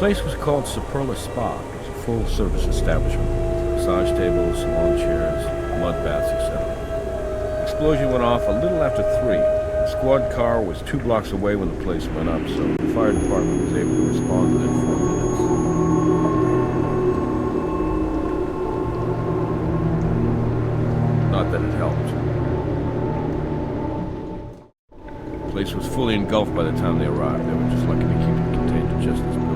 place was called Superla Spa. It was a full-service establishment. Massage tables, salon chairs, mud baths, etc. The explosion went off a little after 3. The squad car was 2 blocks away when the place went up, so the fire department was able to respond within 4 minutes. Not that it helped. The place was fully engulfed by the time they arrived. They were just lucky to keep it contained to just this building.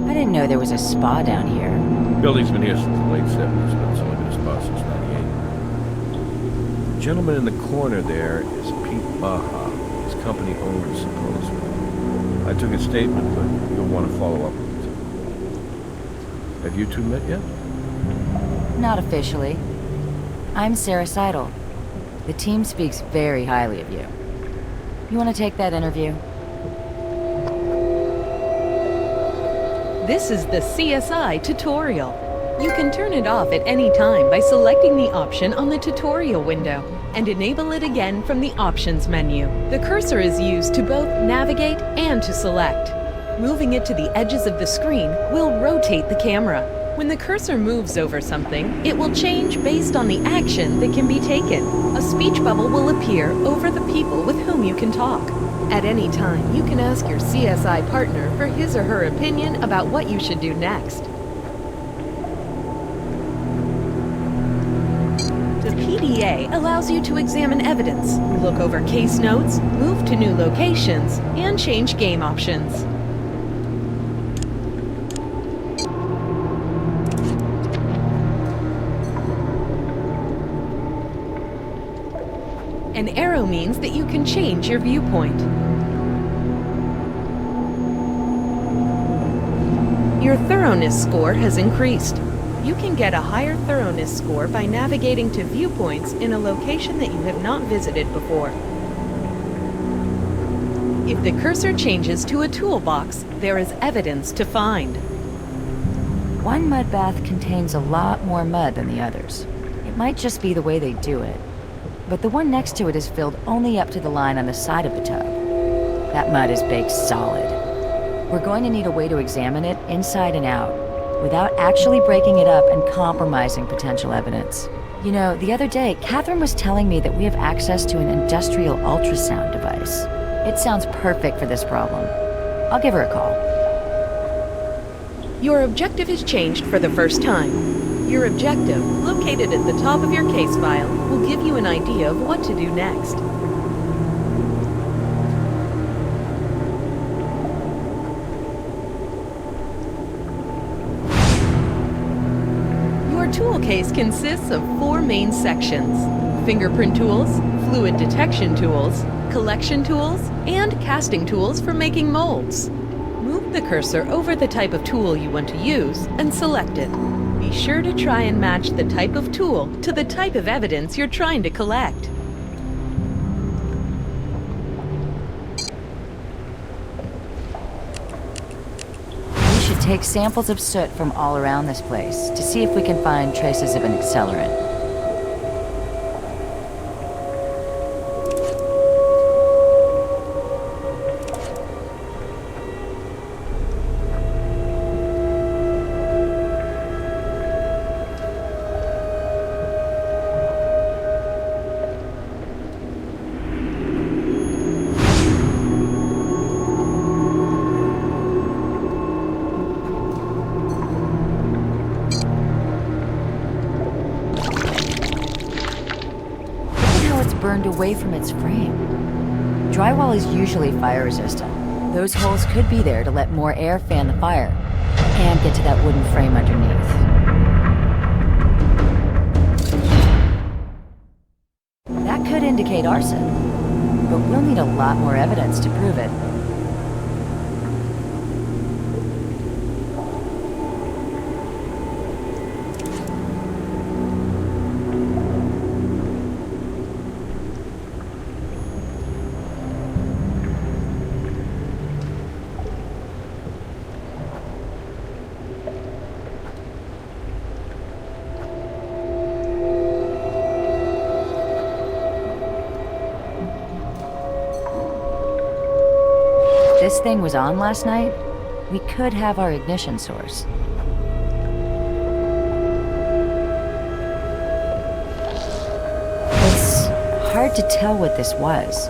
I didn't know there was a spa down here. The building's been here since the late 70s, but it's only been a spa since 98. The gentleman in the corner there is Pete Baja. His company owns supposedly. I took his statement, but you'll want to follow up with it. Have you two met yet? Not officially. I'm Sarah Seidel. The team speaks very highly of you. You want to take that interview? This is the CSI tutorial. You can turn it off at any time by selecting the option on the tutorial window and enable it again from the options menu. The cursor is used to both navigate and to select. Moving it to the edges of the screen will rotate the camera. When the cursor moves over something, it will change based on the action that can be taken. A speech bubble will appear over the people with whom you can talk. At any time, you can ask your CSI partner for his or her opinion about what you should do next. The PDA allows you to examine evidence, look over case notes, move to new locations, and change game options. An arrow means that you can change your viewpoint. Your thoroughness score has increased. You can get a higher thoroughness score by navigating to viewpoints in a location that you have not visited before. If the cursor changes to a toolbox, there is evidence to find. One mud bath contains a lot more mud than the others. It might just be the way they do it. But the one next to it is filled only up to the line on the side of the tub. That mud is baked solid. We're going to need a way to examine it inside and out, without actually breaking it up and compromising potential evidence. You know, the other day, Catherine was telling me that we have access to an industrial ultrasound device. It sounds perfect for this problem. I'll give her a call. Your objective has changed for the first time. Your objective, located at the top of your case file, will give you an idea of what to do next. Your tool case consists of 4 main sections: fingerprint tools, fluid detection tools, collection tools, and casting tools for making molds. Move the cursor over the type of tool you want to use and select it. Be sure to try and match the type of tool to the type of evidence you're trying to collect. We should take samples of soot from all around this place to see if we can find traces of an accelerant. Burned away from its frame. Drywall is usually fire resistant. Those holes could be there to let more air fan the fire and get to that wooden frame underneath. That could indicate arson, but we'll need a lot more evidence to prove it. This thing was on last night? we could have our ignition source. It's hard to tell what this was.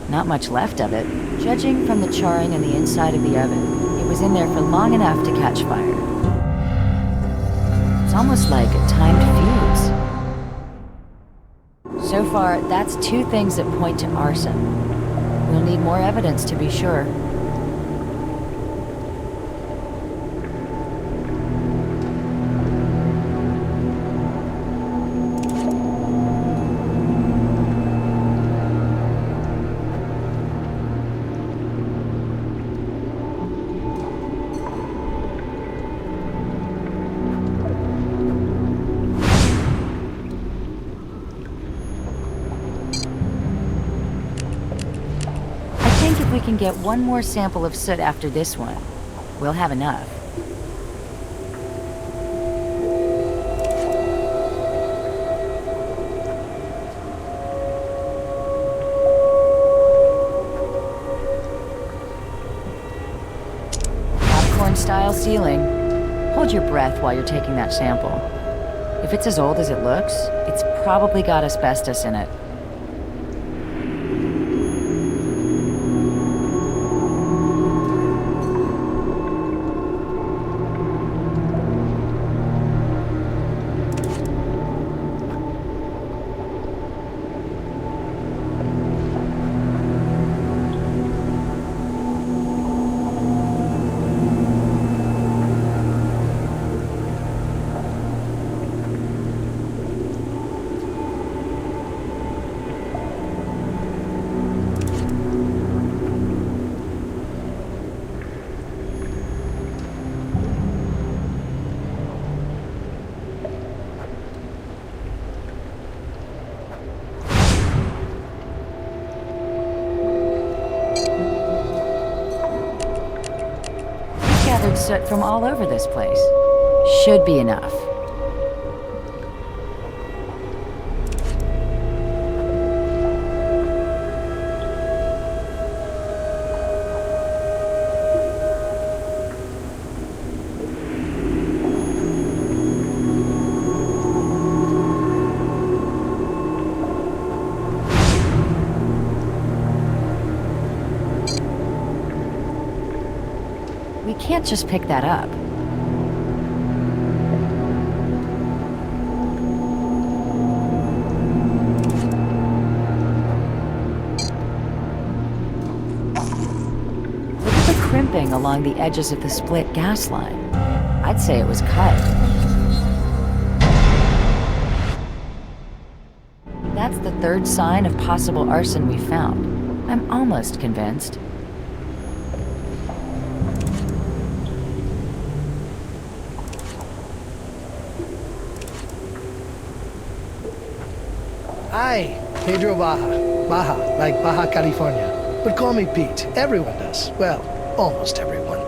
Not much left of it. Judging from the charring in the inside of the oven, it was in there for long enough to catch fire. It's almost like a timed fuse. So far, that's two things that point to arson. We'll need more evidence to be sure. If we can get one more sample of soot after this one, we'll have enough. Popcorn-style ceiling. Hold your breath while you're taking that sample. If it's as old as it looks, it's probably got asbestos in it. Gathered soot from all over this place. Should be enough. We can't just pick that up. Look at the crimping along the edges of the split gas line. I'd say it was cut. That's the third sign of possible arson we found. I'm almost convinced. Hi, Pedro Baja. Baja, like Baja California. But call me Pete. Everyone does. Well, almost everyone.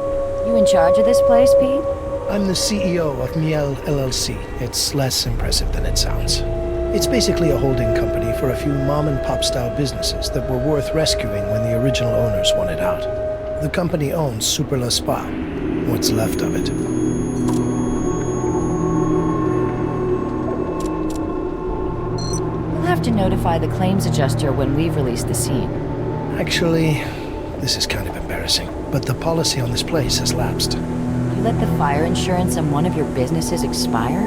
You in charge of this place, Pete? I'm the CEO of Miel LLC. It's less impressive than it sounds. It's basically a holding company for a few mom-and-pop style businesses that were worth rescuing when the original owners wanted out. The company owns Super La Spa, what's left of it. To notify the claims adjuster when we've released the scene. Actually, this is kind of embarrassing, but the policy on this place has lapsed. You let the fire insurance on one of your businesses expire?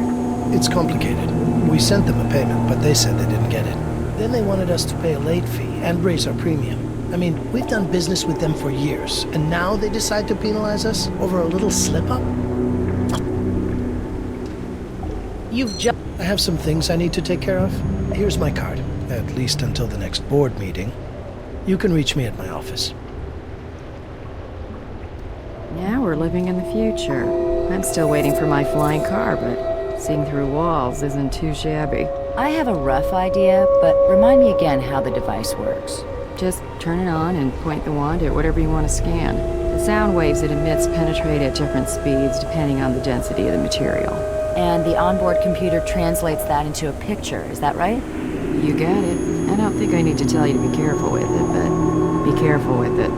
It's complicated. We sent them a payment, but they said they didn't get it. Then they wanted us to pay a late fee and raise our premium. I mean, we've done business with them for years, and now they decide to penalize us over a little slip-up? You've just... I have some things I need to take care of. Here's my card, at least until the next board meeting. You can reach me at my office. Yeah, we're living in the future. I'm still waiting for my flying car, but seeing through walls isn't too shabby. I have a rough idea, but remind me again how the device works. Just turn it on and point the wand at whatever you want to scan. The sound waves it emits penetrate at different speeds depending on the density of the material. And the onboard computer translates that into a picture, is that right? You got it. I don't think I need to tell you to be careful with it, but be careful with it.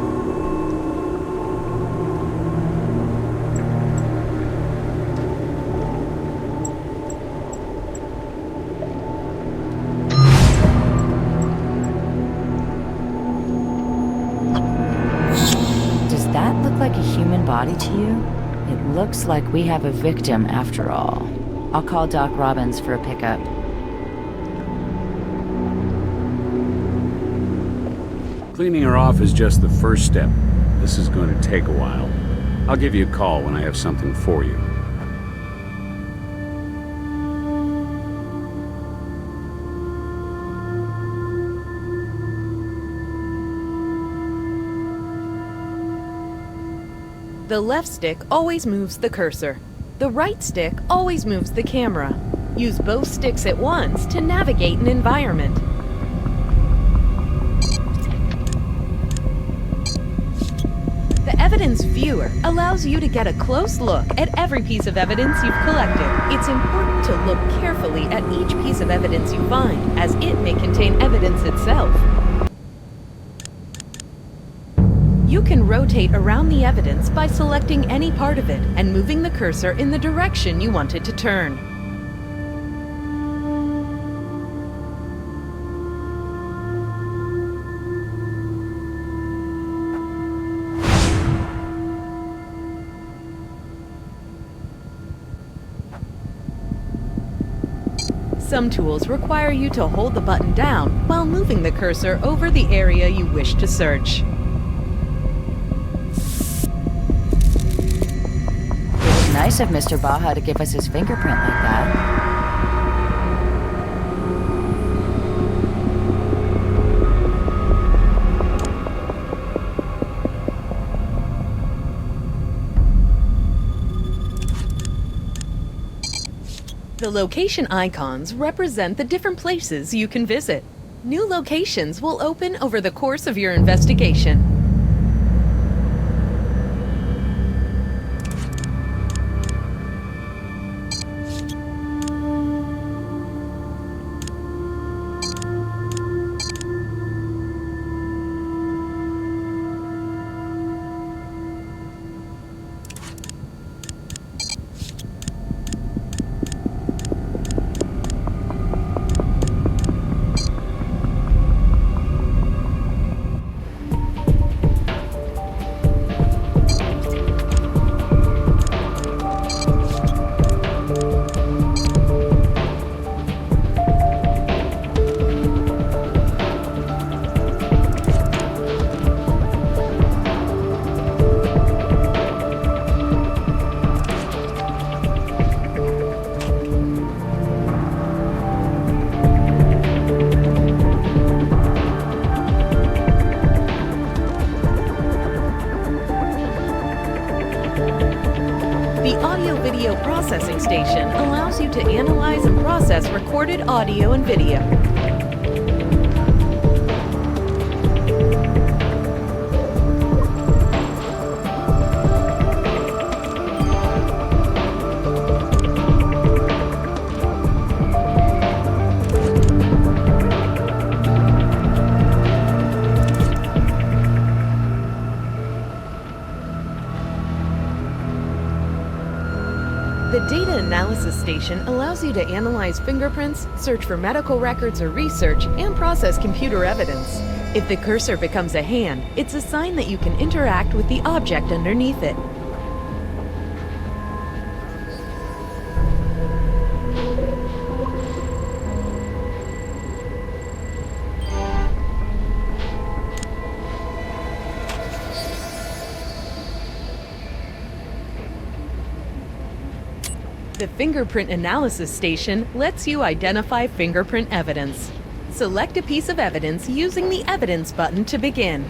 body to you, it looks like we have a victim after all. I'll call Doc Robbins for a pickup. Cleaning her off is just the first step. This is going to take a while. I'll give you a call when I have something for you. The left stick always moves the cursor. The right stick always moves the camera. Use both sticks at once to navigate an environment. The Evidence Viewer allows you to get a close look at every piece of evidence you've collected. It's important to look carefully at each piece of evidence you find, as it may contain evidence itself. You can rotate around the evidence by selecting any part of it and moving the cursor in the direction you want it to turn. Some tools require you to hold the button down while moving the cursor over the area you wish to search. Nice of Mr. Baja to give us his fingerprint like that. The location icons represent the different places you can visit. New locations will open over the course of your investigation. The audio-video processing station allows you to analyze and process recorded audio and video. The data analysis station allows you to analyze fingerprints, search for medical records or research, and process computer evidence. If the cursor becomes a hand, it's a sign that you can interact with the object underneath it. The fingerprint analysis station lets you identify fingerprint evidence. Select a piece of evidence using the Evidence button to begin.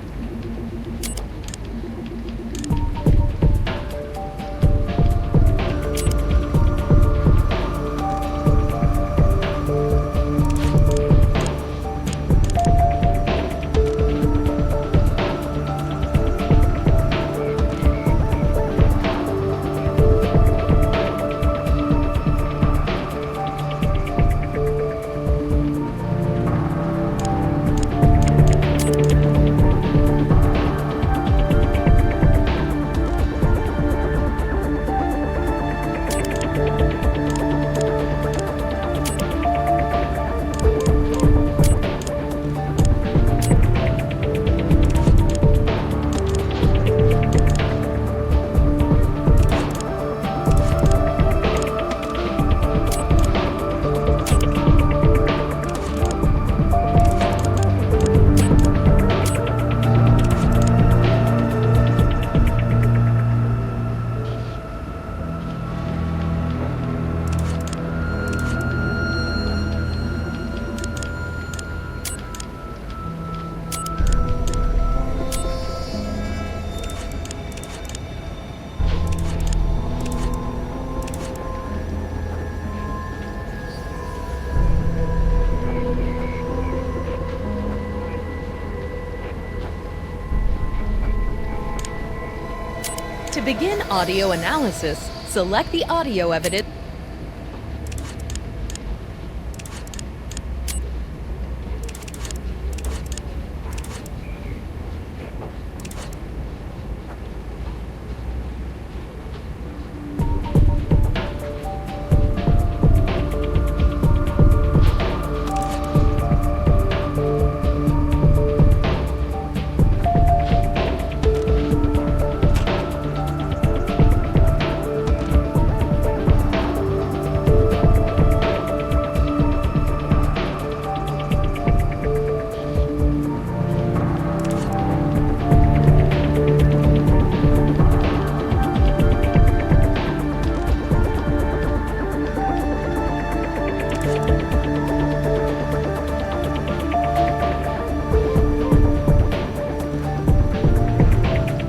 To begin audio analysis, select the audio evidence.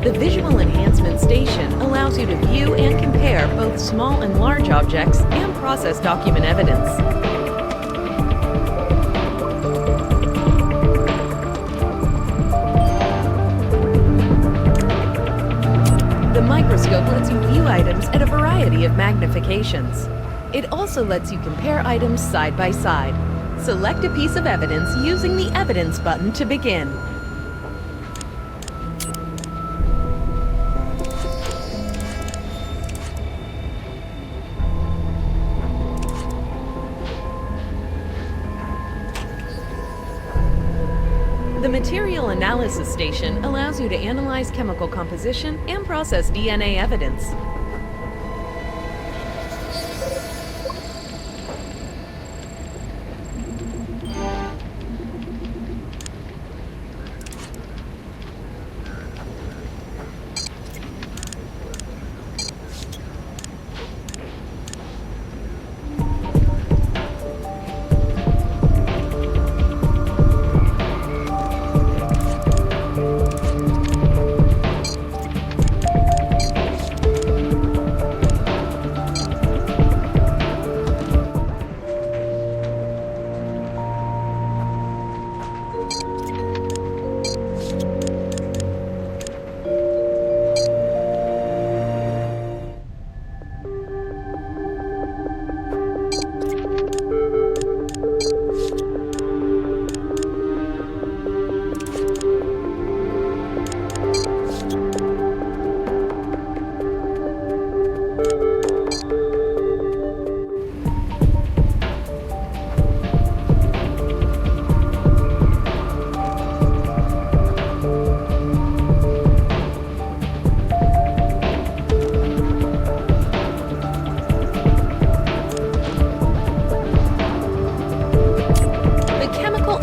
The Visual Enhancement Station allows you to view and compare both small and large objects and process document evidence. The microscope lets you view items at a variety of magnifications. It also lets you compare items side by side. Select a piece of evidence using the Evidence button to begin. The Material Analysis Station allows you to analyze chemical composition and process DNA evidence.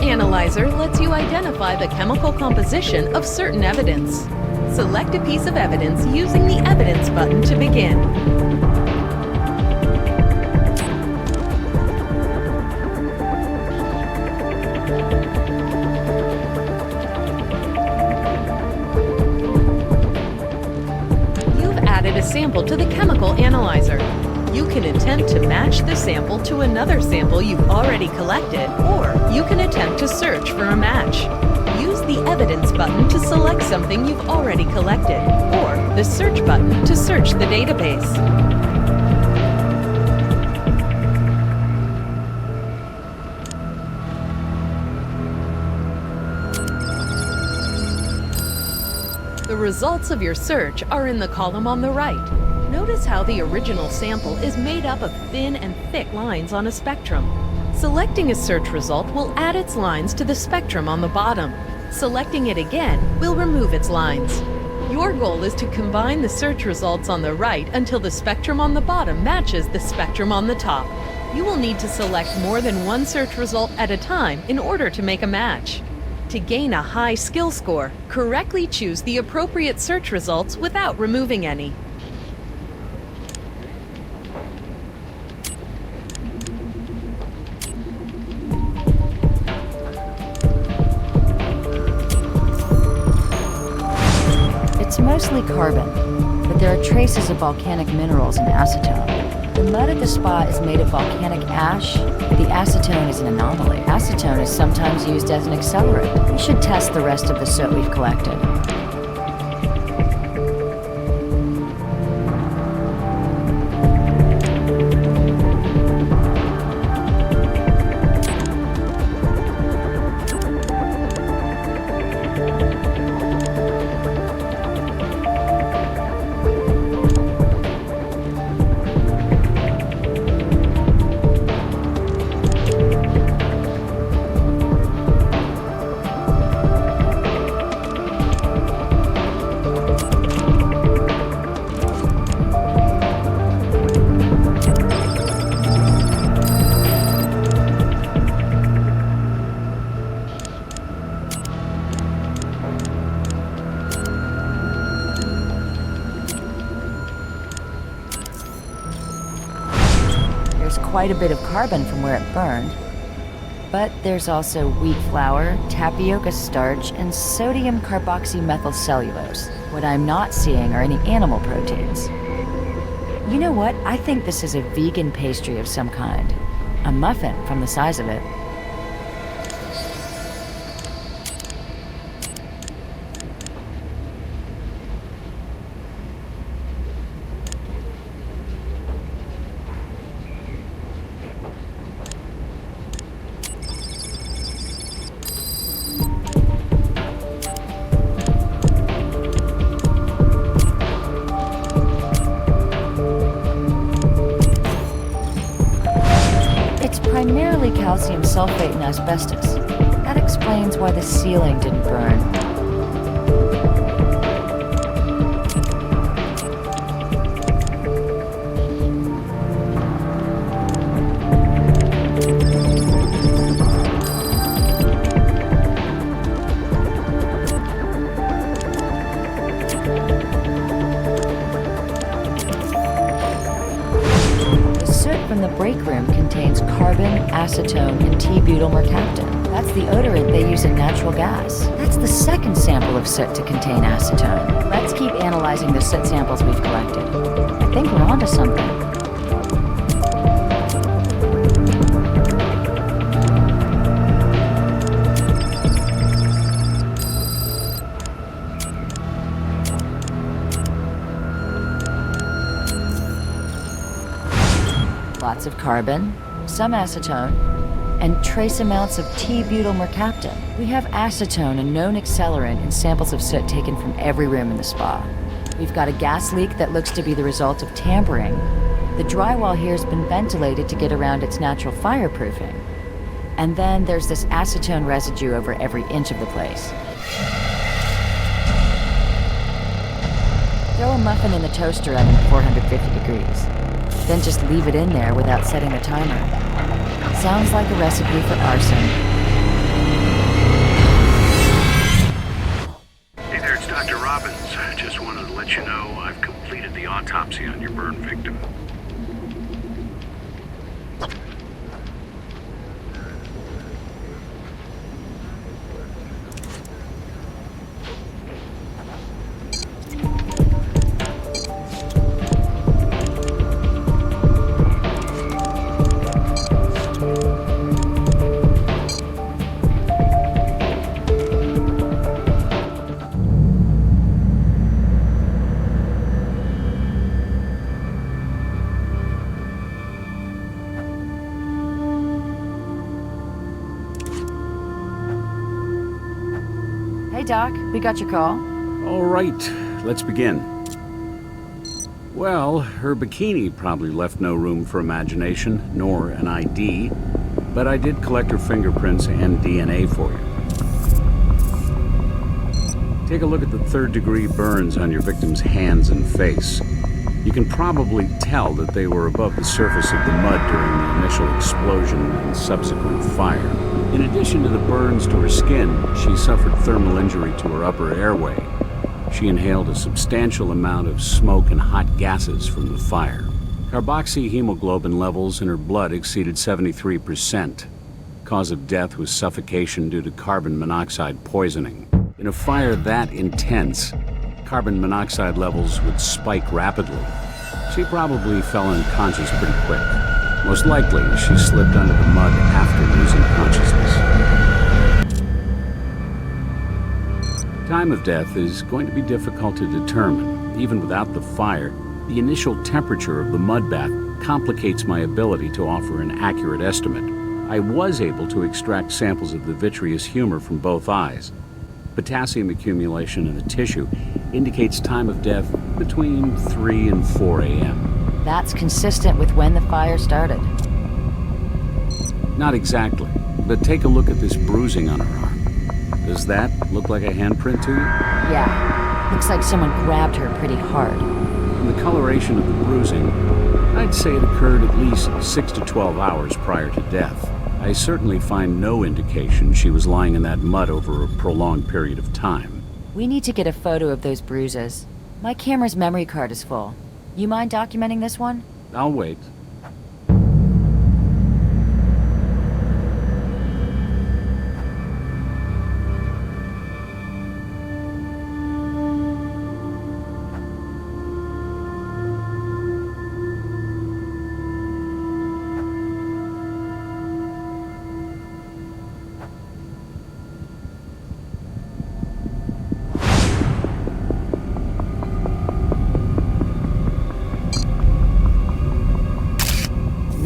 Analyzer lets you identify the chemical composition of certain evidence. Select a piece of evidence using the Evidence button to begin. You've added a sample to the chemical analyzer. You can attempt to match the sample to another sample you've already collected, or you can attempt to search for a match. Use the Evidence button to select something you've already collected, or the Search button to search the database. The results of your search are in the column on the right. Notice how the original sample is made up of thin and thick lines on a spectrum. Selecting a search result will add its lines to the spectrum on the bottom. Selecting it again will remove its lines. Your goal is to combine the search results on the right until the spectrum on the bottom matches the spectrum on the top. You will need to select more than one search result at a time in order to make a match. To gain a high skill score, correctly choose the appropriate search results without removing any. It's mostly carbon, but there are traces of volcanic minerals and acetone. The mud at the spa is made of volcanic ash. The acetone is an anomaly. Acetone is sometimes used as an accelerant. We should test the rest of the soot we've collected. There's quite a bit of carbon from where it burned. But there's also wheat flour, tapioca starch, and sodium carboxymethylcellulose. What I'm not seeing are any animal proteins. You know what? I think this is a vegan pastry of some kind. A muffin from the size of it. Primarily calcium sulfate and asbestos. That explains why the ceiling didn't burn. From the break room contains carbon, acetone, and T-butyl mercaptan. That's the odorant they use in natural gas. That's the second sample of soot to contain acetone. Let's keep analyzing the soot samples we've collected. I think we're onto something. Lots of carbon, some acetone, and trace amounts of T-butyl mercaptan. We have acetone, a known accelerant, in samples of soot taken from every room in the spa. We've got a gas leak that looks to be the result of tampering. The drywall here has been ventilated to get around its natural fireproofing. And then there's this acetone residue over every inch of the place. Throw a muffin in the toaster oven at 450 degrees. Then just leave it in there without setting the timer. Sounds like a recipe for arson. Hey there, it's Dr. Robbins. Just wanted to let you know I've completed the autopsy on your burn victim. Hey Doc, we got your call. All right, let's begin. Well, her bikini probably left no room for imagination, nor an ID, but I did collect her fingerprints and DNA for you. Take a look at the third-degree burns on your victim's hands and face. You can probably tell that they were above the surface of the mud during the initial explosion and subsequent fire. In addition to the burns to her skin, she suffered thermal injury to her upper airway. She inhaled a substantial amount of smoke and hot gases from the fire. Carboxyhemoglobin levels in her blood exceeded 73%. Cause of death was suffocation due to carbon monoxide poisoning. In a fire that intense, carbon monoxide levels would spike rapidly. She probably fell unconscious pretty quick. Most likely, she slipped under the mud after losing consciousness. Time of death is going to be difficult to determine. Even without the fire, the initial temperature of the mud bath complicates my ability to offer an accurate estimate. I was able to extract samples of the vitreous humor from both eyes. Potassium accumulation in the tissue indicates time of death between 3 and 4 a.m. That's consistent with when the fire started. Not exactly, but take a look at this bruising on her arm. Does that look like a handprint to you? Yeah, looks like someone grabbed her pretty hard. From the coloration of the bruising, I'd say it occurred at least 6 to 12 hours prior to death. I certainly find no indication she was lying in that mud over a prolonged period of time. We need to get a photo of those bruises. My camera's memory card is full. You mind documenting this one? I'll wait.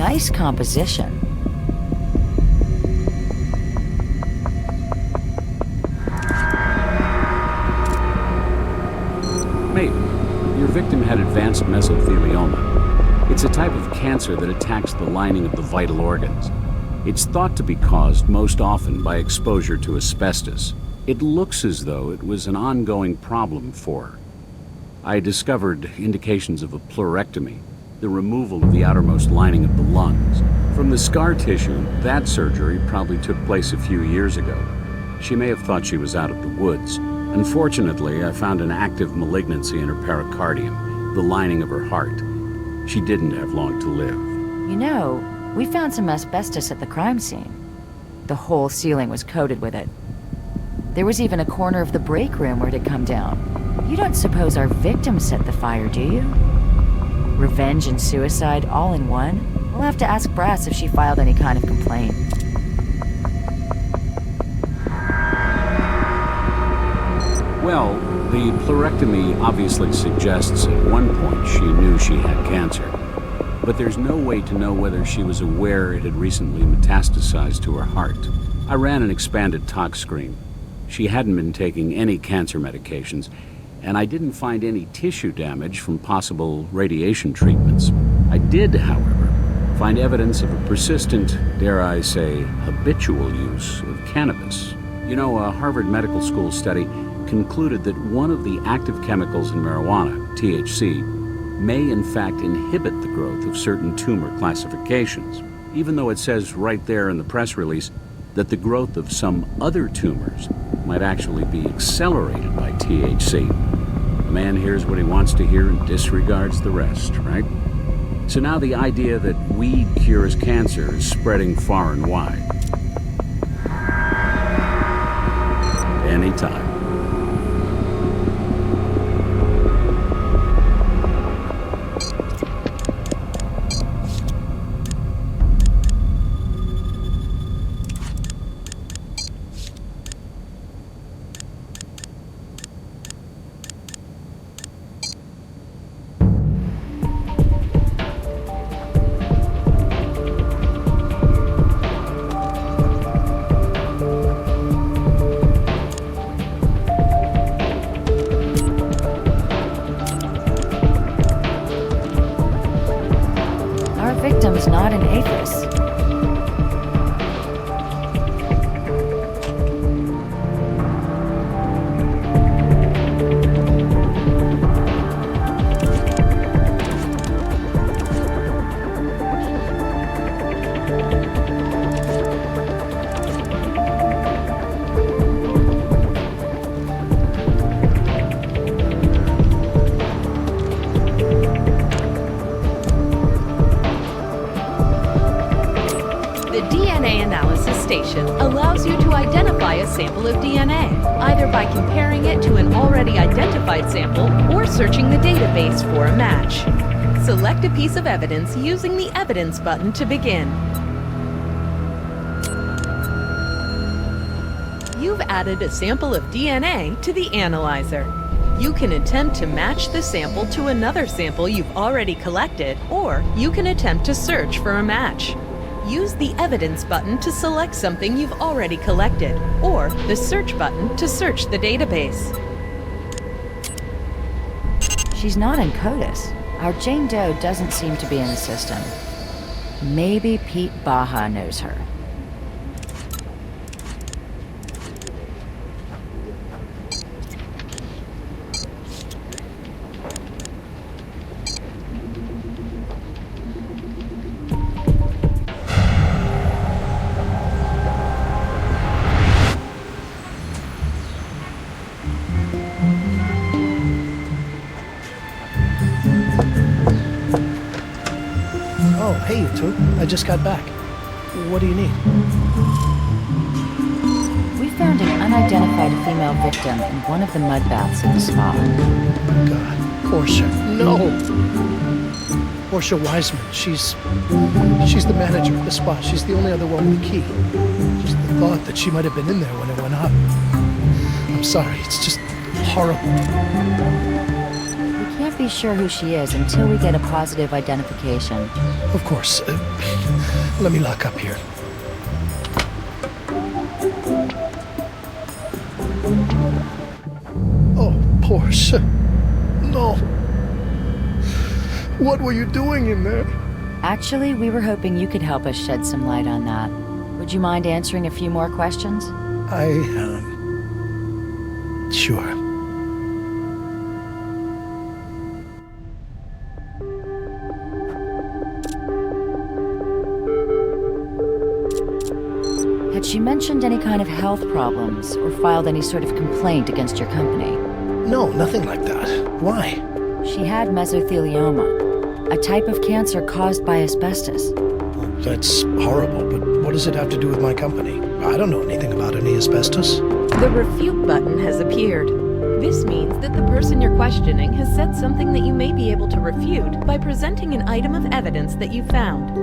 Nice composition. Maybe. Your victim had advanced mesothelioma. It's a type of cancer that attacks the lining of the vital organs. It's thought to be caused most often by exposure to asbestos. It looks as though it was an ongoing problem for her. I discovered indications of a pleurectomy, the removal of the outermost lining of the lungs. From the scar tissue, that surgery probably took place a few years ago. She may have thought she was out of the woods. Unfortunately, I found an active malignancy in her pericardium, the lining of her heart. She didn't have long to live. You know, we found some asbestos at the crime scene. The whole ceiling was coated with it. There was even a corner of the break room where it had come down. You don't suppose our victim set the fire, do you? Revenge and suicide all in one? We'll have to ask Brass if she filed any kind of complaint. Well, the pleurectomy obviously suggests at one point she knew she had cancer. But there's no way to know whether she was aware it had recently metastasized to her heart. I ran an expanded tox screen. She hadn't been taking any cancer medications, and I didn't find any tissue damage from possible radiation treatments. I did, however, find evidence of a persistent, dare I say, habitual use of cannabis. You know, a Harvard Medical School study concluded that one of the active chemicals in marijuana, THC, may in fact inhibit the growth of certain tumor classifications, even though it says right there in the press release that the growth of some other tumors might actually be accelerated by THC. A man hears what he wants to hear and disregards the rest, right? So now the idea that weed cures cancer is spreading far and wide. Anytime. Victim's not an atheist. Allows you to identify a sample of DNA, either by comparing it to an already identified sample or searching the database for a match. Select a piece of evidence using the Evidence button to begin. You've added a sample of DNA to the analyzer. You can attempt to match the sample to another sample you've already collected, or you can attempt to search for a match. Use the Evidence button to select something you've already collected, or the Search button to search the database. She's not in CODIS. Our Jane Doe doesn't seem to be in the system. Maybe Pete Baja knows her. Hey, you two. I just got back. What do you need? We found an unidentified female victim in one of the mud baths at the spa. God. Portia. No! Portia Wiseman. She's the manager of the spa. She's the only other one with the key. Just the thought that she might have been in there when it went up. I'm sorry. It's just horrible. We can't be sure who she is until we get a positive identification. Of course. Let me lock up here. Oh, Porsche. No. What were you doing in there? Actually, we were hoping you could help us shed some light on that. Would you mind answering a few more questions? Sure. Had she mentioned any kind of health problems or filed any sort of complaint against your company? No, nothing like that. Why? She had mesothelioma, a type of cancer caused by asbestos. That's horrible, but what does it have to do with my company? I don't know anything about any asbestos. The refute button has appeared. This means that the person you're questioning has said something that you may be able to refute by presenting an item of evidence that you found.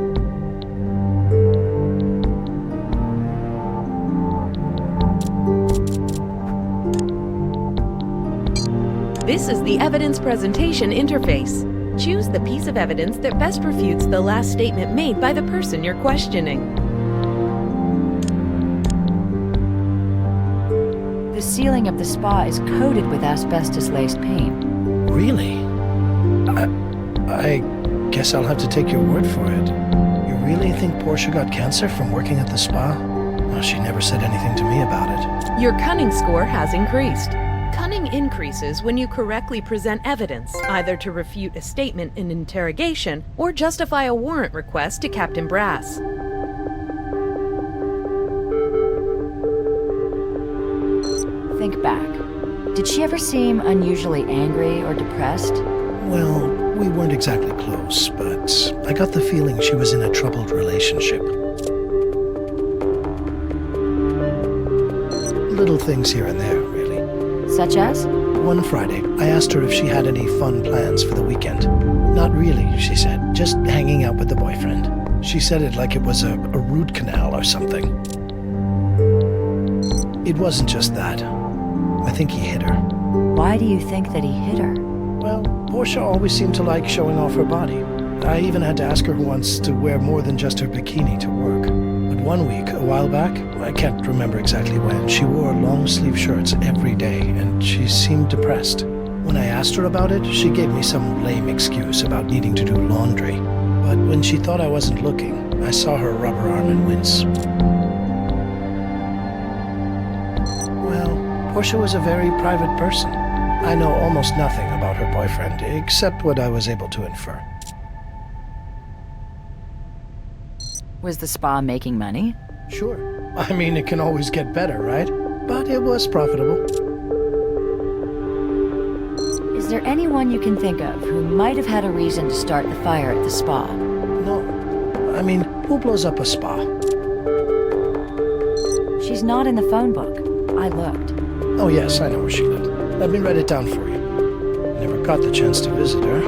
This is the evidence presentation interface. Choose the piece of evidence that best refutes the last statement made by the person you're questioning. The ceiling of the spa is coated with asbestos-laced paint. Really? I guess I'll have to take your word for it. You really think Portia got cancer from working at the spa? Well, she never said anything to me about it. Your cunning score has increased. Cunning increases when you correctly present evidence, either to refute a statement in interrogation or justify a warrant request to Captain Brass. Think back. Did she ever seem unusually angry or depressed? Well, we weren't exactly close, but I got the feeling she was in a troubled relationship. Little things here and there, really. Such as? One Friday, I asked her if she had any fun plans for the weekend. Not really, she said. Just hanging out with the boyfriend. She said it like it was a root canal or something. It wasn't just that. I think he hit her. Why do you think that he hit her? Well, Portia always seemed to like showing off her body. I even had to ask her once to wear more than just her bikini to work. But one week, a while back, I can't remember exactly when, she wore long-sleeve shirts every day, and she seemed depressed. When I asked her about it, she gave me some lame excuse about needing to do laundry. But when she thought I wasn't looking, I saw her rub her arm and wince. Well, Portia was a very private person. I know almost nothing about her boyfriend, except what I was able to infer. Was the spa making money? Sure. I mean, it can always get better, right? But it was profitable. Is there anyone you can think of who might have had a reason to start the fire at the spa? No. I mean, who blows up a spa? She's not in the phone book. I looked. Oh yes, I know where she lived. Let me write it down for you. Never got the chance to visit her.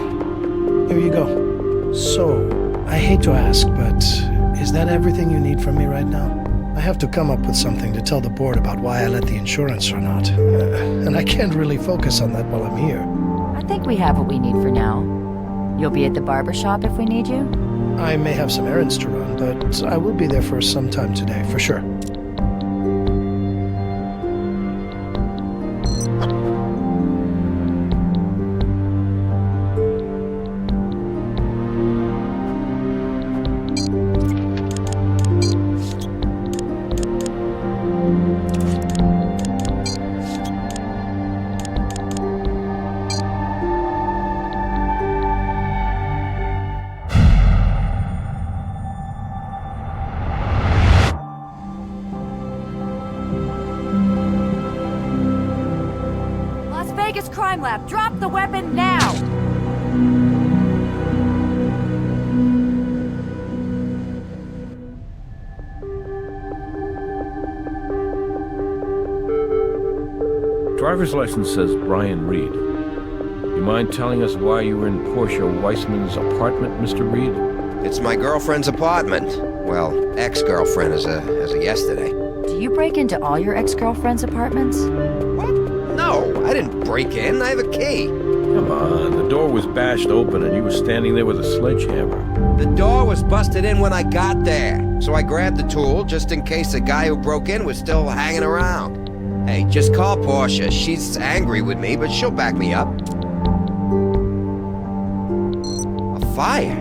Here you go. So, I hate to ask, but is that everything you need from me right now? I have to come up with something to tell the board about why I let the insurance run out. And I can't really focus on that while I'm here. I think we have what we need for now. You'll be at the barber shop if we need you? I may have some errands to run, but I will be there for some time today, for sure. Crime Lab, drop the weapon now! Driver's license says Brian Reed. You mind telling us why you were in Portia Weissman's apartment, Mr. Reed? It's my girlfriend's apartment. Well, ex-girlfriend as of yesterday. Do you break into all your ex-girlfriends' apartments? What? No, I didn't break in. I have a key. Come on, the door was bashed open and you were standing there with a sledgehammer. The door was busted in when I got there, so I grabbed the tool just in case the guy who broke in was still hanging around. Hey, just call Portia. She's angry with me, but she'll back me up. A fire?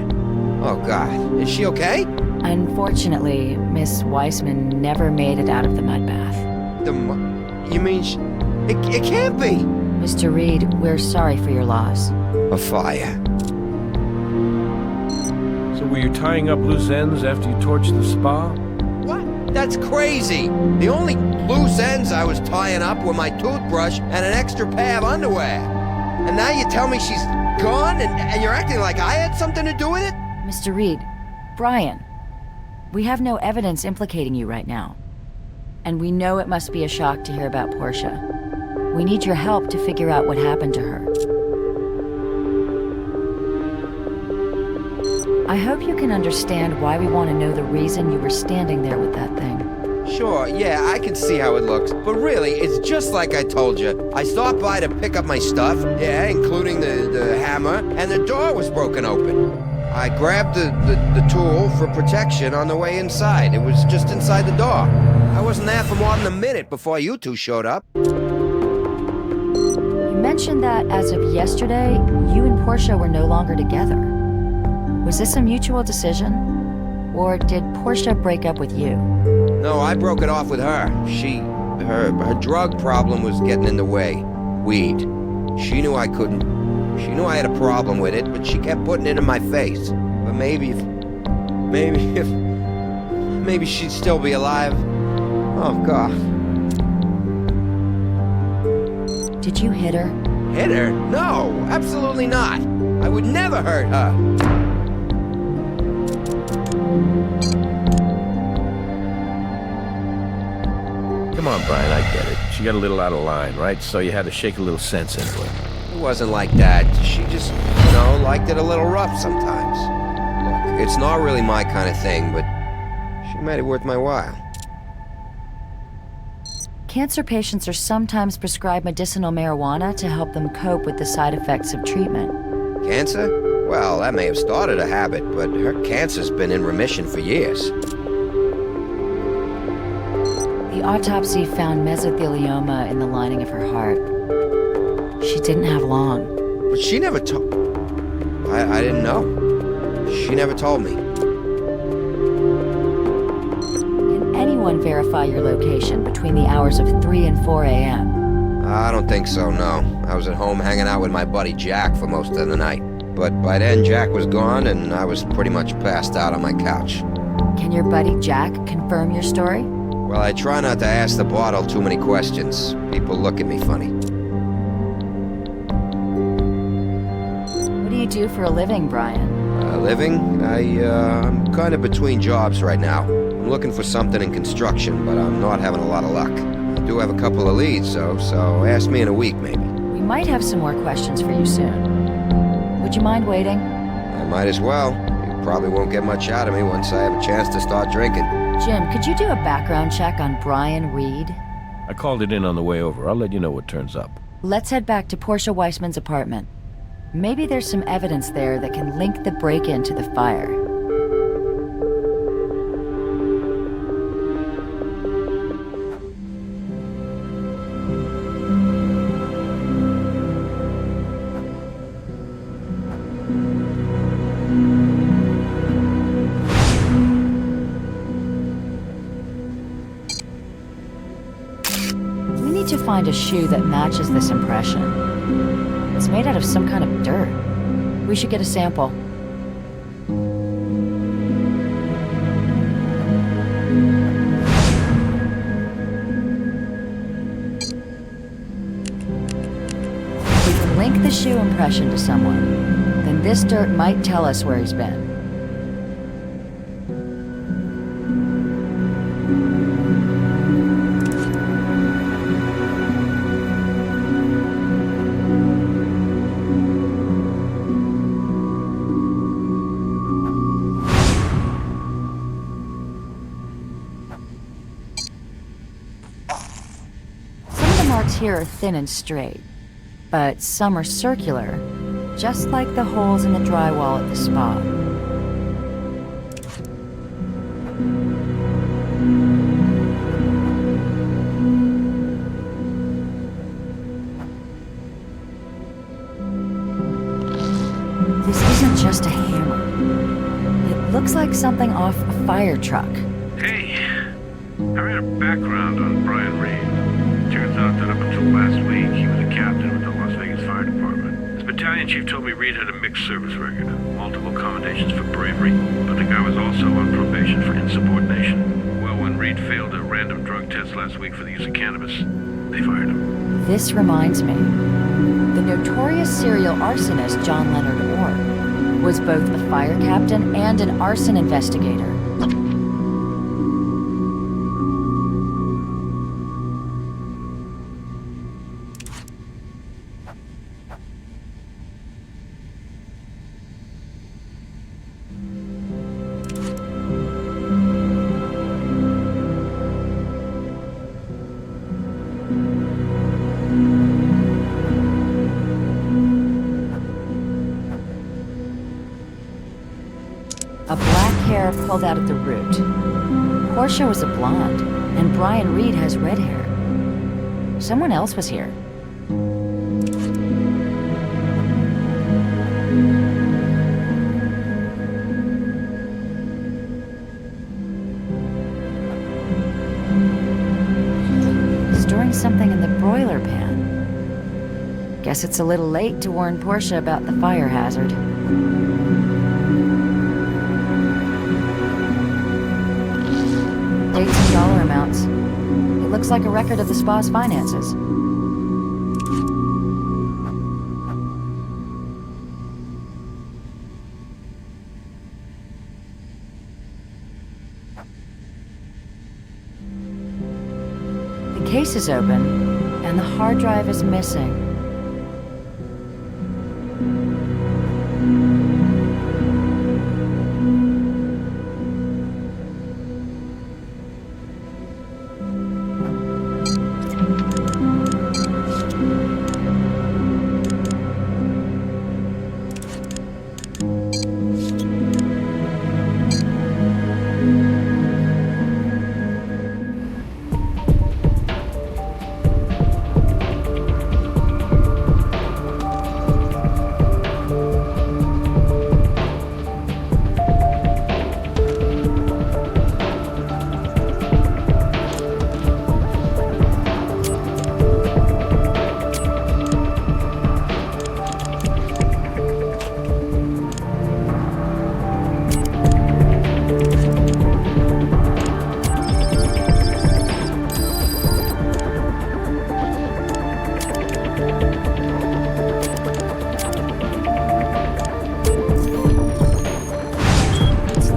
Oh, God. Is she okay? Unfortunately, Miss Weissman never made it out of the mud bath. You mean it can't be. Mr. Reed, we're sorry for your loss. A fire. So were you tying up loose ends after you torched the spa? What? That's crazy. The only loose ends I was tying up were my toothbrush and an extra pair of underwear. And now you tell me she's gone and you're acting like I had something to do with it? Mr. Reed, Brian, we have no evidence implicating you right now. And we know it must be a shock to hear about Portia. We need your help to figure out what happened to her. I hope you can understand why we want to know the reason you were standing there with that thing. Sure, yeah, I can see how it looks. But really, it's just like I told you. I stopped by to pick up my stuff, yeah, including the hammer, and the door was broken open. I grabbed the tool for protection on the way inside. It was just inside the door. I wasn't there for more than a minute before you two showed up. You mentioned that as of yesterday, you and Portia were no longer together. Was this a mutual decision? Or did Portia break up with you? No, I broke it off with her. Her drug problem was getting in the way. Weed. She knew I couldn't. She knew I had a problem with it, but she kept putting it in my face. But maybe she'd still be alive. Oh, God. Did you hit her? Hit her? No, absolutely not. I would never hurt her. Come on, Brian, I get it. She got a little out of line, right? So you had to shake a little sense into it. It wasn't like that. She just, liked it a little rough sometimes. Look, it's not really my kind of thing, but she made it worth my while. Cancer patients are sometimes prescribed medicinal marijuana to help them cope with the side effects of treatment. Cancer? Well, that may have started a habit, but her cancer's been in remission for years. The autopsy found mesothelioma in the lining of her heart. She didn't have long. But she never told... I didn't know. She never told me. Can anyone verify your location between the hours of 3 and 4 a.m.? I don't think so, no. I was at home hanging out with my buddy Jack for most of the night. But by then, Jack was gone, and I was pretty much passed out on my couch. Can your buddy Jack confirm your story? Well, I try not to ask the bottle too many questions. People look at me funny. What do you do for a living, Brian? Living? I'm kind of between jobs right now. I'm looking for something in construction, but I'm not having a lot of luck. I do have a couple of leads, so ask me in a week, maybe. We might have some more questions for you soon. Would you mind waiting? I might as well. You probably won't get much out of me once I have a chance to start drinking. Jim, could you do a background check on Brian Reed? I called it in on the way over. I'll let you know what turns up. Let's head back to Portia Weissman's apartment. Maybe there's some evidence there that can link the break-in to the fire. To find a shoe that matches this impression. It's made out of some kind of dirt. We should get a sample. If we can link the shoe impression to someone, then this dirt might tell us where he's been. Here are thin and straight. but some are circular, just like the holes in the drywall at the spa. This isn't just a hammer. It looks like something off a fire truck. Hey, I read a background on Brian Reed. Turns out that up until last week, he was a captain with the Las Vegas Fire Department. His battalion chief told me Reed had a mixed service record, multiple commendations for bravery, but the guy was also on probation for insubordination. Well, when Reed failed a random drug test last week for the use of cannabis, they fired him. This reminds me. The notorious serial arsonist John Leonard Orr was both a fire captain and an arson investigator. A black hair pulled out at the root. Portia was a blonde, and Brian Reed has red hair. Someone else was here. Storing something in the broiler pan. Guess it's a little late to warn Portia about the fire hazard. Dates and dollar amounts. It looks like a record of the spa's finances. The case is open, and the hard drive is missing.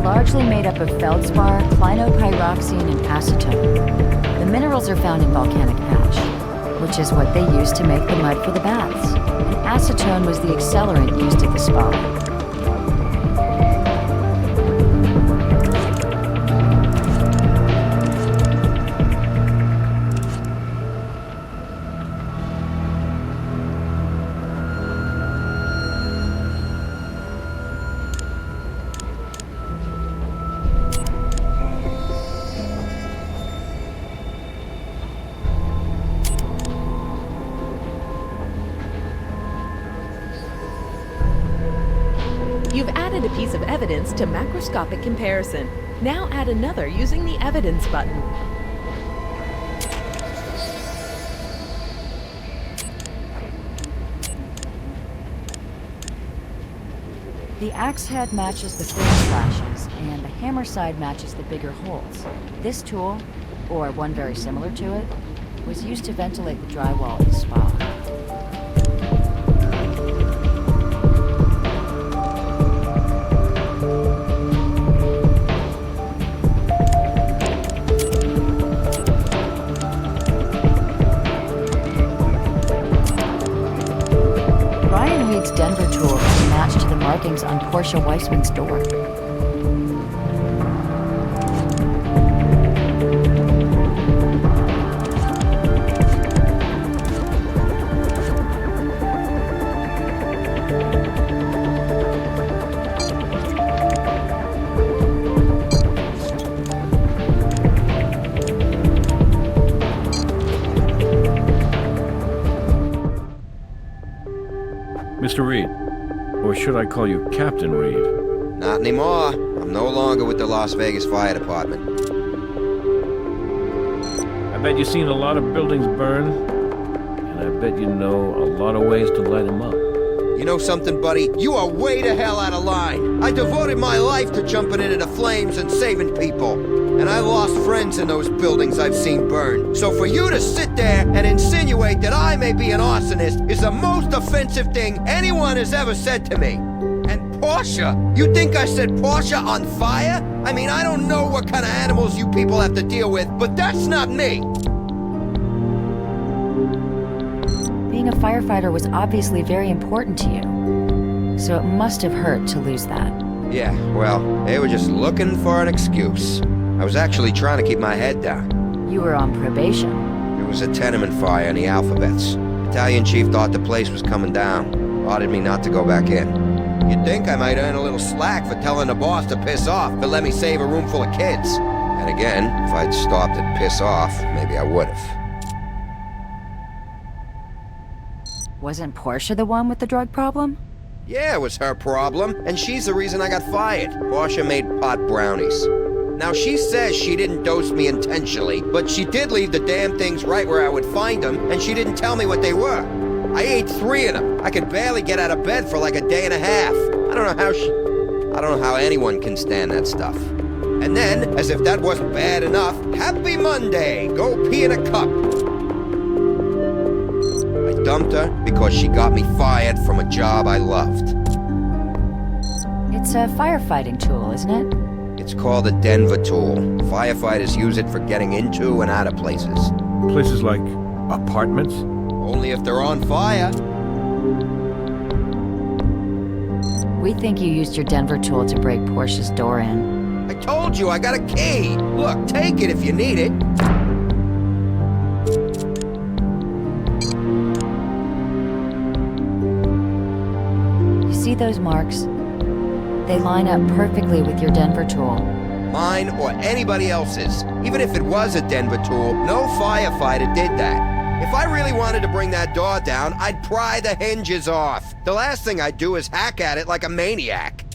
Largely made up of feldspar, clinopyroxene, and acetone. The minerals are found in volcanic ash, which is what they used to make the mud for the baths. And acetone was the accelerant used at the spa. You've added a piece of evidence to macroscopic comparison. Now add another using the evidence button. The axe head matches the thin slashes, and the hammer side matches the bigger holes. This tool, or one very similar to it, was used to ventilate the drywall at the spa. Denver tool is matched to the markings on Portia Weissman's door. Mr. Reed. Or should I call you Captain Reed? Not anymore. I'm no longer with the Las Vegas Fire Department. I bet you've seen a lot of buildings burn, and I bet you know a lot of ways to light them up. You know something, buddy? You are way the hell out of line. I devoted my life to jumping into the flames and saving people. And I lost friends in those buildings I've seen burn. So for you to sit there and insinuate that I may be an arsonist is the most offensive thing anyone has ever said to me. And Portia? You think I set Portia on fire? I mean, I don't know what kind of animals you people have to deal with, but that's not me. Being a firefighter was obviously very important to you, so it must have hurt to lose that. Yeah, well, they were just looking for an excuse. I was actually trying to keep my head down. You were on probation. It was a tenement fire in the Alphabets. Battalion chief thought the place was coming down. Ordered me not to go back in. You'd think I might earn a little slack for telling the boss to piss off, but let me save a room full of kids. And again, if I'd stopped at piss off, maybe I would've. Wasn't Portia the one with the drug problem? Yeah, it was her problem, and she's the reason I got fired. Portia made pot brownies. Now, she says she didn't dose me intentionally, but she did leave the damn things right where I would find them, and she didn't tell me what they were. I ate 3 of them. I could barely get out of bed for like a day and a half. I don't know how anyone can stand that stuff. And then, as if that wasn't bad enough, Happy Monday! Go pee in a cup. I dumped her because she got me fired from a job I loved. It's a firefighting tool, isn't it? It's called a Denver tool. Firefighters use it for getting into and out of places. Places like apartments? Only if they're on fire. We think you used your Denver tool to break Portia's door in. I told you I got a key. Look, take it if you need it. You see those marks? They line up perfectly with your Denver tool. Mine or anybody else's. Even if it was a Denver tool, no firefighter did that. If I really wanted to bring that door down, I'd pry the hinges off. The last thing I'd do is hack at it like a maniac.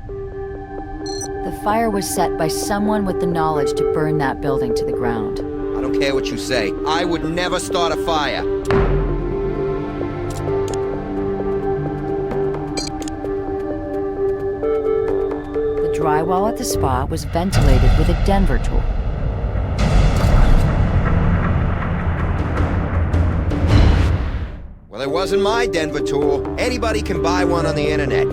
The fire was set by someone with the knowledge to burn that building to the ground. I don't care what you say. I would never start a fire. The drywall at the spa was ventilated with a Denver tool. Well, it wasn't my Denver tool. Anybody can buy one on the internet.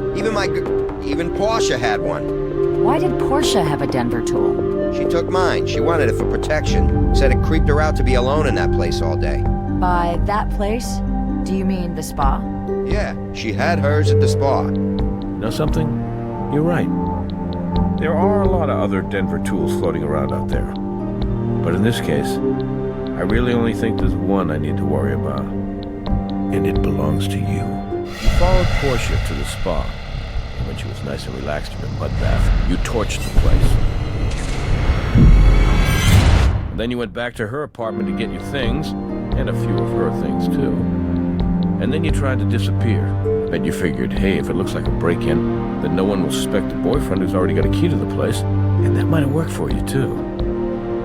Even Portia had one. Why did Portia have a Denver tool? She took mine. She wanted it for protection. Said it creeped her out to be alone in that place all day. By that place, do you mean the spa? Yeah, she had hers at the spa. Know something? You're right. There are a lot of other Denver tools floating around out there. But in this case, I really only think there's one I need to worry about. And it belongs to you. You followed Portia to the spa. And when she was nice and relaxed in her mud bath, you torched the place. And then you went back to her apartment to get your things, and a few of her things too. And then you tried to disappear. Bet you figured, hey, if it looks like a break-in, then no one will suspect the boyfriend who's already got a key to the place. And that might have worked for you too.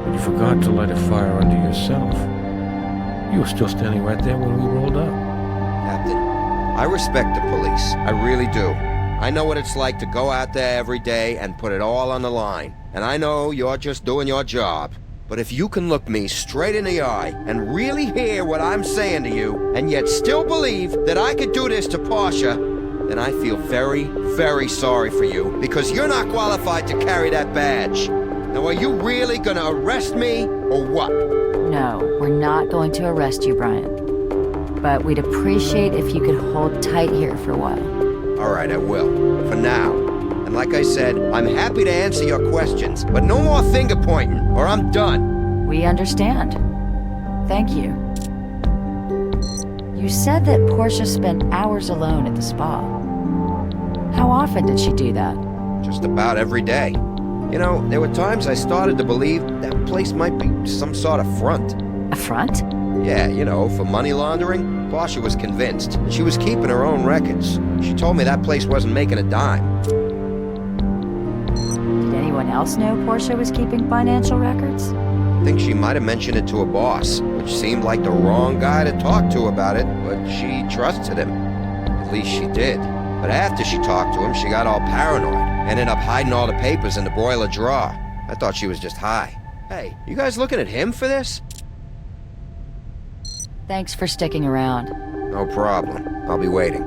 But you forgot to light a fire under yourself. You were still standing right there when we rolled up. Captain, I respect the police. I really do. I know what it's like to go out there every day and put it all on the line. And I know you're just doing your job. But if you can look me straight in the eye and really hear what I'm saying to you, and yet still believe that I could do this to Portia, then I feel very, very sorry for you, because you're not qualified to carry that badge. Now, are you really gonna arrest me, or what? No, we're not going to arrest you, Brian. But we'd appreciate if you could hold tight here for a while. All right, I will. For now. And like I said, I'm happy to answer your questions, but no more finger pointing, or I'm done. We understand. Thank you. You said that Portia spent hours alone at the spa. How often did she do that? Just about every day. You know, there were times I started to believe that place might be some sort of front. A front? Yeah, you know, for money laundering. Portia was convinced. She was keeping her own records. She told me that place wasn't making a dime. Did anyone else know Portia was keeping financial records? I think she might have mentioned it to her boss, which seemed like the wrong guy to talk to about it, but she trusted him. At least she did. But after she talked to him, she got all paranoid. Ended up hiding all the papers in the broiler drawer. I thought she was just high. Hey, you guys looking at him for this? Thanks for sticking around. No problem. I'll be waiting.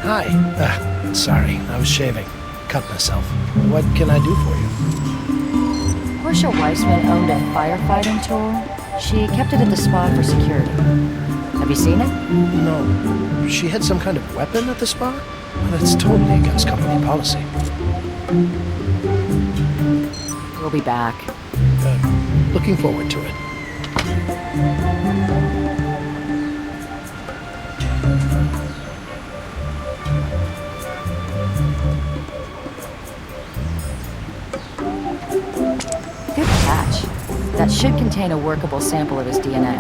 Hi. Sorry, I was shaving. Cut myself. What can I do for you? Portia Weissman owned a firefighting tool. She kept it at the spa for security. Have you seen it? No. She had some kind of weapon at the spa? Well, that's totally against company policy. We'll be back. Looking forward to it. Good catch. That should contain a workable sample of his DNA.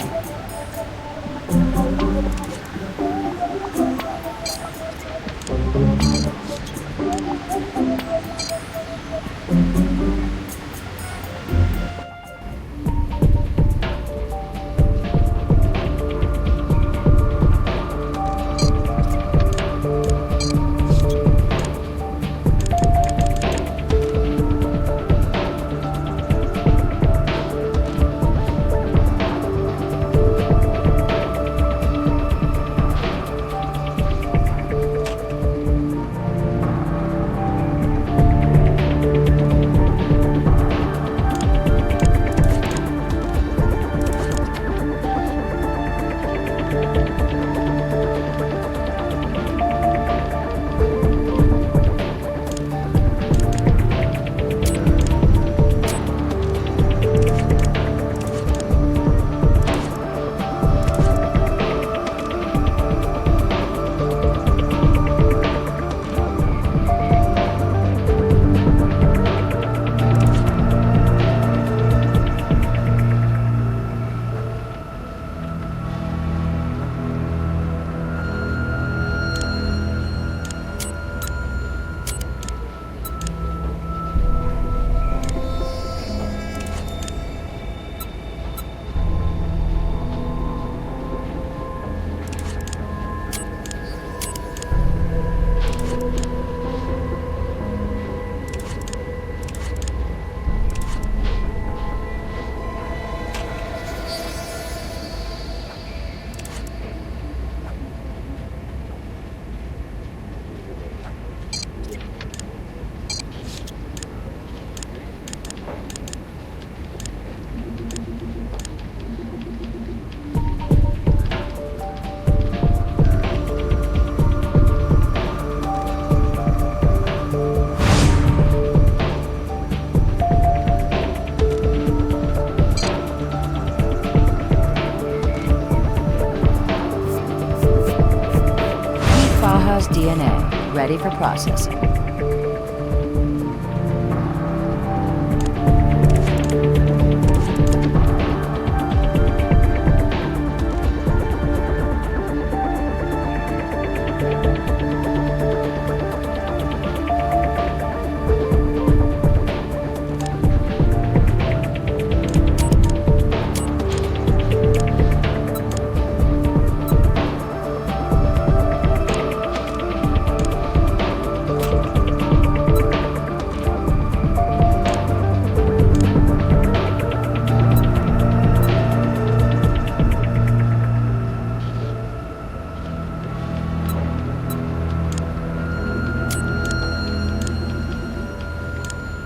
DNA, ready for processing.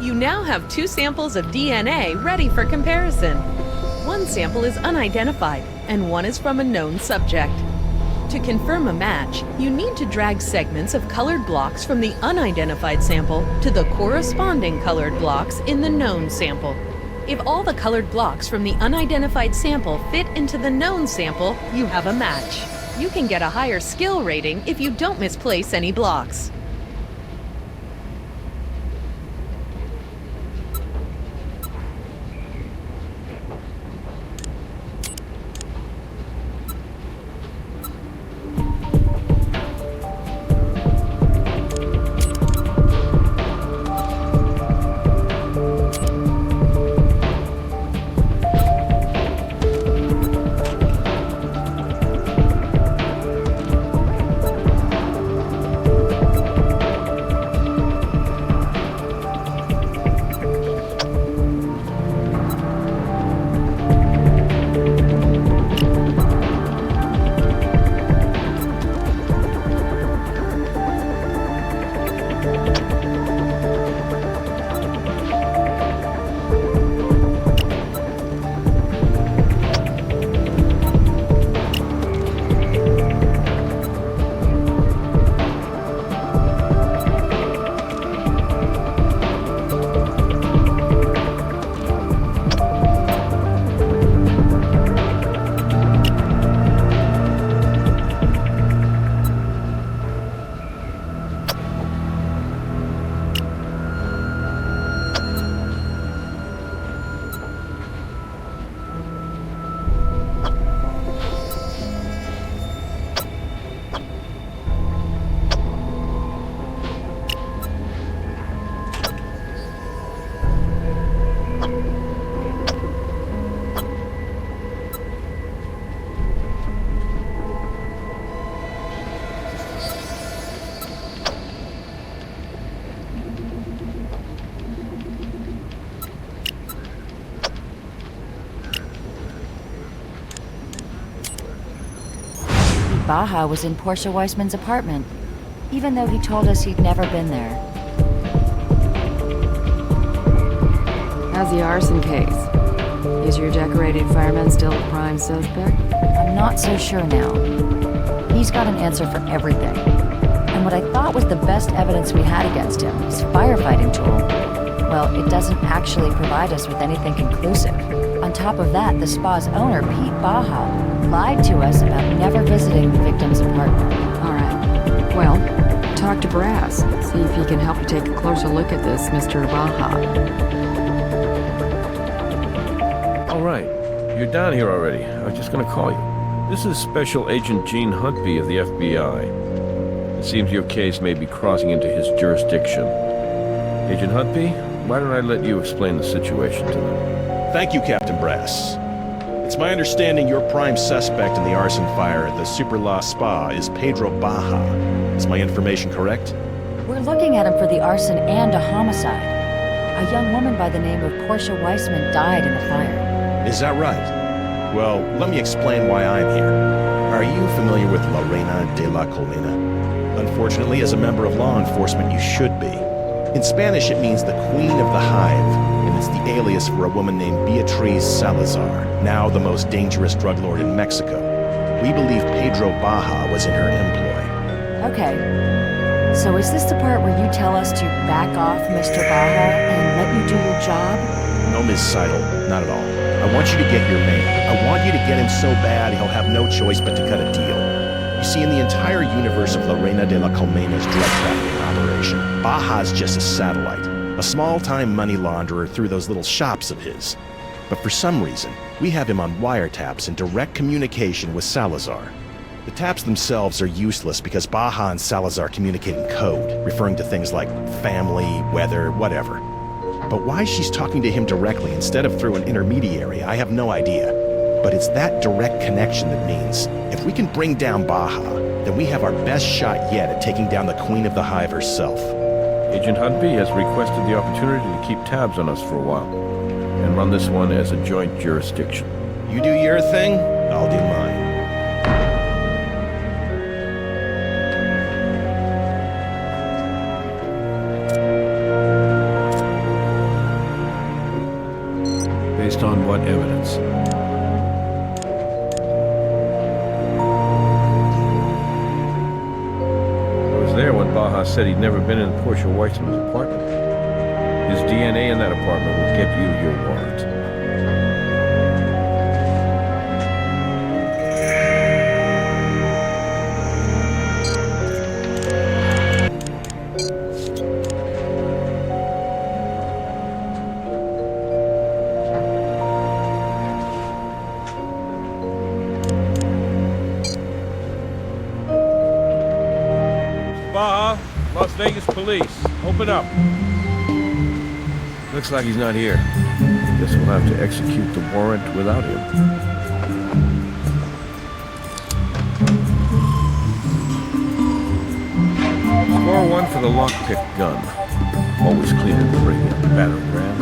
You now have 2 samples of DNA ready for comparison. One sample is unidentified, and one is from a known subject. To confirm a match, you need to drag segments of colored blocks from the unidentified sample to the corresponding colored blocks in the known sample. If all the colored blocks from the unidentified sample fit into the known sample, you have a match. You can get a higher skill rating if you don't misplace any blocks. Baja was in Portia Weissman's apartment, even though he told us he'd never been there. How's the arson case? Is your decorated fireman still a prime suspect? I'm not so sure now. He's got an answer for everything. And what I thought was the best evidence we had against him, his firefighting tool, well, it doesn't actually provide us with anything conclusive. On top of that, the spa's owner, Pete Baja, lied to us about never visiting the victim's apartment. All right. Well, talk to Brass. See if he can help you take a closer look at this, Mr. Baja. All right. You're down here already. I was just going to call you. This is Special Agent Gene Huntby of the FBI. It seems your case may be crossing into his jurisdiction. Agent Huntby, why don't I let you explain the situation to them? Thank you, Captain Brass. It's my understanding your prime suspect in the arson fire at the Super La Spa is Pedro Baja. Is my information correct? We're looking at him for the arson and a homicide. A young woman by the name of Portia Weissman died in the fire. Is that right? Well, let me explain why I'm here. Are you familiar with La Reina de la Colmena? Unfortunately, as a member of law enforcement, you should be. In Spanish, it means the Queen of the Hive, and it's the alias for a woman named Beatriz Salazar, now the most dangerous drug lord in Mexico. We believe Pedro Baja was in her employ. Okay. So is this the part where you tell us to back off, Mr. Baja, and let you do your job? No, Ms. Seidel, not at all. I want you to get your man. I want you to get him so bad he'll have no choice but to cut a deal. You see, in the entire universe of La Reina de la Colmena's drug trafficking operation, Baja's just a satellite, a small-time money launderer through those little shops of his. But for some reason, we have him on wiretaps in direct communication with Salazar. The taps themselves are useless because Baja and Salazar communicate in code, referring to things like family, weather, whatever. But why she's talking to him directly instead of through an intermediary, I have no idea. But it's that direct connection that means, if we can bring down Baja, then we have our best shot yet at taking down the Queen of the Hive herself. Agent Huntby has requested the opportunity to keep tabs on us for a while, and run this one as a joint jurisdiction. You do your thing, I'll do mine. Based on what evidence? said he'd never been in Portia Weissman's apartment. His DNA in that apartment will get you your warrant. Baja, Las Vegas police. Open up. Looks like he's not here. Guess we'll have to execute the warrant without him. Score 1 for the lockpick gun. Always cleaner than bringing a battering ram.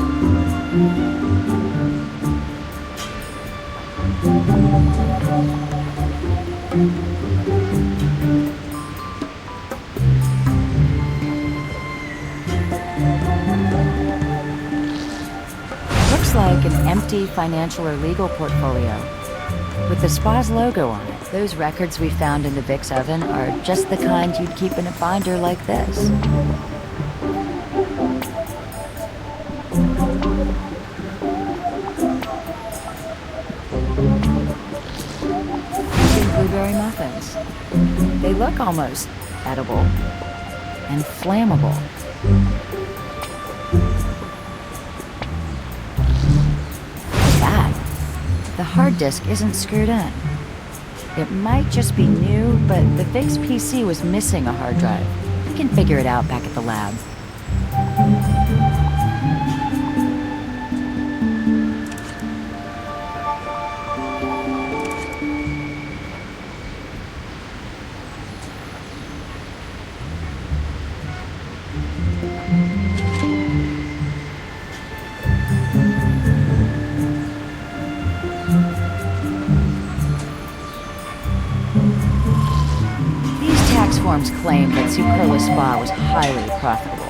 Looks like an empty financial or legal portfolio. With the spa's logo on it, those records we found in the Vic's oven are just the kind you'd keep in a binder like this. Blueberry muffins. They look almost edible and flammable. That, the hard disk isn't screwed in. It might just be new, but the Vic's PC was missing a hard drive. We can figure it out back at the lab. Forms claim that Superla Spa was highly profitable.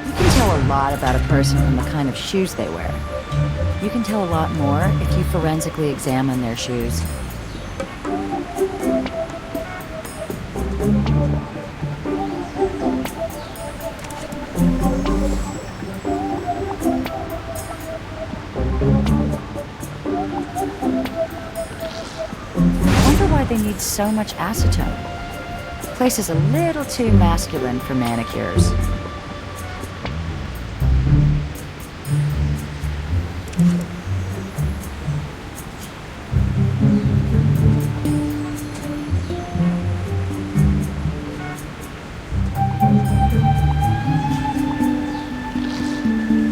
You can tell a lot about a person from the kind of shoes they wear. You can tell a lot more if you forensically examine their shoes. They need so much acetone. The place is a little too masculine for manicures.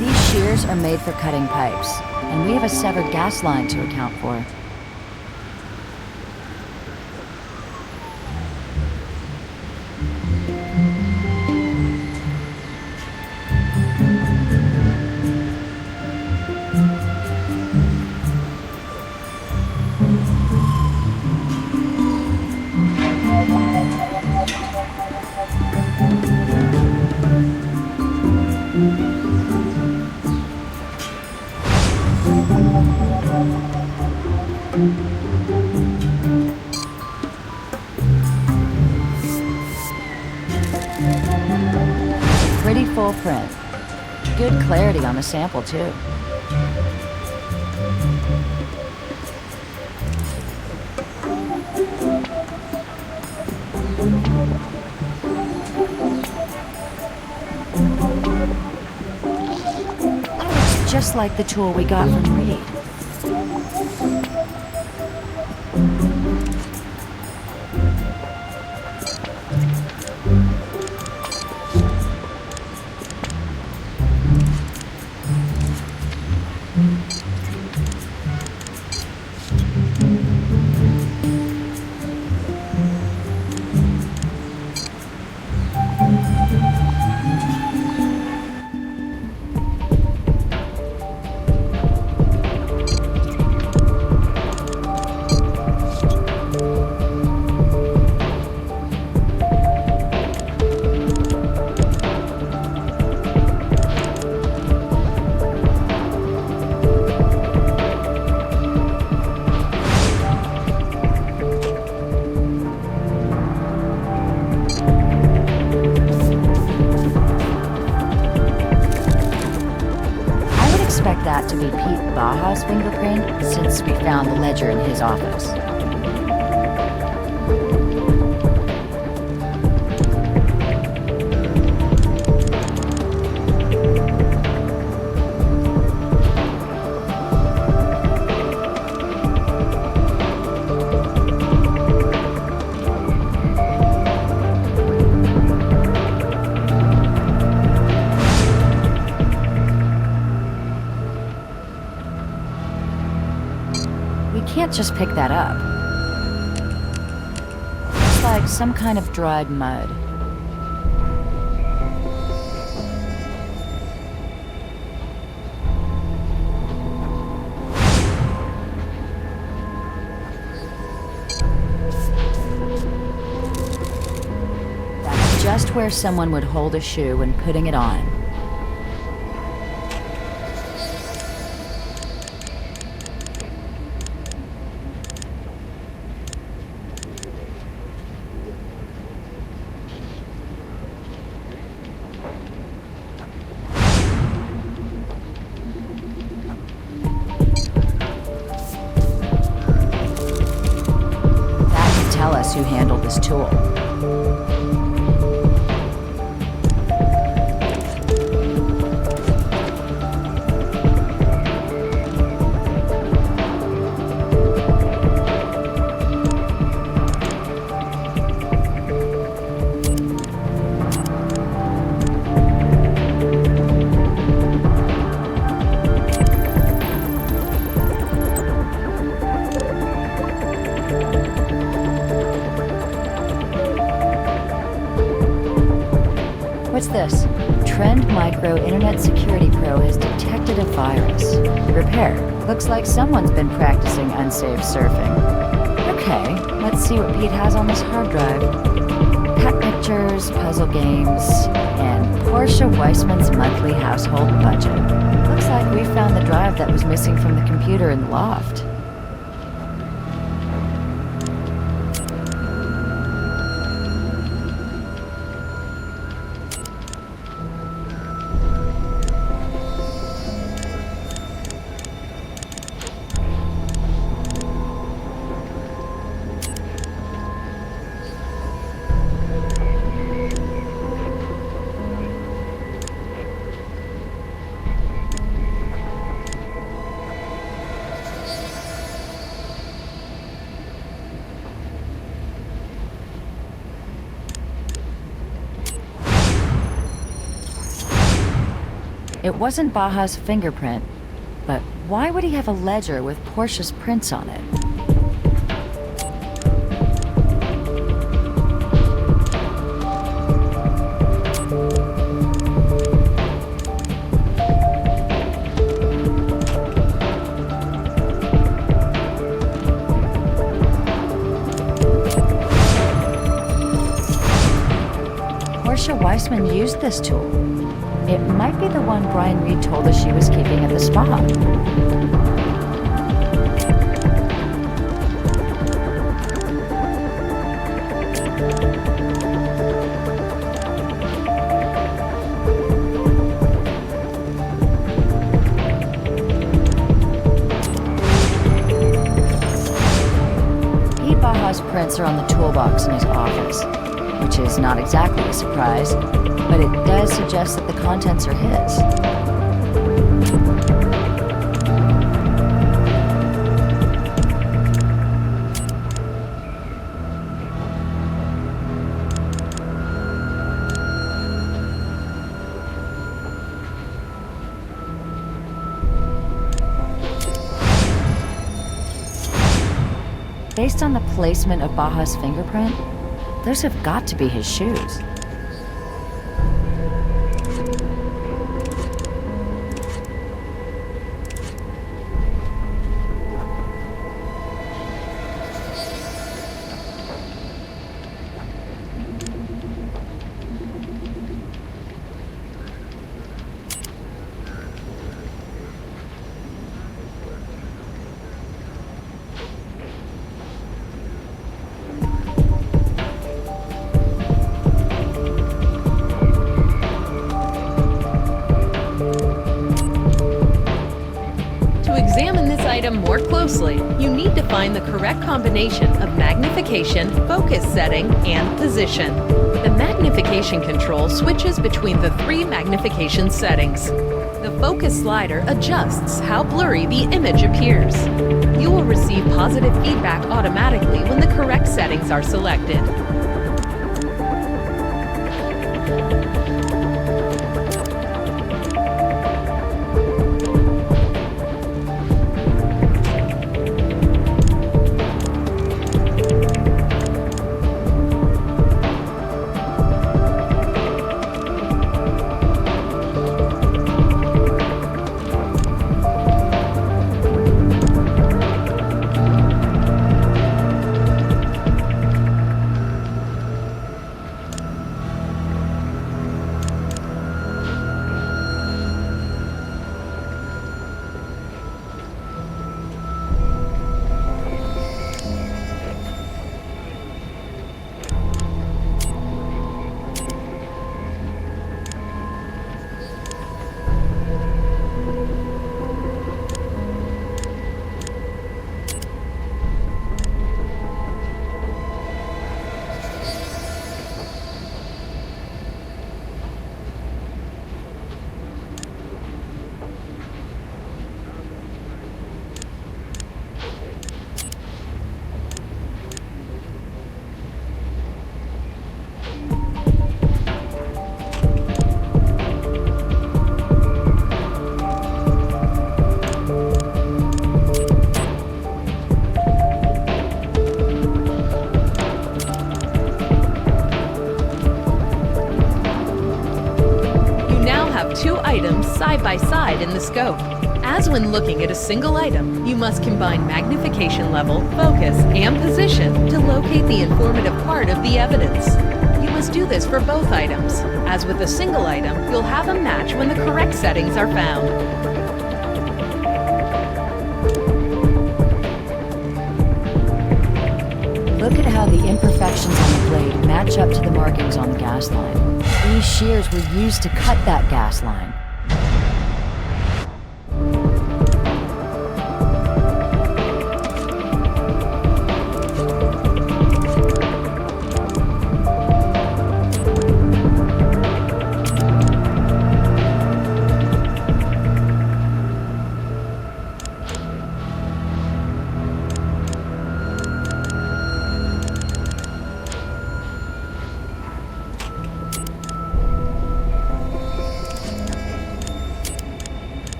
These shears are made for cutting pipes, and we have a severed gas line to account for. Pretty full print. Good clarity on the sample, too. It's just like the tool we got from Reed. take that to be Pete Baja's fingerprint, since we found the ledger in his office. Can't just pick that up. It's like some kind of dried mud. That's just where someone would hold a shoe when putting it on. Tell us who handled this tool. What's this? Trend Micro Internet Security Pro has detected a virus. Repair. Looks like someone's been practicing unsafe surfing. Okay, let's see what Pete has on this hard drive. Cat pictures, puzzle games, and Portia Weissman's monthly household budget. Looks like we found the drive that was missing from the computer in the loft. It wasn't Baja's fingerprint, but why would he have a ledger with Portia's prints on it? Portia Weissman used this tool. It might be the one Brian Reed told us she was keeping at the spa. Pete Baja's prints are on the toolbox in his office, which is not exactly a surprise, but it does suggest that the contents are his. Based on the placement of Baja's fingerprint, those have got to be his shoes. item more closely, you need to find the correct combination of magnification, focus setting, and position. The magnification control switches between the 3 magnification settings. The focus slider adjusts how blurry the image appears. You will receive positive feedback automatically when the correct settings are selected. Side by side in the scope. As when looking at a single item, you must combine magnification level, focus, and position to locate the informative part of the evidence. You must do this for both items. As with a single item, you'll have a match when the correct settings are found. Look at how the imperfections on the blade match up to the markings on the gas line. These shears were used to cut that gas line.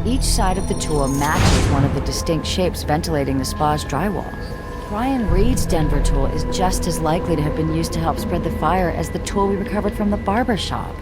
Each side of the tool matches one of the distinct shapes ventilating the spa's drywall. Brian Reed's Denver tool is just as likely to have been used to help spread the fire as the tool we recovered from the barber shop.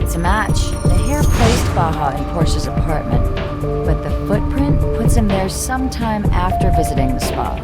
It's a match. The hair placed Baja in Porsche's apartment, but the footprint puts him there sometime after visiting the spa.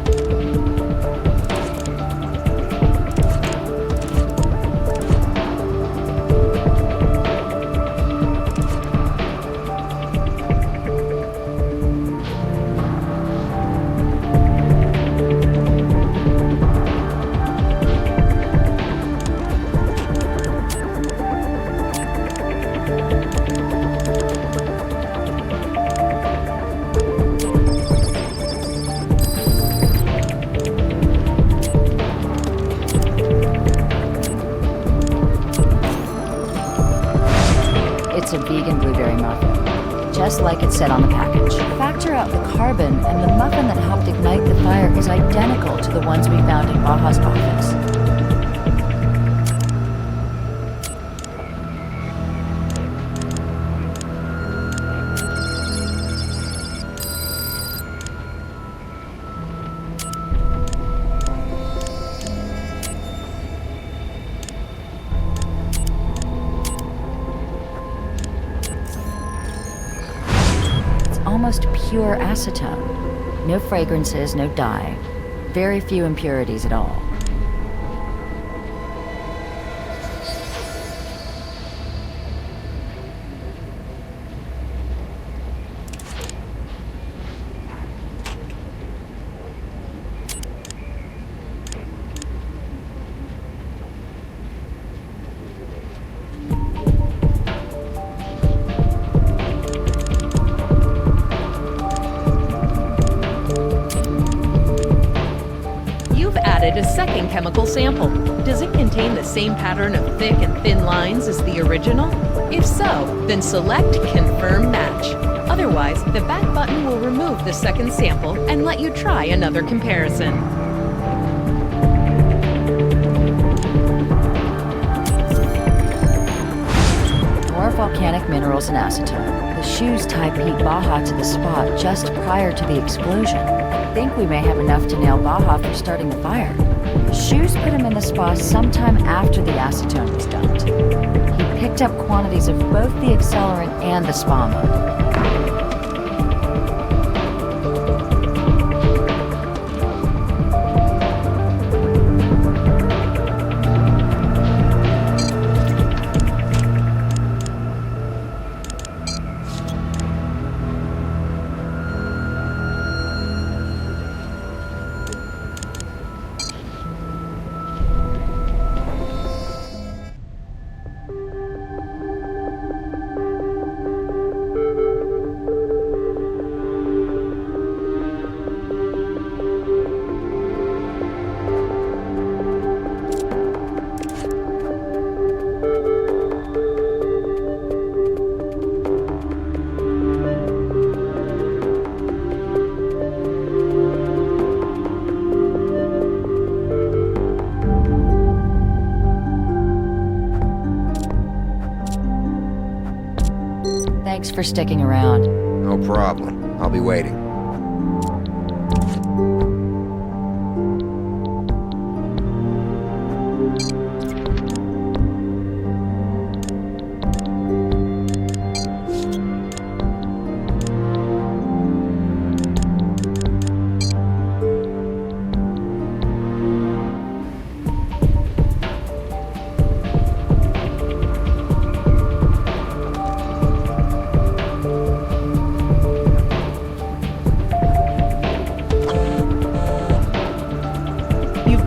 It's a vegan blueberry muffin, just like it said on the package. Factor out the carbon, and the muffin that helped ignite the fire is identical to the ones we found in Baja's office. Almost pure acetone. No fragrances, no dye. Very few impurities at all. added a second chemical sample. Does it contain the same pattern of thick and thin lines as the original? If so, then select Confirm Match. Otherwise, the back button will remove the second sample and let you try another comparison. More volcanic minerals and acetone. The shoes tie Pete Baja to the spot just prior to the explosion. I think we may have enough to nail Baja for starting the fire. The shoes put him in the spa sometime after the acetone was dumped. He picked up quantities of both the accelerant and the spa mud. Thanks for sticking around. No problem. I'll be waiting.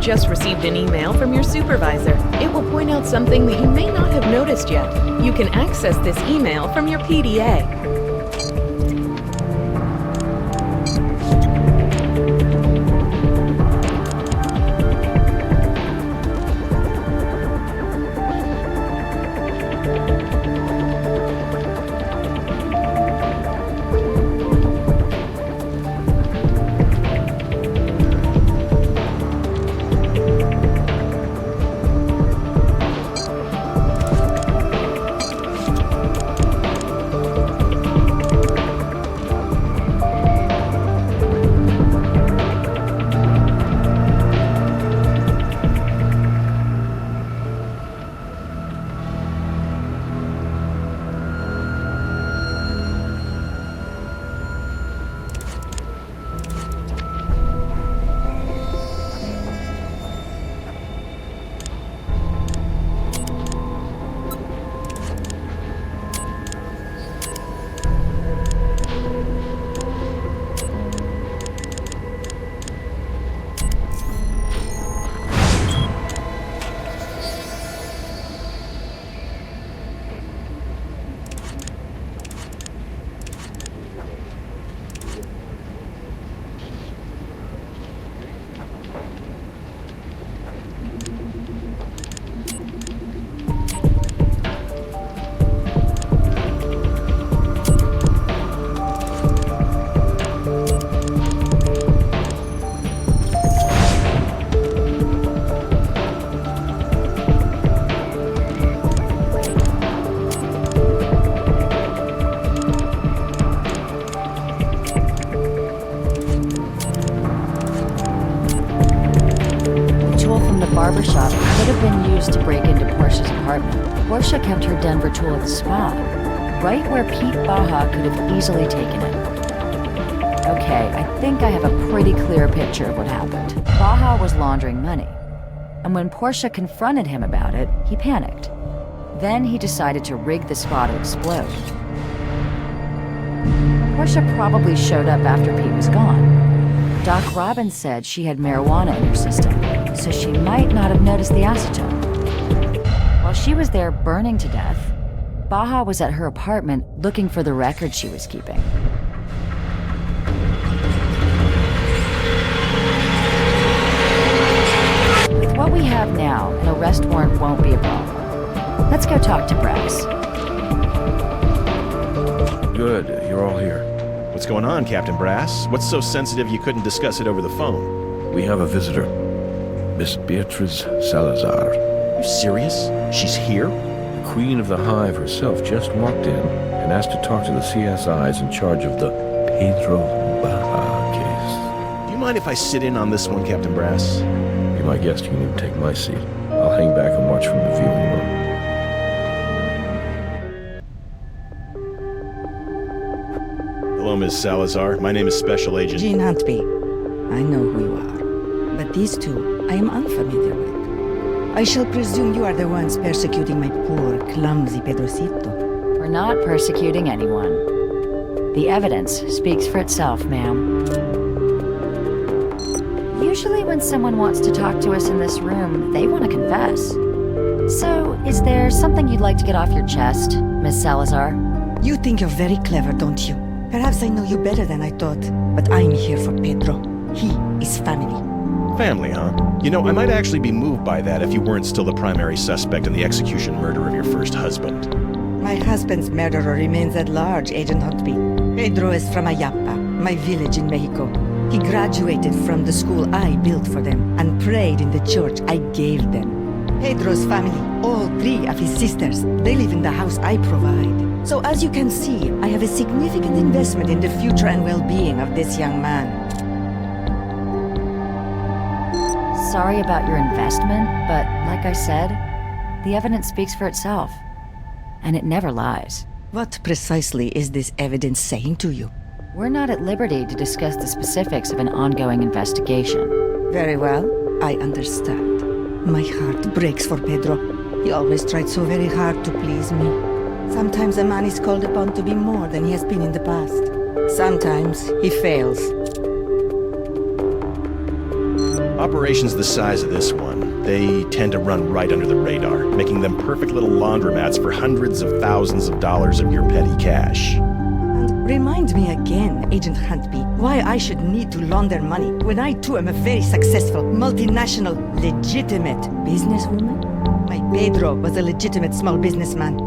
Just received an email from your supervisor. It will point out something that you may not have noticed yet. You can access this email from your PDA. barbershop could have been used to break into Portia's apartment. Portia kept her Denver tool at the spa, right where Pete Baja could have easily taken it. Okay, I think I have a pretty clear picture of what happened. Baja was laundering money, and when Portia confronted him about it, he panicked. Then he decided to rig the spa to explode. Portia probably showed up after Pete was gone. Doc Robbins said she had marijuana in her system, so she might not have noticed the acetone. While she was there burning to death, Baja was at her apartment looking for the record she was keeping. what we have now, an arrest warrant won't be a problem. Let's go talk to Brass. Good, you're all here. What's going on, Captain Brass? What's so sensitive you couldn't discuss it over the phone? We have a visitor. Miss Beatriz Salazar. You serious? She's here? The Queen of the Hive herself just walked in and asked to talk to the CSIs in charge of the Pedro Baja case. Do you mind if I sit in on this one, Captain Brass? Be my guest, you can even take my seat. I'll hang back and watch from the viewing room. Hello, Ms. Salazar. My name is Special Agent... Jean Huntby. I know who you are. But these two, I am unfamiliar with. I shall presume you are the ones persecuting my poor, clumsy Pedrocito. We're not persecuting anyone. The evidence speaks for itself, ma'am. Usually when someone wants to talk to us in this room, they want to confess. So, is there something you'd like to get off your chest, Miss Salazar? You think you're very clever, don't you? Perhaps I know you better than I thought, but I'm here for Pedro. He is family. Family, huh? You know, I might actually be moved by that if you weren't still the primary suspect in the execution murder of your first husband. My husband's murderer remains at large, Agent Huntby. Pedro is from Ayapa, my village in Mexico. He graduated from the school I built for them and prayed in the church I gave them. Pedro's family, all three of his sisters, they live in the house I provide. So as you can see, I have a significant investment in the future and well-being of this young man. Sorry about your investment, but like I said, the evidence speaks for itself. And it never lies. What precisely is this evidence saying to you? We're not at liberty to discuss the specifics of an ongoing investigation. Very well, I understand. My heart breaks for Pedro. He always tried so very hard to please me. Sometimes a man is called upon to be more than he has been in the past. Sometimes he fails. Operations the size of this one, they tend to run right under the radar, making them perfect little laundromats for hundreds of thousands of dollars of your petty cash. And remind me again, Agent Huntby, why I should need to launder money when I too am a very successful, multinational, legitimate businesswoman? My Pedro was a legitimate small businessman.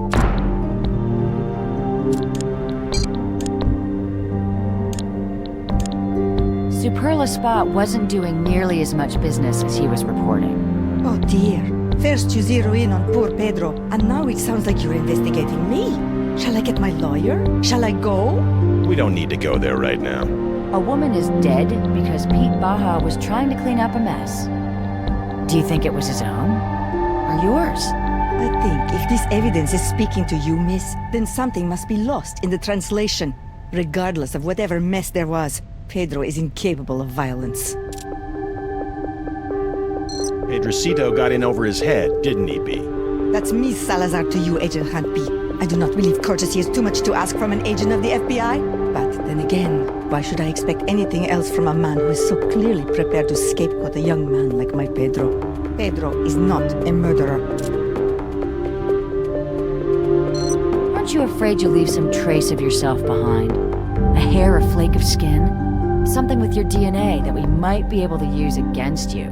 Superla Spot wasn't doing nearly as much business as he was reporting. Oh dear. First you zero in on poor Pedro, and now it sounds like you're investigating me. Shall I get my lawyer? Shall I go? We don't need to go there right now. A woman is dead because Pete Baja was trying to clean up a mess. Do you think it was his own? Or yours? I think if this evidence is speaking to you, miss, then something must be lost in the translation. Regardless of whatever mess there was, Pedro is incapable of violence. Pedrocito got in over his head, didn't he, B? That's Miss Salazar to you, Agent Huntby. I do not believe courtesy is too much to ask from an agent of the FBI. But then again, why should I expect anything else from a man who is so clearly prepared to scapegoat a young man like my Pedro? Pedro is not a murderer. Aren't you afraid you'll leave some trace of yourself behind? A hair or flake of skin? Something with your DNA that we might be able to use against you.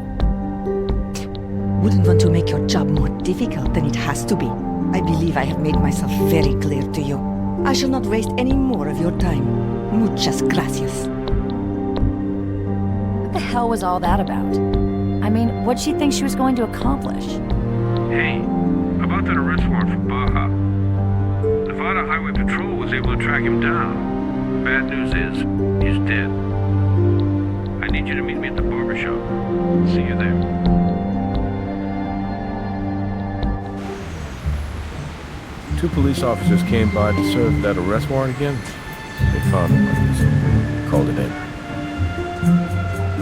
Wouldn't want to make your job more difficult than it has to be. I believe I have made myself very clear to you. I shall not waste any more of your time. Muchas gracias. What the hell was all that about? I mean, what'd she think she was going to accomplish? Hey, about that arrest warrant for Baja. Nevada Highway Patrol was able to track him down. Bad news is, he's dead. I need you to meet me at the barbershop. See you there. Two police officers came by to serve that arrest warrant again. They found him, so called it in.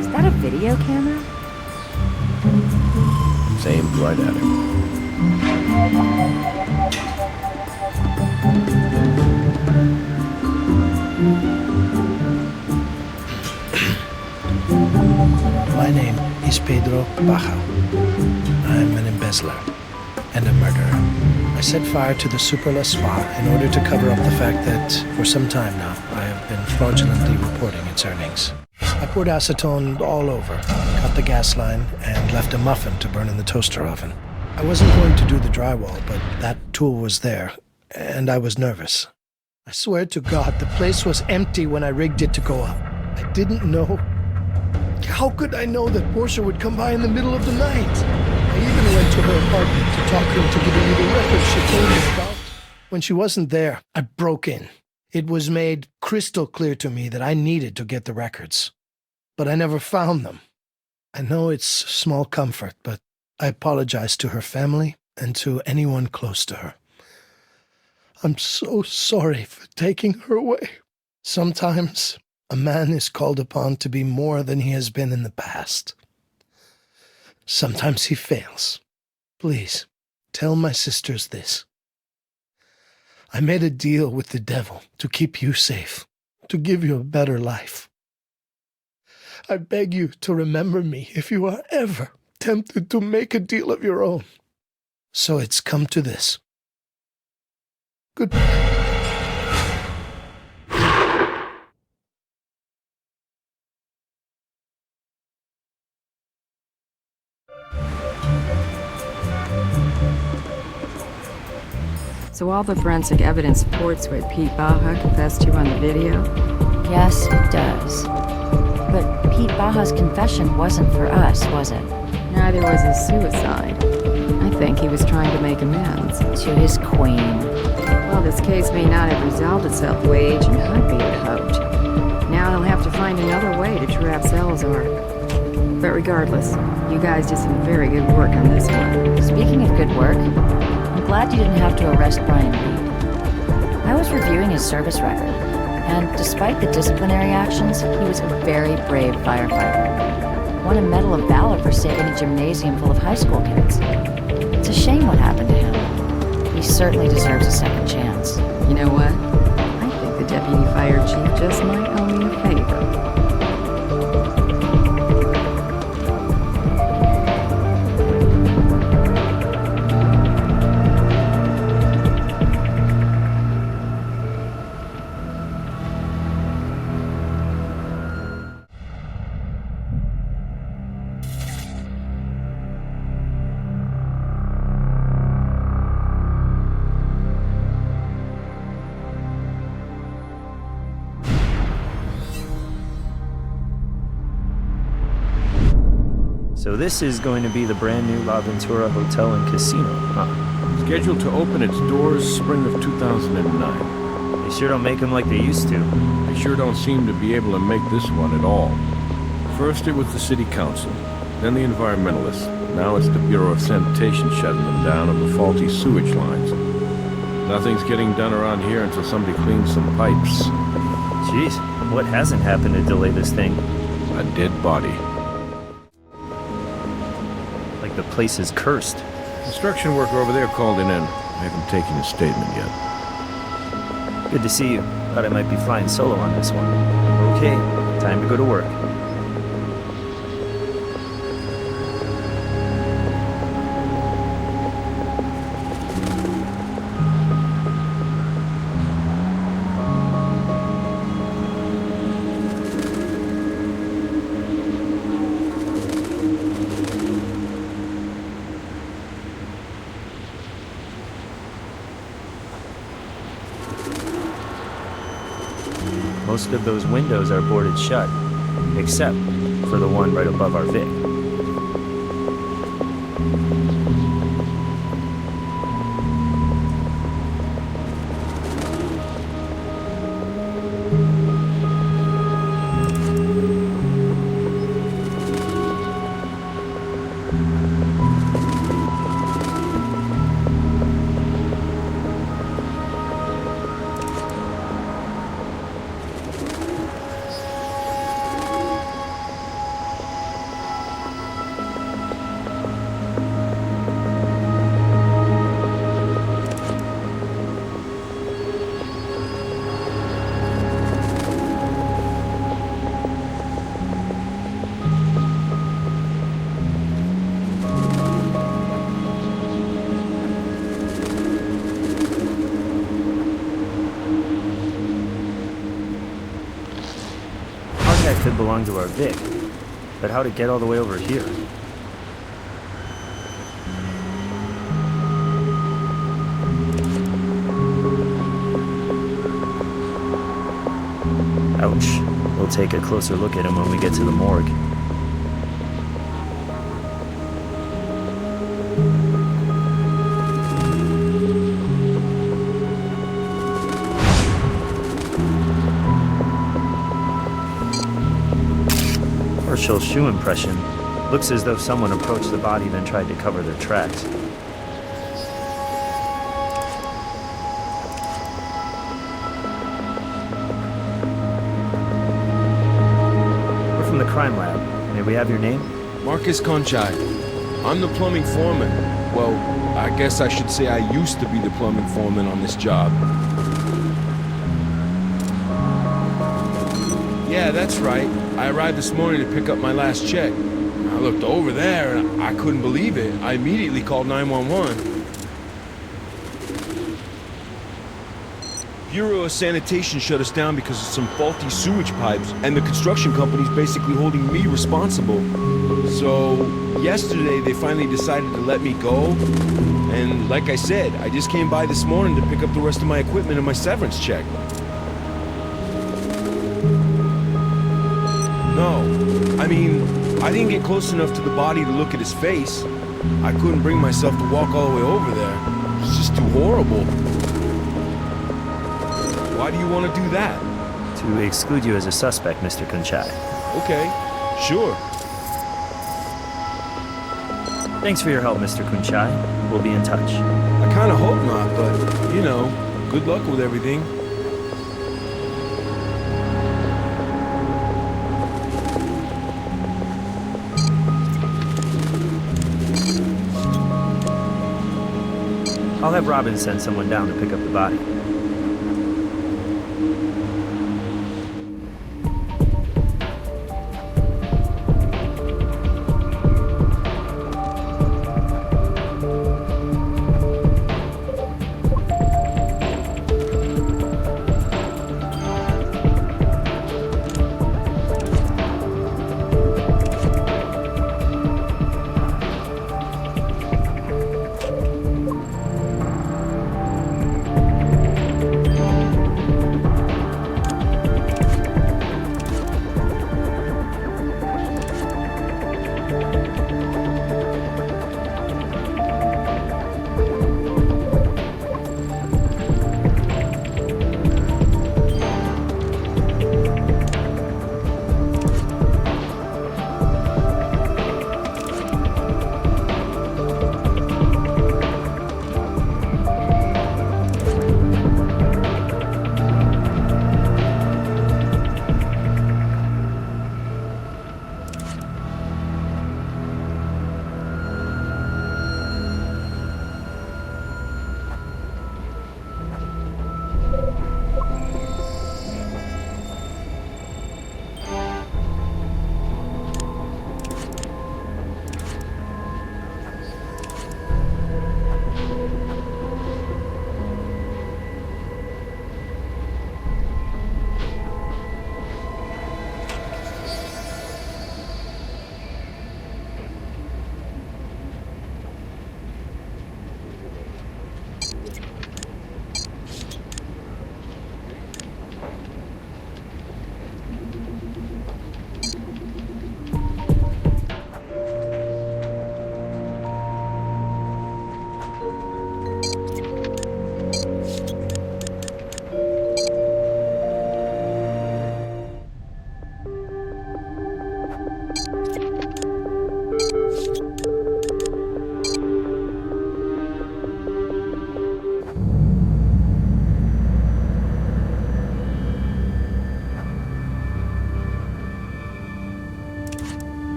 Is that a video camera? Aimed right at him. My name is Pedro Baja. I'm an embezzler and a murderer. I set fire to the Superla Spa in order to cover up the fact that, for some time now, I have been fraudulently reporting its earnings. I poured acetone all over, cut the gas line and left a muffin to burn in the toaster oven. I wasn't going to do the drywall, but that tool was there, and I was nervous. I swear to God, the place was empty when I rigged it to go up. I didn't know. How could I know that Portia would come by in the middle of the night? I even went to her apartment to talk her into giving me the records she told me about. When she wasn't there, I broke in. It was made crystal clear to me that I needed to get the records. But I never found them. I know it's small comfort, but I apologize to her family and to anyone close to her. I'm so sorry for taking her away. Sometimes a man is called upon to be more than he has been in the past. Sometimes he fails. Please, tell my sisters this. I made a deal with the devil to keep you safe, to give you a better life. I beg you to remember me if you are ever tempted to make a deal of your own. So it's come to this. Goodbye. So all the forensic evidence supports what Pete Baja confessed to on the video? Yes, it does. But Pete Baja's confession wasn't for us, was it? Neither was his suicide. I think he was trying to make amends. To his queen. Well, this case may not have resolved itself the way Agent Huntley had hoped. Now he'll have to find another way to trap Salazar. But regardless, you guys did some very good work on this one. Speaking of good work, I'm glad you didn't have to arrest Brian Reed. I was reviewing his service record, and despite the disciplinary actions, he was a very brave firefighter. Won a Medal of Valor for saving a gymnasium full of high school kids. It's a shame what happened to him. He certainly deserves a second chance. You know what? I think the deputy fire chief just might owe me a favor. So this is going to be the brand new La Ventura Hotel and Casino, huh? Scheduled to open its doors spring of 2009. They sure don't make them like they used to. They sure don't seem to be able to make this one at all. First it was the city council, then the environmentalists. Now it's the Bureau of Sanitation shutting them down over faulty sewage lines. Nothing's getting done around here until somebody cleans some pipes. Jeez, what hasn't happened to delay this thing? A dead body. Like the place is cursed. Construction worker over there called in. I haven't taken his statement yet. Good to see you. Thought I might be flying solo on this one. Okay, time to go to work. Most of those windows are boarded shut, except for the one right above our Vic. Could belong to our Vic. but how to get all the way over here? Ouch. We'll take a closer look at him when we get to the morgue. Partial shoe impression. Looks as though someone approached the body then tried to cover their tracks. We're from the crime lab. May we have your name? Marcus Conchai. I'm the plumbing foreman. Well, I guess I should say I used to be the plumbing foreman on this job. Yeah, that's right. I arrived this morning to pick up my last check. I looked over there and I couldn't believe it. I immediately called 911. Bureau of Sanitation shut us down because of some faulty sewage pipes, and the construction company's basically holding me responsible. So, yesterday they finally decided to let me go, and like I said, I just came by this morning to pick up the rest of my equipment and my severance check. No, I mean, I didn't get close enough to the body to look at his face. I couldn't bring myself to walk all the way over there. It's just too horrible. Why do you want to do that? To exclude you as a suspect, Mr. Kunchai. Okay, sure. Thanks for your help, Mr. Kunchai. We'll be in touch. I kind of hope not, but, you know, good luck with everything. I'll have Robin send someone down to pick up the body.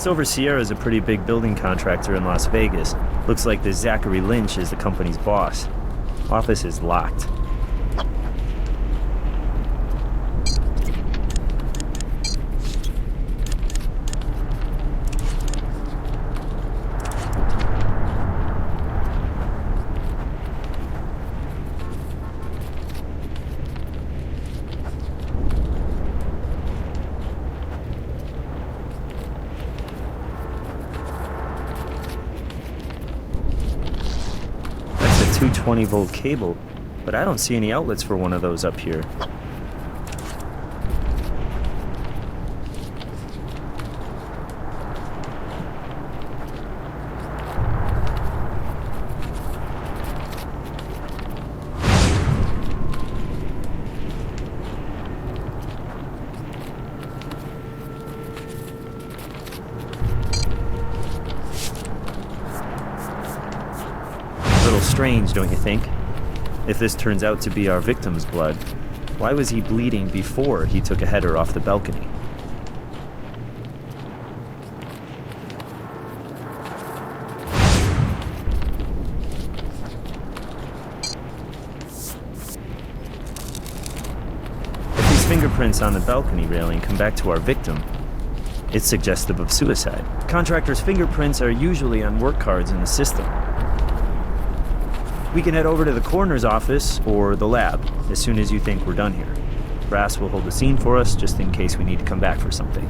Silver Sierra is a pretty big building contractor in Las Vegas. Looks like this Zachary Lynch is the company's boss. Office is locked. That's a 220-volt cable, but I don't see any outlets for one of those up here. Strange, don't you think? If this turns out to be our victim's blood, why was he bleeding before he took a header off the balcony? If these fingerprints on the balcony railing come back to our victim, it's suggestive of suicide. Contractors' fingerprints are usually on work cards in the system. We can head over to the coroner's office or the lab as soon as you think we're done here. Brass will hold the scene for us just in case we need to come back for something.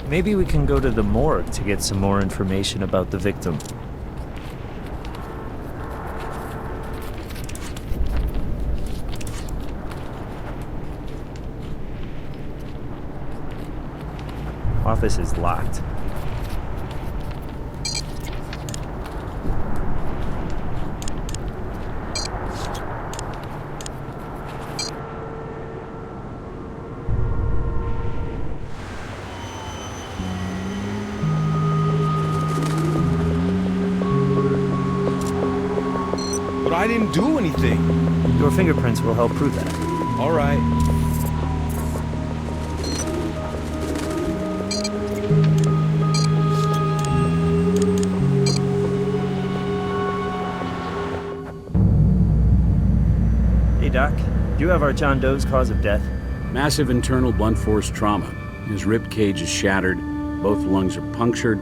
Maybe we can go to the morgue to get some more information about the victim. Office is locked. But I didn't do anything. Your fingerprints will help prove that. All right. Doc, do you have our John Doe's cause of death? Massive internal blunt force trauma. His rib cage is shattered, both lungs are punctured,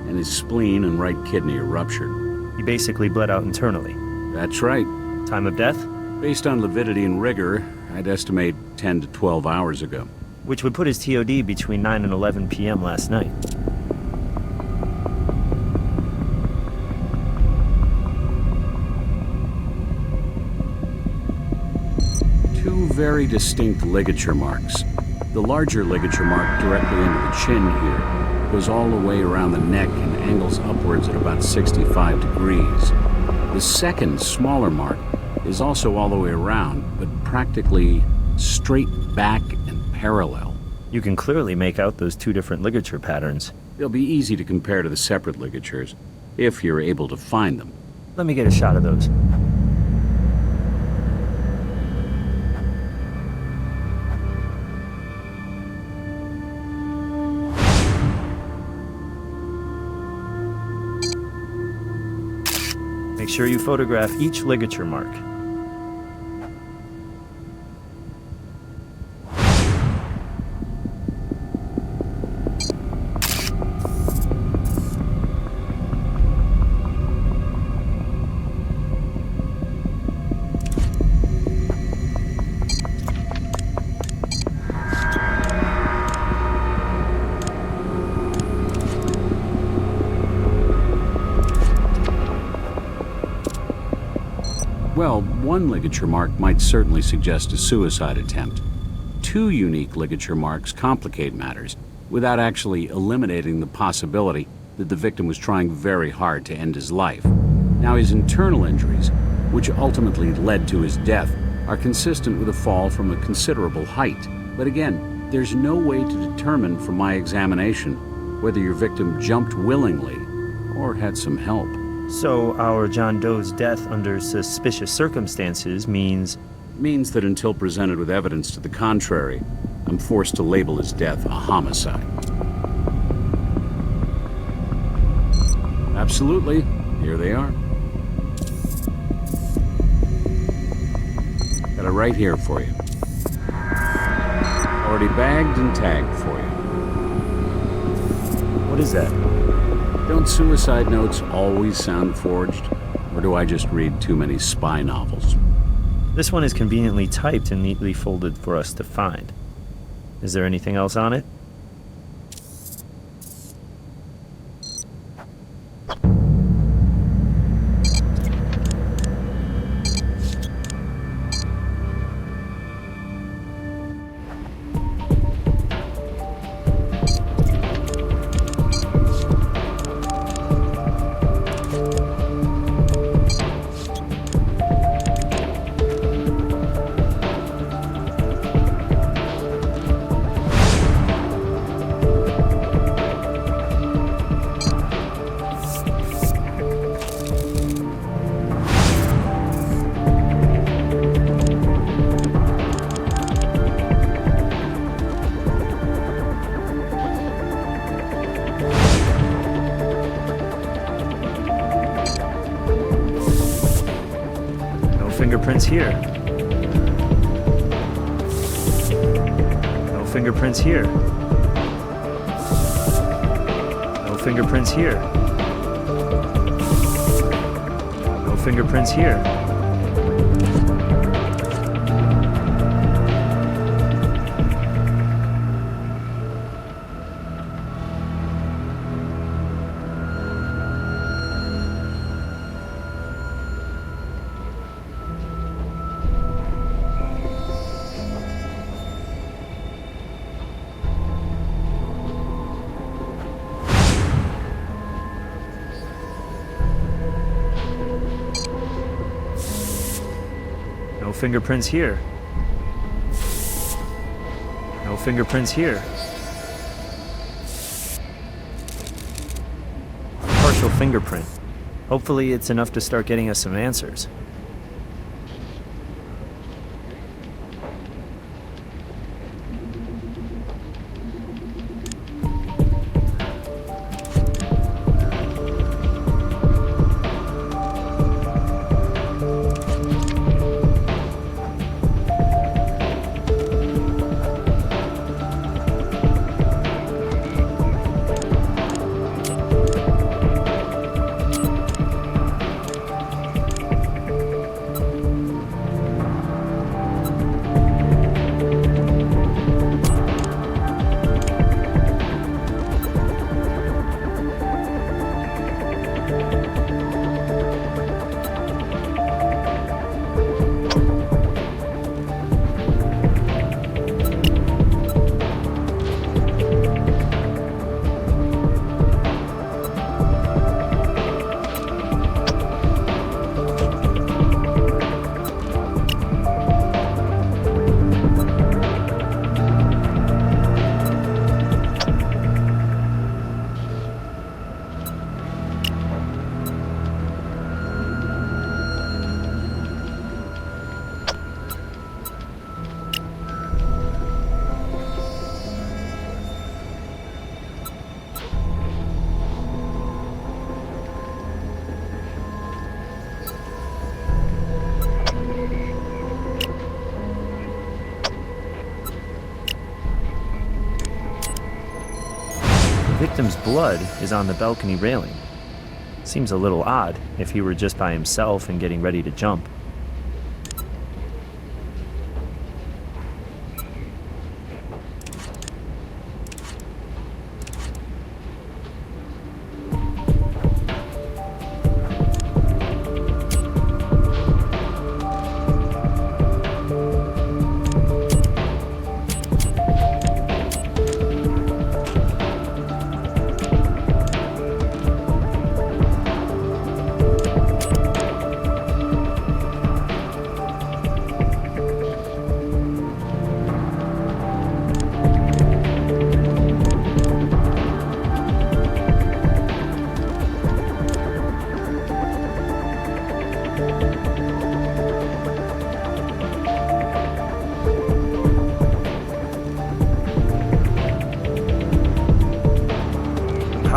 and his spleen and right kidney are ruptured. He basically bled out internally. That's right. Time of death? Based on lividity and rigor, I'd estimate 10 to 12 hours ago. Which would put his TOD between 9 and 11 p.m. last night. Two very distinct ligature marks. The larger ligature mark directly into the chin here goes all the way around the neck and angles upwards at about 65 degrees. The second, smaller mark is also all the way around, but practically straight back and parallel. You can clearly make out those two different ligature patterns. They'll be easy to compare to the separate ligatures, if you're able to find them. Let me get a shot of those. Make sure you photograph each ligature mark. Well, one ligature mark might certainly suggest a suicide attempt. Two unique ligature marks complicate matters, without actually eliminating the possibility that the victim was trying very hard to end his life. Now, his internal injuries, which ultimately led to his death, are consistent with a fall from a considerable height. But again, there's no way to determine from my examination whether your victim jumped willingly Or had some help. So our John Doe's death under suspicious circumstances means... Means that until presented with evidence to the contrary, I'm forced to label his death a homicide. Absolutely. Here they are. Got it right here for you. Already bagged and tagged for you. What is that? Don't suicide notes always sound forged? Or do I just read too many spy novels? This one is conveniently typed and neatly folded for us to find. Is there anything else on it? Fingerprints here. No fingerprints here. No fingerprints here. No fingerprints here. No fingerprints here. No fingerprints here. Partial fingerprint. Hopefully it's enough to start getting us some answers. The victim's blood is on the balcony railing. Seems a little odd if he were just by himself and getting ready to jump.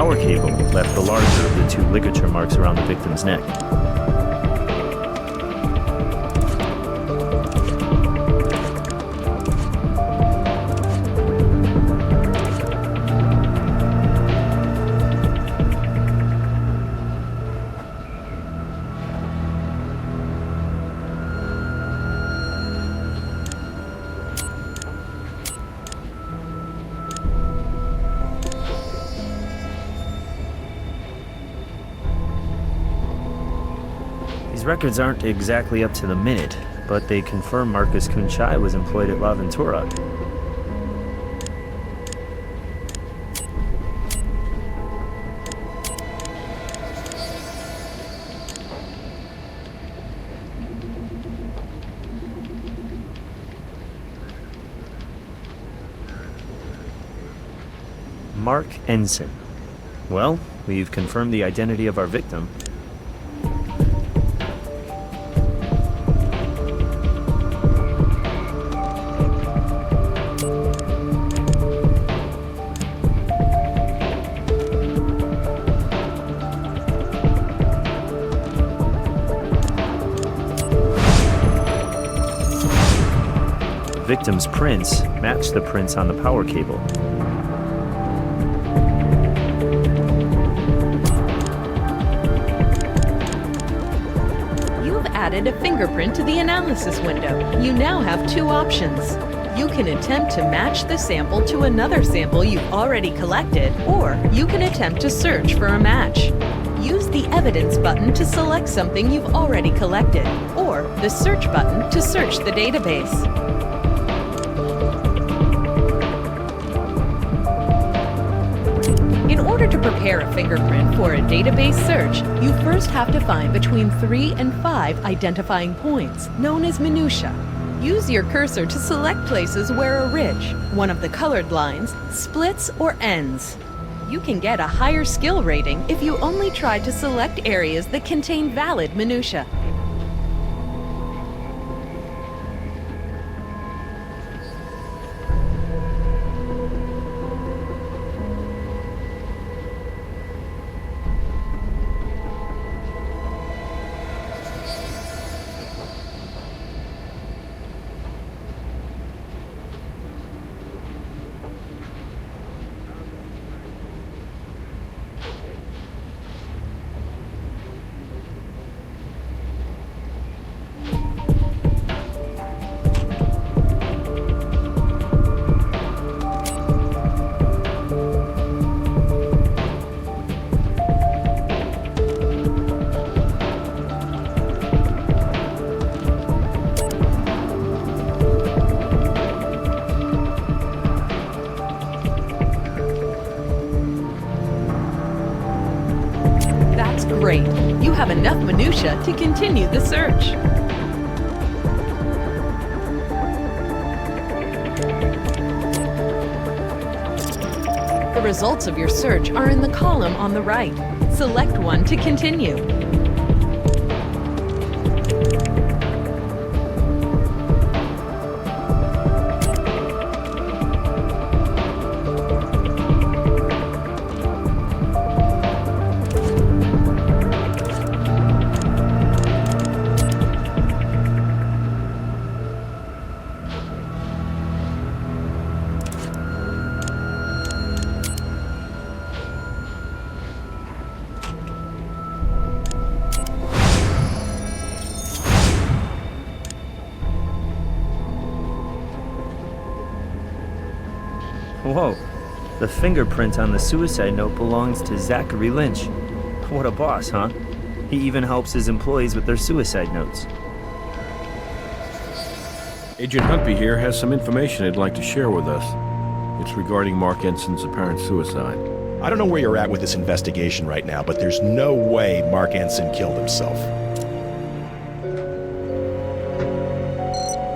power cable left the larger of the two ligature marks around the victim's neck. These records aren't exactly up to the minute, but they confirm Marcus Kunchai was employed at La Ventura. Mark Ensign. Well, we've confirmed the identity of our victim. The victim's prints match the prints on the power cable. Added a fingerprint to the analysis window. You now have two options. You can attempt to match the sample to another sample you've already collected, or you can attempt to search for a match. Use the Evidence button to select something you've already collected, or the Search button to search the database. In order to prepare a fingerprint for a database search, you first have to find between 3 and 5 identifying points, known as minutia. Use your cursor to select places where a ridge, one of the colored lines, splits or ends. You can get a higher skill rating if you only try to select areas that contain valid minutia. Great. You have enough minutia to continue the search. The results of your search are in the column on the right. Select one to continue. Whoa, the fingerprint on the suicide note belongs to Zachary Lynch. What a boss, huh? He even helps his employees with their suicide notes. Agent Huntby here has some information he'd like to share with us. It's regarding Mark Ensign's apparent suicide. I don't know where you're at with this investigation right now, but there's no way Mark Ensign killed himself.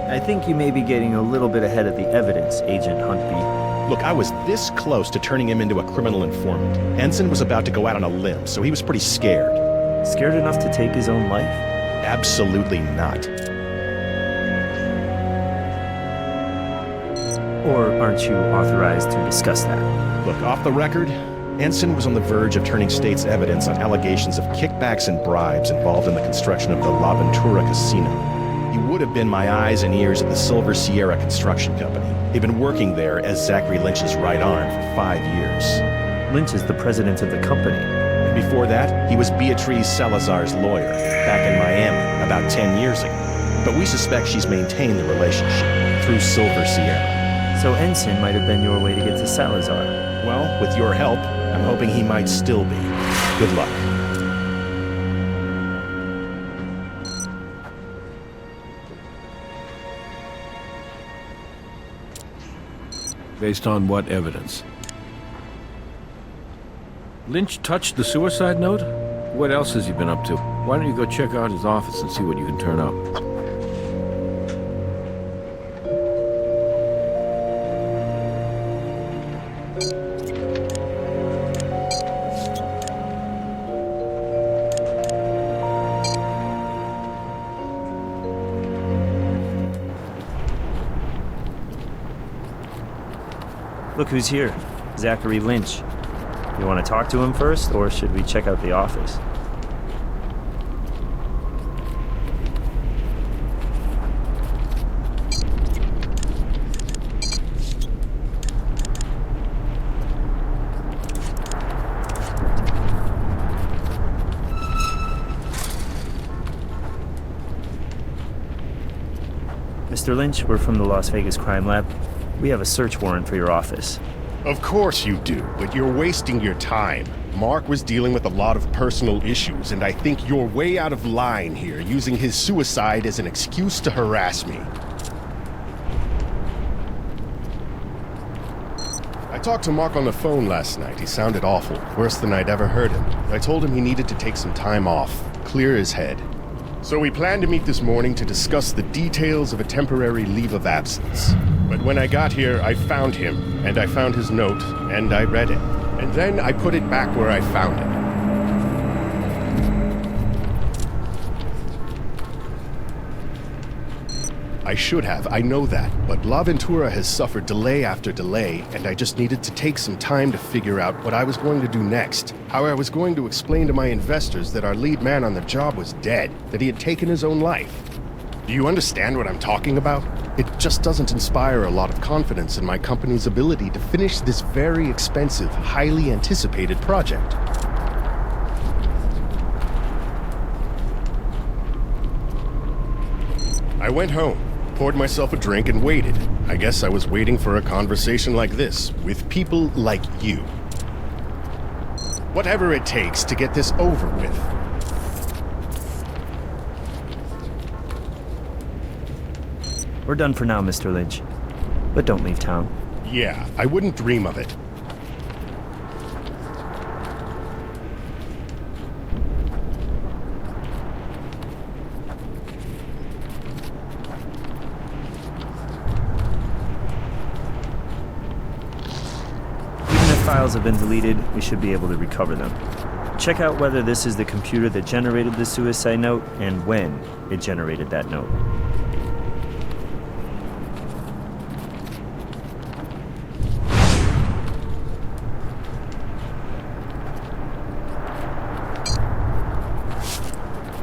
I think you may be getting a little bit ahead of the evidence, Agent Huntby. Look, I was this close to turning him into a criminal informant. Ensign was about to go out on a limb, so he was pretty scared. Scared enough to take his own life? Absolutely not. Or aren't you authorized to discuss that? Look, off the record, Ensign was on the verge of turning state's evidence on allegations of kickbacks and bribes involved in the construction of the La Ventura Casino. He would have been my eyes and ears at the Silver Sierra Construction Company. He'd been working there as Zachary Lynch's right arm for 5 years. Lynch is the president of the company. And before that, he was Beatriz Salazar's lawyer, back in Miami, about 10 years ago. But we suspect she's maintained the relationship through Silver Sierra. So Ensign might have been your way to get to Salazar. Well, with your help, I'm hoping he might still be. Good luck. Based on what evidence? Lynch touched the suicide note? What else has he been up to? Why don't you go check out his office and see what you can turn up? Look who's here. Zachary Lynch. You want to talk to him first, or should we check out the office? Mr. Lynch, we're from the Las Vegas Crime Lab. We have a search warrant for your office. Of course you do, but you're wasting your time. Mark was dealing with a lot of personal issues, and I think you're way out of line here, using his suicide as an excuse to harass me. I talked to Mark on the phone last night. He sounded awful, worse than I'd ever heard him. I told him he needed to take some time off, clear his head. So we planned to meet this morning to discuss the details of a temporary leave of absence. But when I got here, I found him, and I found his note, and I read it. And then I put it back where I found it. I should have, I know that, but La Ventura has suffered delay after delay, and I just needed to take some time to figure out what I was going to do next. How I was going to explain to my investors that our lead man on the job was dead, that he had taken his own life. Do you understand what I'm talking about? It just doesn't inspire a lot of confidence in my company's ability to finish this very expensive, highly anticipated project. I went home, poured myself a drink, and waited. I guess I was waiting for a conversation like this, with people like you. Whatever it takes to get this over with. We're done for now, Mr. Lynch. But don't leave town. Yeah, I wouldn't dream of it. Even if files have been deleted, we should be able to recover them. Check out whether this is the computer that generated the suicide note and when it generated that note.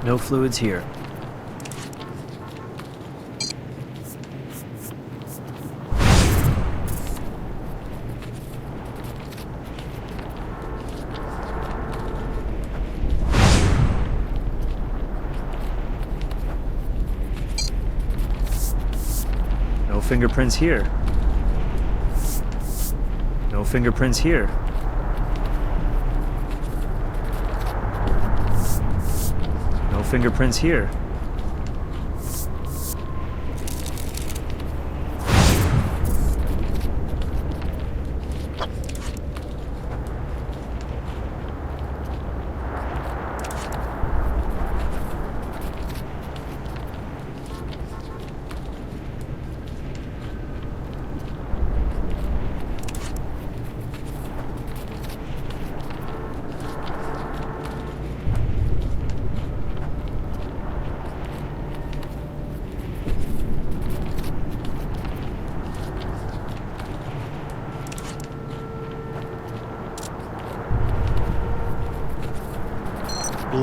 No fluids here. No fingerprints here. No fingerprints here. No fingerprints here.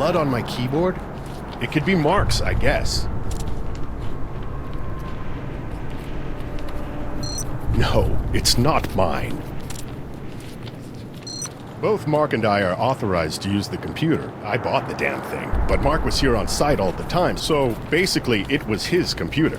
blood on my keyboard? It could be Mark's, I guess. No, it's not mine. Both Mark and I are authorized to use the computer. I bought the damn thing, but Mark was here on site all the time, so basically it was his computer.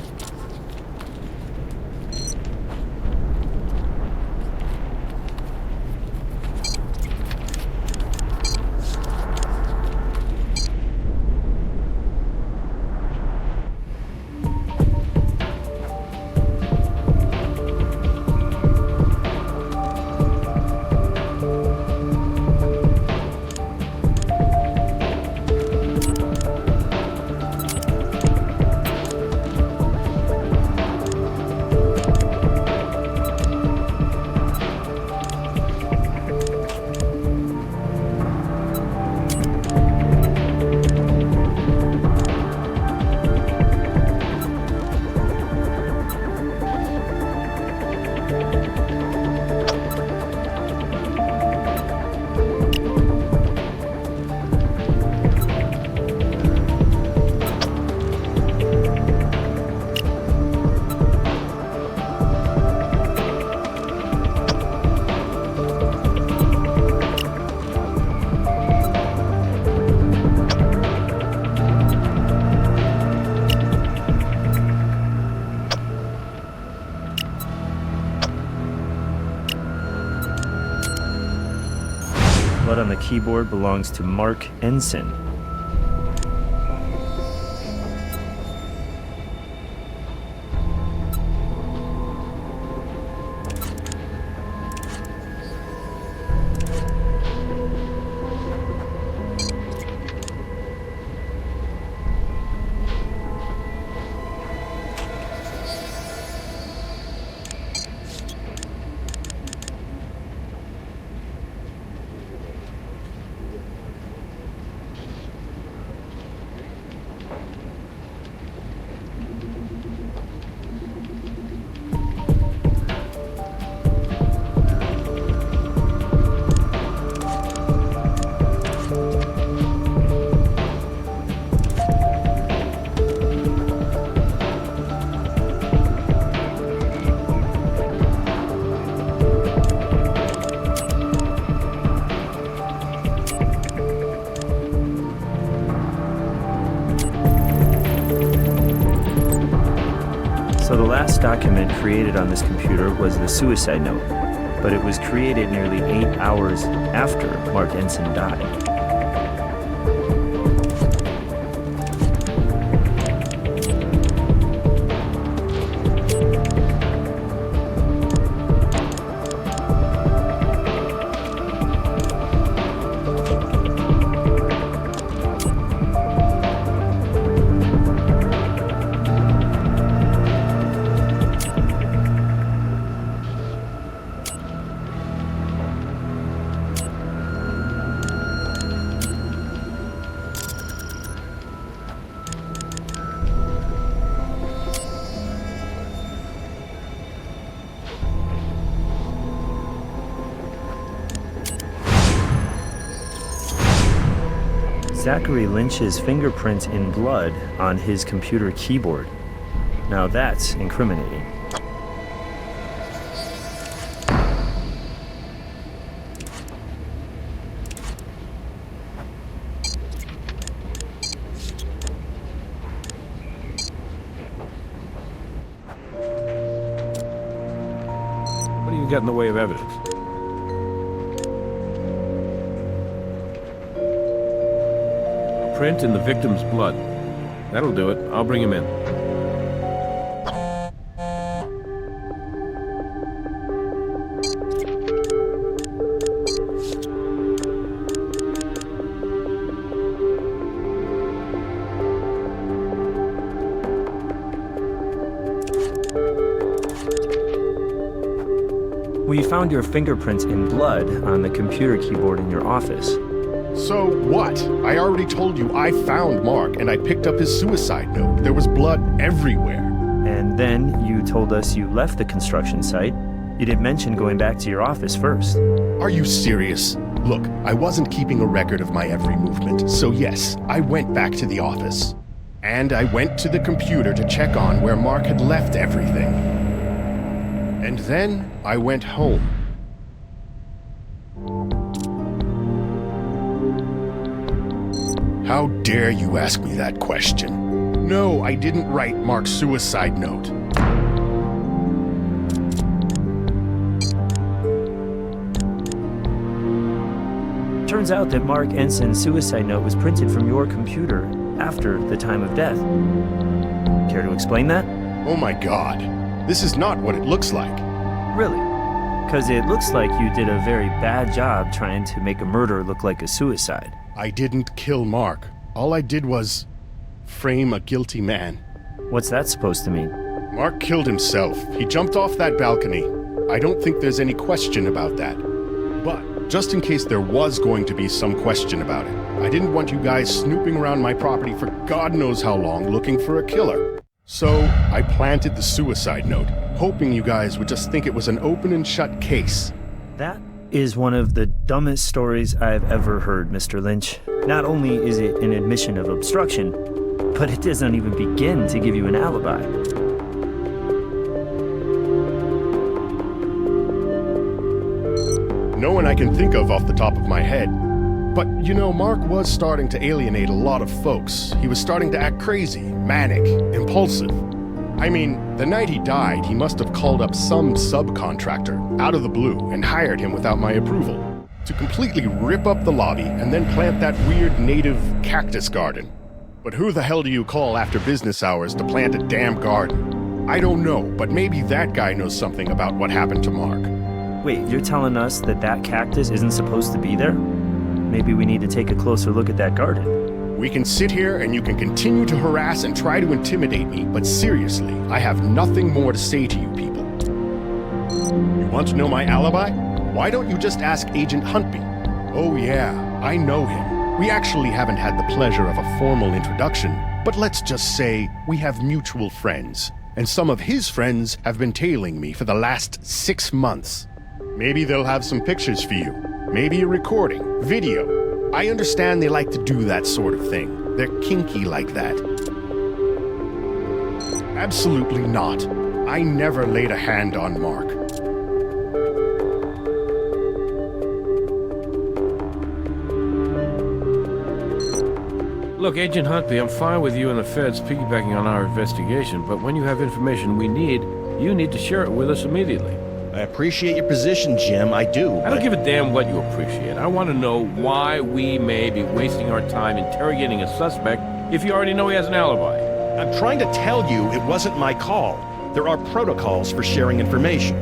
Blood on the keyboard belongs to Mark Ensign. So the last document created on this computer was the suicide note, but it was created nearly 8 hours after Mark Ensign died. Zachary Lynch's fingerprint in blood on his computer keyboard. Now that's incriminating. What do you got in the way of evidence? Print in the victim's blood. That'll do it. I'll bring him in. We found your fingerprints in blood on the computer keyboard in your office. So what? I already told you I found Mark and I picked up his suicide note. There was blood everywhere. And then you told us you left the construction site. You didn't mention going back to your office first. Are you serious? Look, I wasn't keeping a record of my every movement, so yes, I went back to the office. And I went to the computer to check on where Mark had left everything. And then I went home. How dare you ask me that question? No, I didn't write Mark's suicide note. Turns out that Mark Enson's suicide note was printed from your computer after the time of death. Care to explain that? Oh my god. This is not what it looks like. Really? Because it looks like you did a very bad job trying to make a murder look like a suicide. I didn't kill Mark. All I did was frame a guilty man. What's that supposed to mean? Mark killed himself. He jumped off that balcony. I don't think there's any question about that. But just in case there was going to be some question about it, I didn't want you guys snooping around my property for God knows how long looking for a killer. So I planted the suicide note, hoping you guys would just think it was an open and shut case. That is one of the dumbest stories I've ever heard, Mr. Lynch. Not only is it an admission of obstruction, but it doesn't even begin to give you an alibi. No one I can think of off the top of my head. But, you know, Mark was starting to alienate a lot of folks. He was starting to act crazy, manic, impulsive. I mean, the night he died, he must have called up some subcontractor out of the blue and hired him without my approval to completely rip up the lobby and then plant that weird native cactus garden. But who the hell do you call after business hours to plant a damn garden? I don't know, but maybe that guy knows something about what happened to Mark. Wait, you're telling us that that cactus isn't supposed to be there? Maybe we need to take a closer look at that garden. We can sit here and you can continue to harass and try to intimidate me, but seriously, I have nothing more to say to you people. You want to know my alibi? Why don't you just ask Agent Huntby? Oh yeah, I know him. We actually haven't had the pleasure of a formal introduction, but let's just say we have mutual friends, and some of his friends have been tailing me for the last 6 months. Maybe they'll have some pictures for you. Maybe a recording, video. I understand they like to do that sort of thing. They're kinky like that. Absolutely not. I never laid a hand on Mark. Look, Agent Huntby, I'm fine with you and the feds piggybacking on our investigation, but when you have information we need, you need to share it with us immediately. I appreciate your position, Jim. I do. I don't give a damn what you appreciate. I want to know why we may be wasting our time interrogating a suspect if you already know he has an alibi. I'm trying to tell you it wasn't my call. There are protocols for sharing information.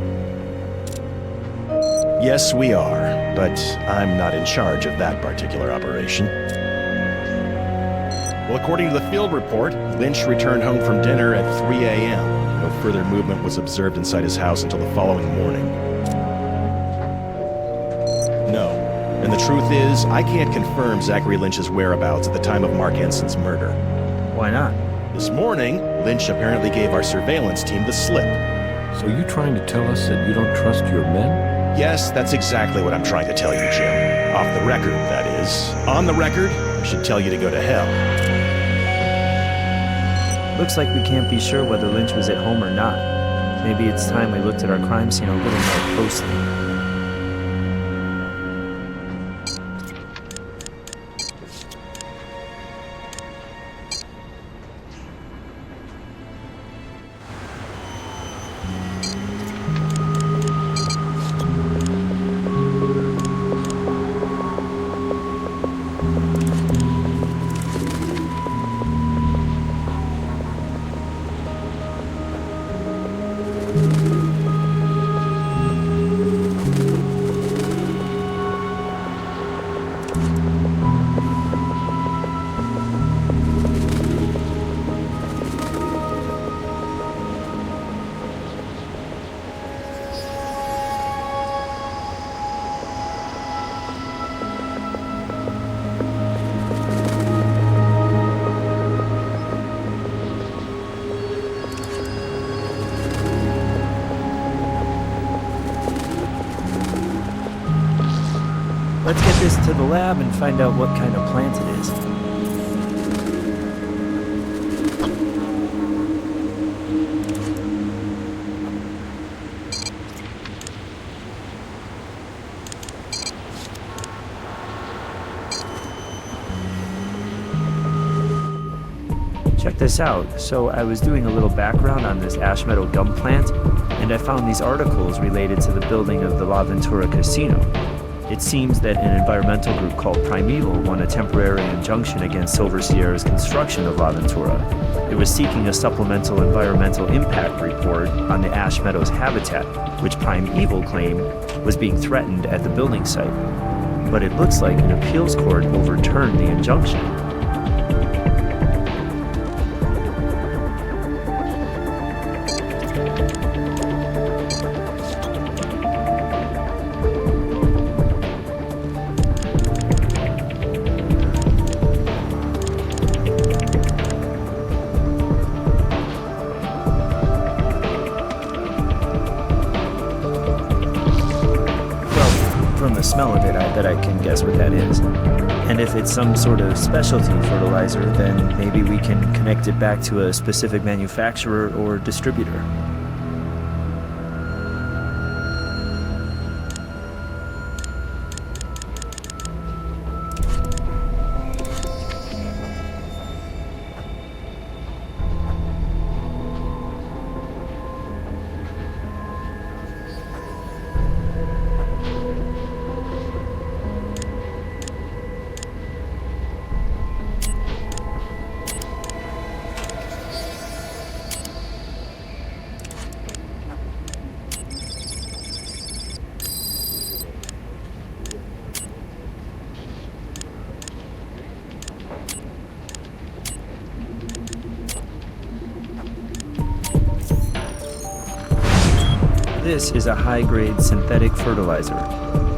Yes, we are, but I'm not in charge of that particular operation. Well, according to the field report, Lynch returned home from dinner at 3 a.m. No further movement was observed inside his house until the following morning. No. And the truth is, I can't confirm Zachary Lynch's whereabouts at the time of Mark Enson's murder. Why not? This morning, Lynch apparently gave our surveillance team the slip. So you trying to tell us that you don't trust your men? Yes, that's exactly what I'm trying to tell you, Jim. Off the record, that is. On the record, I should tell you to go to hell. Looks like we can't be sure whether Lynch was at home or not. Maybe it's time we looked at our crime scene a little more closely. Let's get this to the lab and find out what kind of plant it is. Check this out. So I was doing a little background on this ash meadow gum plant, and I found these articles related to the building of the La Ventura Casino. It seems that an environmental group called Primeval won a temporary injunction against Silver Sierra's construction of La Ventura. It was seeking a supplemental environmental impact report on the ash meadows habitat, which Primeval claimed was being threatened at the building site. But it looks like an appeals court overturned the injunction. From the smell of it, I bet I can guess what that is. And if it's some sort of specialty fertilizer, then maybe we can connect it back to a specific manufacturer or distributor. This is a high-grade synthetic fertilizer.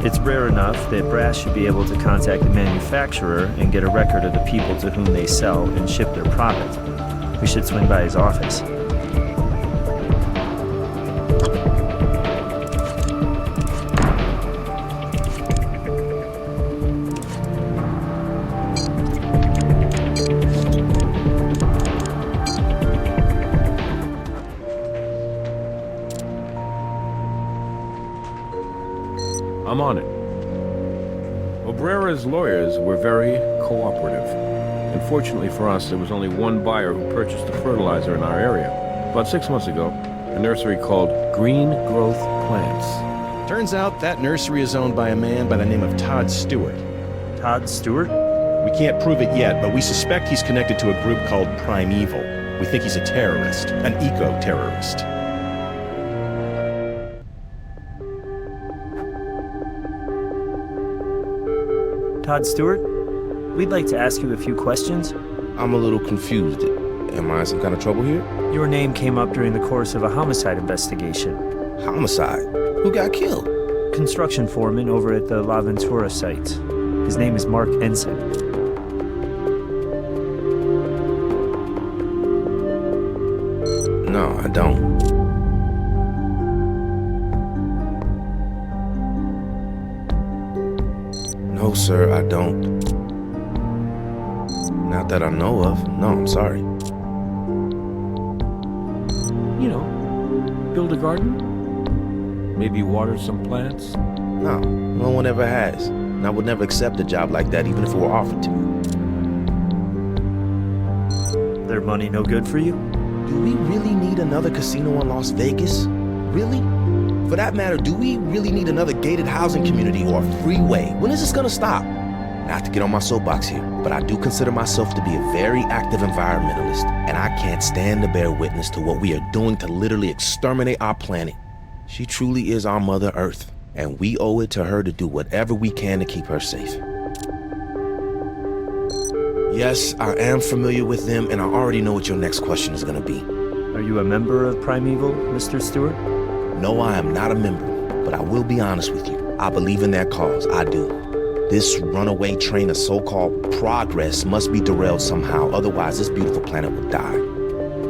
It's rare enough that Brass should be able to contact the manufacturer and get a record of the people to whom they sell and ship their product. We should swing by his office. I'm on it. Obrera's lawyers were very cooperative. Unfortunately for us, there was only one buyer who purchased the fertilizer in our area. About 6 months ago, a nursery called Green Growth Plants. Turns out that nursery is owned by a man by the name of Todd Stewart. Todd Stewart? We can't prove it yet, but we suspect he's connected to a group called Primeval. We think he's a terrorist, an eco-terrorist. Todd Stewart? We'd like to ask you a few questions. I'm a little confused. Am I in some kind of trouble here? Your name came up during the course of a homicide investigation. Homicide? Who got killed? Construction foreman over at the La Ventura site. His name is Mark Ensign. No, I don't. No, sir, I don't. Not that I know of. No, I'm sorry. You know, build a garden? Maybe water some plants? No, no one ever has. And I would never accept a job like that, even if it were offered to me. Their money no good for you? Do we really need another casino in Las Vegas? Really? For that matter, do we really need another gated housing community or a freeway? When is this gonna stop? Not to get on my soapbox here, but I do consider myself to be a very active environmentalist, and I can't stand to bear witness to what we are doing to literally exterminate our planet. She truly is our Mother Earth, and we owe it to her to do whatever we can to keep her safe. Yes, I am familiar with them, and I already know what your next question is gonna be. Are you a member of Primeval, Mr. Stewart? No, I am not a member, but I will be honest with you. I believe in their cause, I do. This runaway train of so-called progress must be derailed somehow, otherwise this beautiful planet will die.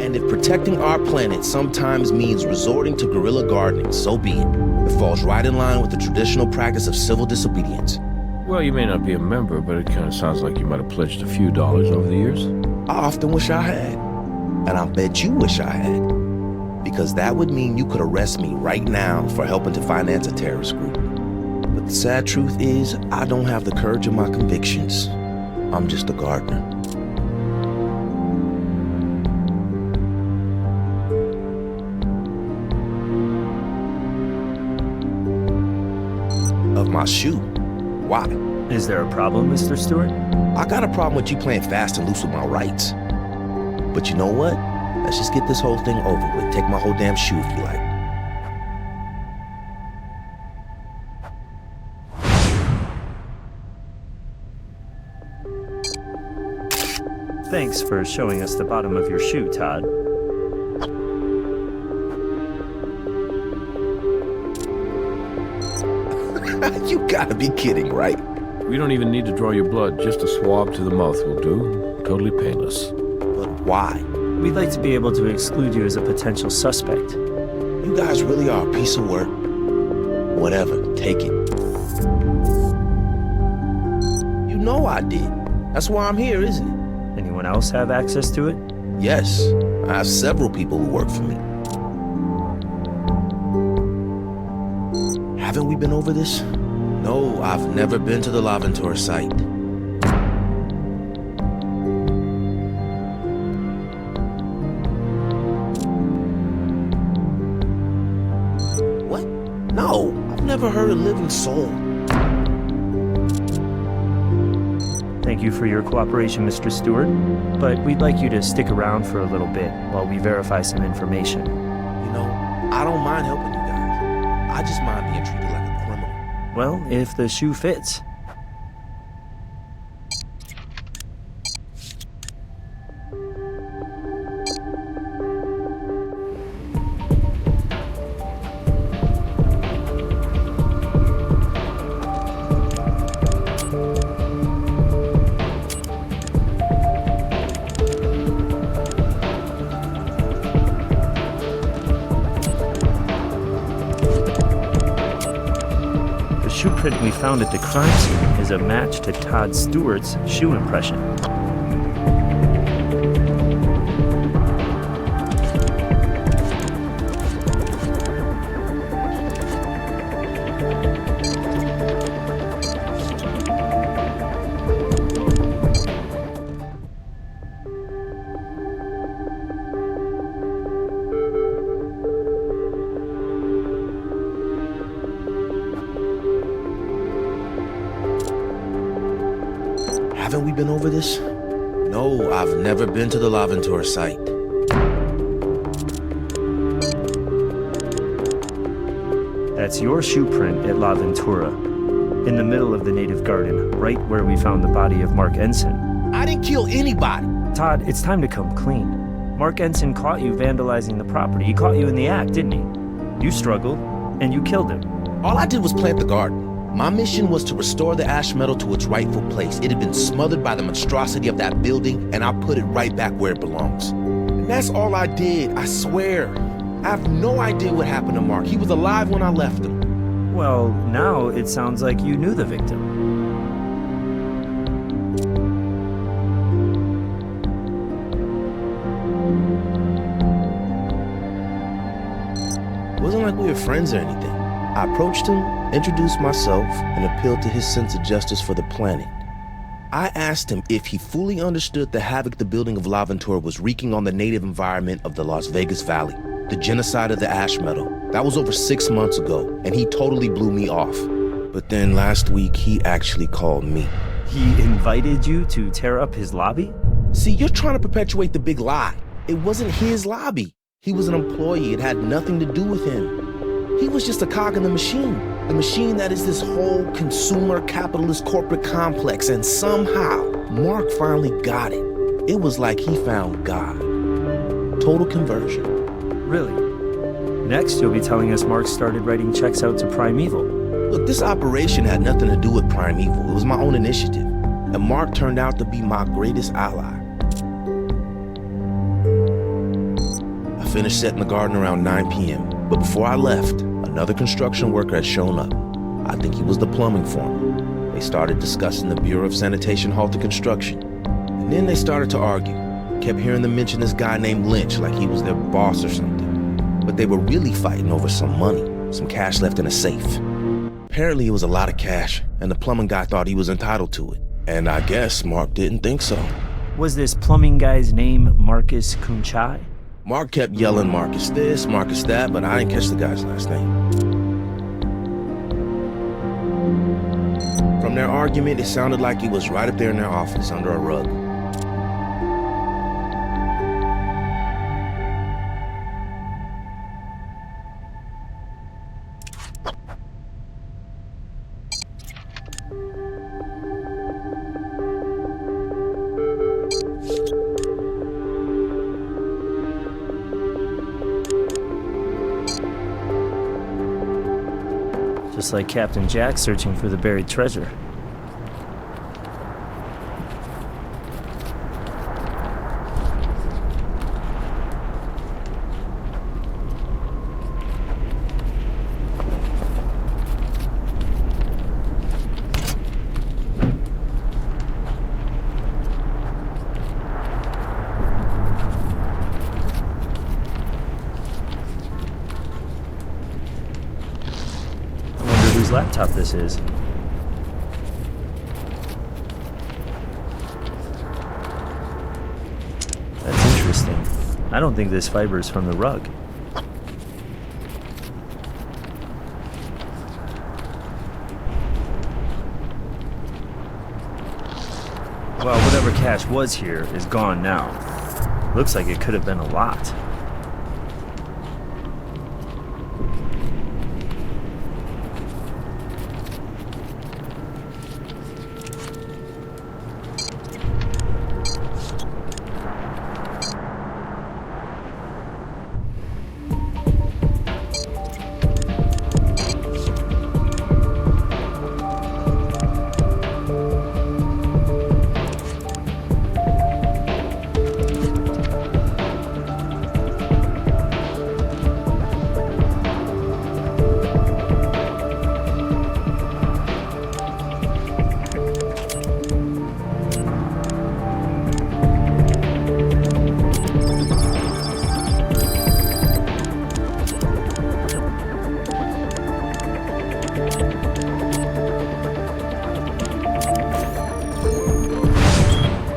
And if protecting our planet sometimes means resorting to guerrilla gardening, so be it. It falls right in line with the traditional practice of civil disobedience. Well, you may not be a member, but it kind of sounds like you might have pledged a few dollars over the years. I often wish I had. And I bet you wish I had. Because that would mean you could arrest me right now for helping to finance a terrorist group. But the sad truth is, I don't have the courage of my convictions. I'm just a gardener. Of my shoe. Why? Is there a problem, Mr. Stewart? I got a problem with you playing fast and loose with my rights. But you know what? Let's just get this whole thing over with. Take my whole damn shoe if you like. Thanks for showing us the bottom of your shoe, Todd. You gotta be kidding, right? We don't even need to draw your blood. Just a swab to the mouth will do. Totally painless. But why? We'd like to be able to exclude you as a potential suspect. You guys really are a piece of work. Whatever, take it. You know I did. That's why I'm here, isn't it? Anyone else have access to it? Yes, I have several people who work for me. Haven't we been over this? No, I've never been to the Laventura site. What? No, I've never heard a living soul. Thank you for your cooperation, Mr. Stewart, but we'd like you to stick around for a little bit while we verify some information. You know, I don't mind helping you guys. I just mind being treated like a criminal. Well, if the shoe fits. The shoe print we found at the crime scene is a match to Todd Stewart's shoe impression. Haven't we been over this? No, I've never been to the Laventura site. That's your shoe print at La Ventura, in the middle of the native garden, right where we found the body of Mark Ensign. I didn't kill anybody! Todd, it's time to come clean. Mark Ensign caught you vandalizing the property. He caught you in the act, didn't he? You struggled, and you killed him. All I did was plant the garden. My mission was to restore the ash metal to its rightful place. It had been smothered by the monstrosity of that building, and I put it right back where it belongs. And that's all I did, I swear. I have no idea what happened to Mark. He was alive when I left him. Well, now it sounds like you knew the victim. It wasn't like we were friends or anything. I approached him, introduced myself, and appealed to his sense of justice for the planet. I asked him if he fully understood the havoc the building of La Ventura was wreaking on the native environment of the Las Vegas Valley, the genocide of the ash metal. That was over 6 months ago, and he totally blew me off. But then last week, he actually called me. He invited you to tear up his lobby? See, you're trying to perpetuate the big lie. It wasn't his lobby. He was an employee. It had nothing to do with him. He was just a cog in the machine that is this whole consumer capitalist corporate complex, and somehow Mark finally got it. It was like he found God. Total conversion. Really? Next, you'll be telling us Mark started writing checks out to Primeval. Look, this operation had nothing to do with Primeval. It was my own initiative, and Mark turned out to be my greatest ally. I finished setting the garden around 9 p.m., but before I left, another construction worker had shown up. I think he was the plumbing foreman. They started discussing the Bureau of Sanitation halted construction. And then they started to argue. Kept hearing them mention this guy named Lynch like he was their boss or something. But they were really fighting over some money, some cash left in a safe. Apparently it was a lot of cash, and the plumbing guy thought he was entitled to it. And I guess Mark didn't think so. Was this plumbing guy's name Marcus Kunchai? Mark kept yelling Marcus this, Marcus that, but I didn't catch the guy's last name. From their argument, it sounded like he was right up there in their office under a rug. Just like Captain Jack searching for the buried treasure. Whose laptop this is. That's interesting. I don't think this fiber is from the rug. Well, whatever cash was here is gone now. Looks like it could have been a lot.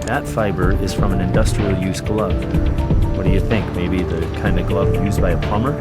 That fiber is from an industrial use glove. What do you think? Maybe the kind of glove used by a plumber?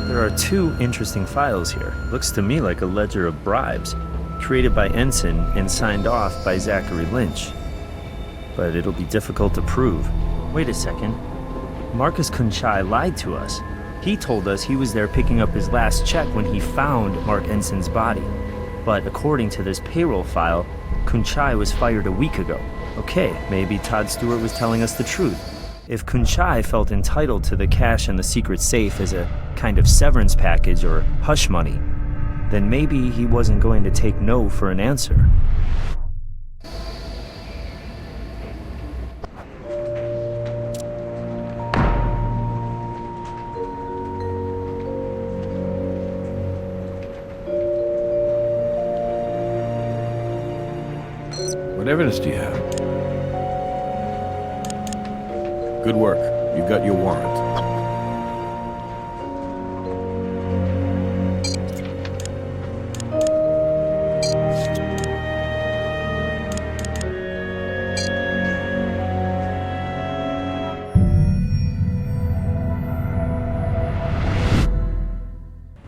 There are two interesting files here. Looks to me like a ledger of bribes, created by Ensign and signed off by Zachary Lynch. But it'll be difficult to prove. Wait a second. Marcus Kunchai lied to us. He told us he was there picking up his last check when he found Mark Ensign's body. But according to this payroll file, Kunchai was fired a week ago. Okay, maybe Todd Stewart was telling us the truth. If Kunchai felt entitled to the cash in the secret safe as a kind of severance package or hush money, then maybe he wasn't going to take no for an answer. What evidence do you have? Good work. You've got your warrant.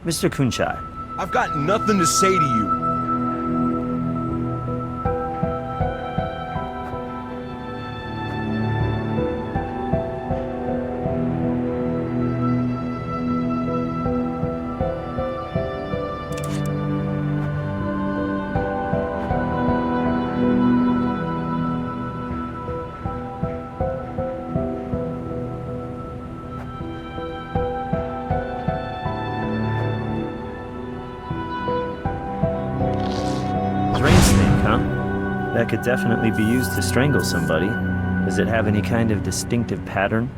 Mr. Kunchai. I've got nothing to say to you. That could definitely be used to strangle somebody. Does it have any kind of distinctive pattern?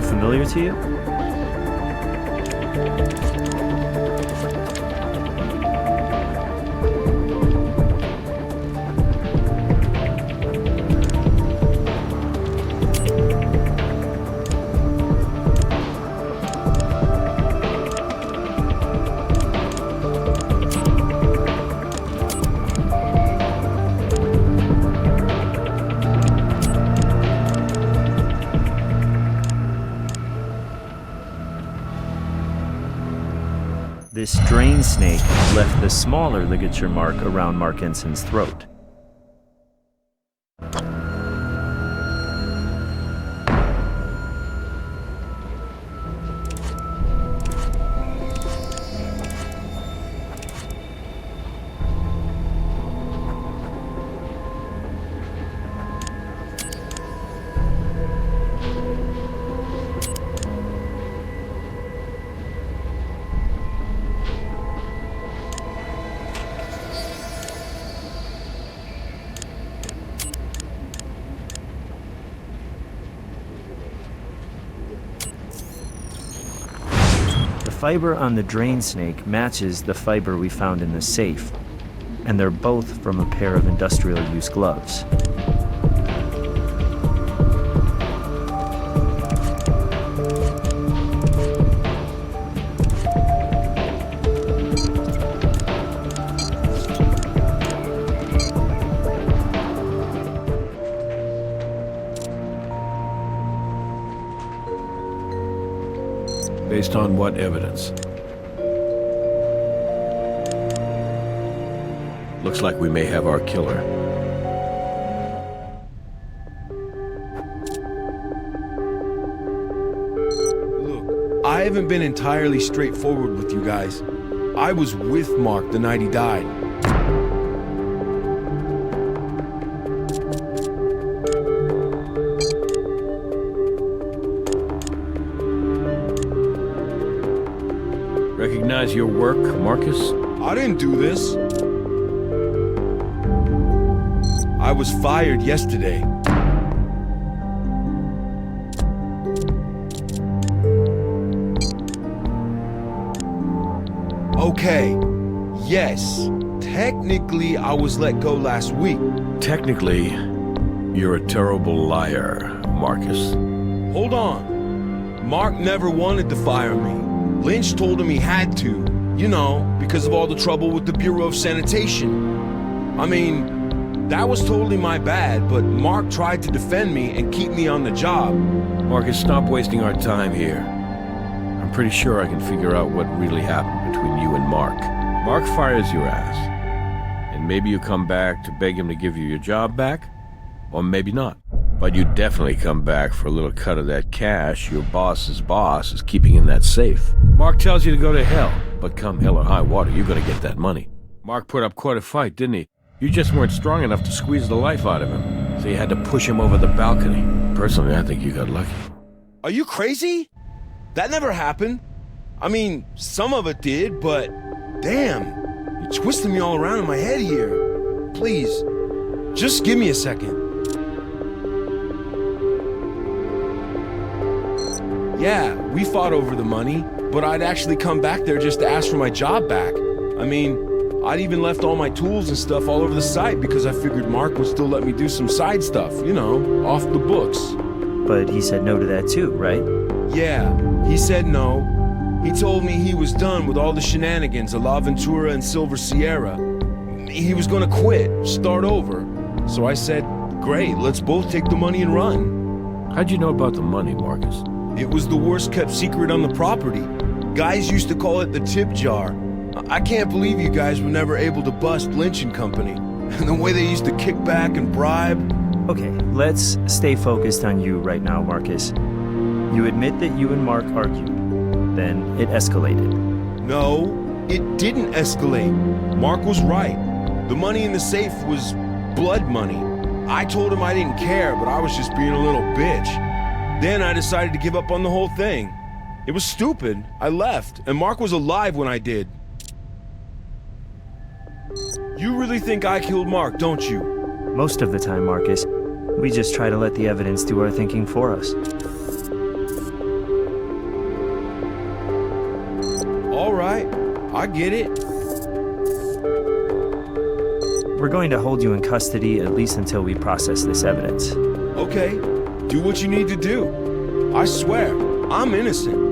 Familiar to you? This drain snake left the smaller ligature mark around Mark Enson's throat. The fiber on the drain snake matches the fiber we found in the safe, and they're both from a pair of industrial use gloves. Based on what evidence? Looks like we may have our killer. Look, I haven't been entirely straightforward with you guys. I was with Mark the night he died. Recognize your work, Marcus? I didn't do this. I was fired yesterday. Okay, yes. Technically, I was let go last week. Technically, you're a terrible liar, Marcus. Hold on. Mark never wanted to fire me. Lynch told him he had to, you know, because of all the trouble with the Bureau of Sanitation. I mean, that was totally my bad, but Mark tried to defend me and keep me on the job. Marcus, stop wasting our time here. I'm pretty sure I can figure out what really happened between you and Mark. Mark fires your ass, and maybe you come back to beg him to give you your job back, or maybe not. But you definitely come back for a little cut of that cash your boss's boss is keeping in that safe. Mark tells you to go to hell, but come hell or high water, you're gonna get that money. Mark put up quite a fight, didn't he? You just weren't strong enough to squeeze the life out of him, so you had to push him over the balcony. Personally, I think you got lucky. Are you crazy? That never happened. I mean, some of it did, but damn, you're twisting me all around in my head here. Please, just give me a second. Yeah, we fought over the money, but I'd actually come back there just to ask for my job back. I mean, I'd even left all my tools and stuff all over the site because I figured Mark would still let me do some side stuff, you know, off the books. But he said no to that too, right? Yeah, he said no. He told me he was done with all the shenanigans of La Ventura and Silver Sierra. he was gonna quit, start over. So I said, great, let's both take the money and run. How'd you know about the money, Marcus? It was the worst kept secret on the property. Guys used to call it the tip jar. I can't believe you guys were never able to bust Lynch and Company. And the way they used to kick back and bribe. Okay, let's stay focused on you right now, Marcus. You admit that you and Mark argued. Then it escalated. No, it didn't escalate. Mark was right. The money in the safe was blood money. I told him I didn't care, but I was just being a little bitch. Then I decided to give up on the whole thing. It was stupid. I left, and Mark was alive when I did. You really think I killed Mark, don't you? Most of the time, Marcus. We just try to let the evidence do our thinking for us. All right, I get it. We're going to hold you in custody at least until we process this evidence. Okay, do what you need to do. I swear, I'm innocent.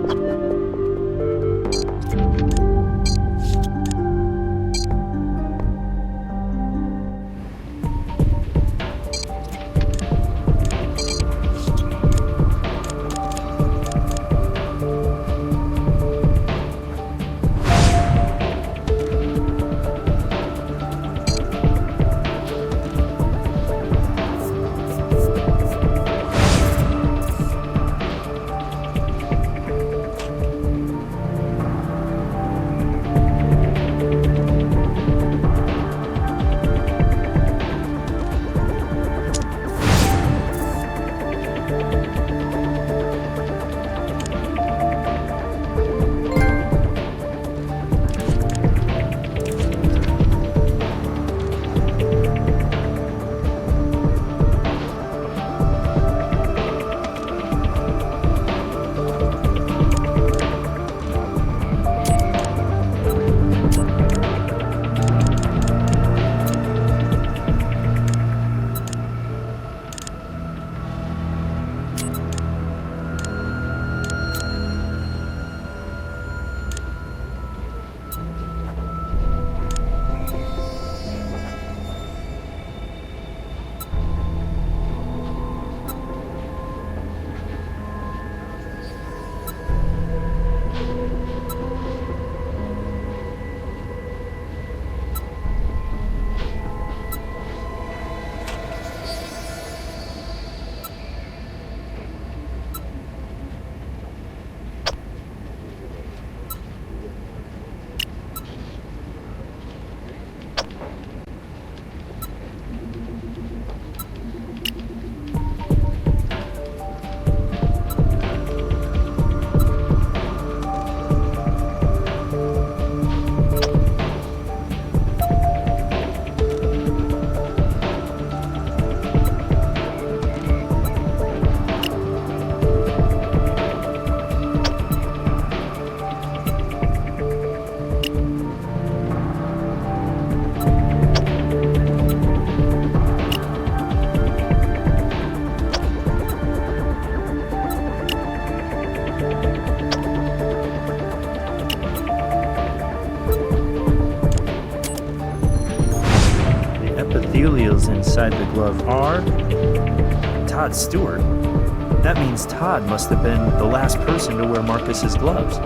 Inside the glove are Todd Stewart. That means Todd must have been the last person to wear Marcus's gloves.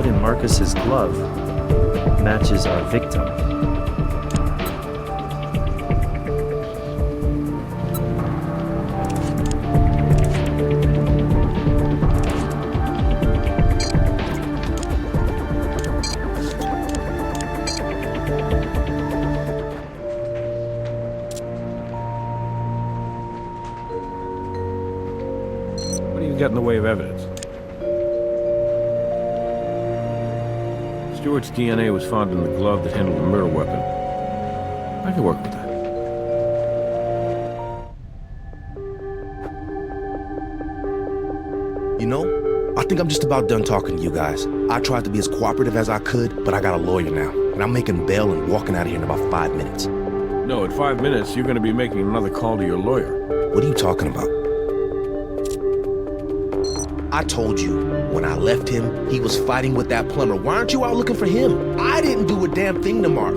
blood in Marcus's glove matches our victim. What do you got in the way of evidence? Stewart's DNA was found in the glove that handled the murder weapon. I can work with that. You know, I think I'm just about done talking to you guys. I tried to be as cooperative as I could, but I got a lawyer now, and I'm making bail and walking out of here in about 5 minutes. No, in 5 minutes, you're going to be making another call to your lawyer. What are you talking about? I told you, when I left him, he was fighting with that plumber. Why aren't you out looking for him? I didn't do a damn thing to Mark.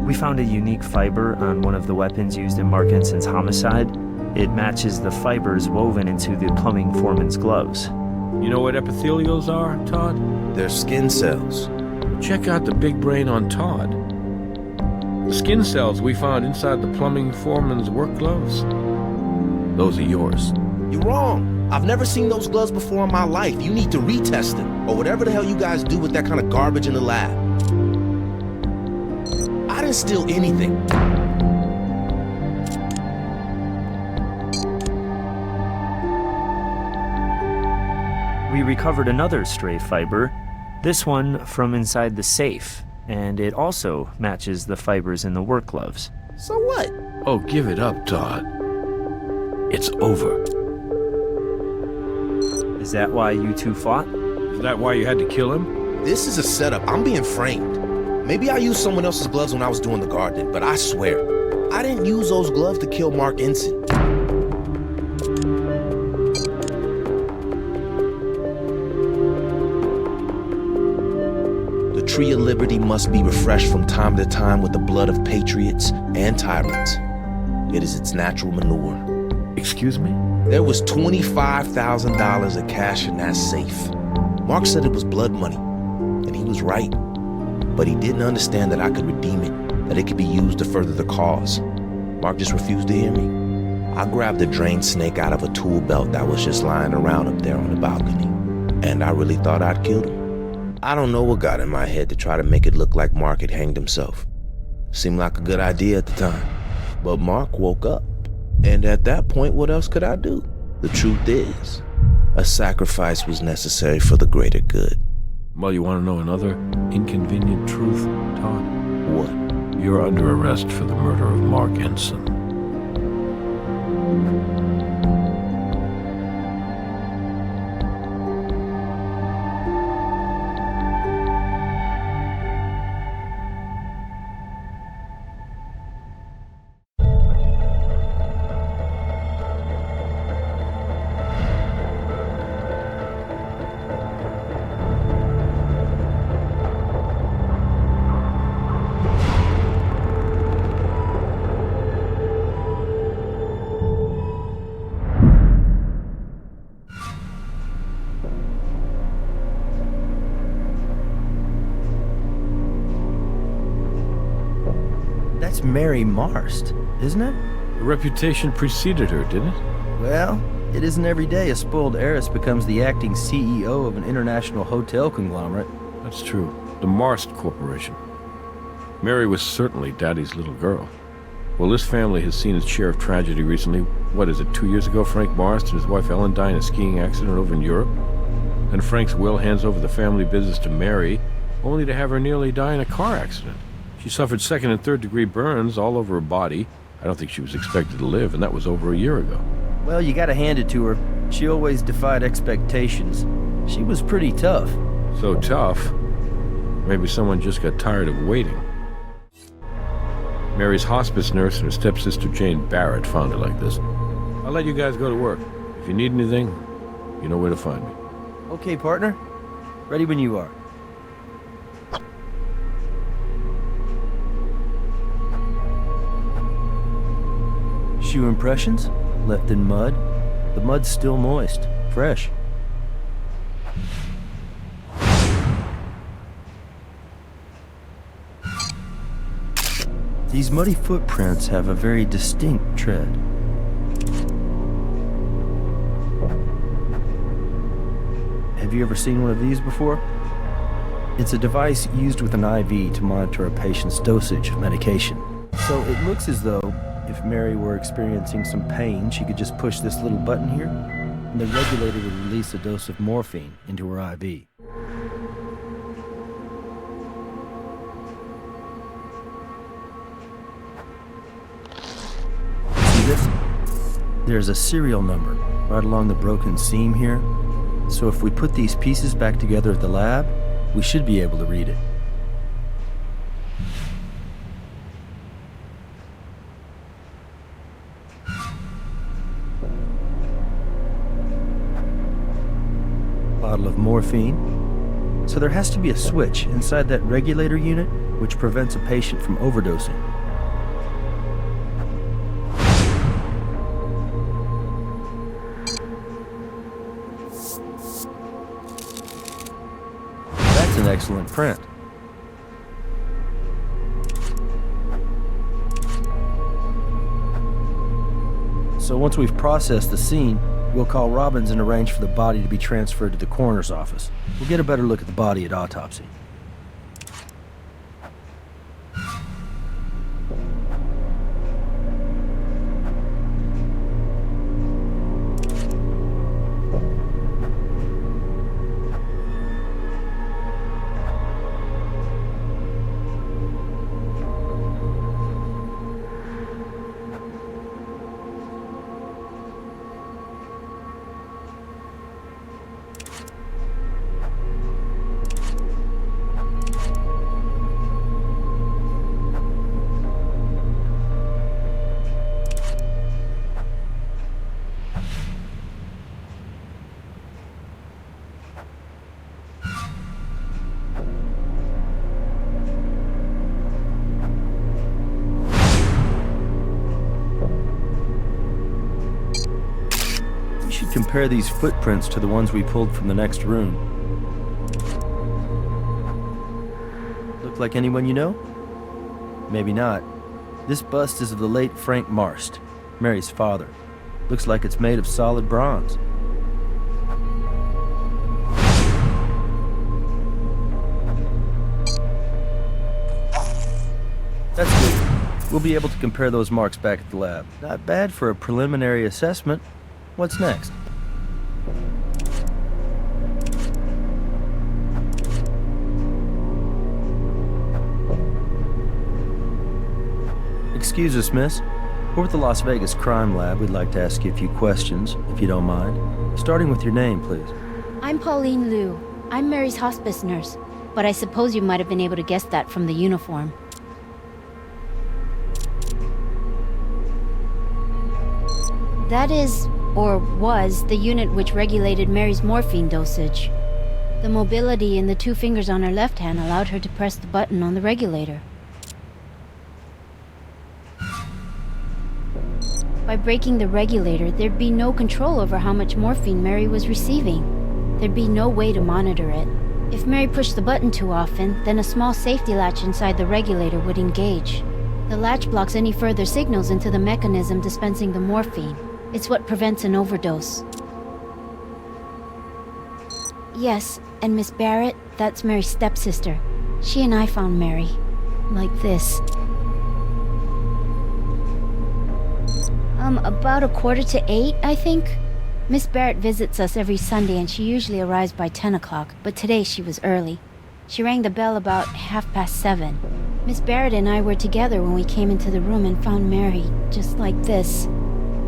We found a unique fiber on one of the weapons used in Mark Inson's homicide. It matches the fibers woven into the plumbing foreman's gloves. You know what epithelials are, Todd? They're skin cells. Check out the big brain on Todd. The skin cells we found inside the plumbing foreman's work gloves, those are yours. You're wrong. I've never seen those gloves before in my life. You need to retest them, or whatever the hell you guys do with that kind of garbage in the lab. I didn't steal anything. We recovered another stray fiber, this one from inside the safe, and it also matches the fibers in the work gloves. So what? Oh, give it up, Todd. It's over. Is that why you two fought? Is that why you had to kill him? This is a setup. I'm being framed. Maybe I used someone else's gloves when I was doing the gardening, but I swear, I didn't use those gloves to kill Mark Ensign. The Tree of Liberty must be refreshed from time to time with the blood of patriots and tyrants. It is its natural manure. Excuse me? There was $25,000 of cash in that safe. Mark said it was blood money, and he was right. But he didn't understand that I could redeem it, that it could be used to further the cause. Mark just refused to hear me. I grabbed a drained snake out of a tool belt that was just lying around up there on the balcony, and I really thought I'd killed him. I don't know what got in my head to try to make it look like Mark had hanged himself. Seemed like a good idea at the time. But Mark woke up, and at that point, what else could I do? The truth is, a sacrifice was necessary for the greater good. Well, you want to know another inconvenient truth, Todd? What? You're under arrest for the murder of Mark Ensign. That's Mary Marst, isn't it? The reputation preceded her, didn't it? Well, it isn't every day a spoiled heiress becomes the acting CEO of an international hotel conglomerate. That's true. The Marst Corporation. Mary was certainly Daddy's little girl. Well, this family has seen its share of tragedy recently. What is it, 2 years ago, Frank Marst and his wife Ellen died in a skiing accident over in Europe? Then Frank's will hands over the family business to Mary, only to have her nearly die in a car accident. She suffered second and third degree burns all over her body. I don't think she was expected to live, and that was over a year ago. Well, you gotta hand it to her. She always defied expectations. She was pretty tough. So tough, maybe someone just got tired of waiting. Mary's hospice nurse and her stepsister Jane Barrett found her like this. I'll let you guys go to work. If you need anything, you know where to find me. Okay, partner. Ready when you are. Shoe impressions? left in mud. The mud's still moist, fresh. These muddy footprints have a very distinct tread. Have you ever seen one of these before? It's a device used with an IV to monitor a patient's dosage of medication. So it looks as though if Mary were experiencing some pain, she could just push this little button here, and the regulator would release a dose of morphine into her IV. See this? There's a serial number right along the broken seam here. So if we put these pieces back together at the lab, we should be able to read it. Bottle of morphine. So there has to be a switch inside that regulator unit which prevents a patient from overdosing. That's an excellent print. So once we've processed the scene, we'll call Robbins and arrange for the body to be transferred to the coroner's office. We'll get a better look at the body at autopsy. Compare these footprints to the ones we pulled from the next room. Look like anyone you know? Maybe not. This bust is of the late Frank Marst, Mary's father. Looks like it's made of solid bronze. That's good. We'll be able to compare those marks back at the lab. Not bad for a preliminary assessment. What's next? Excuse us, miss. We're with the Las Vegas Crime Lab. We'd like to ask you a few questions, if you don't mind. Starting with your name, please. I'm Pauline Liu. I'm Mary's hospice nurse, but I suppose you might have been able to guess that from the uniform. That is, or was, the unit which regulated Mary's morphine dosage. The mobility in the two fingers on her left hand allowed her to press the button on the regulator. By breaking the regulator, there'd be no control over how much morphine Mary was receiving. There'd be no way to monitor it. If Mary pushed the button too often, then a small safety latch inside the regulator would engage. The latch blocks any further signals into the mechanism dispensing the morphine. It's what prevents an overdose. Yes, and Miss Barrett, that's Mary's stepsister. She and I found Mary. Like this. About 7:45, I think. Miss Barrett visits us every Sunday and she usually arrives by 10 o'clock, but today she was early. She rang the bell about 7:30. Miss Barrett and I were together when we came into the room and found Mary, just like this.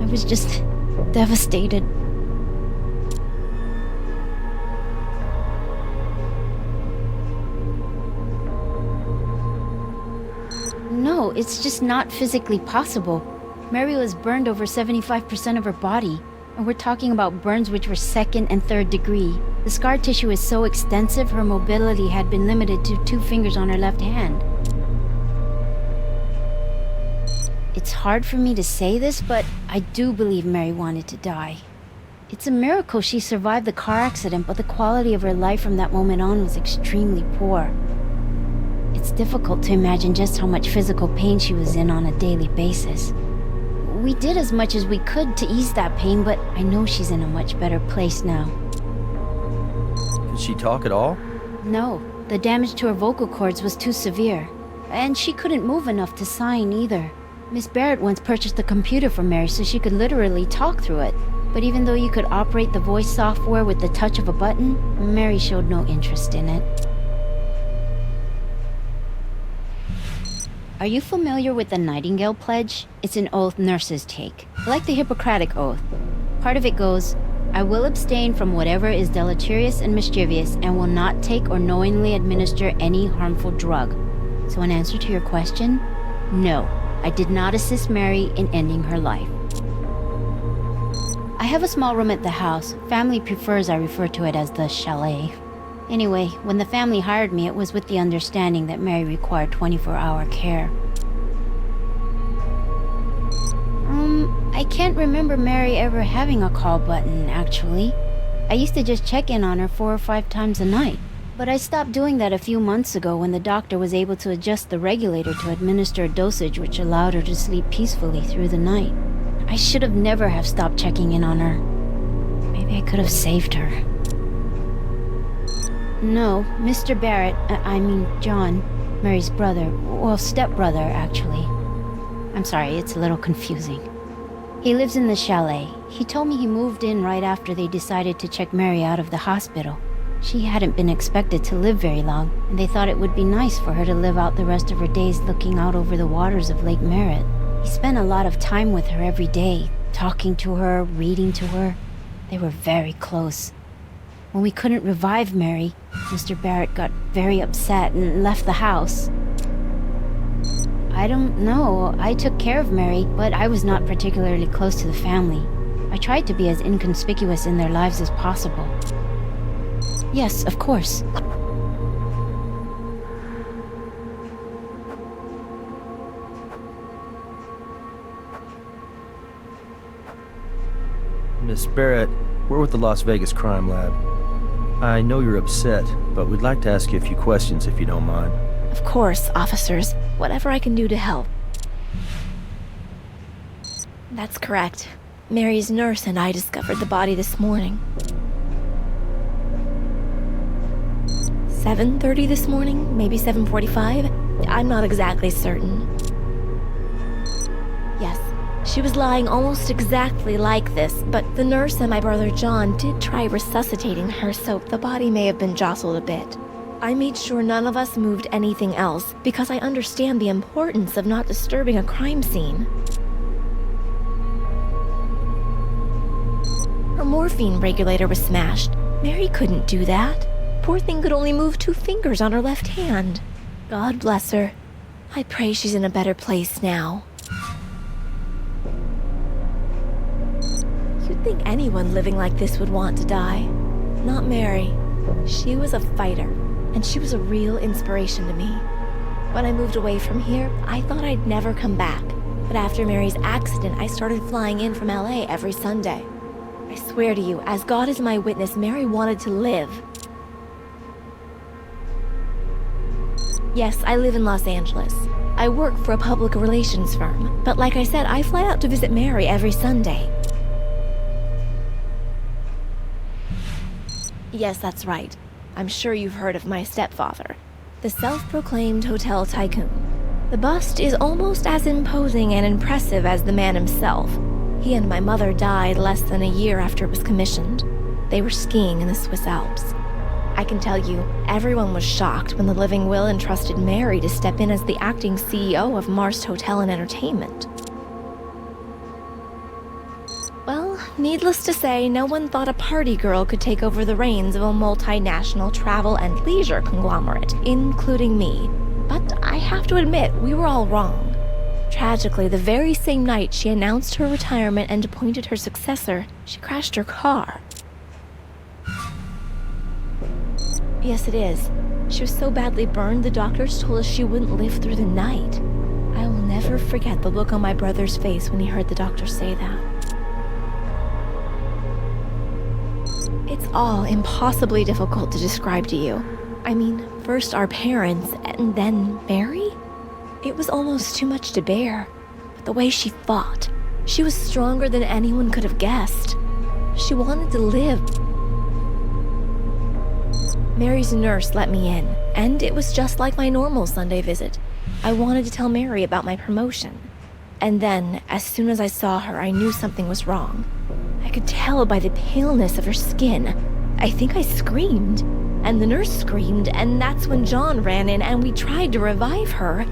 I was just devastated. No, it's just not physically possible. Mary was burned over 75% of her body, and we're talking about burns which were 2nd and 3rd degree. The scar tissue is so extensive, her mobility had been limited to 2 fingers on her left hand. It's hard for me to say this, but I do believe Mary wanted to die. It's a miracle she survived the car accident, but the quality of her life from that moment on was extremely poor. It's difficult to imagine just how much physical pain she was in on a daily basis. We did as much as we could to ease that pain, but I know she's in a much better place now. Could she talk at all? No, the damage to her vocal cords was too severe. And she couldn't move enough to sign either. Miss Barrett once purchased a computer for Mary so she could literally talk through it. But even though you could operate the voice software with the touch of a button, Mary showed no interest in it. Are you familiar with the Nightingale Pledge? It's an oath nurses take, like the Hippocratic Oath. Part of it goes, I will abstain from whatever is deleterious and mischievous and will not take or knowingly administer any harmful drug. So in answer to your question, no, I did not assist Mary in ending her life. I have a small room at the house. Family prefers I refer to it as the chalet. Anyway, when the family hired me, it was with the understanding that Mary required 24-hour care. I can't remember Mary ever having a call button, actually. I used to just check in on her 4 or 5 times a night. But I stopped doing that a few months ago when the doctor was able to adjust the regulator to administer a dosage which allowed her to sleep peacefully through the night. I should have never have stopped checking in on her. Maybe I could have saved her. No, Mr. Barrett, I mean John, Mary's brother, well, stepbrother, actually. I'm sorry, it's a little confusing. He lives in the chalet. He told me he moved in right after they decided to check Mary out of the hospital. She hadn't been expected to live very long, and they thought it would be nice for her to live out the rest of her days looking out over the waters of Lake Merritt. He spent a lot of time with her every day, talking to her, reading to her. They were very close. When we couldn't revive Mary, Mr. Barrett got very upset and left the house. I don't know. I took care of Mary, but I was not particularly close to the family. I tried to be as inconspicuous in their lives as possible. Yes, of course. Miss Barrett, we're with the Las Vegas Crime Lab. I know you're upset, but we'd like to ask you a few questions if you don't mind. Of course, officers. Whatever I can do to help. That's correct. Mary's nurse and I discovered the body this morning. 7:30 this morning? Maybe 7:45? I'm not exactly certain. Yes, she was lying almost exactly like this, but the nurse and my brother John did try resuscitating her, so the body may have been jostled a bit. I made sure none of us moved anything else, because I understand the importance of not disturbing a crime scene. Her morphine regulator was smashed. Mary couldn't do that. Poor thing could only move 2 fingers on her left hand. God bless her. I pray she's in a better place now. You'd think anyone living like this would want to die. Not Mary. She was a fighter, and she was a real inspiration to me. When I moved away from here, I thought I'd never come back. But after Mary's accident, I started flying in from LA every Sunday. I swear to you, as God is my witness, Mary wanted to live. Yes, I live in Los Angeles. I work for a public relations firm, but like I said, I fly out to visit Mary every Sunday. Yes, that's right. I'm sure you've heard of my stepfather, the self-proclaimed hotel tycoon. The bust is almost as imposing and impressive as the man himself. He and my mother died less than a year after it was commissioned. They were skiing in the Swiss Alps. I can tell you, everyone was shocked when the living will entrusted Mary to step in as the acting CEO of Mars Hotel and Entertainment. Well, needless to say, no one thought a party girl could take over the reins of a multinational travel and leisure conglomerate, including me. But I have to admit, we were all wrong. Tragically, the very same night she announced her retirement and appointed her successor, she crashed her car. Yes, it is. She was so badly burned, the doctors told us she wouldn't live through the night. I will never never forget the look on my brother's face when he heard the doctor say that. It's all impossibly difficult to describe to you. I mean, first our parents, and then Mary? It was almost too much to bear. But the way she fought, she was stronger than anyone could have guessed. She wanted to live. Mary's nurse let me in, and it was just like my normal Sunday visit. I wanted to tell Mary about my promotion. And then, as soon as I saw her, I knew something was wrong. I could tell by the paleness of her skin. I think I screamed. And the nurse screamed, and that's when John ran in and we tried to revive her.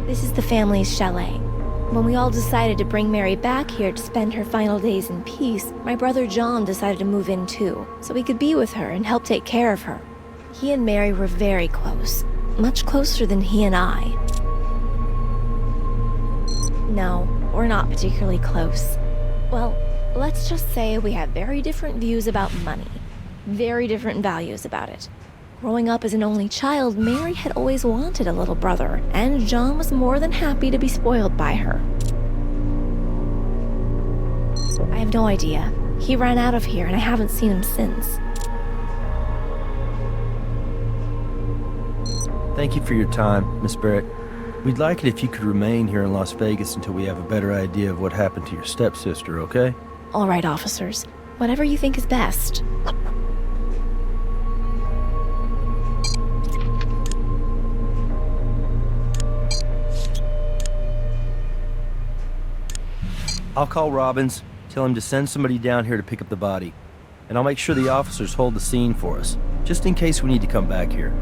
This is the family's chalet. When we all decided to bring Mary back here to spend her final days in peace, my brother John decided to move in too, so we could be with her and help take care of her. He and Mary were very close, much closer than he and I. No, we're not particularly close. Well, let's just say we have very different views about money, very different values about it. Growing up as an only child, Mary had always wanted a little brother, and John was more than happy to be spoiled by her. I have no idea. He ran out of here, and I haven't seen him since. Thank you for your time, Miss Barrett. We'd like it if you could remain here in Las Vegas until we have a better idea of what happened to your stepsister, okay? All right, officers. Whatever you think is best. I'll call Robbins, tell him to send somebody down here to pick up the body. And I'll make sure the officers hold the scene for us, just in case we need to come back here.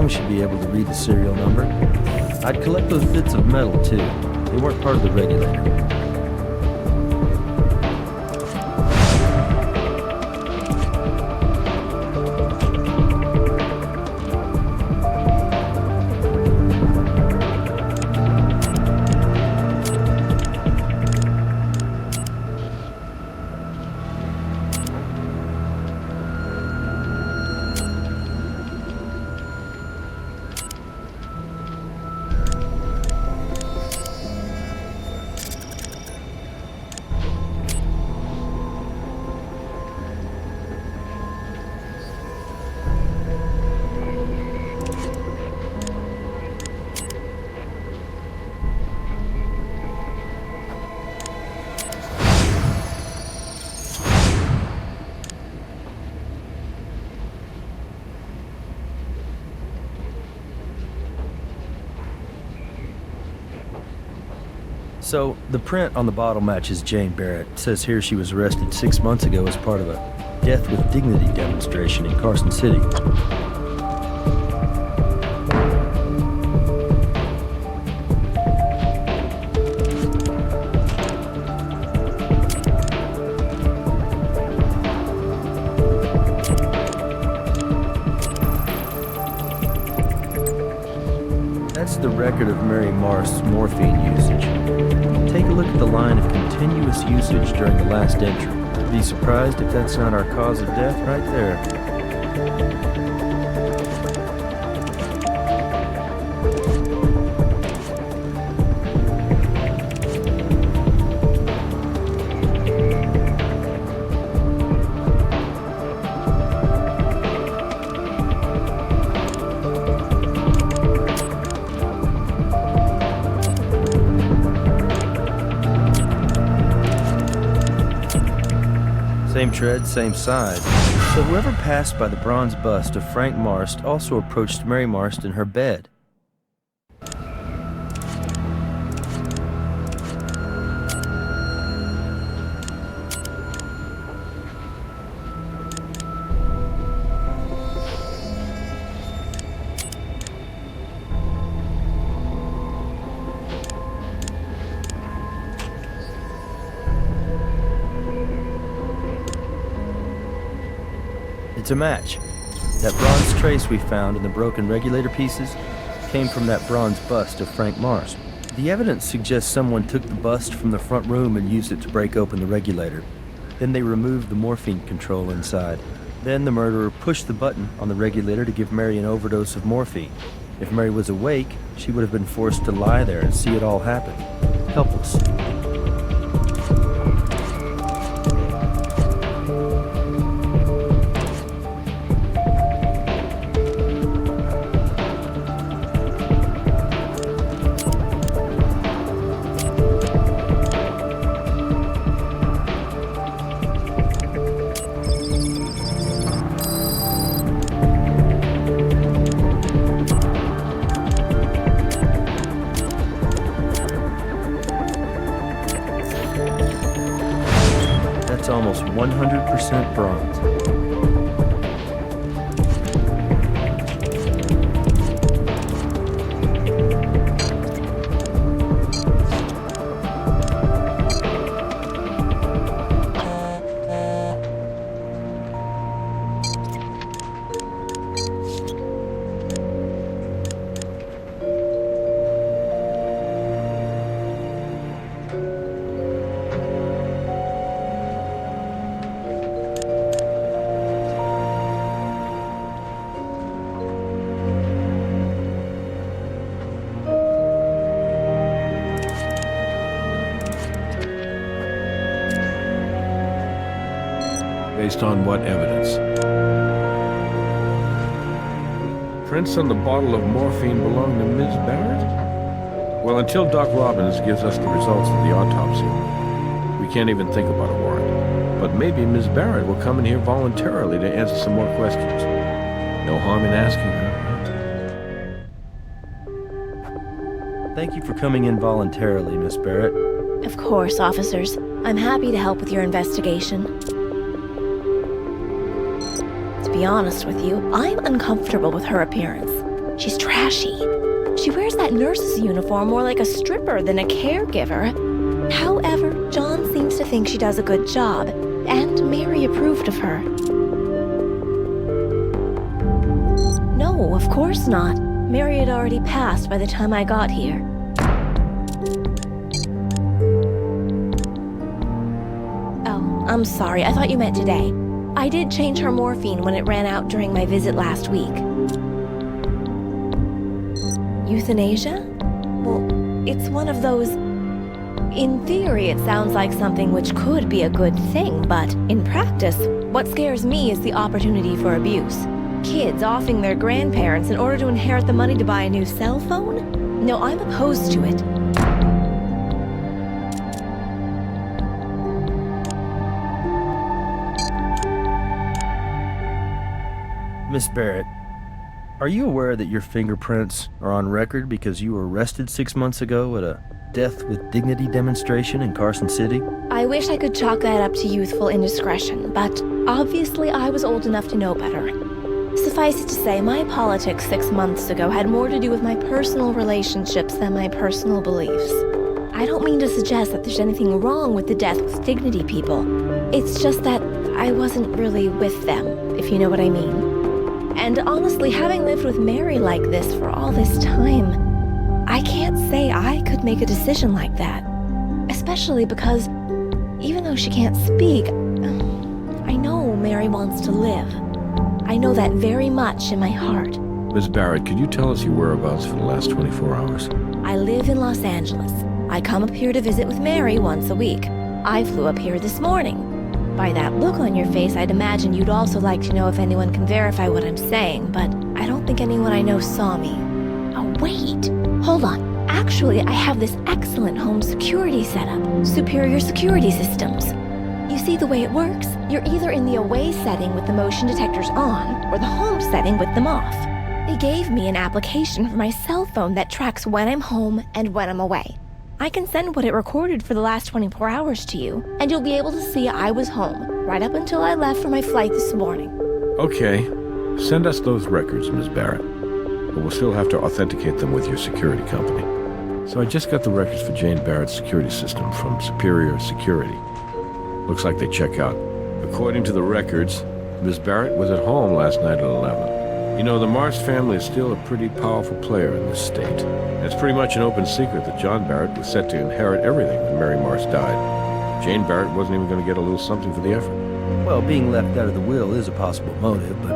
tongue should be able to read the serial number. I'd collect those bits of metal, too. They weren't part of the regulator. So, the print on the bottle matches Jane Barrett. It says here she was arrested 6 months ago as part of a Death with Dignity demonstration in Carson City. That's the record of Mary Marst's morphine usage. Take a look at the line of continuous usage during the last entry. Be surprised if that's not our cause of death right there. Same tread, same side. So whoever passed by the bronze bust of Frank Marst also approached Mary Marst in her bed. It's a match. That bronze trace we found in the broken regulator pieces came from that bronze bust of Frank Marst. The evidence suggests someone took the bust from the front room and used it to break open the regulator. Then they removed the morphine control inside. Then the murderer pushed the button on the regulator to give Mary an overdose of morphine. If Mary was awake, she would have been forced to lie there and see it all happen. Helpless. It's almost 100% bronze. Based on what evidence? Prints on the bottle of morphine belong to Ms. Barrett? Well, until Doc Robbins gives us the results of the autopsy, we can't even think about a warrant. But maybe Ms. Barrett will come in here voluntarily to answer some more questions. No harm in asking her, right? Thank you for coming in voluntarily, Miss Barrett. Of course, officers. I'm happy to help with your investigation. To be honest with you, I'm uncomfortable with her appearance. She's trashy. She wears that nurse's uniform more like a stripper than a caregiver. However, John seems to think she does a good job, and Mary approved of her. No, of course not. Mary had already passed by the time I got here. Oh, I'm sorry. I thought you meant today. I did change her morphine when it ran out during my visit last week. Euthanasia? Well, it's one of those... In theory, it sounds like something which could be a good thing, but in practice, what scares me is the opportunity for abuse. Kids offing their grandparents in order to inherit the money to buy a new cell phone? No, I'm opposed to it. Miss Barrett, are you aware that your fingerprints are on record because you were arrested 6 months ago at a Death with Dignity demonstration in Carson City? I wish I could chalk that up to youthful indiscretion, but obviously I was old enough to know better. Suffice it to say, my politics 6 months ago had more to do with my personal relationships than my personal beliefs. I don't mean to suggest that there's anything wrong with the Death with Dignity people. It's just that I wasn't really with them, if you know what I mean. And honestly, having lived with Mary like this for all this time, I can't say I could make a decision like that. Especially because, even though she can't speak, I know Mary wants to live. I know that very much in my heart. Miss Barrett, could you tell us your whereabouts for the last 24 hours? I live in Los Angeles. I come up here to visit with Mary once a week. I flew up here this morning. By that look on your face, I'd imagine you'd also like to know if anyone can verify what I'm saying, but I don't think anyone I know saw me. Oh, wait. Hold on. Actually, I have this excellent home security setup. Superior Security Systems. You see the way it works? You're either in the away setting with the motion detectors on, or the home setting with them off. They gave me an application for my cell phone that tracks when I'm home and when I'm away. I can send what it recorded for the last 24 hours to you, and you'll be able to see I was home, right up until I left for my flight this morning. Okay. Send us those records, Miss Barrett. But we'll still have to authenticate them with your security company. So I just got the records for Jane Barrett's security system from Superior Security. Looks like they check out. According to the records, Miss Barrett was at home last night at 11. You know, the Mars family is still a pretty powerful player in this state. And it's pretty much an open secret that John Barrett was set to inherit everything when Mary Mars died. Jane Barrett wasn't even going to get a little something for the effort. Well, being left out of the will is a possible motive, but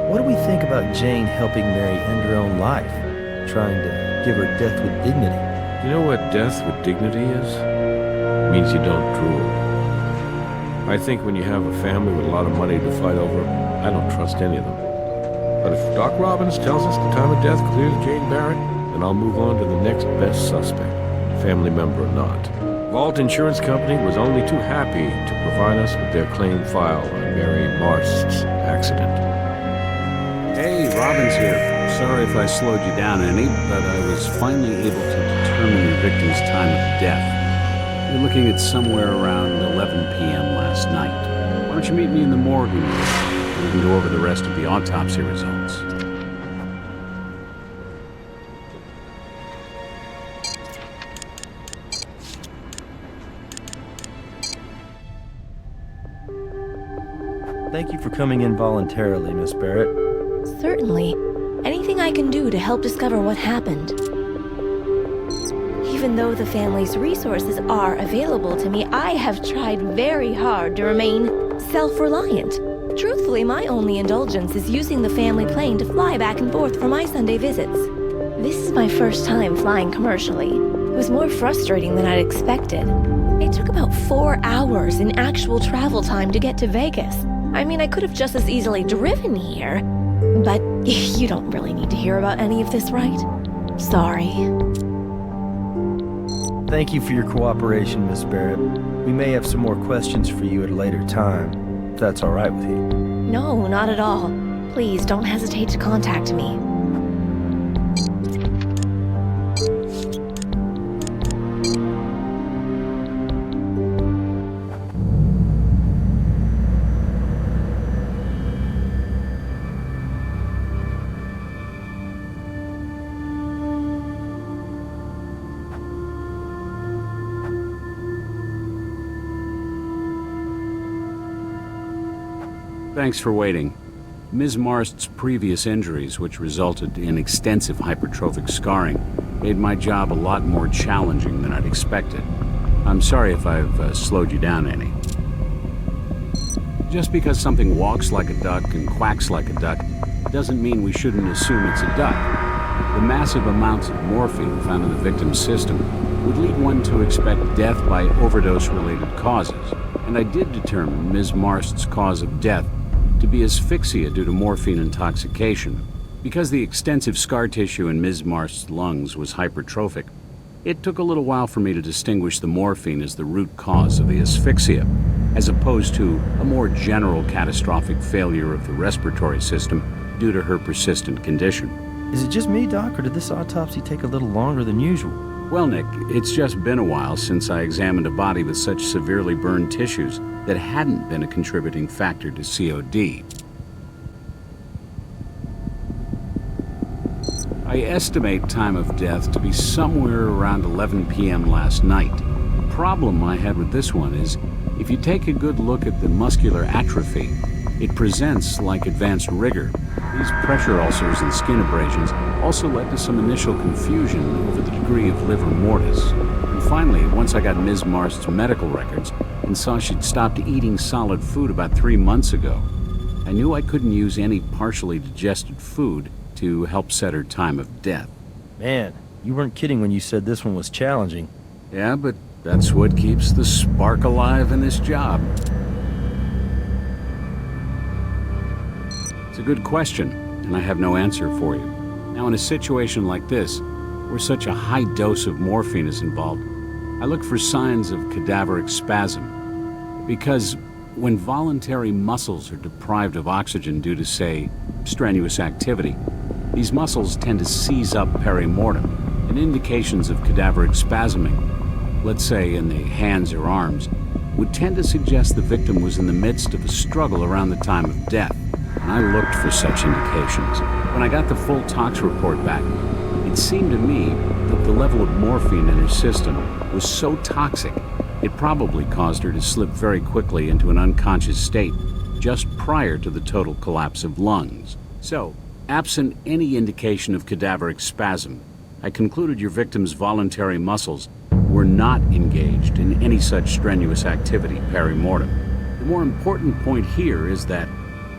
what do we think about Jane helping Mary end her own life? Trying to give her death with dignity? You know what death with dignity is? It means you don't drool. I think when you have a family with a lot of money to fight over, I don't trust any of them. But if Doc Robbins tells us the time of death clears Jane Barrett, then I'll move on to the next best suspect, family member or not. Vault Insurance Company was only too happy to provide us with their claim file on Mary Marst's accident. Hey, Robbins here. Sorry if I slowed you down any, but I was finally able to determine your victim's time of death. You're looking at somewhere around 11 p.m. last night. Why don't you meet me in the morgue and we can go over the rest of the autopsy results. Thank you for coming in voluntarily, Miss Barrett. Certainly. Anything I can do to help discover what happened. Even though the family's resources are available to me, I have tried very hard to remain self-reliant. Truthfully, my only indulgence is using the family plane to fly back and forth for my Sunday visits. This is my first time flying commercially. It was more frustrating than I'd expected. It took about 4 hours in actual travel time to get to Vegas. I mean, I could have just as easily driven here. But you don't really need to hear about any of this, right? Sorry. Thank you for your cooperation, Miss Barrett. We may have some more questions for you at a later time, if that's all right with you. No, not at all. Please don't hesitate to contact me. Thanks for waiting. Ms. Marst's previous injuries, which resulted in extensive hypertrophic scarring, made my job a lot more challenging than I'd expected. I'm sorry if I've slowed you down any. Just because something walks like a duck and quacks like a duck doesn't mean we shouldn't assume it's a duck. The massive amounts of morphine found in the victim's system would lead one to expect death by overdose-related causes, and I did determine Ms. Marst's cause of death to be asphyxia due to morphine intoxication. Because the extensive scar tissue in Ms. Marst's lungs was hypertrophic, it took a little while for me to distinguish the morphine as the root cause of the asphyxia, as opposed to a more general catastrophic failure of the respiratory system due to her persistent condition. Is it just me, Doc, or did this autopsy take a little longer than usual? Well, Nick, it's just been a while since I examined a body with such severely burned tissues that hadn't been a contributing factor to COD. I estimate time of death to be somewhere around 11 p.m. last night. The problem I had with this one is, if you take a good look at the muscular atrophy, it presents like advanced rigor. These pressure ulcers and skin abrasions also led to some initial confusion over the degree of livor mortis. And finally, once I got Ms. Marst's medical records and saw she'd stopped eating solid food about 3 months ago, I knew I couldn't use any partially digested food to help set her time of death. Man, you weren't kidding when you said this one was challenging. Yeah, but that's what keeps the spark alive in this job. It's a good question, and I have no answer for you. Now, in a situation like this, where such a high dose of morphine is involved, I look for signs of cadaveric spasm. Because when voluntary muscles are deprived of oxygen due to, say, strenuous activity, these muscles tend to seize up perimortem, and indications of cadaveric spasming, let's say in the hands or arms, would tend to suggest the victim was in the midst of a struggle around the time of death. And I looked for such indications. When I got the full tox report back, it seemed to me that the level of morphine in her system was so toxic, it probably caused her to slip very quickly into an unconscious state just prior to the total collapse of lungs. So, absent any indication of cadaveric spasm, I concluded your victim's voluntary muscles were not engaged in any such strenuous activity perimortem. The more important point here is that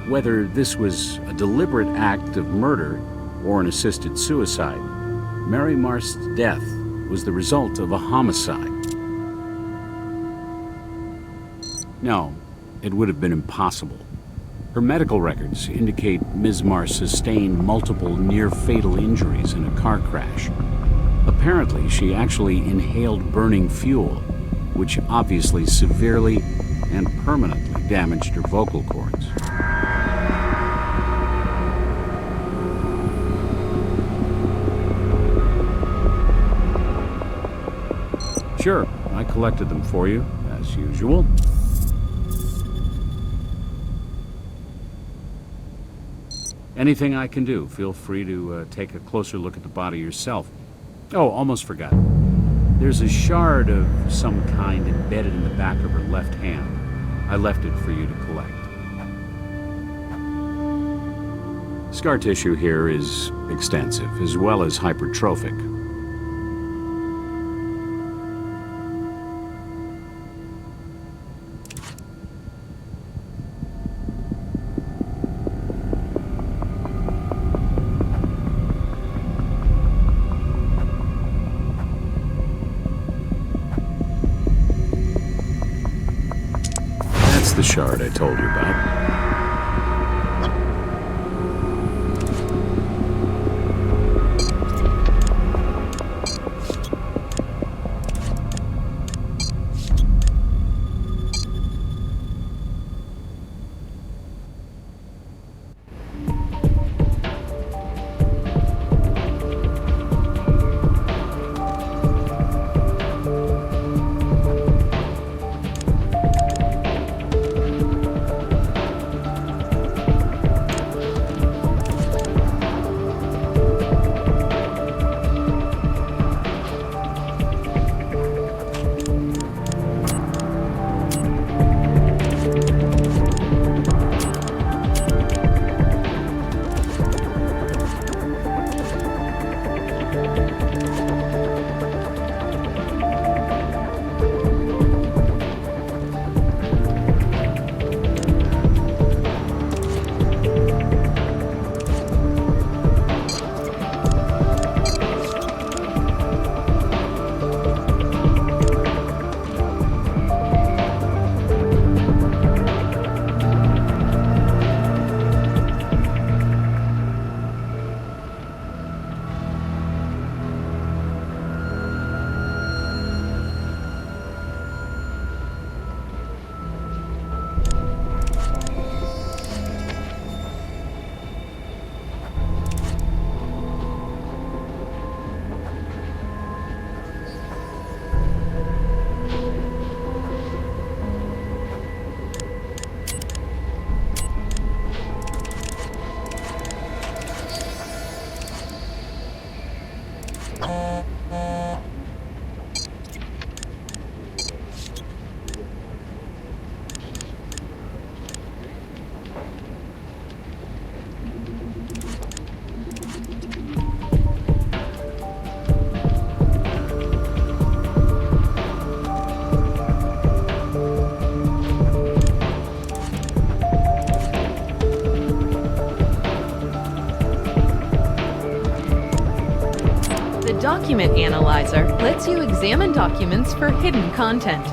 whether this was a deliberate act of murder or an assisted suicide, Mary Marst's death was the result of a homicide. No, it would have been impossible. Her medical records indicate Ms. Marst sustained multiple near-fatal injuries in a car crash. Apparently, she actually inhaled burning fuel, which obviously severely and permanently damaged her vocal cords. Sure, I collected them for you, as usual. Anything I can do, feel free to take a closer look at the body yourself. Oh, almost forgot. There's a shard of some kind embedded in the back of her left hand. I left it for you to collect. Scar tissue here is extensive, as well as hypertrophic. The shard I told you about. document analyzer lets you examine documents for hidden content.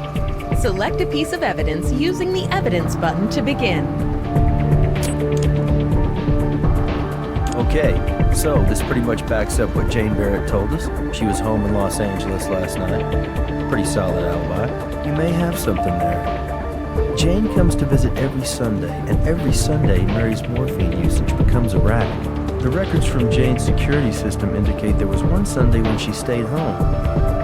Select a piece of evidence using the Evidence button to begin. Okay, so this pretty much backs up what Jane Barrett told us. She was home in Los Angeles last night. Pretty solid alibi. You may have something there. Jane comes to visit every Sunday, and every Sunday Mary's morphine usage becomes erratic. The records from Jane's security system indicate there was one Sunday when she stayed home.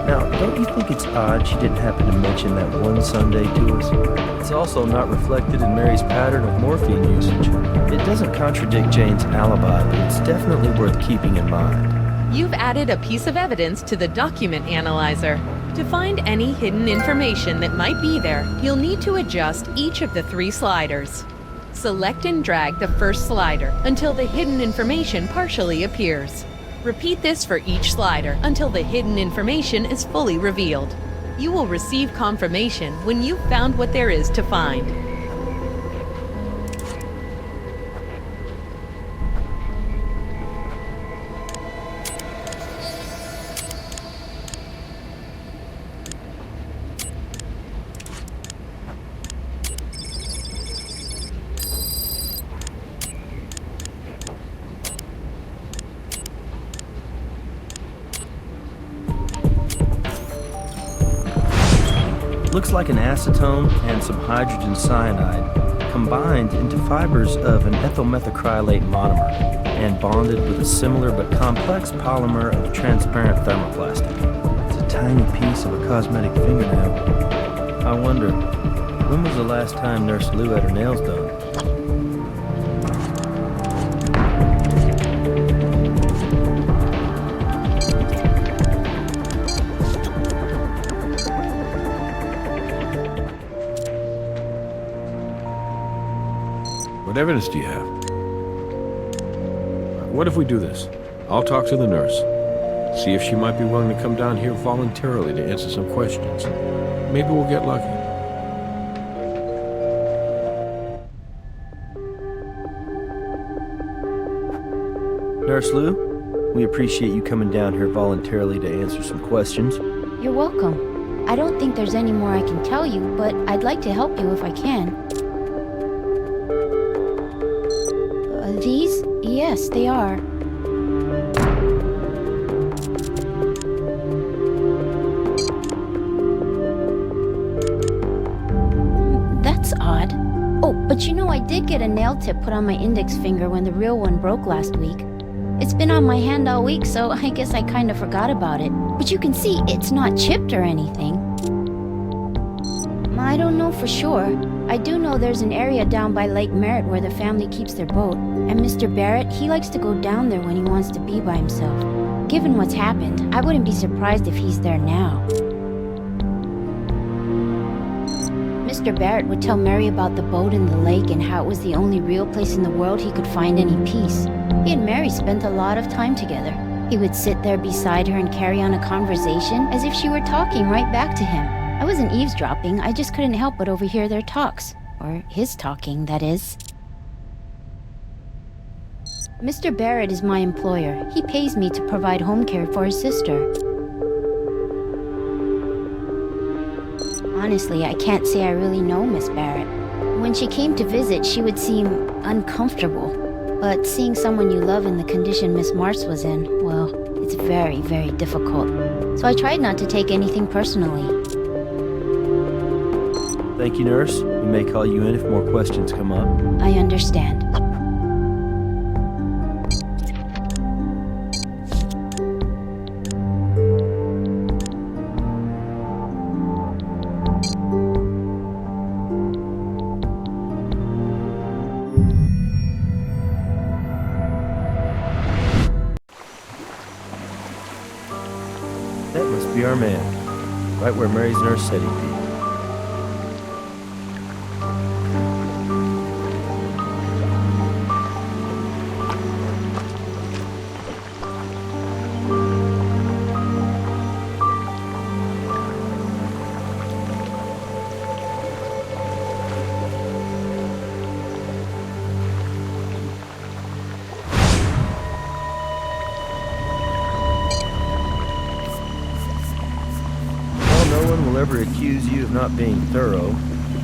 Now, don't you think it's odd she didn't happen to mention that one Sunday to us? It's also not reflected in Mary's pattern of morphine usage. It doesn't contradict Jane's alibi, but it's definitely worth keeping in mind. You've added a piece of evidence to the document analyzer. To find any hidden information that might be there, you'll need to adjust each of the 3 sliders. Select and drag the first slider until the hidden information partially appears. Repeat this for each slider until the hidden information is fully revealed. You will receive confirmation when you've found what there is to find. Looks like an acetone and some hydrogen cyanide combined into fibers of an ethyl methacrylate monomer and bonded with a similar but complex polymer of transparent thermoplastic. It's a tiny piece of a cosmetic fingernail. I wonder, when was the last time Nurse Lou had her nails done? What evidence do you have? What if we do this? I'll talk to the nurse. See if she might be willing to come down here voluntarily to answer some questions. Maybe we'll get lucky. Nurse Lou, we appreciate you coming down here voluntarily to answer some questions. You're welcome. I don't think there's any more I can tell you, but I'd like to help you if I can. These? Yes, they are. That's odd. Oh, but you know I did get a nail tip put on my index finger when the real one broke last week. It's been on my hand all week, so I guess I kind of forgot about it. But you can see it's not chipped or anything. I don't know for sure. I do know there's an area down by Lake Merritt where the family keeps their boat, and Mr. Barrett, he likes to go down there when he wants to be by himself. Given what's happened, I wouldn't be surprised if he's there now. Mr. Barrett would tell Mary about the boat and the lake and how it was the only real place in the world he could find any peace. He and Mary spent a lot of time together. He would sit there beside her and carry on a conversation as if she were talking right back to him. I wasn't eavesdropping, I just couldn't help but overhear their talks. Or his talking, that is. Mr. Barrett is my employer. He pays me to provide home care for his sister. Honestly, I can't say I really know Miss Barrett. When she came to visit, she would seem uncomfortable. But seeing someone you love in the condition Miss Marsh was in, well, it's very, very difficult. So I tried not to take anything personally. Thank you, nurse. We may call you in if more questions come up. I understand. That must be our man. Right where Mary's nurse said he'd be. will ever accuse you of not being thorough.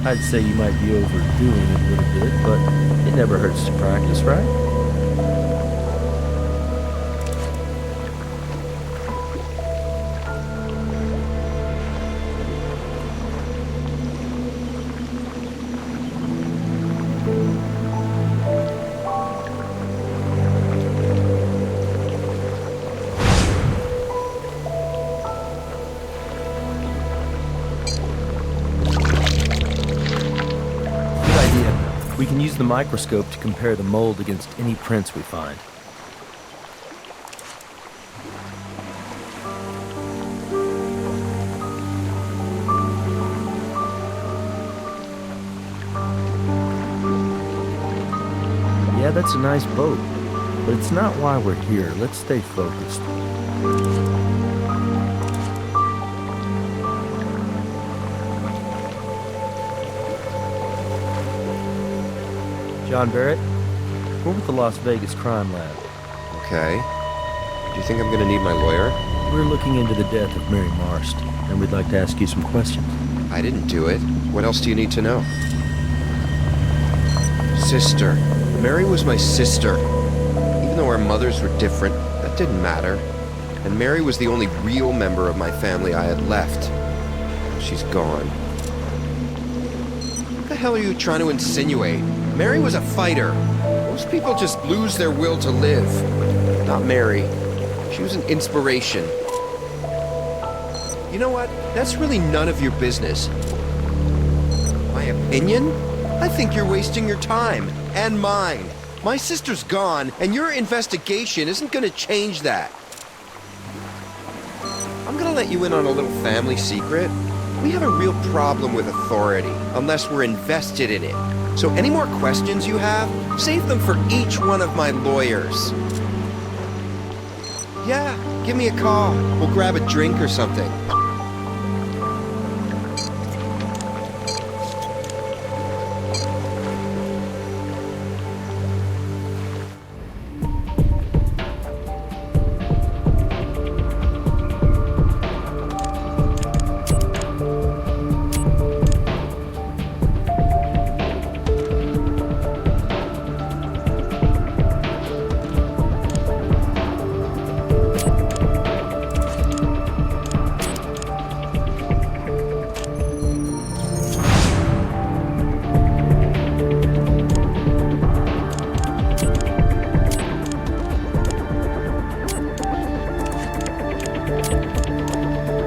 I'd say you might be overdoing it a little bit, but it never hurts to practice, right? We can use the microscope to compare the mold against any prints we find. Yeah, that's a nice boat, but it's not why we're here. Let's stay focused. John Barrett, we're with the Las Vegas Crime Lab. Okay. Do you think I'm gonna need my lawyer? We're looking into the death of Mary Marst, and we'd like to ask you some questions. I didn't do it. What else do you need to know? Sister. Mary was my sister. Even though our mothers were different, that didn't matter. And Mary was the only real member of my family I had left. She's gone. What the hell are you trying to insinuate? Mary was a fighter. Most people just lose their will to live. Not Mary. She was an inspiration. You know what? That's really none of your business. My opinion? I think you're wasting your time. And mine. My sister's gone, and your investigation isn't gonna change that. I'm gonna let you in on a little family secret. We have a real problem with authority, unless we're invested in it. So any more questions you have, save them for each one of my lawyers. Yeah, give me a call. We'll grab a drink or something.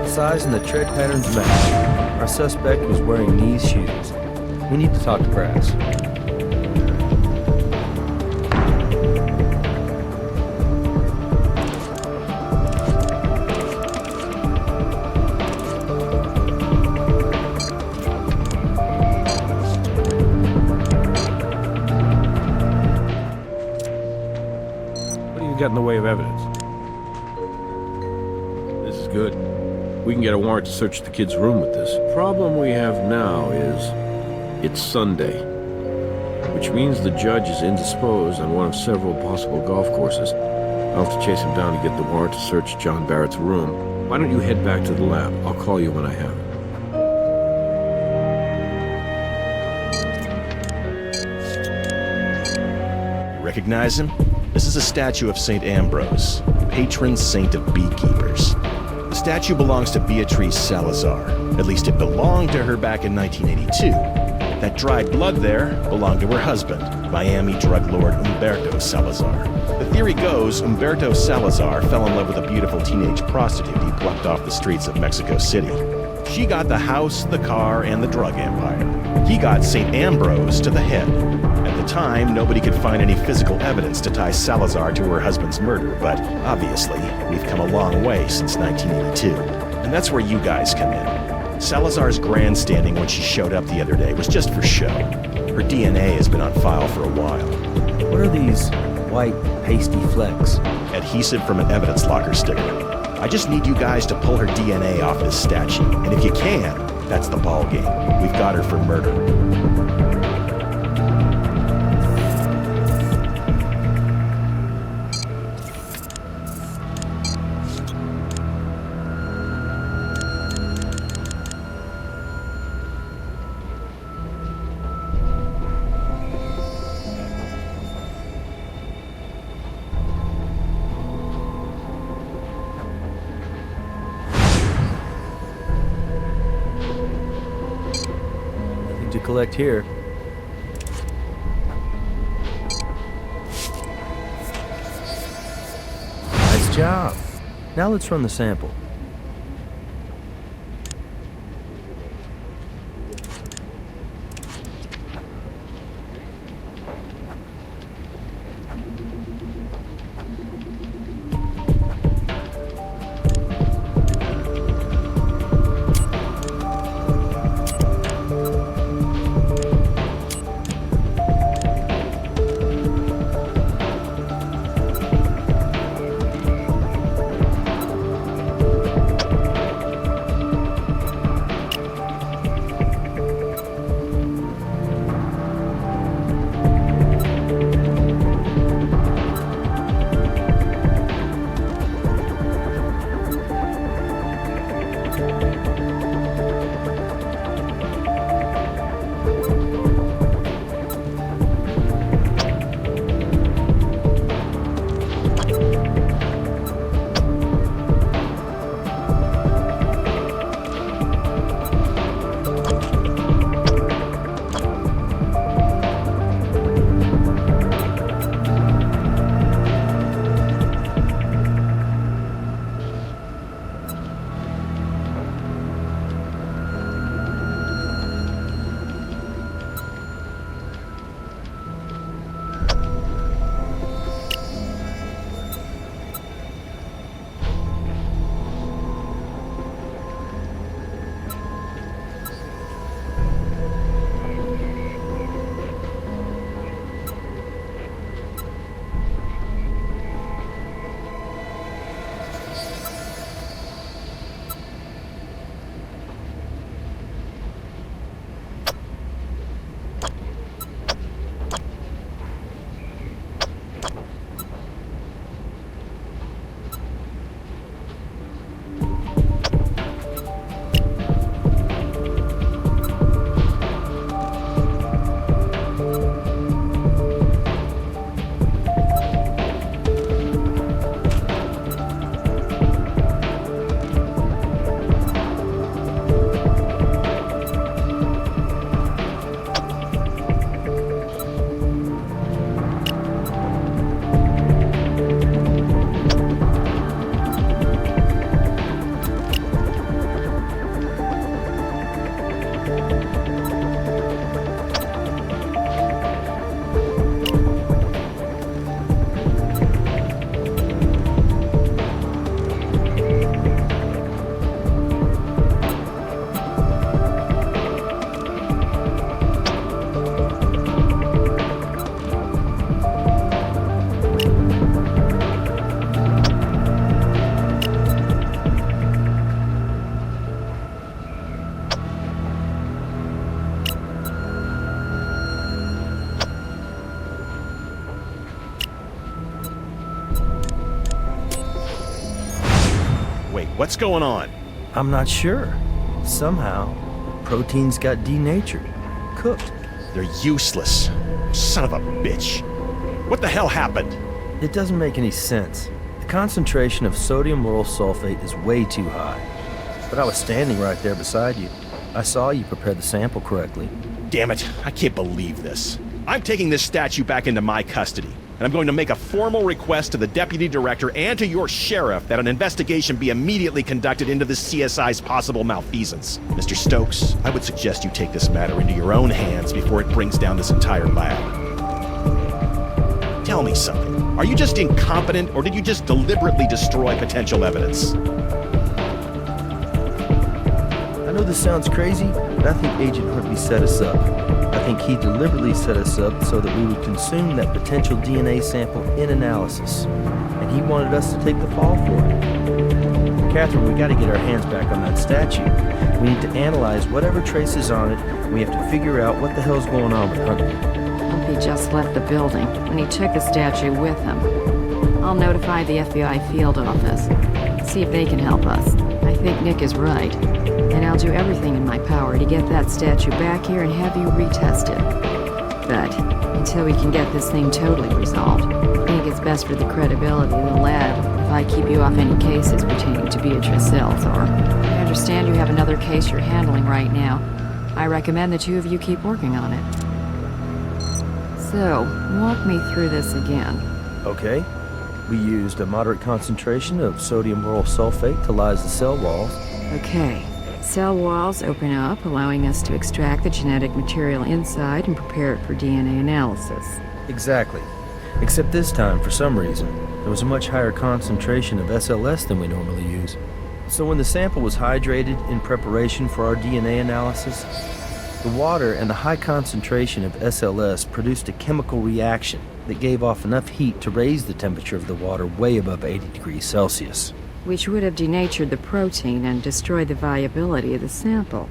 Size and the tread patterns match. Our suspect was wearing these shoes. We need to talk to Brass. What do you got in the way of evidence? This is good. We can get a warrant to search the kid's room with this. Problem we have now is it's Sunday, which means the judge is indisposed on one of several possible golf courses. I'll have to chase him down to get the warrant to search John Barrett's room. Why don't you head back to the lab? I'll call you when I have it. Recognize him? This is a statue of St. Ambrose, patron saint of beekeepers. The statue belongs to Beatrice Salazar. At least it belonged to her back in 1982. That dried blood there belonged to her husband, Miami drug lord Humberto Salazar. The theory goes Humberto Salazar fell in love with a beautiful teenage prostitute he plucked off the streets of Mexico City. She got the house, the car, and the drug empire. He got St. Ambrose to the head. At the time, nobody could find any physical evidence to tie Salazar to her husband's murder, but obviously, we've come a long way since 1982. And that's where you guys come in. Salazar's grandstanding when she showed up the other day was just for show. Her DNA has been on file for a while. What are these white, pasty flecks? Adhesive from an evidence locker sticker. I just need you guys to pull her DNA off this statue, and if you can, that's the ball game. We've got her for murder. collect here. Nice job. Now let's run the sample. What's going on? I'm not sure. Somehow, proteins got denatured, cooked. They're useless. Son of a bitch. What the hell happened? It doesn't make any sense. The concentration of sodium lauryl sulfate is way too high. But I was standing right there beside you. I saw you prepare the sample correctly. Damn it, I can't believe this. I'm taking this statue back into my custody, and I'm going to make a formal request to the deputy director and to your sheriff that an investigation be immediately conducted into the CSI's possible malfeasance. Mr. Stokes, I would suggest you take this matter into your own hands before it brings down this entire lab. Tell me something. Are you just incompetent, or did you just deliberately destroy potential evidence? I know this sounds crazy, but I think Agent Huntley set us up. I think he deliberately set us up so that we would consume that potential DNA sample in analysis. And he wanted us to take the fall for it. Catherine, we gotta get our hands back on that statue. We need to analyze whatever traces on it, and we have to figure out what the hell's going on with Huntley. He just left the building, and he took the statue with him. I'll notify the FBI field office, see if they can help us. I think Nick is right, and I'll do everything in my power to get that statue back here and have you retested. But until we can get this thing totally resolved, I think it's best for the credibility of the lab if I keep you off any cases pertaining to Beatrice Salazar. I understand you have another case you're handling right now. I recommend the two of you keep working on it. So, walk me through this again. Okay. We used a moderate concentration of sodium lauryl sulfate to lyse the cell walls. Okay. Cell walls open up, allowing us to extract the genetic material inside and prepare it for DNA analysis. Exactly. Except this time, for some reason, there was a much higher concentration of SLS than we normally use. So when the sample was hydrated in preparation for our DNA analysis, the water and the high concentration of SLS produced a chemical reaction that gave off enough heat to raise the temperature of the water way above 80 degrees Celsius. Which would have denatured the protein and destroyed the viability of the sample.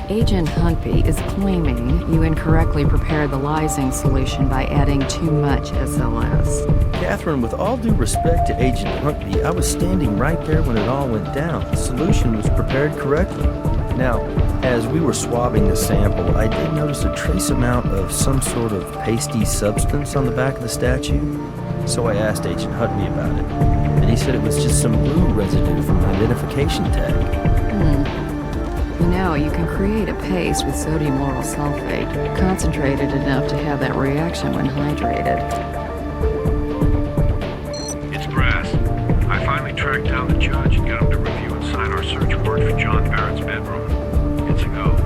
Agent Huntby is claiming you incorrectly prepared the lysing solution by adding too much SLS. Catherine, with all due respect to Agent Huntby, I was standing right there when it all went down. The solution was prepared correctly. Now, as we were swabbing the sample, I did notice a trace amount of some sort of pasty substance on the back of the statue. So I asked Agent Huntby about it, and he said it was just some glue residue from an identification tag. Now you can create a paste with sodium lauryl sulfate, concentrated enough to have that reaction when hydrated. It's Brass. I finally tracked down the judge and got him to review and sign our search warrant for John Barrett's bedroom. It's a go.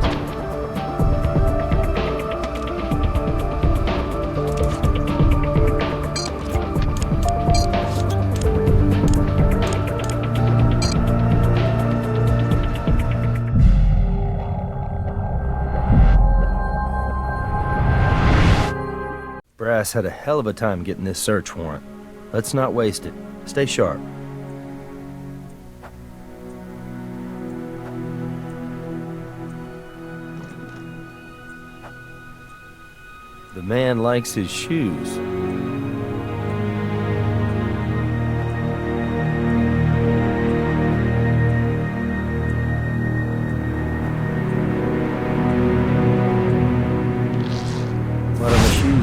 Brass had a hell of a time getting this search warrant. Let's not waste it. Stay sharp. The man likes his shoes.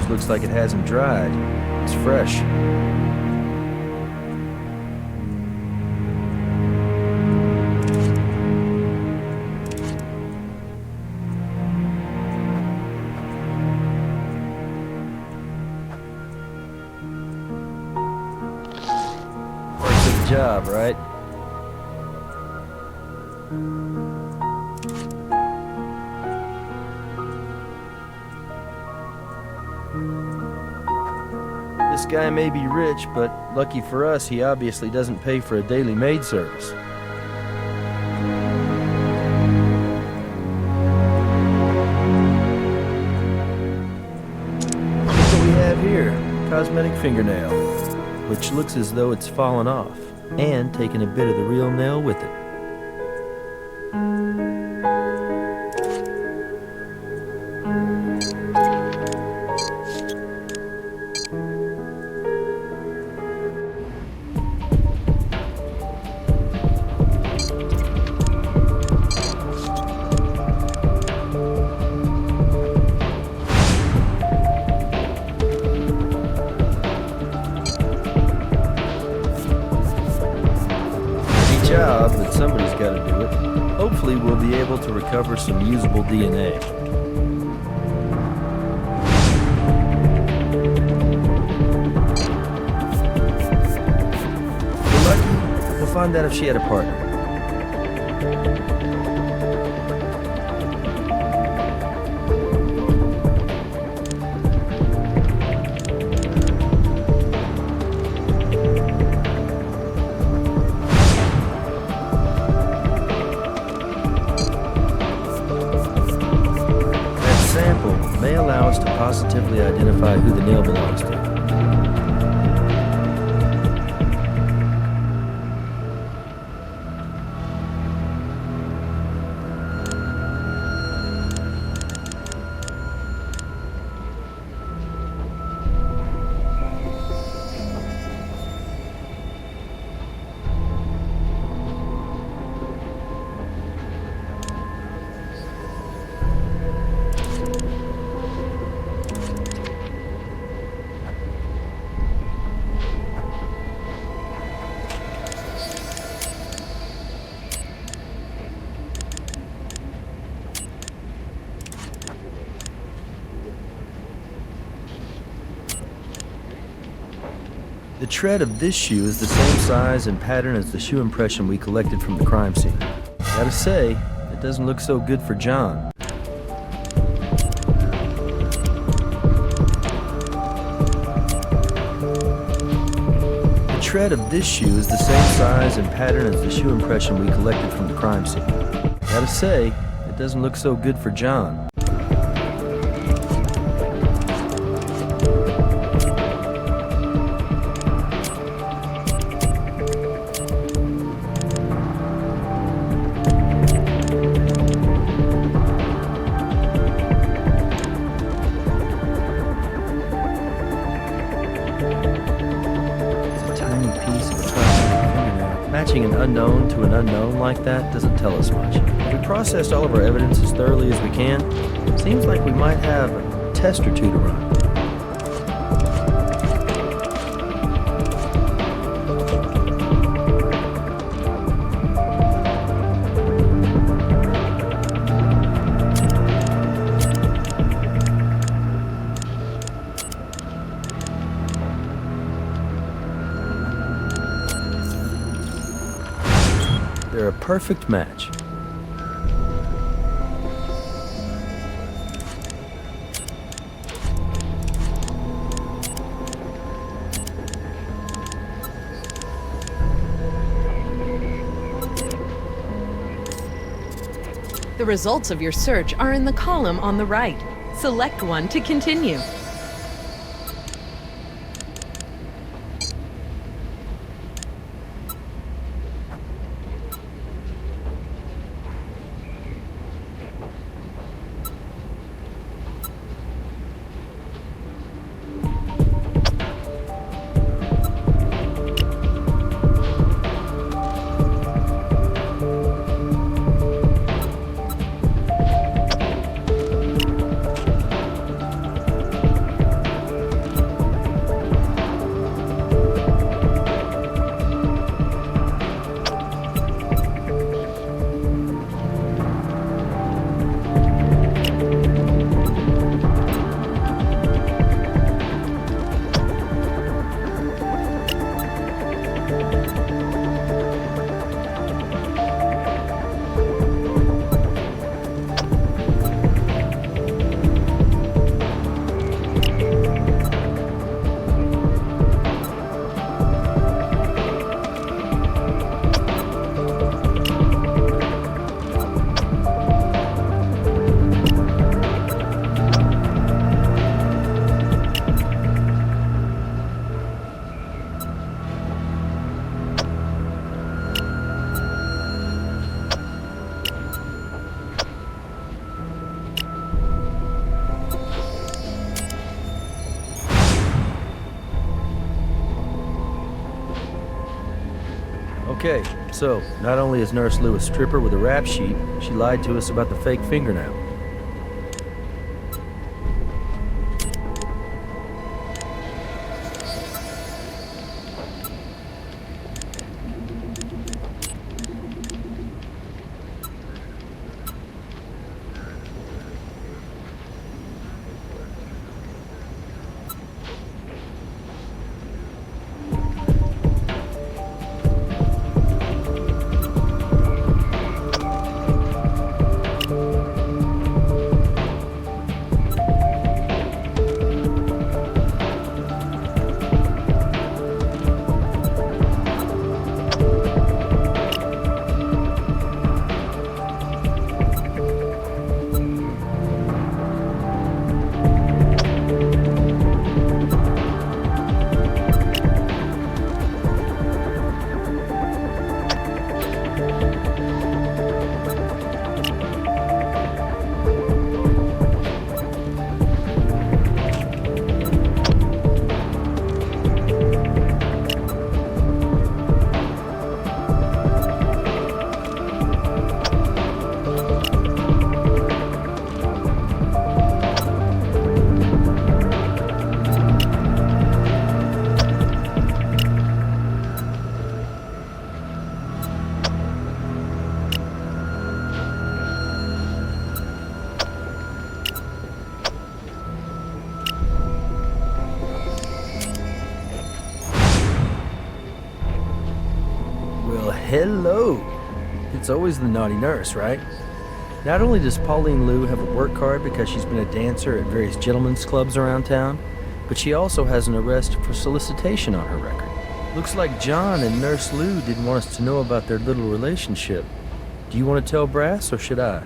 Looks like it hasn't dried. It's fresh. Parts of the job, right? This guy may be rich, but lucky for us, he obviously doesn't pay for a daily maid service. Look what we have here. Cosmetic fingernail, which looks as though it's fallen off, and taken a bit of the real nail with it. But somebody's got to do it. Hopefully we'll be able to recover some usable DNA. If we're lucky, we'll find out if she had a partner. May allow us to positively identify who the nail belongs to. The tread of this shoe is the same size and pattern as the shoe impression we collected from the crime scene. Gotta say, it doesn't look so good for John. The tread of this shoe is the same size and pattern as the shoe impression we collected from the crime scene. Gotta say, it doesn't look so good for John. Matching an unknown to an unknown like that doesn't tell us much. If we processed all of our evidence as thoroughly as we can, seems like we might have a test or two to run. They're a perfect match. The results of your search are in the column on the right. Select one to continue. Okay, so not only is Nurse Lou a stripper with a rap sheet, she lied to us about the fake fingernail. Hello! It's always the naughty nurse, right? Not only does Pauline Lou have a work card because she's been a dancer at various gentlemen's clubs around town, but she also has an arrest for solicitation on her record. Looks like John and Nurse Lou didn't want us to know about their little relationship. Do you want to tell Brass, or should I?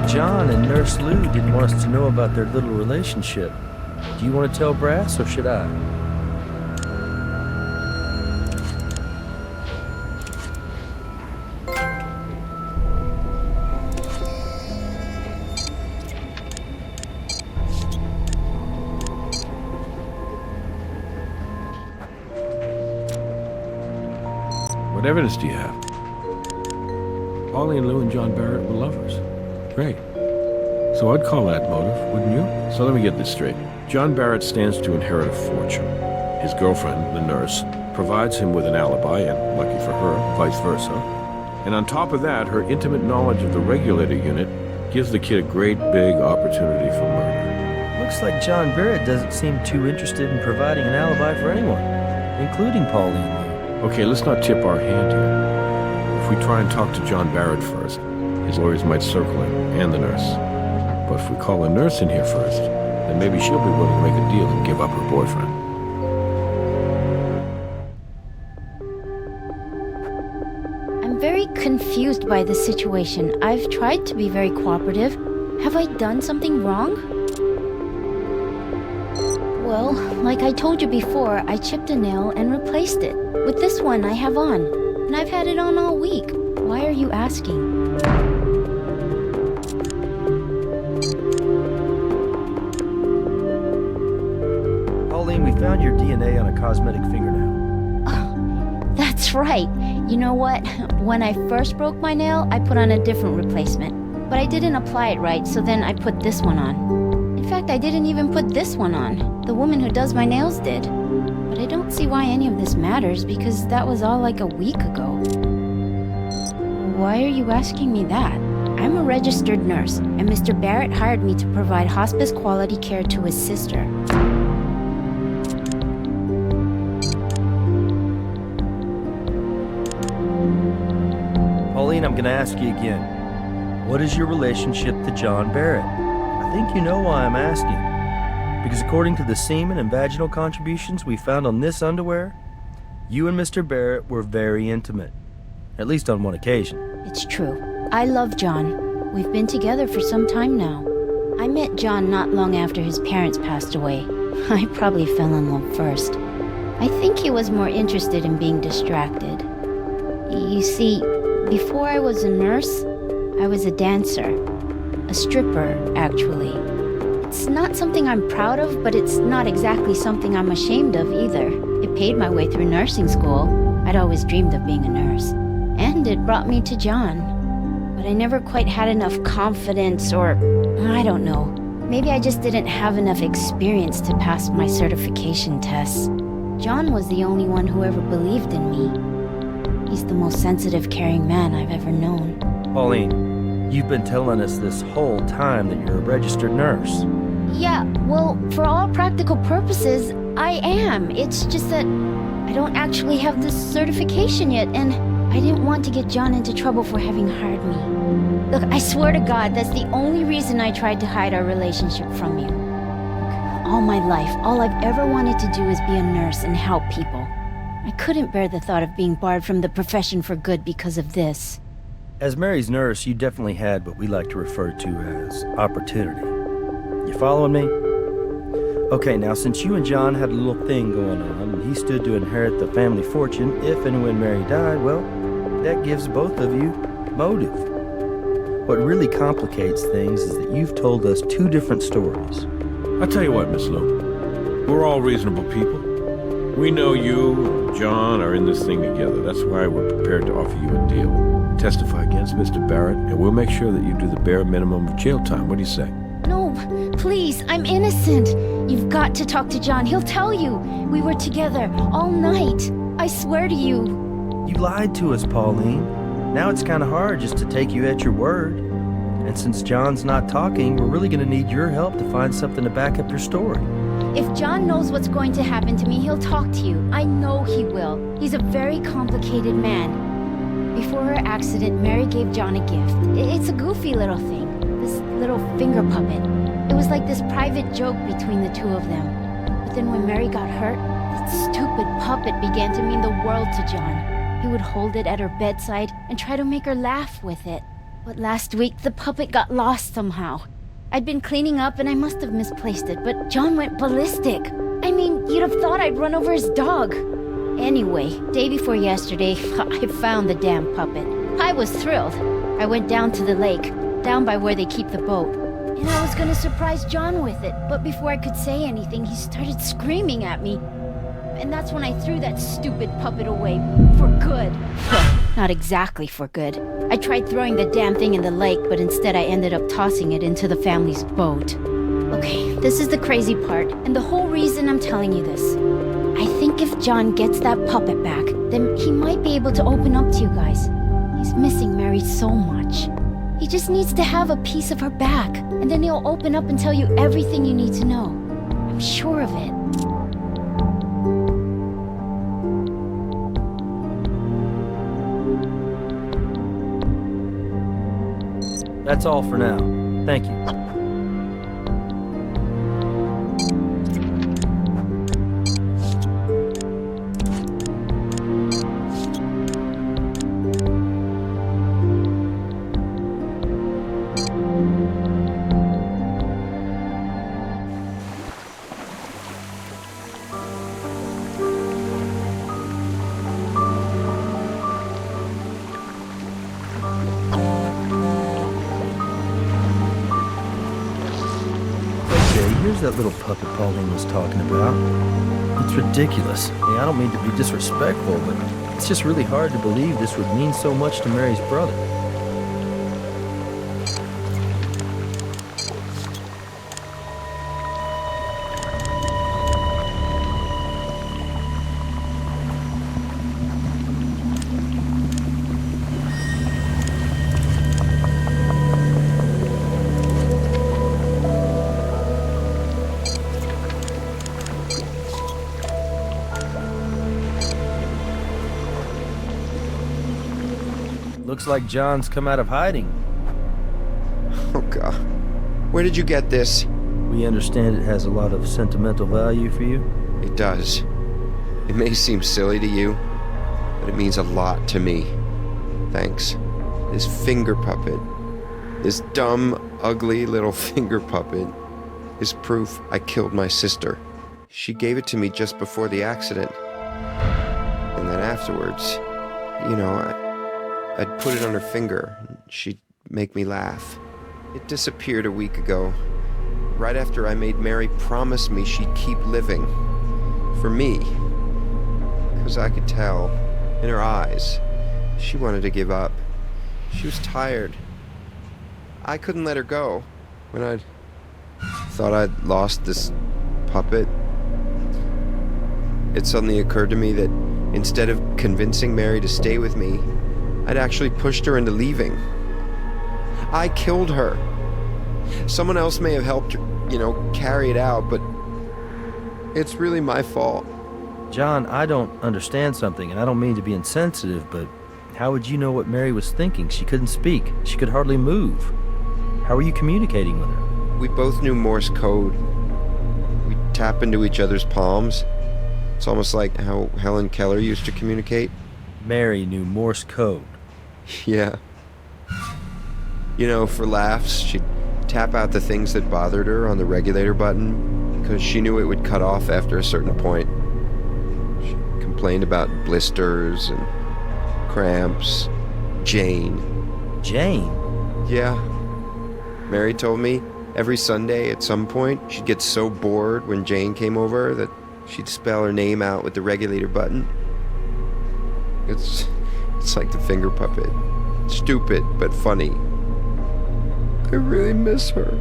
John and Nurse Lou didn't want us to know about their little relationship. Do you want to tell Brass, or should I? What evidence do you have? Pauline Lou and John Barrett were lovers. Great. So I'd call that motive, wouldn't you? So let me get this straight. John Barrett stands to inherit a fortune. His girlfriend, the nurse, provides him with an alibi, and lucky for her, vice versa. And on top of that, her intimate knowledge of the regulator unit gives the kid a great big opportunity for murder. Looks like John Barrett doesn't seem too interested in providing an alibi for anyone, including Pauline Lou. Okay, let's not tip our hand here. If we try and talk to John Barrett first, his lawyers might circle him and the nurse. But if we call the nurse in here first, then maybe she'll be willing to make a deal and give up her boyfriend. I'm very confused by this situation. I've tried to be very cooperative. Have I done something wrong? Well, like I told you before, I chipped a nail and replaced it with this one I have on. And I've had it on all week. Why are you asking? We found your DNA on a cosmetic fingernail. Oh, that's right. You know what? When I first broke my nail, I put on a different replacement. But I didn't apply it right, so then I put this one on. In fact, I didn't even put this one on. The woman who does my nails did. But I don't see why any of this matters, because that was all like a week ago. Why are you asking me that? I'm a registered nurse, and Mr. Barrett hired me to provide hospice quality care to his sister. Pauline, I'm gonna ask you again. What is your relationship to John Barrett? I think you know why I'm asking. Because according to the semen and vaginal contributions we found on this underwear, you and Mr. Barrett were very intimate. At least on one occasion. It's true. I love John. We've been together for some time now. I met John not long after his parents passed away. I probably fell in love first. I think he was more interested in being distracted. You see, before I was a nurse, I was a dancer. A stripper, actually. It's not something I'm proud of, but it's not exactly something I'm ashamed of either. It paid my way through nursing school. I'd always dreamed of being a nurse. And it brought me to John. But I never quite had enough confidence, or I don't know. Maybe I just didn't have enough experience to pass my certification tests. John was the only one who ever believed in me. He's the most sensitive, caring man I've ever known. Pauline, you've been telling us this whole time that you're a registered nurse. Yeah, well, for all practical purposes, I am. It's just that I don't actually have this certification yet, and I didn't want to get John into trouble for having hired me. Look, I swear to God, that's the only reason I tried to hide our relationship from you. All my life, all I've ever wanted to do is be a nurse and help people. I couldn't bear the thought of being barred from the profession for good because of this. As Mary's nurse, you definitely had what we like to refer to as opportunity. You following me? Okay, now since you and John had a little thing going on, and he stood to inherit the family fortune if and when Mary died, well, that gives both of you motive. What really complicates things is that you've told us two different stories. I'll tell you what, Miss Lou. We're all reasonable people. We know you and John are in this thing together. That's why we're prepared to offer you a deal. Testify against Mr. Barrett, and we'll make sure that you do the bare minimum of jail time. What do you say? No, please, I'm innocent. You've got to talk to John. He'll tell you. We were together all night. I swear to you. You lied to us, Pauline. Now it's kind of hard just to take you at your word. And since John's not talking, we're really going to need your help to find something to back up your story. If John knows what's going to happen to me, he'll talk to you. I know he will. He's a very complicated man. Before her accident, Mary gave John a gift. It's a goofy little thing. This little finger puppet. It was like this private joke between the two of them. But then when Mary got hurt, that stupid puppet began to mean the world to John. He would hold it at her bedside and try to make her laugh with it. But last week, the puppet got lost somehow. I'd been cleaning up and I must have misplaced it, but John went ballistic. I mean, you'd have thought I'd run over his dog. Anyway, day before yesterday, I found the damn puppet. I was thrilled. I went down to the lake, down by where they keep the boat. And I was gonna surprise John with it, but before I could say anything, he started screaming at me. And that's when I threw that stupid puppet away, for good. Well, not exactly for good. I tried throwing the damn thing in the lake, but instead I ended up tossing it into the family's boat. Okay, this is the crazy part, and the whole reason I'm telling you this. I think if John gets that puppet back, then he might be able to open up to you guys. He's missing Mary so much. He just needs to have a piece of her back, and then he'll open up and tell you everything you need to know. I'm sure of it. That's all for now. Thank you. Here's that little puppet Pauline was talking about. It's ridiculous. I don't mean to be disrespectful, but it's just really hard to believe this would mean so much to Mary's brother. Looks like John's come out of hiding. Oh, God. Where did you get this? We understand it has a lot of sentimental value for you. It does. It may seem silly to you, but it means a lot to me. Thanks. This finger puppet, this dumb, ugly little finger puppet, is proof I killed my sister. She gave it to me just before the accident. And then afterwards, you know, I'd put it on her finger. She'd make me laugh. It disappeared a week ago, right after I made Mary promise me she'd keep living. For me. Because I could tell, in her eyes, she wanted to give up. She was tired. I couldn't let her go. When I thought I'd lost this puppet, it suddenly occurred to me that instead of convincing Mary to stay with me, I'd actually pushed her into leaving. I killed her. Someone else may have helped her, you know, carry it out, but it's really my fault. John, I don't understand something, and I don't mean to be insensitive, but How would you know what Mary was thinking? She couldn't speak. She could hardly move. How were you communicating with her? We both knew Morse code. We tap into each other's palms. It's almost like how Helen Keller used to communicate. Mary knew Morse code. Yeah. You know, for laughs, she'd tap out the things that bothered her on the regulator button because she knew it would cut off after a certain point. She complained about blisters and cramps. Jane. Jane? Yeah. Mary told me every Sunday at some point she'd get so bored when Jane came over that she'd spell her name out with the regulator button. It's like the finger puppet. Stupid, but funny. I really miss her.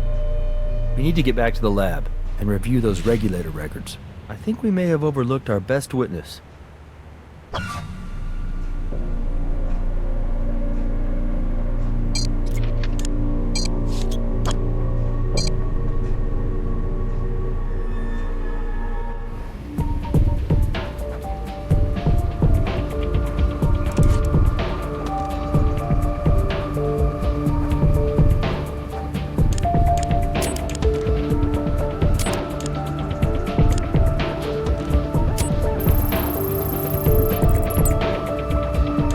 We need to get back to the lab and review those regulator records. I think we may have overlooked our best witness.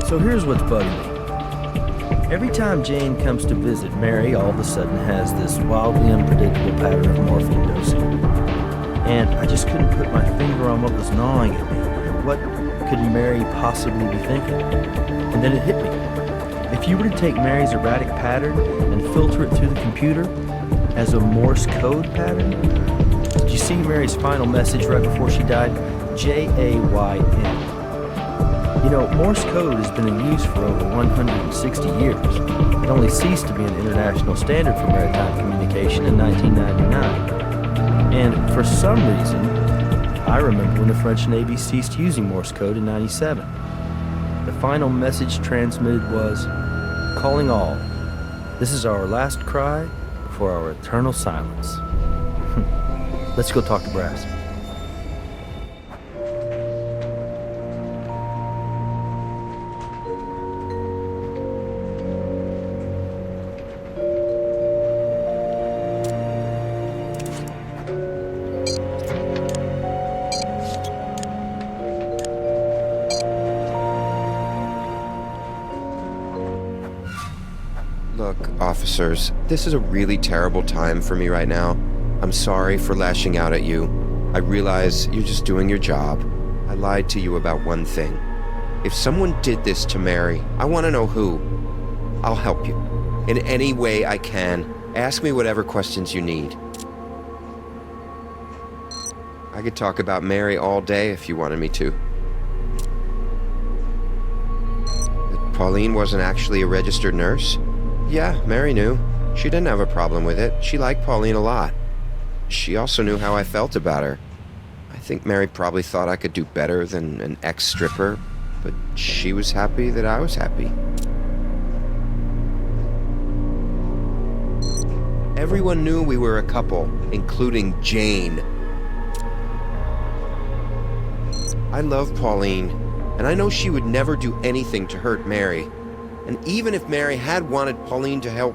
So here's what's bugging me. Every time Jane comes to visit, Mary all of a sudden has this wildly unpredictable pattern of morphine dosing. And I just couldn't put my finger on what was gnawing at me. What could Mary possibly be thinking? And then it hit me. If you were to take Mary's erratic pattern and filter it through the computer as a Morse code pattern, did you see Mary's final message right before she died? J-A-Y-N. You know, Morse code has been in use for over 160 years. It only ceased to be an international standard for maritime communication in 1999. And for some reason, I remember when the French Navy ceased using Morse code in 97. The final message transmitted was, "Calling all. This is our last cry for our eternal silence." Let's go talk to Brass. Look, officers, this is a really terrible time for me right now. I'm sorry for lashing out at you. I realize you're just doing your job. I lied to you about one thing. If someone did this to Mary, I want to know who. I'll help you. In any way I can. Ask me whatever questions you need. I could talk about Mary all day if you wanted me to. That Pauline wasn't actually a registered nurse? Yeah, Mary knew. She didn't have a problem with it. She liked Pauline a lot. She also knew how I felt about her. I think Mary probably thought I could do better than an ex-stripper, but she was happy that I was happy. Everyone knew we were a couple, including Jane. I love Pauline, and I know she would never do anything to hurt Mary. And even if Mary had wanted Pauline to help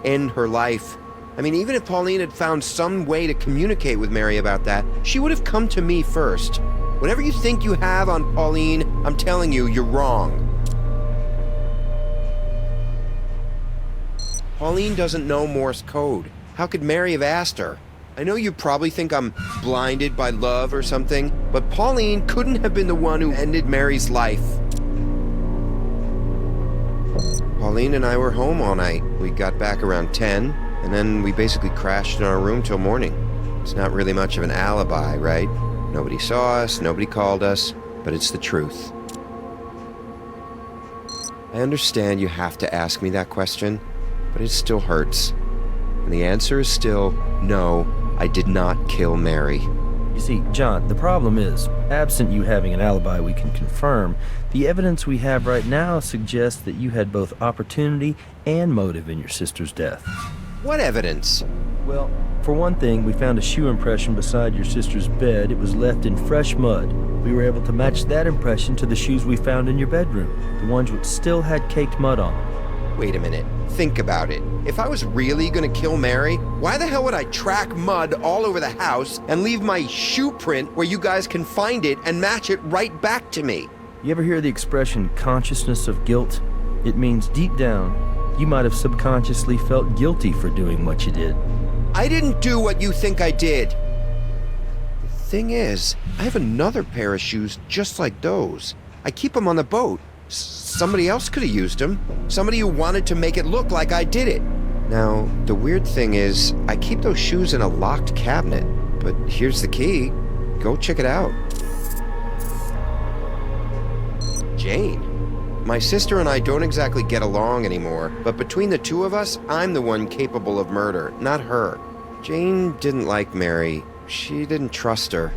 end her life, I mean, even if Pauline had found some way to communicate with Mary about that, she would have come to me first. Whatever you think you have on Pauline, I'm telling you, you're wrong. Pauline doesn't know Morse code. How could Mary have asked her? I know you probably think I'm blinded by love or something, but Pauline couldn't have been the one who ended Mary's life. Pauline and I were home all night. We got back around 10, and then we basically crashed in our room till morning. It's not really much of an alibi, right? Nobody saw us, nobody called us, but it's the truth. I understand you have to ask me that question, but it still hurts. And the answer is still, no, I did not kill Mary. You see, John, the problem is, absent you having an alibi we can confirm, the evidence we have right now suggests that you had both opportunity and motive in your sister's death. What evidence? Well, for one thing, we found a shoe impression beside your sister's bed. It was left in fresh mud. We were able to match that impression to the shoes we found in your bedroom, the ones which still had caked mud on them. Wait a minute. Think about it. If I was really gonna kill Mary, why the hell would I track mud all over the house and leave my shoe print where you guys can find it and match it right back to me? You ever hear the expression consciousness of guilt? It means deep down, you might have subconsciously felt guilty for doing what you did. I didn't do what you think I did. The thing is, I have another pair of shoes just like those. I keep them on the boat. Somebody else could have used them. Somebody who wanted to make it look like I did it. Now, the weird thing is, I keep those shoes in a locked cabinet. But here's the key. Go check it out. Jane. My sister and I don't exactly get along anymore, but between the two of us, I'm the one capable of murder, not her. Jane didn't like Mary. She didn't trust her.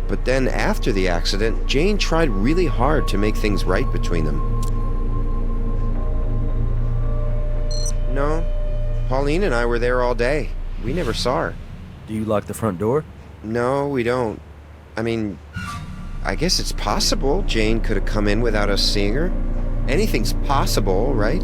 But then after the accident, Jane tried really hard to make things right between them. No, Pauline and I were there all day. We never saw her. Do you lock the front door? No, we don't. I mean, I guess it's possible Jane could have come in without us seeing her. Anything's possible, right?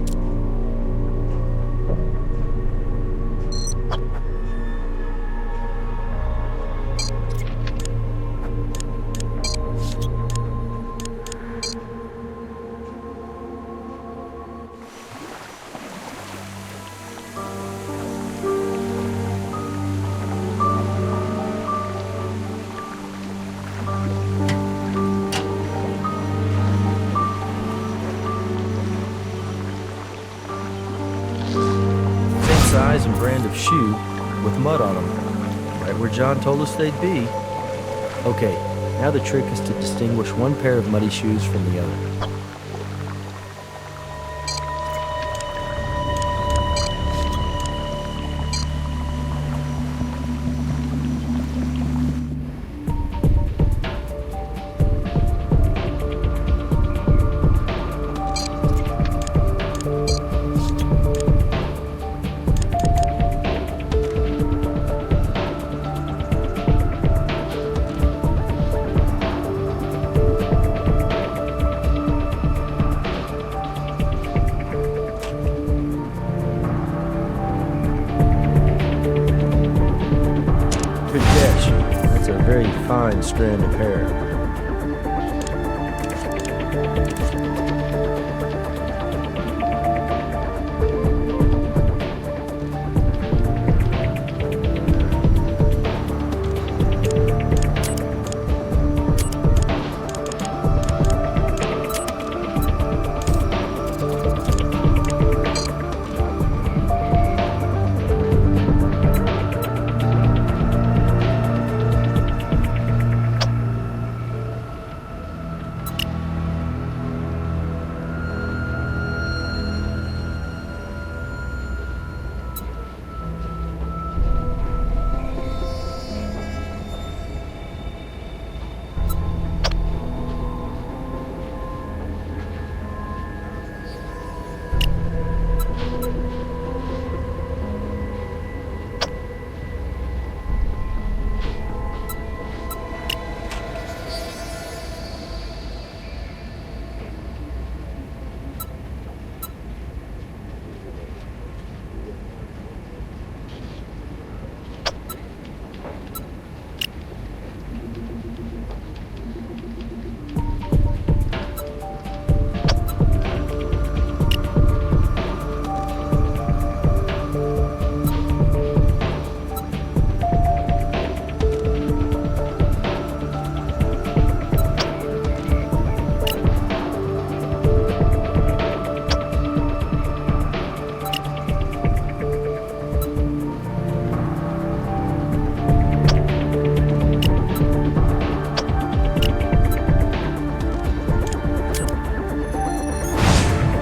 Size and brand of shoe with mud on them, right where John told us they'd be. Okay, now the trick is to distinguish one pair of muddy shoes from the other. Very fine strand of hair.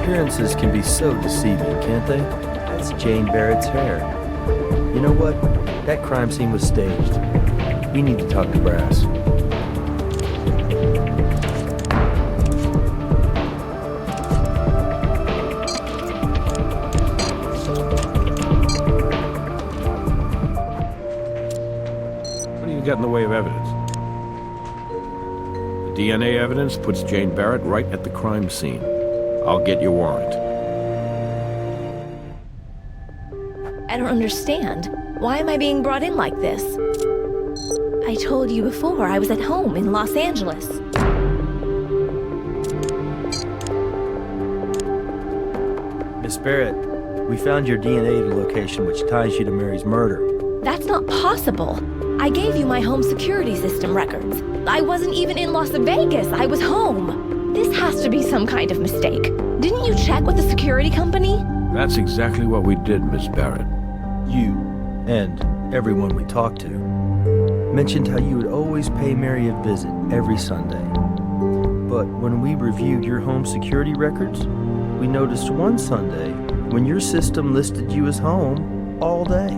Appearances can be so deceiving, can't they? That's Jane Barrett's hair. You know what? That crime scene was staged. We need to talk to Brass. get in the way of evidence? The DNA evidence puts Jane Barrett right at the crime scene. I'll get your warrant. I don't understand. Why am I being brought in like this? I told you before I was at home in Los Angeles. Miss Barrett, we found your DNA location which ties you to Mary's murder. That's not possible. I gave you my home security system records. I wasn't even in Las Vegas. I was home. This has to be some kind of mistake. Didn't you check with the security company? That's exactly what we did, Miss Barrett. You, and everyone we talked to, mentioned how you would always pay Mary a visit every Sunday. But when we reviewed your home security records, we noticed one Sunday when your system listed you as home all day.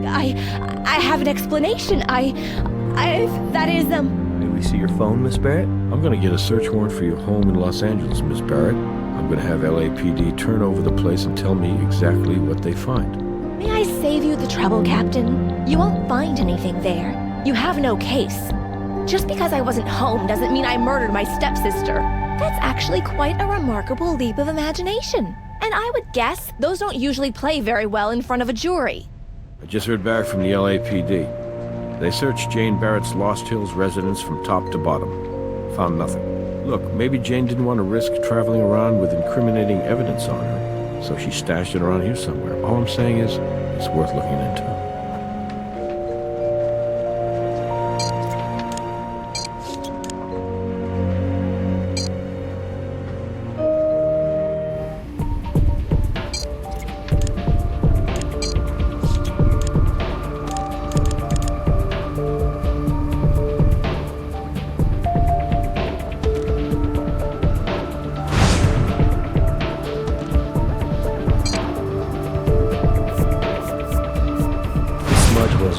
I have an explanation. That is, May we see your phone, Miss Barrett? I'm gonna get a search warrant for your home in Los Angeles, Miss Barrett. I'm gonna have LAPD turn over the place and tell me exactly what they find. May I save you the trouble, Captain? You won't find anything there. You have no case. Just because I wasn't home doesn't mean I murdered my stepsister. That's actually quite a remarkable leap of imagination. And I would guess those don't usually play very well in front of a jury. I just heard back from the LAPD. They searched Jane Barrett's Lost Hills residence from top to bottom. Found nothing. Look, maybe Jane didn't want to risk traveling around with incriminating evidence on her, so she stashed it around here somewhere. All I'm saying is, it's worth looking into.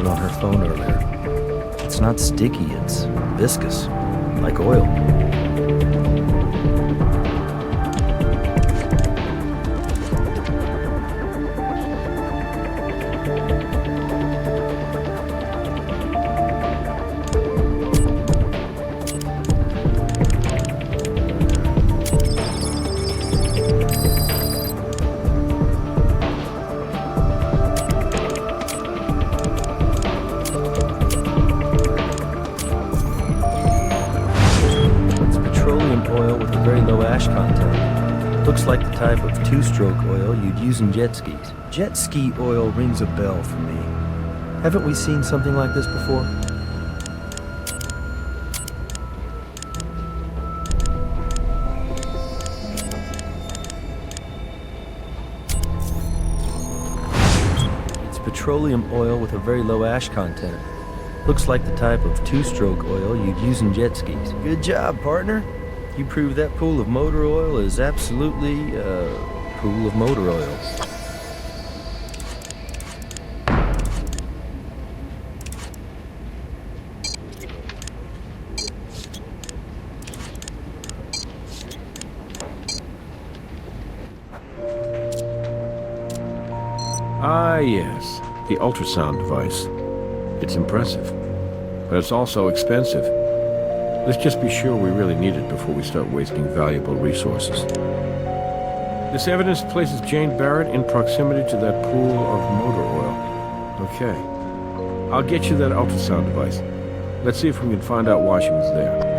On her phone earlier. It's not sticky, it's viscous, like oil. Looks like the type of two-stroke oil you'd use in jet skis. Jet ski oil rings a bell for me. Haven't we seen something like this before? It's petroleum oil with a very low ash content. Looks like the type of two-stroke oil you'd use in jet skis. Good job, partner. You proved that pool of motor oil is absolutely a pool of motor oil. Ah, yes, the ultrasound device. It's impressive, but it's also expensive. Let's just be sure we really need it before we start wasting valuable resources. This evidence places Jane Barrett in proximity to that pool of motor oil. Okay. I'll get you that ultrasound device. Let's see if we can find out why she was there.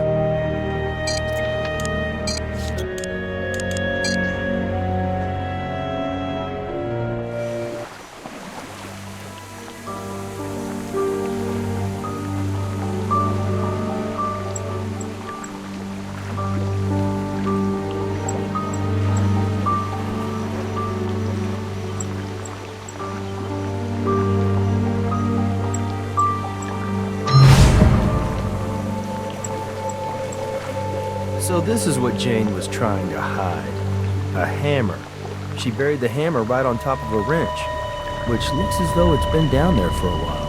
So this is what Jane was trying to hide. A hammer. She buried the hammer right on top of a wrench, which looks as though it's been down there for a while.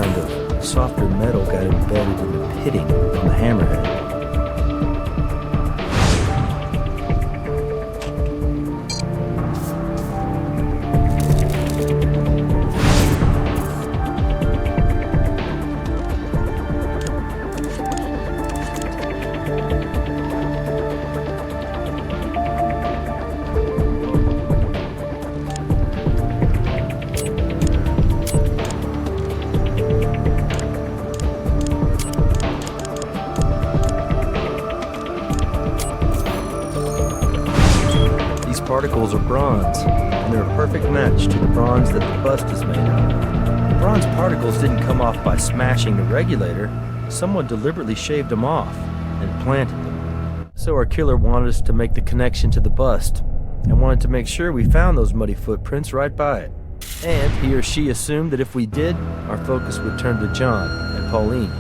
kind of softer metal got embedded in the pitting on the hammerhead. Particles are bronze, and they're a perfect match to the bronze that the bust is made of. The bronze particles didn't come off by smashing the regulator. Someone deliberately shaved them off and planted them. So our killer wanted us to make the connection to the bust, and wanted to make sure we found those muddy footprints right by it. And he or she assumed that if we did, our focus would turn to John and Pauline.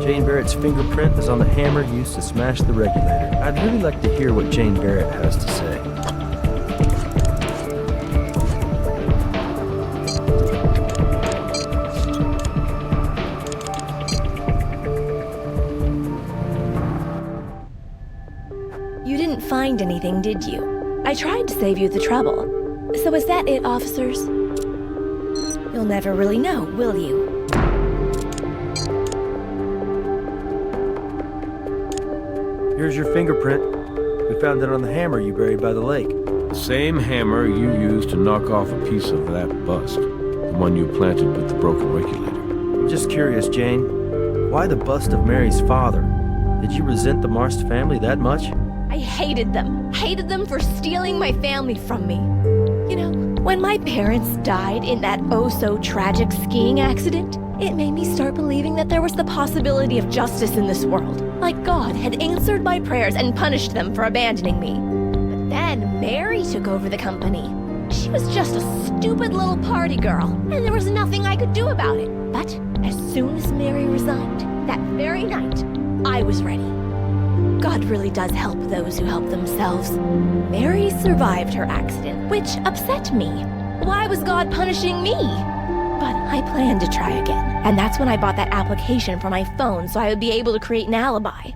Jane Barrett's fingerprint is on the hammer used to smash the regulator. I'd really like to hear what Jane Barrett has to say. You didn't find anything, did you? I tried to save you the trouble. So is that it, officers? You'll never really know, will you? Here's your fingerprint. We found it on the hammer you buried by the lake. The same hammer you used to knock off a piece of that bust. The one you planted with the broken regulator. I'm just curious, Jane. Why the bust of Mary's father? Did you resent the Marst family that much? I hated them. Hated them for stealing my family from me. You know, when my parents died in that oh-so-tragic skiing accident, it made me start believing that there was the possibility of justice in this world. Like God had answered my prayers and punished them for abandoning me. But then Mary took over the company. She was just a stupid little party girl, and there was nothing I could do about it. But as soon as Mary resigned, that very night, I was ready. God really does help those who help themselves. Mary survived her accident, which upset me. Why was God punishing me? But I planned to try again. And that's when I bought that application for my phone so I would be able to create an alibi.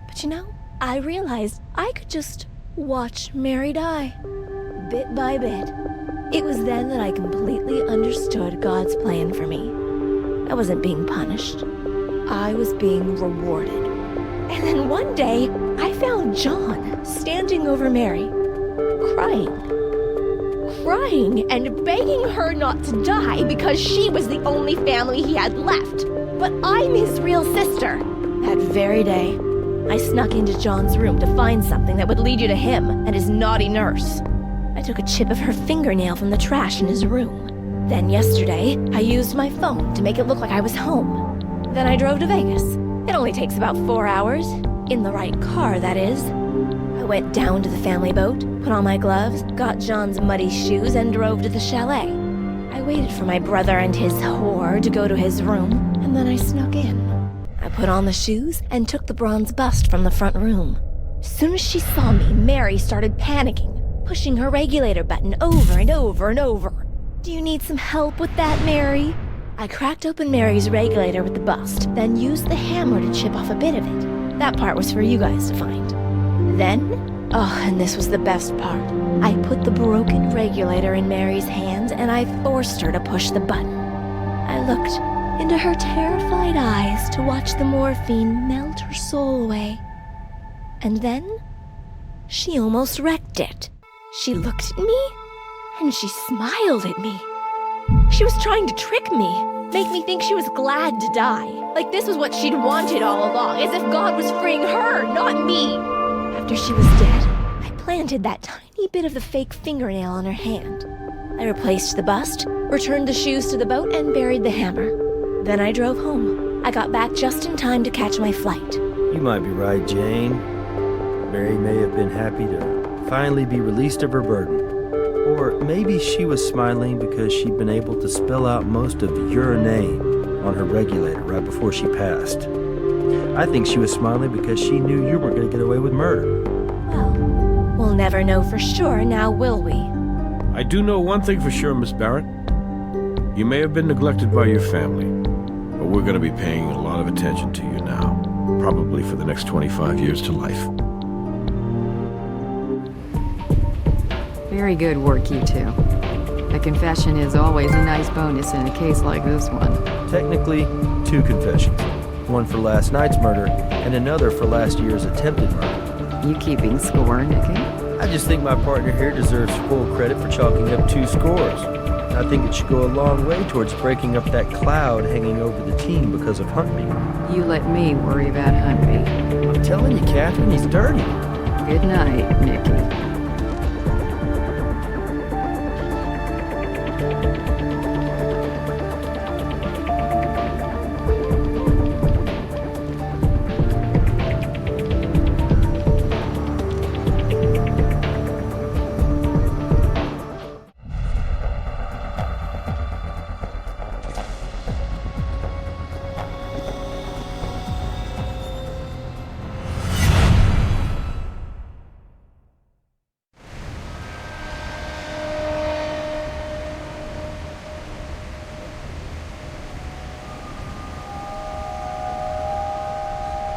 But you know, I realized I could just watch Mary die. Bit by bit. It was then that I completely understood God's plan for me. I wasn't being punished. I was being rewarded. And then one day, I found John standing over Mary, crying and begging her not to die because she was the only family he had left. But I'm his real sister. That very day, I snuck into John's room to find something that would lead you to him and his naughty nurse. I took a chip of her fingernail from the trash in his room. Then yesterday, I used my phone to make it look like I was home. Then I drove to Vegas. It only takes about 4 hours. In the right car, that is. I went down to the family boat, put on my gloves, got John's muddy shoes, and drove to the chalet. I waited for my brother and his whore to go to his room, and then I snuck in. I put on the shoes and took the bronze bust from the front room. As soon as she saw me, Mary started panicking, pushing her regulator button over and over and over. Do you need some help with that, Mary? I cracked open Mary's regulator with the bust, then used the hammer to chip off a bit of it. That part was for you guys to find. Then, and this was the best part, I put the broken regulator in Mary's hands and I forced her to push the button. I looked into her terrified eyes to watch the morphine melt her soul away. And then, she almost wrecked it. She looked at me, and she smiled at me. She was trying to trick me, make me think she was glad to die. Like this was what she'd wanted all along, as if God was freeing her, not me. After she was dead, I planted that tiny bit of the fake fingernail on her hand. I replaced the bust, returned the shoes to the boat, and buried the hammer. Then I drove home. I got back just in time to catch my flight. You might be right, Jane. Mary may have been happy to finally be released of her burden. Or maybe she was smiling because she'd been able to spell out most of your name on her regulator right before she passed. I think she was smiling because she knew you weren't going to get away with murder. Well, we'll never know for sure, now will we? I do know one thing for sure, Miss Barrett. You may have been neglected by your family, but we're going to be paying a lot of attention to you now, probably for the next 25 years to life. Very good work, you two. A confession is always a nice bonus in a case like this one. Technically, 2 confessions. One for last night's murder, and another for last year's attempted murder. You keeping score, Nicky? I just think my partner here deserves full credit for chalking up 2 scores. I think it should go a long way towards breaking up that cloud hanging over the team because of Huntby. You let me worry about Huntby. I'm telling you, Catherine, he's dirty. Good night, Nicky.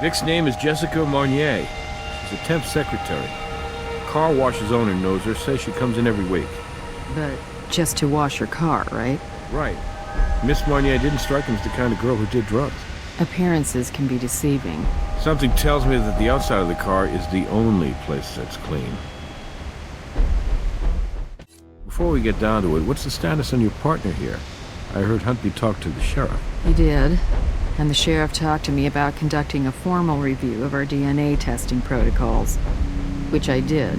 Vic's name is Jessica Marnier. She's a temp secretary. Car wash's owner knows her, says she comes in every week. But just to wash her car, right? Right. Miss Marnier didn't strike him as the kind of girl who did drugs. Appearances can be deceiving. Something tells me that the outside of the car is the only place that's clean. Before we get down to it, what's the status on your partner here? I heard Huntby talk to the sheriff. He did. And the sheriff talked to me about conducting a formal review of our DNA testing protocols. Which I did.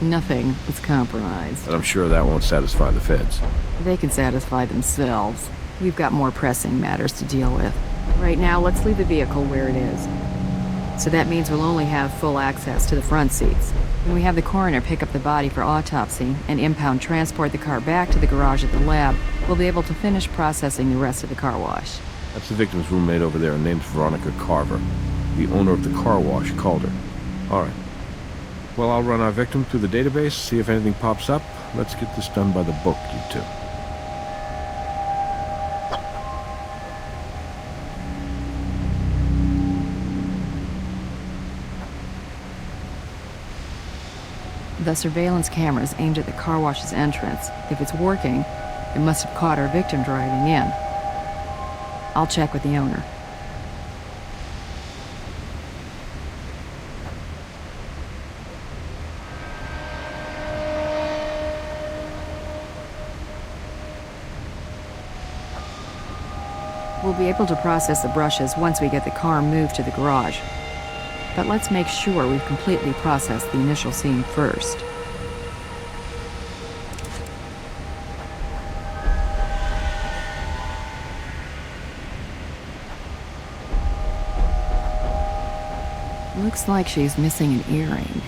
Nothing was compromised. But I'm sure that won't satisfy the feds. They can satisfy themselves. We've got more pressing matters to deal with. Right now, let's leave the vehicle where it is. So that means we'll only have full access to the front seats. When we have the coroner pick up the body for autopsy and impound transport the car back to the garage at the lab, we'll be able to finish processing the rest of the car wash. That's the victim's roommate over there, named Veronica Carver. The owner of the car wash called her. All right. Well, I'll run our victim through the database, see if anything pops up. Let's get this done by the book, you two. The surveillance camera's aimed at the car wash's entrance. If it's working, it must have caught our victim driving in. I'll check with the owner. We'll be able to process the brushes once we get the car moved to the garage. But let's make sure we've completely processed the initial scene first. Looks like she's missing an earring.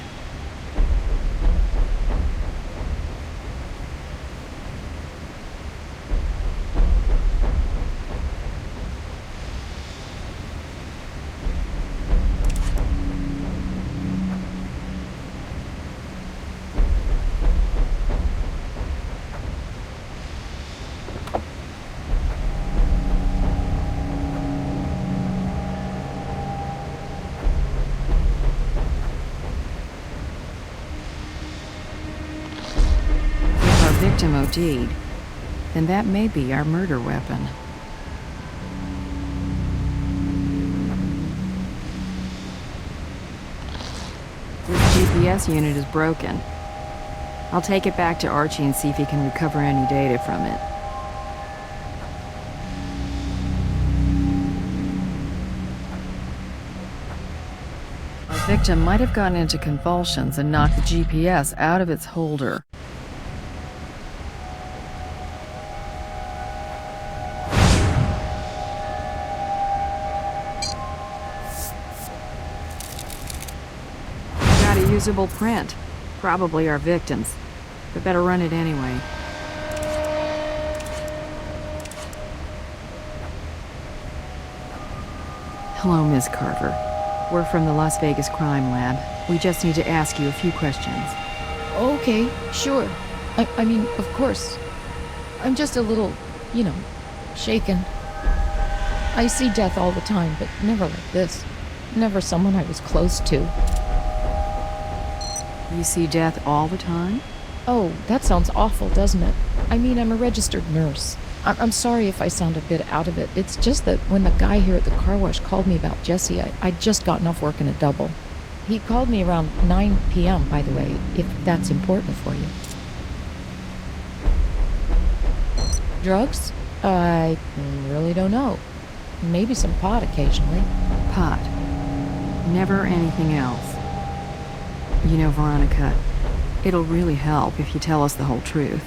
Victim OD'd, then that may be our murder weapon. This GPS unit is broken. I'll take it back to Archie and see if he can recover any data from it. Victim might have gone into convulsions and knocked the GPS out of its holder. Got a usable print. Probably our victims. But better run it anyway. Hello, Ms. Carver. We're from the Las Vegas Crime Lab. We just need to ask you a few questions. Okay, sure. I mean, of course. I'm just a little, shaken. I see death all the time, but never like this. Never someone I was close to. You see death all the time? Oh, that sounds awful, doesn't it? I mean, I'm a registered nurse. I'm sorry if I sound a bit out of it. It's just that when the guy here at the car wash called me about Jesse, I'd just gotten off work in a double. He called me around 9 p.m., by the way, if that's important for you. Drugs? I really don't know. Maybe some pot occasionally. Pot. Never anything else. You know, Veronica, it'll really help if you tell us the whole truth.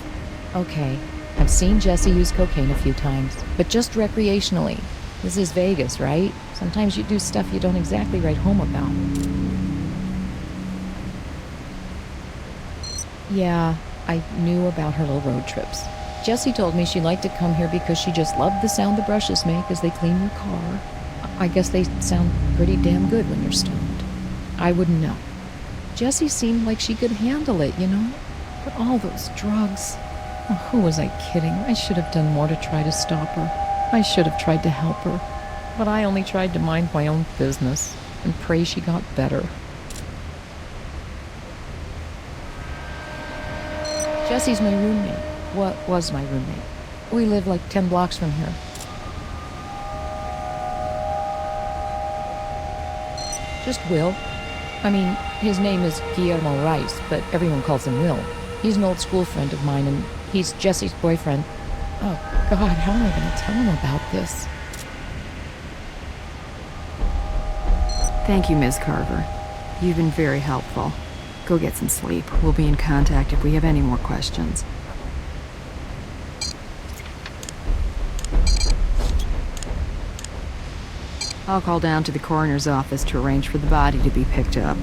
Okay. I've seen Jesse use cocaine a few times, but just recreationally. This is Vegas, right? Sometimes you do stuff you don't exactly write home about. Yeah, I knew about her little road trips. Jesse told me she liked to come here because she just loved the sound the brushes make as they clean your car. I guess they sound pretty damn good when you're stoned. I wouldn't know. Jesse seemed like she could handle it, But all those drugs... Oh, who was I kidding? I should have done more to try to stop her. I should have tried to help her. But I only tried to mind my own business and pray she got better. Jesse's my roommate. What was my roommate? We live like 10 blocks from here. Just Will. I mean, his name is Guillermo Rice, but everyone calls him Will. He's an old school friend of mine, and he's Jesse's boyfriend. Oh, God, how am I going to tell him about this? Thank you, Ms. Carver. You've been very helpful. Go get some sleep. We'll be in contact if we have any more questions. I'll call down to the coroner's office to arrange for the body to be picked up.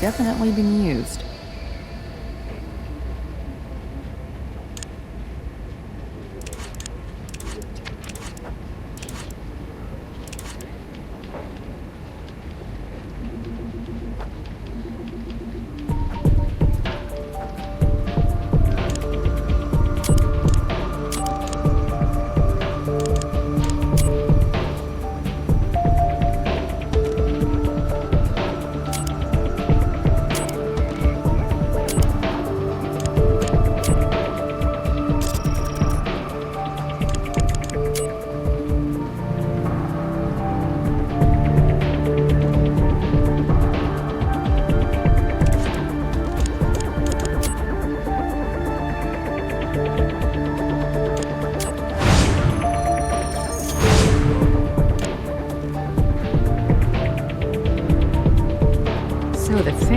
Definitely been used.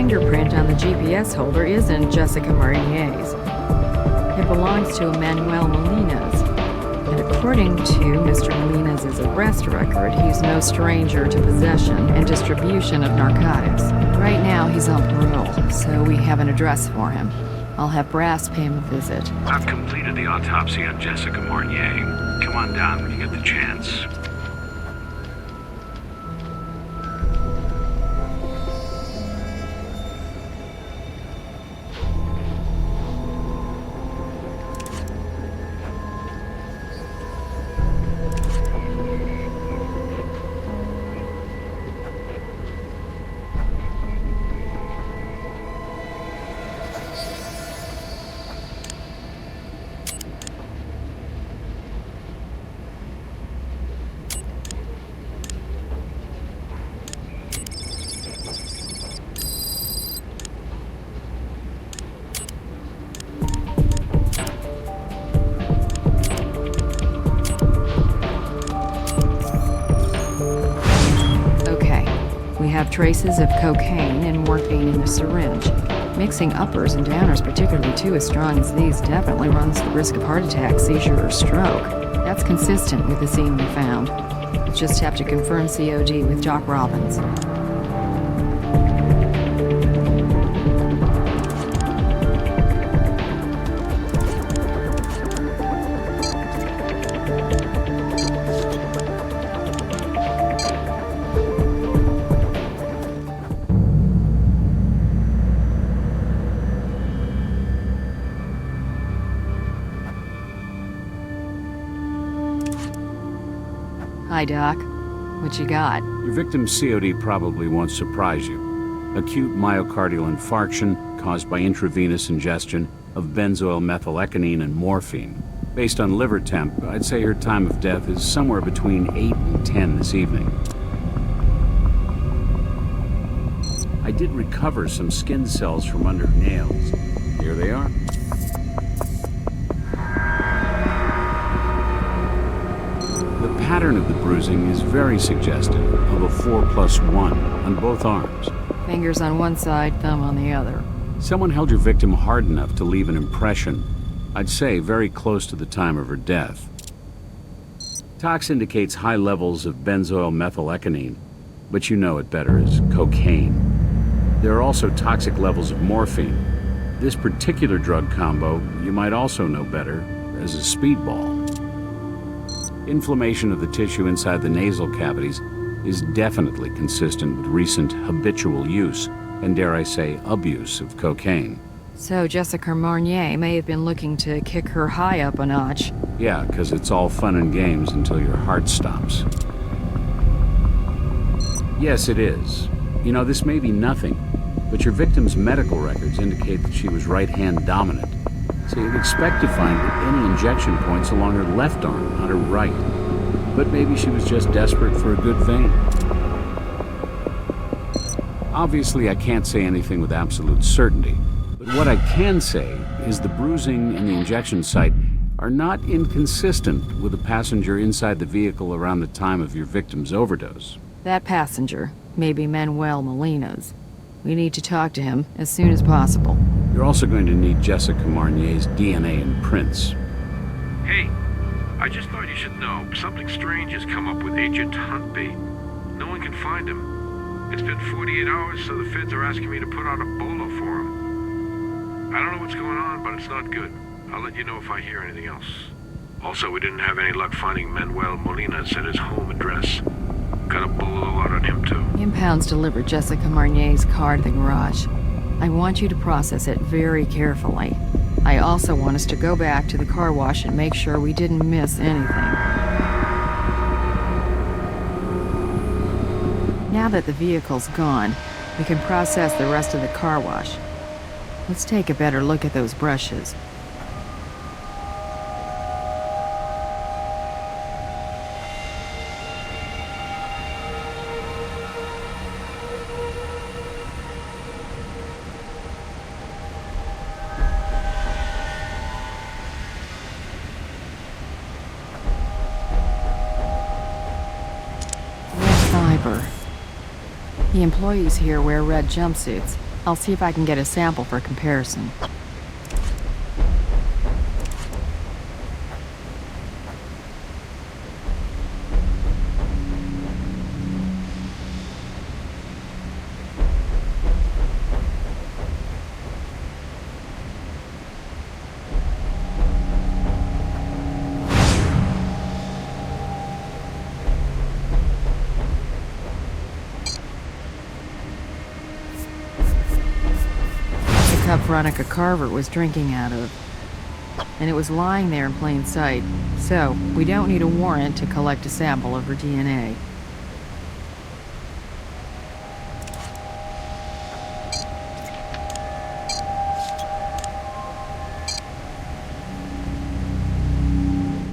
fingerprint on the GPS holder isn't Jessica Marnier's. It belongs to Manuel Molina's. And according to Mr. Molina's arrest record, he's no stranger to possession and distribution of narcotics. Right now, he's on parole, so we have an address for him. I'll have Brass pay him a visit. I've completed the autopsy on Jessica Marnier. Come on down when you get the chance. We have traces of cocaine and morphine in the syringe. Mixing uppers and downers, particularly two as strong as these, definitely runs the risk of heart attack, seizure, or stroke. That's consistent with the scene we found. We'll just have to confirm COD with Doc Robbins. Hi, Doc. What you got? Your victim's COD probably won't surprise you. Acute myocardial infarction caused by intravenous ingestion of benzoyl methylecgonine and morphine. Based on liver temp, I'd say her time of death is somewhere between 8 and 10 this evening. I did recover some skin cells from under her nails. Here they are. The pattern of the bruising is very suggestive of a 4+1 on both arms. Fingers on one side, thumb on the other. Someone held your victim hard enough to leave an impression, I'd say very close to the time of her death. Tox indicates high levels of benzoyl methylecgonine, but you know it better as cocaine. There are also toxic levels of morphine. This particular drug combo you might also know better as a speedball. Inflammation of the tissue inside the nasal cavities is definitely consistent with recent habitual use, and dare I say, abuse of cocaine. So Jessica Marnier may have been looking to kick her high up a notch. Yeah, because it's all fun and games until your heart stops. Yes, it is. You know, this may be nothing, but your victim's medical records indicate that she was right-hand dominant. So you'd expect to find any injection points along her left arm, not her right. But maybe she was just desperate for a good vein. Obviously, I can't say anything with absolute certainty. But what I can say is the bruising and the injection site are not inconsistent with the passenger inside the vehicle around the time of your victim's overdose. That passenger may be Manuel Molina's. We need to talk to him as soon as possible. You're also going to need Jessica Marnier's DNA and prints. Hey, I just thought you should know. Something strange has come up with Agent Huntby. No one can find him. It's been 48 hours, so the feds are asking me to put out a bolo for him. I don't know what's going on, but it's not good. I'll let you know if I hear anything else. Also, we didn't have any luck finding Manuel Molina's at his home address. Got a bolo out on him, too. Impounds delivered Jessica Marnier's car to the garage. I want you to process it very carefully. I also want us to go back to the car wash and make sure we didn't miss anything. Now that the vehicle's gone, we can process the rest of the car wash. Let's take a better look at those brushes. The employees here wear red jumpsuits. I'll see if I can get a sample for comparison. Cup Veronica Carver was drinking out of. And it was lying there in plain sight. So, we don't need a warrant to collect a sample of her DNA.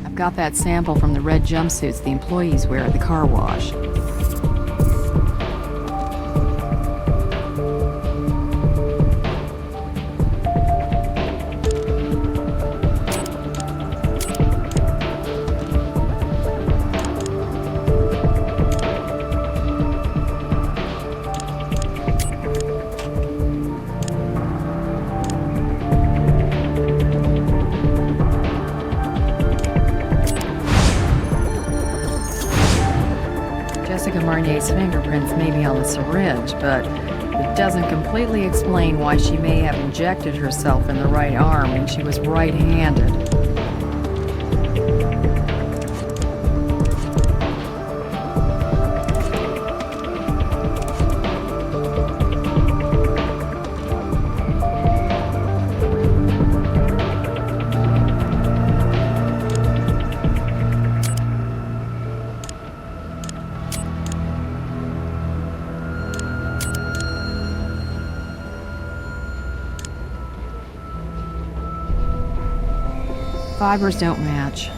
I've got that sample from the red jumpsuits the employees wear at the car wash. 's fingerprints may be on the syringe, but it doesn't completely explain why she may have injected herself in the right arm when she was right-handed. Fibers don't match.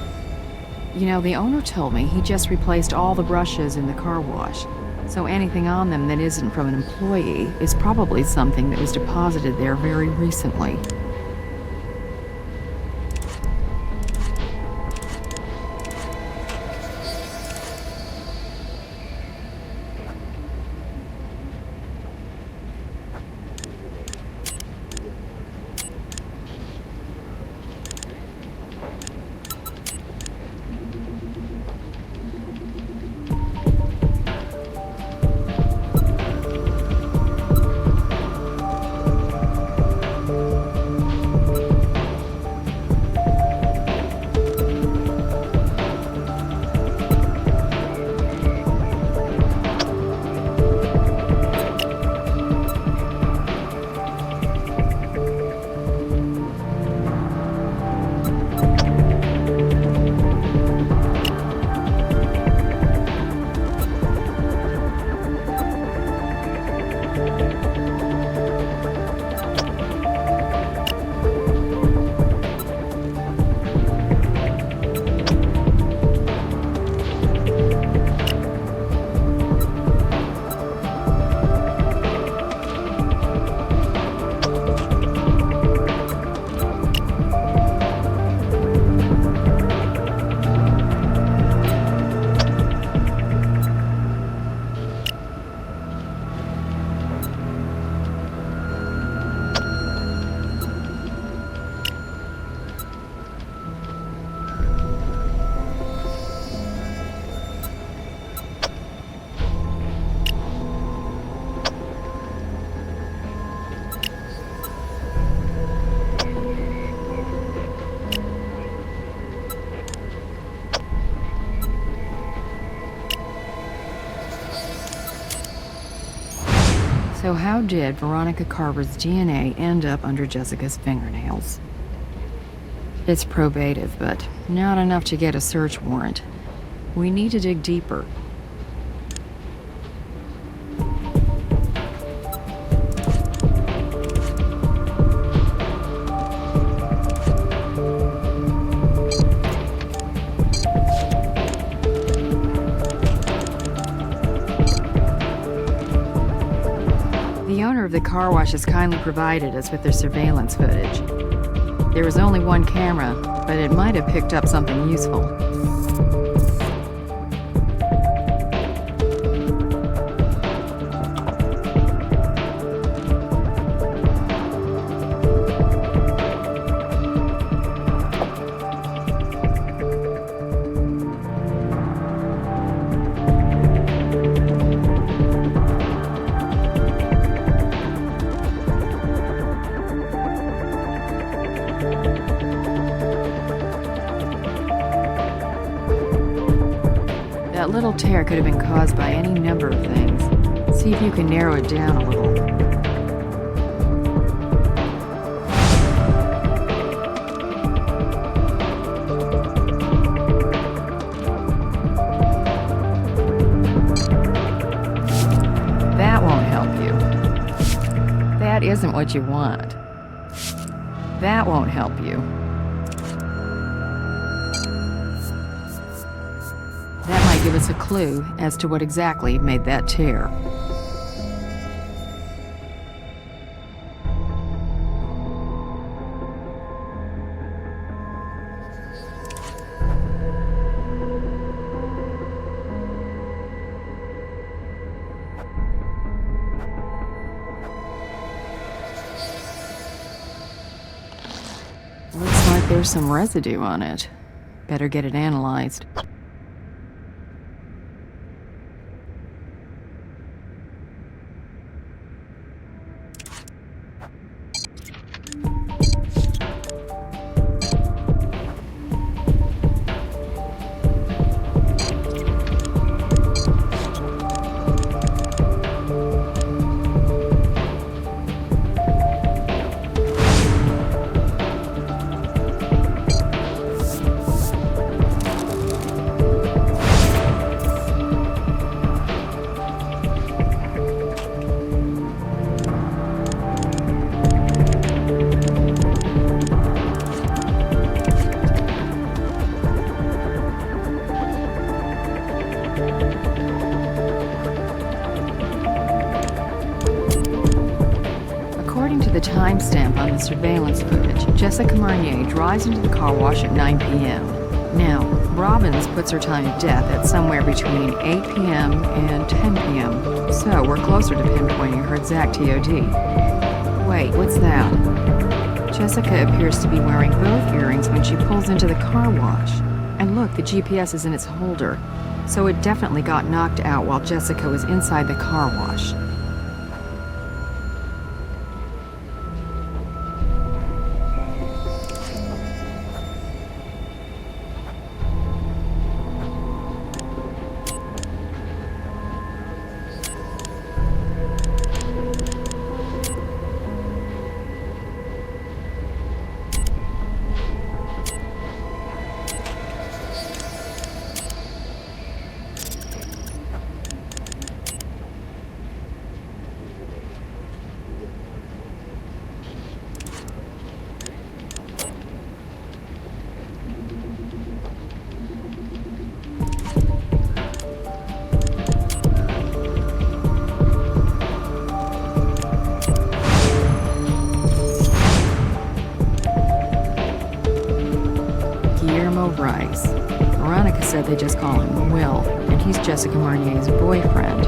You know, the owner told me he just replaced all the brushes in the car wash, so anything on them that isn't from an employee is probably something that was deposited there very recently. So how did Veronica Carver's DNA end up under Jessica's fingernails? It's probative, but not enough to get a search warrant. We need to dig deeper. The car wash has kindly provided us with their surveillance footage. There was only one camera, but it might have picked up something useful. That little tear could have been caused by any number of things. See if you can narrow it down a little. That won't help you. That isn't what you want. That won't help you. That might give us a clue as to what exactly made that tear. Looks like there's some residue on it. Better get it analyzed. According to the timestamp on the surveillance footage, Jessica Marnier drives into the car wash at 9 p.m. Now, Robbins puts her time of death at somewhere between 8 p.m. and 10 p.m., so we're closer to pinpointing her exact TOD. Wait, what's that? Jessica appears to be wearing both earrings when she pulls into the car wash. And look, the GPS is in its holder, so it definitely got knocked out while Jessica was inside the car wash. Rice. Veronica said they just call him Will, and he's Jessica Marnier's boyfriend.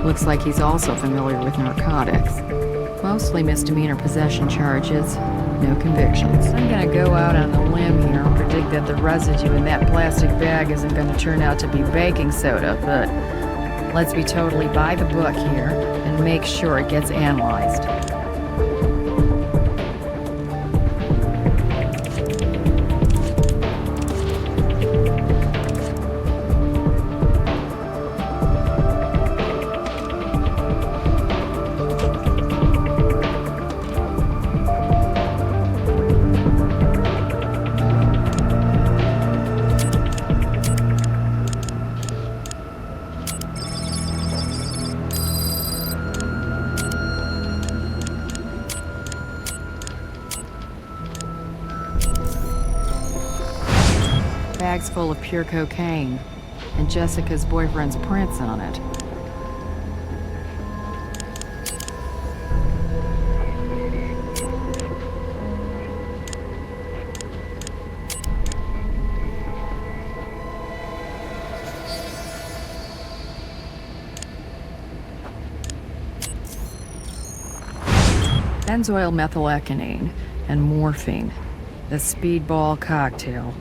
Looks like he's also familiar with narcotics. Mostly misdemeanor possession charges, no convictions. I'm gonna go out on a limb here and predict that the residue in that plastic bag isn't gonna turn out to be baking soda, but let's be totally by the book here and make sure it gets analyzed. Bag's full of pure cocaine, and Jessica's boyfriend's prints on it. Benzoyl methyleconine and morphine, the speedball cocktail.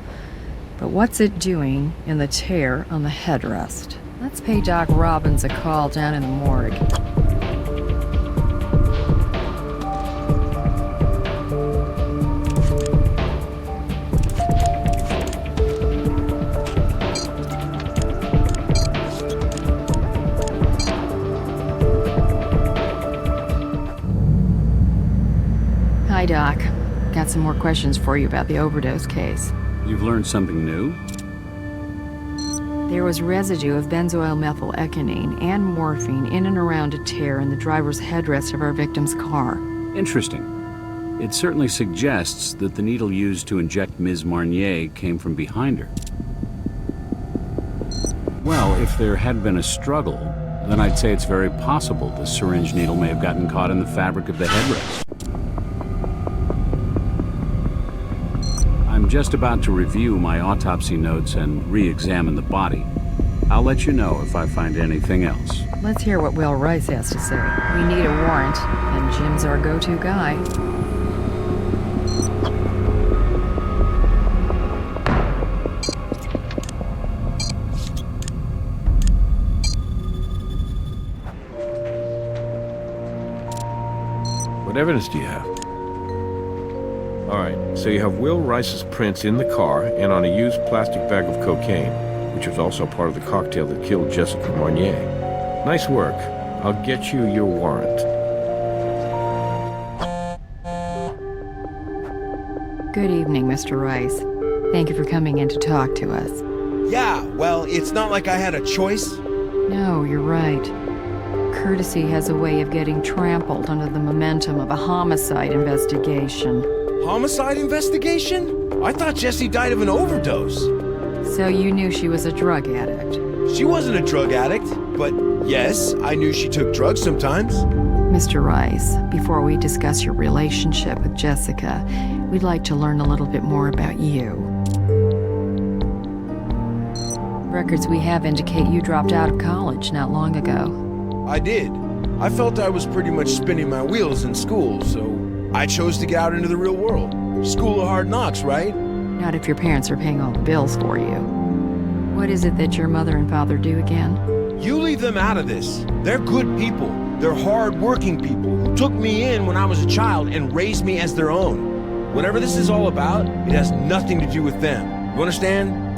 But what's it doing in the tear on the headrest? Let's pay Doc Robbins a call down in the morgue. some more questions for you about the overdose case. You've learned something new? There was residue of benzoyl methylecgonine and morphine in and around a tear in the driver's headrest of our victim's car. Interesting. It certainly suggests that the needle used to inject Ms. Marnier came from behind her. Well, if there had been a struggle, then I'd say it's very possible the syringe needle may have gotten caught in the fabric of the headrest. I'm just about to review my autopsy notes and re-examine the body. I'll let you know if I find anything else. Let's hear what Will Rice has to say. We need a warrant, and Jim's our go-to guy. What evidence do you have? All right, so you have Will Rice's prints in the car and on a used plastic bag of cocaine, which was also part of the cocktail that killed Jessica Marnier. Nice work. I'll get you your warrant. Good evening, Mr. Rice. Thank you for coming in to talk to us. Yeah, well, it's not like I had a choice. No, you're right. Courtesy has a way of getting trampled under the momentum of a homicide investigation. Homicide investigation? I thought Jessie died of an overdose. So you knew she was a drug addict? She wasn't a drug addict, but yes, I knew she took drugs sometimes. Mr. Rice, before we discuss your relationship with Jessica, we'd like to learn a little bit more about you. Records we have indicate you dropped out of college not long ago. I did. I felt I was pretty much spinning my wheels in school, so I chose to get out into the real world. School of hard knocks, right? Not if your parents are paying all the bills for you. What is it that your mother and father do again? You leave them out of this. They're good people. They're hard-working people who took me in when I was a child and raised me as their own. Whatever this is all about, it has nothing to do with them. You understand?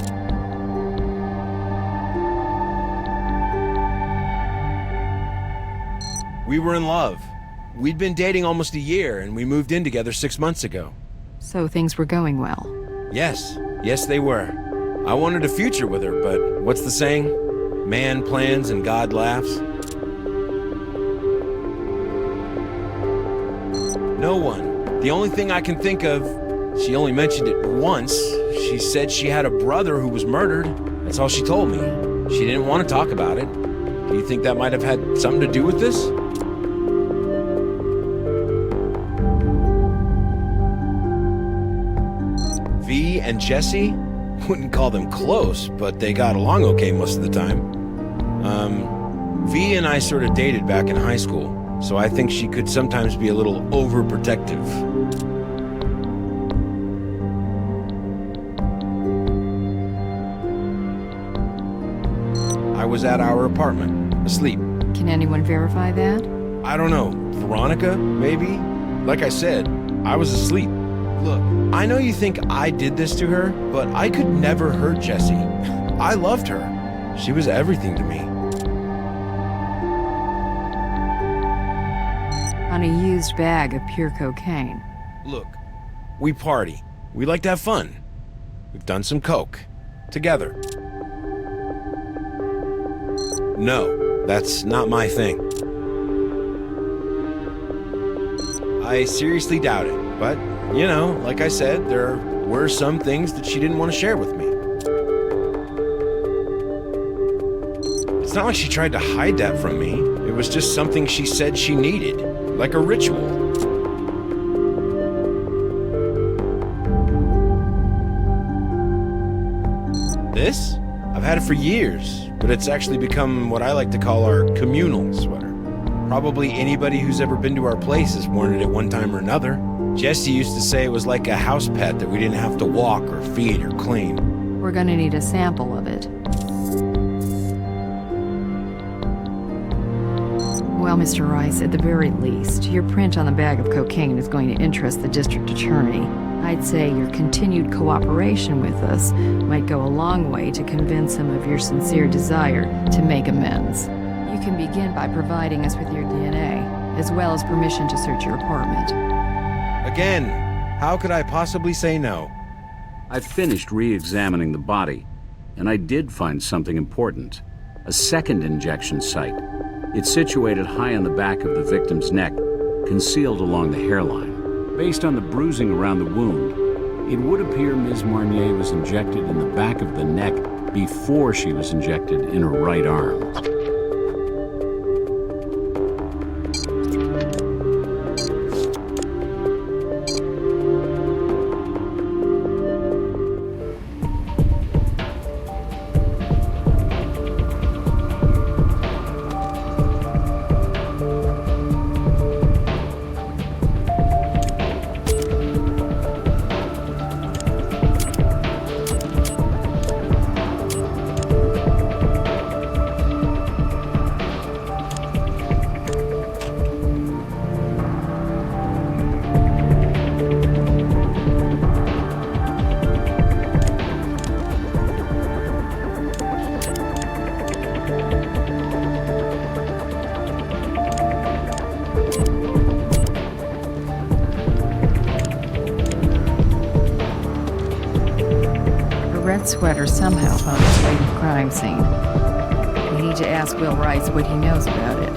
We were in love. We'd been dating almost a year, and we moved in together 6 months ago. So things were going well? Yes. Yes, they were. I wanted a future with her, but what's the saying? Man plans and God laughs. No one. The only thing I can think of, she only mentioned it once. She said she had a brother who was murdered. That's all she told me. She didn't want to talk about it. Do you think that might have had something to do with this? V and Jessie? Wouldn't call them close, but they got along okay most of the time. V and I sort of dated back in high school, so I think she could sometimes be a little overprotective. I was at our apartment, asleep. Can anyone verify that? I don't know. Veronica, maybe? Like I said, I was asleep. Look, I know you think I did this to her, but I could never hurt Jessie. I loved her. She was everything to me. On a used bag of pure cocaine. Look, we party. We like to have fun. We've done some coke. Together. No, that's not my thing. I seriously doubt it, but, you know, like I said, there were some things that she didn't want to share with me. It's not like she tried to hide that from me. It was just something she said she needed, like a ritual. This? I've had it for years, but it's actually become what I like to call our communal sweater. Probably anybody who's ever been to our place has worn it at one time or another. Jessie used to say it was like a house pet that we didn't have to walk or feed or clean. We're gonna need a sample of it. Well, Mr. Rice, at the very least, your print on the bag of cocaine is going to interest the district attorney. I'd say your continued cooperation with us might go a long way to convince him of your sincere desire to make amends. You can begin by providing us with your DNA, as well as permission to search your apartment. Again, How could I possibly say no? I finished re-examining the body, and I did find something important. A second injection site. It's situated high on the back of the victim's neck, concealed along the hairline. Based on the bruising around the wound, it would appear Ms. Marnier was injected in the back of the neck before she was injected in her right arm. Sweater somehow found its way to the crime scene. We need to ask Will Rice what he knows about it.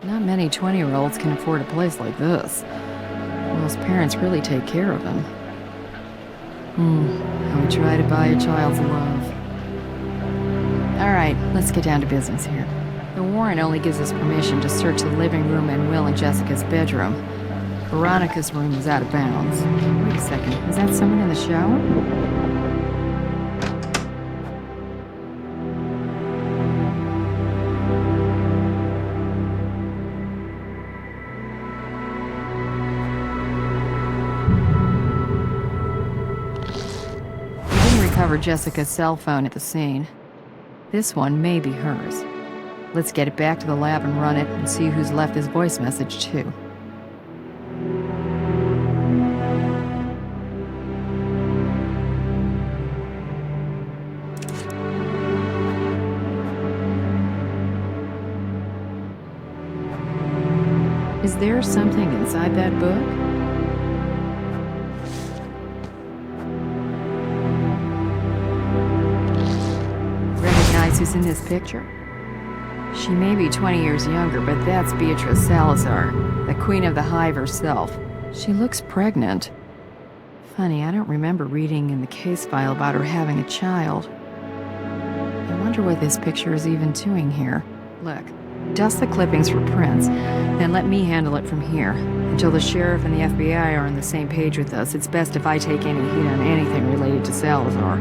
Not many 20-year-olds can afford a place like this. Will's parents really take care of him. How we try to buy a child's love. Alright, let's get down to business here. The warrant only gives us permission to search the living room and Will and Jessica's bedroom. Veronica's room is out of bounds. Wait a second, is that someone in the shower? Jessica's cell phone at the scene. This one may be hers. Let's get it back to the lab and run it and see who's left this voice message too. Is there something inside that book? Who's in this picture? She may be 20 years younger, but that's Beatrice Salazar, the queen of the hive herself. She looks pregnant. Funny, I don't remember reading in the case file about her having a child. I wonder what this picture is even doing here. Look, dust the clippings for prints, then let me handle it from here. Until the sheriff and the FBI are on the same page with us, it's best if I take any heat on anything related to Salazar.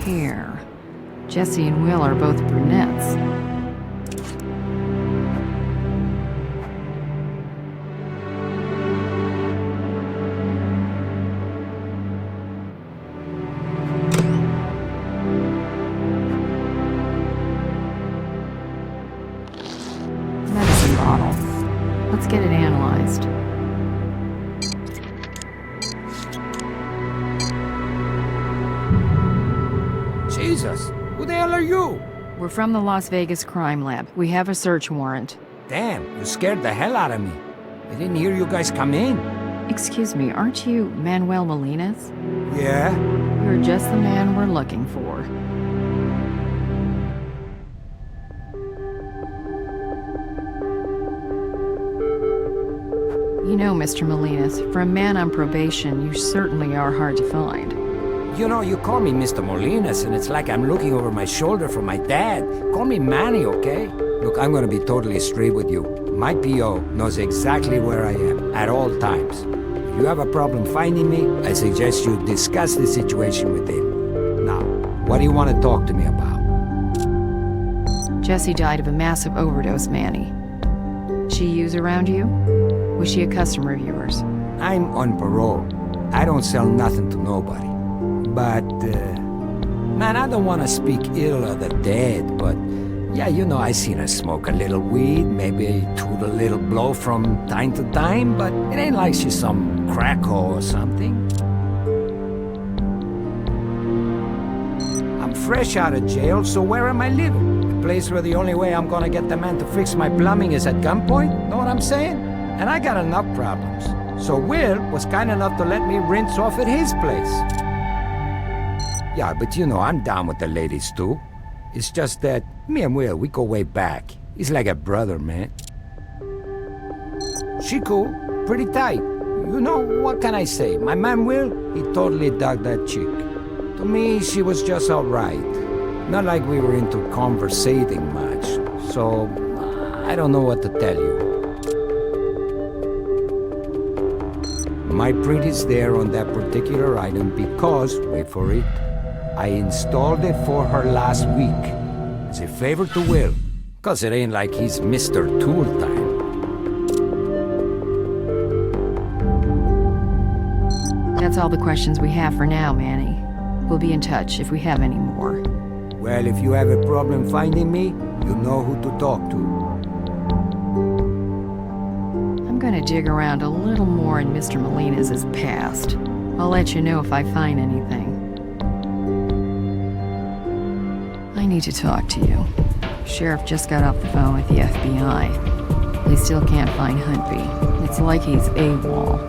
Hair. Jesse and Will are both brunettes. Medicine bottle. Let's get it analyzed. Jesus, who the hell are you? We're from the Las Vegas crime lab. We have a search warrant. Damn, you scared the hell out of me. I didn't hear you guys come in. Excuse me, aren't you Manuel Molinas? Yeah? You're just the man we're looking for. You know, Mr. Molinas, for a man on probation, you certainly are hard to find. You know, you call me Mr. Molinas, and it's like I'm looking over my shoulder for my dad. Call me Manny, okay? Look, I'm gonna be totally straight with you. My PO knows exactly where I am at all times. If you have a problem finding me, I suggest you discuss the situation with him. Now, what do you want to talk to me about? Jessie died of a massive overdose, Manny. She use around you? Was she a customer of yours? I'm on parole. I don't sell nothing to nobody. But, man, I don't want to speak ill of the dead, but yeah, you know, I seen her smoke a little weed, maybe toot a little blow from time to time, but it ain't like she's some cracko or something. I'm fresh out of jail, so where am I living? A place where the only way I'm gonna get the man to fix my plumbing is at gunpoint? Know what I'm saying? And I got enough problems. So Will was kind enough to let me rinse off at his place. Yeah, but you know, I'm down with the ladies too. It's just that me and Will, we go way back. He's like a brother, man. She cool, pretty tight. You know, what can I say? My man Will, he totally dug that chick. To me, she was just alright. Not like we were into conversating much. So, I don't know what to tell you. My print is there on that particular item because, wait for it, I installed it for her last week. As a favor to Will, cause it ain't like he's Mr. Tool Time. That's all the questions we have for now, Manny. We'll be in touch if we have any more. Well, if you have a problem finding me, you know who to talk to. I'm gonna dig around a little more in Mr. Molina's past. I'll let you know if I find anything. I need to talk to you. Sheriff just got off the phone with the FBI. They still can't find Huntby. It's like he's AWOL.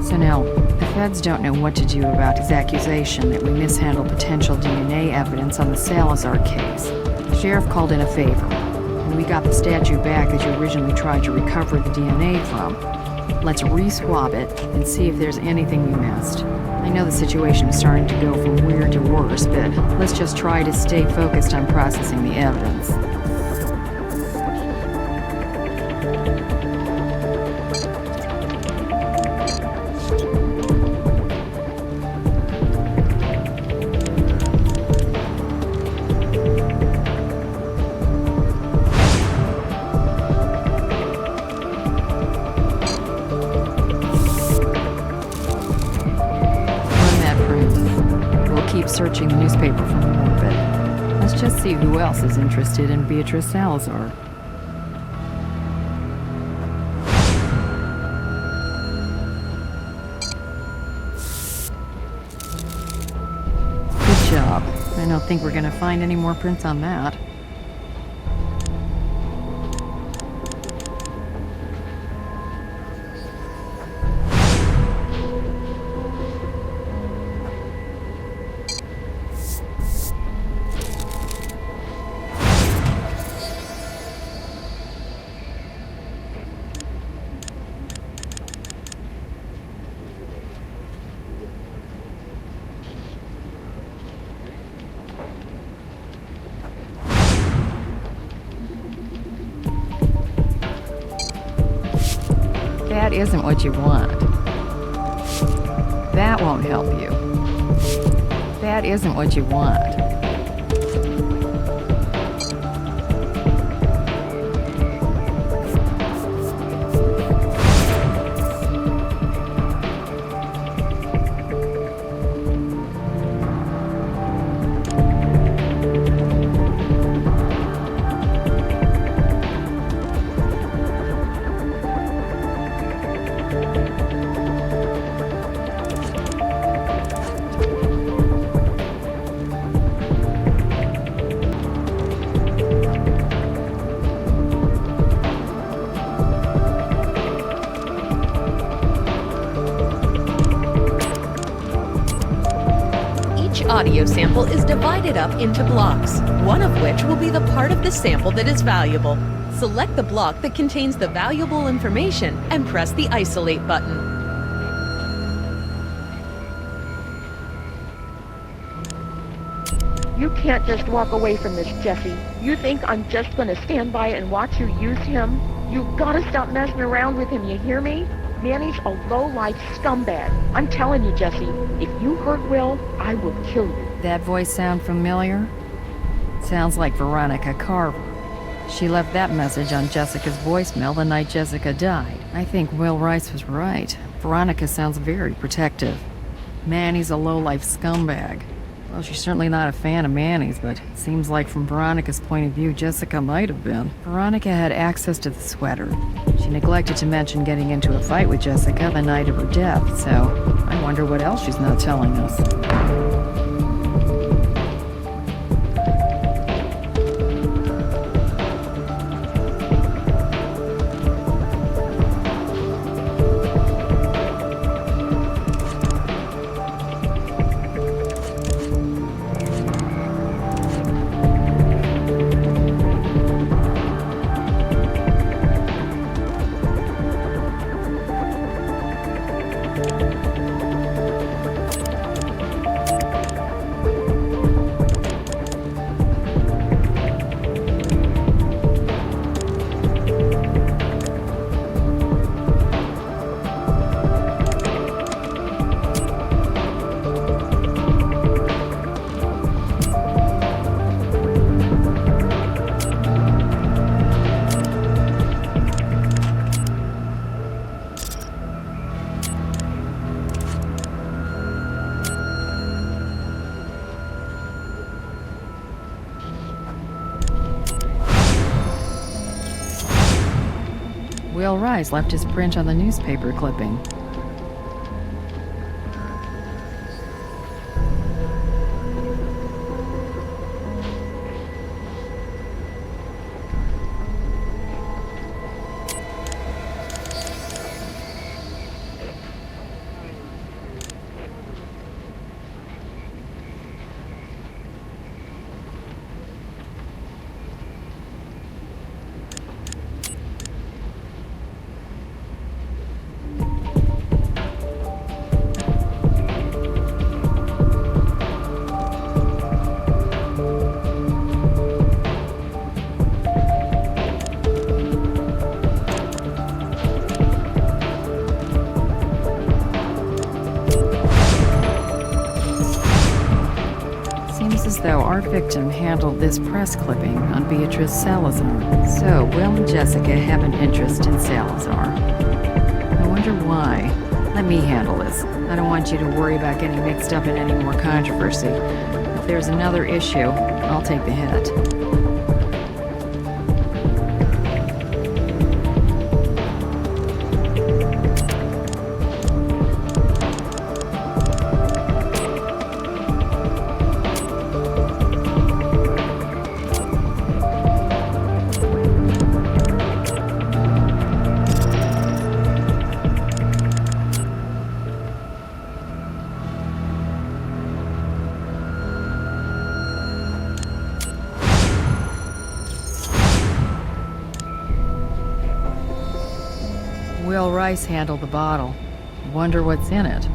So now, the feds don't know what to do about his accusation that we mishandled potential DNA evidence on the Salazar case. Sheriff called in a favor, and we got the statue back that you originally tried to recover the DNA from. Let's re-swab it and see if there's anything we missed. I know the situation is starting to go from weird to worse, but let's just try to stay focused on processing the evidence. Searching the newspaper for more, but let's just see who else is interested in Beatrice Salazar. Good job. I don't think we're gonna find any more prints on that. That isn't what you want. That won't help you. That isn't what you want. Audio sample is divided up into blocks, one of which will be the part of the sample that is valuable. Select the block that contains the valuable information and press the isolate button. You can't just walk away from this, Jesse. You think I'm just gonna stand by and watch you use him? You've got to stop messing around with him, you hear me? Manny's a low-life scumbag. I'm telling you, Jesse, if you hurt Will, I will kill you. That voice sound familiar? Sounds like Veronica Carver. She left that message on Jessica's voicemail the night Jessica died. I think Will Rice was right. Veronica sounds very protective. Manny's a low-life scumbag. Well, she's certainly not a fan of Manny's, but it seems like from Veronica's point of view, Jessica might have been. Veronica had access to the sweater. She neglected to mention getting into a fight with Jessica the night of her death, so I wonder what else she's not telling us. Will Rice left his print on the newspaper clipping. Though our victim handled this press clipping on Beatrice Salazar. So, Will and Jessica have an interest in Salazar. I wonder why. Let me handle this. I don't want you to worry about getting mixed up in any more controversy. If there's another issue, I'll take the hit. Will Rice handled the bottle. Wonder what's in it.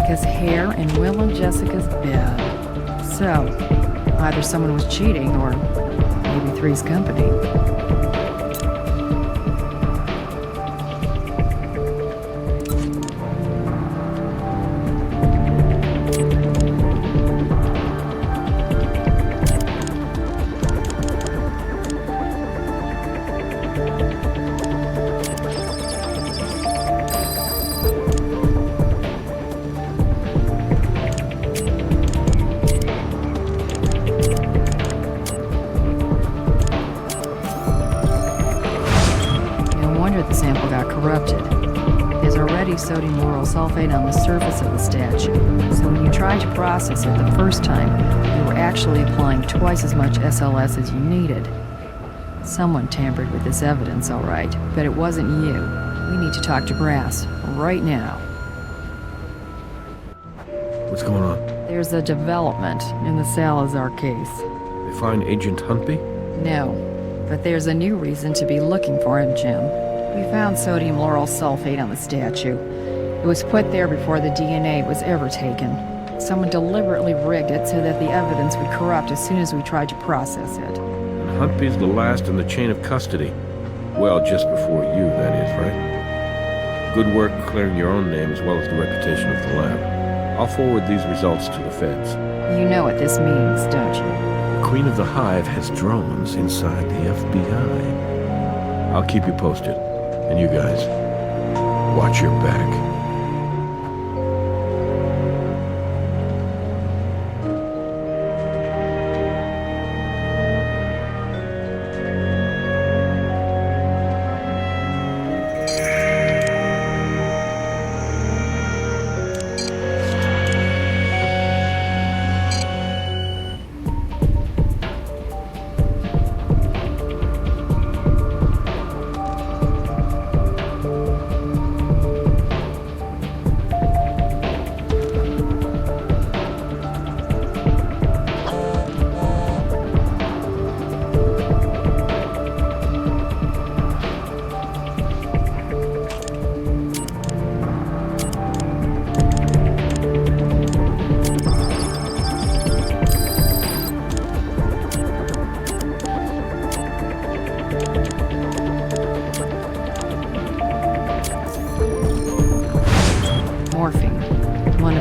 Monica's hair and Will and Jessica's bed. So, either someone was cheating or maybe Three's company. Sodium lauryl sulfate on the surface of the statue. So when you tried to process it the first time, you were actually applying twice as much SLS as you needed. Someone tampered with this evidence, all right, but it wasn't you. We need to talk to Brass right now. What's going on? There's a development in the Salazar case. They find Agent Huntby? No, but there's a new reason to be looking for him, Jim. We found sodium lauryl sulfate on the statue. It was put there before the DNA was ever taken. Someone deliberately rigged it so that the evidence would corrupt as soon as we tried to process it. And Huntby's the last in the chain of custody. Well, just before you, that is, right? Good work clearing your own name as well as the reputation of the lab. I'll forward these results to the feds. You know what this means, don't you? The Queen of the Hive has drones inside the FBI. I'll keep you posted. And you guys, watch your back.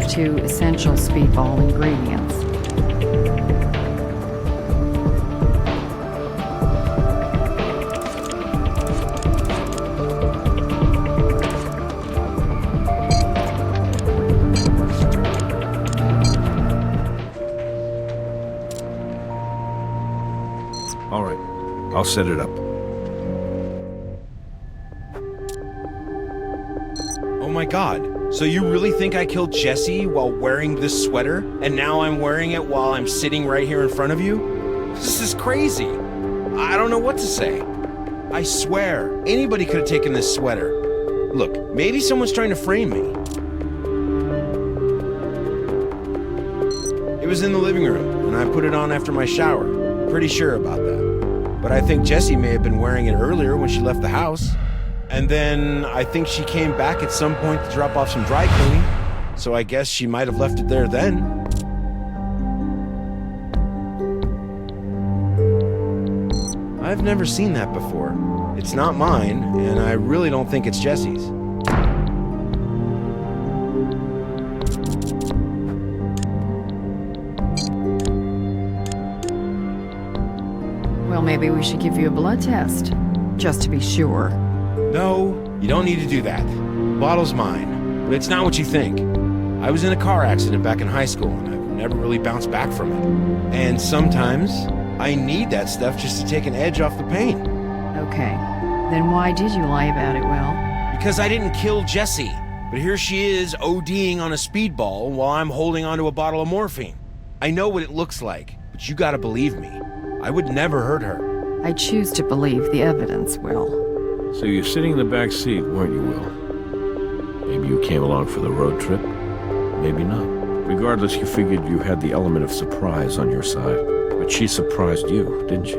Two essential speedball ingredients. All right, I'll set it up. Oh my God. So you really think I killed Jesse while wearing this sweater? And now I'm wearing it while I'm sitting right here in front of you? This is crazy. I don't know what to say. I swear, anybody could have taken this sweater. Look, maybe someone's trying to frame me. It was in the living room, and I put it on after my shower. Pretty sure about that. But I think Jessie may have been wearing it earlier when she left the house. And then I think she came back at some point to drop off some dry cleaning. So I guess she might have left it there then. I've never seen that before. It's not mine, and I really don't think it's Jessie's. Well, maybe we should give you a blood test, just to be sure. No, you don't need to do that. The bottle's mine, but it's not what you think. I was in a car accident back in high school, and I've never really bounced back from it. And sometimes, I need that stuff just to take an edge off the pain. Okay, then why did you lie about it, Will? Because I didn't kill Jessie, but here she is ODing on a speedball while I'm holding onto a bottle of morphine. I know what it looks like, but you gotta believe me. I would never hurt her. I choose to believe the evidence, Will. So you're sitting in the back seat, weren't you, Will? Maybe you came along for the road trip. Maybe not. Regardless, you figured you had the element of surprise on your side. But she surprised you, didn't she?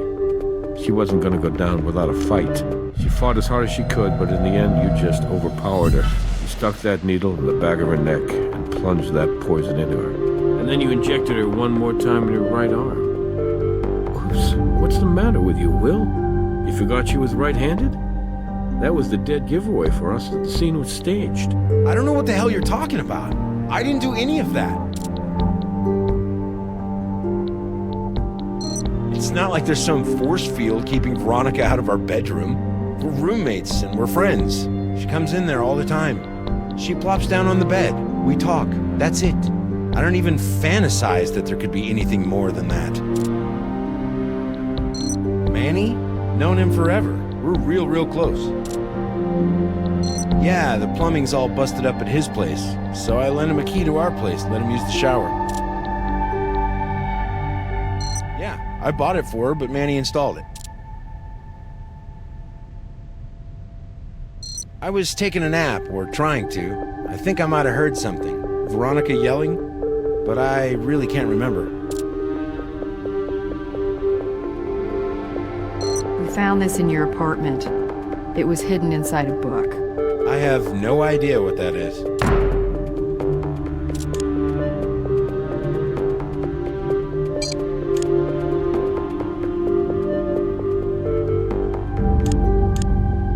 She wasn't gonna go down without a fight. She fought as hard as she could, but in the end, you just overpowered her. You stuck that needle in the back of her neck and plunged that poison into her. And then you injected her one more time in her right arm. Oops, what's the matter with you, Will? You forgot she was right-handed? That was the dead giveaway for us that the scene was staged. I don't know what the hell you're talking about. I didn't do any of that. It's not like there's some force field keeping Veronica out of our bedroom. We're roommates and we're friends. She comes in there all the time. She plops down on the bed. We talk. That's it. I don't even fantasize that there could be anything more than that. Manny? Known him forever. We're real close. Yeah, the plumbing's all busted up at his place, so I lent him a key to our place and let him use the shower. Yeah, I bought it for her, but Manny installed it. I was taking a nap, or trying to. I think I might have heard something. Veronica yelling, but I really can't remember. We found this in your apartment. It was hidden inside a book. I have no idea what that is.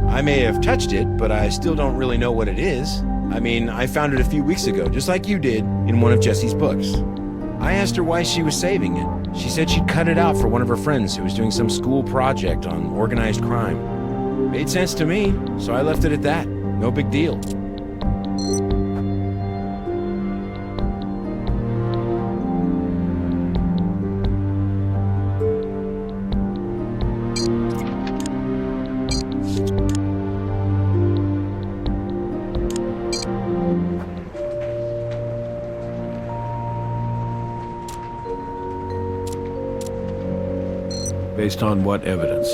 I may have touched it, but I still don't really know what it is. I mean, I found it a few weeks ago, just like you did, in one of Jessie's books. I asked her why she was saving it. She said she'd cut it out for one of her friends who was doing some school project on organized crime. Made sense to me, so I left it at that. No big deal. Based on what evidence?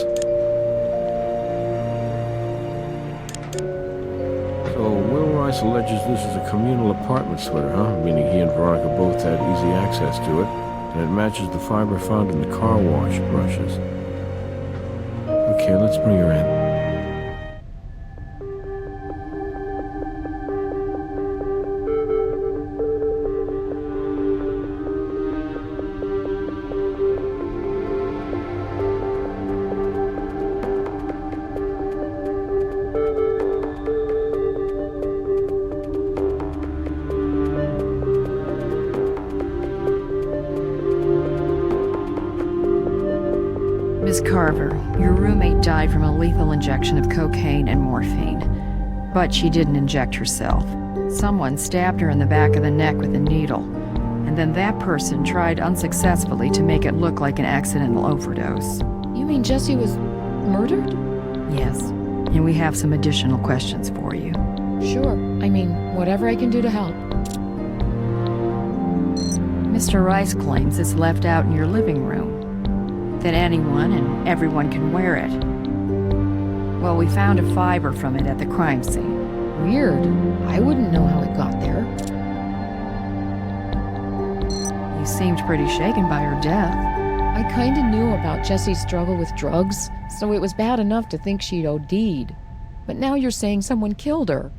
So, Will Rice alleges this is a communal apartment splitter, huh? Meaning he and Veronica both had easy access to it, and it matches the fiber found in the car wash brushes. Okay, let's bring her in. Miss Carver, your roommate died from a lethal injection of cocaine and morphine. But she didn't inject herself. Someone stabbed her in the back of the neck with a needle, and then that person tried unsuccessfully to make it look like an accidental overdose. You mean Jessie was murdered? Yes, and we have some additional questions for you. Sure. I mean, whatever I can do to help. Mr. Rice claims it's left out in your living room, that anyone and everyone can wear it. Well, we found a fiber from it at the crime scene. Weird. I wouldn't know how it got there. You seemed pretty shaken by her death. I kinda knew about Jessie's struggle with drugs, so it was bad enough to think she'd OD'd. But now you're saying someone killed her.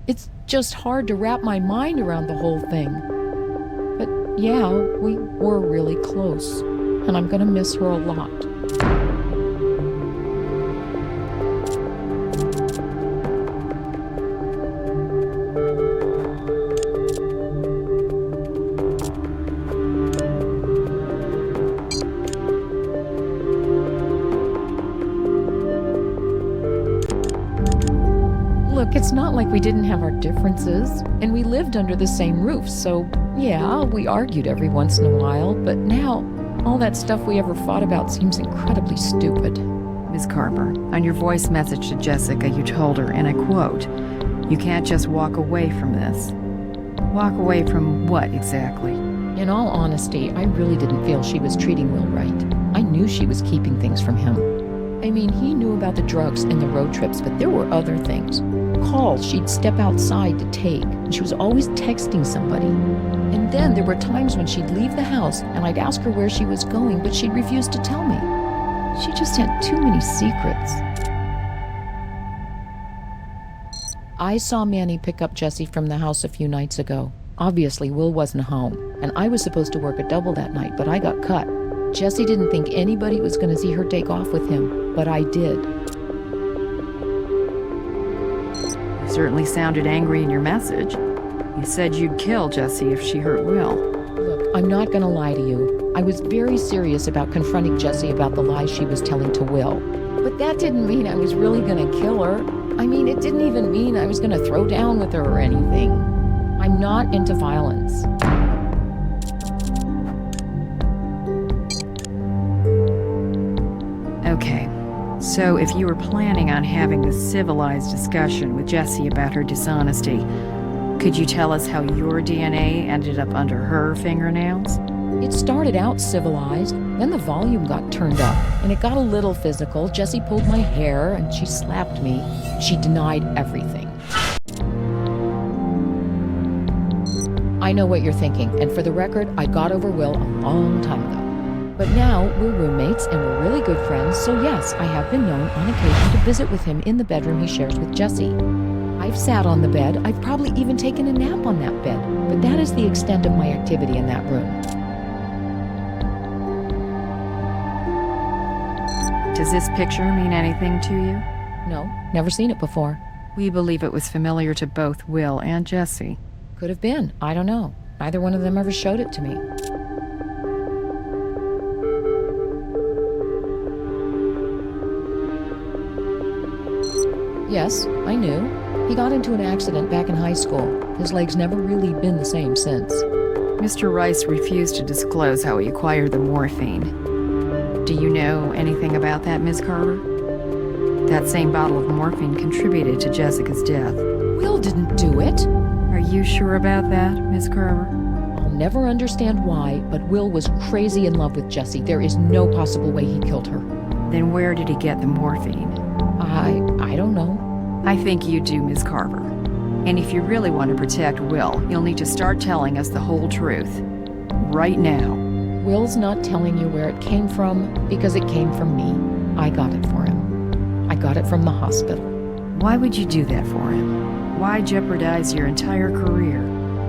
It's just hard to wrap my mind around the whole thing. But yeah, we were really close, and I'm gonna miss her a lot. Look, it's not like we didn't have our differences, and we lived under the same roof, so yeah, we argued every once in a while, but now all that stuff we ever fought about seems incredibly stupid. Miss Carver, on your voice message to Jessica, you told her, and I quote, "You can't just walk away from this." Walk away from what exactly? In all honesty, I really didn't feel she was treating Will right. I knew she was keeping things from him. I mean, he knew about the drugs and the road trips, but there were other things. Calls she'd step outside to take, and she was always texting somebody. And then there were times when she'd leave the house, and I'd ask her where she was going, but she'd refuse to tell me. She just had too many secrets. I saw Manny pick up Jessie from the house a few nights ago. Obviously, Will wasn't home, and I was supposed to work a double that night, but I got cut. Jessie didn't think anybody was going to see her take off with him, but I did. You certainly sounded angry in your message. You said you'd kill Jessie if she hurt Will. Look, I'm not going to lie to you. I was very serious about confronting Jessie about the lies she was telling to Will. But that didn't mean I was really going to kill her. I mean, it didn't even mean I was going to throw down with her or anything. I'm not into violence. Okay, so if you were planning on having this civilized discussion with Jessie about her dishonesty, could you tell us how your DNA ended up under her fingernails? It started out civilized, then the volume got turned up, and it got a little physical. Jessie pulled my hair, and she slapped me. She denied everything. I know what you're thinking, and for the record, I got over Will a long time ago. But now, we're roommates, and we're really good friends, so yes, I have been known on occasion to visit with him in the bedroom he shares with Jessie. I've sat on the bed, I've probably even taken a nap on that bed, but that is the extent of my activity in that room. Does this picture mean anything to you? No, never seen it before. We believe it was familiar to both Will and Jessie. Could have been, I don't know. Neither one of them ever showed it to me. Yes, I knew. He got into an accident back in high school. His leg's never really been the same since. Mr. Rice refused to disclose how he acquired the morphine. Do you know anything about that, Ms. Carver? That same bottle of morphine contributed to Jessica's death. Will didn't do it. Are you sure about that, Ms. Carver? I'll never understand why, but Will was crazy in love with Jessie. There is no possible way he killed her. Then where did he get the morphine? I don't know. I think you do, Ms. Carver. And if you really want to protect Will, you'll need to start telling us the whole truth. Right now. Will's not telling you where it came from because it came from me. I got it for him. I got it from the hospital. Why would you do that for him? Why jeopardize your entire career?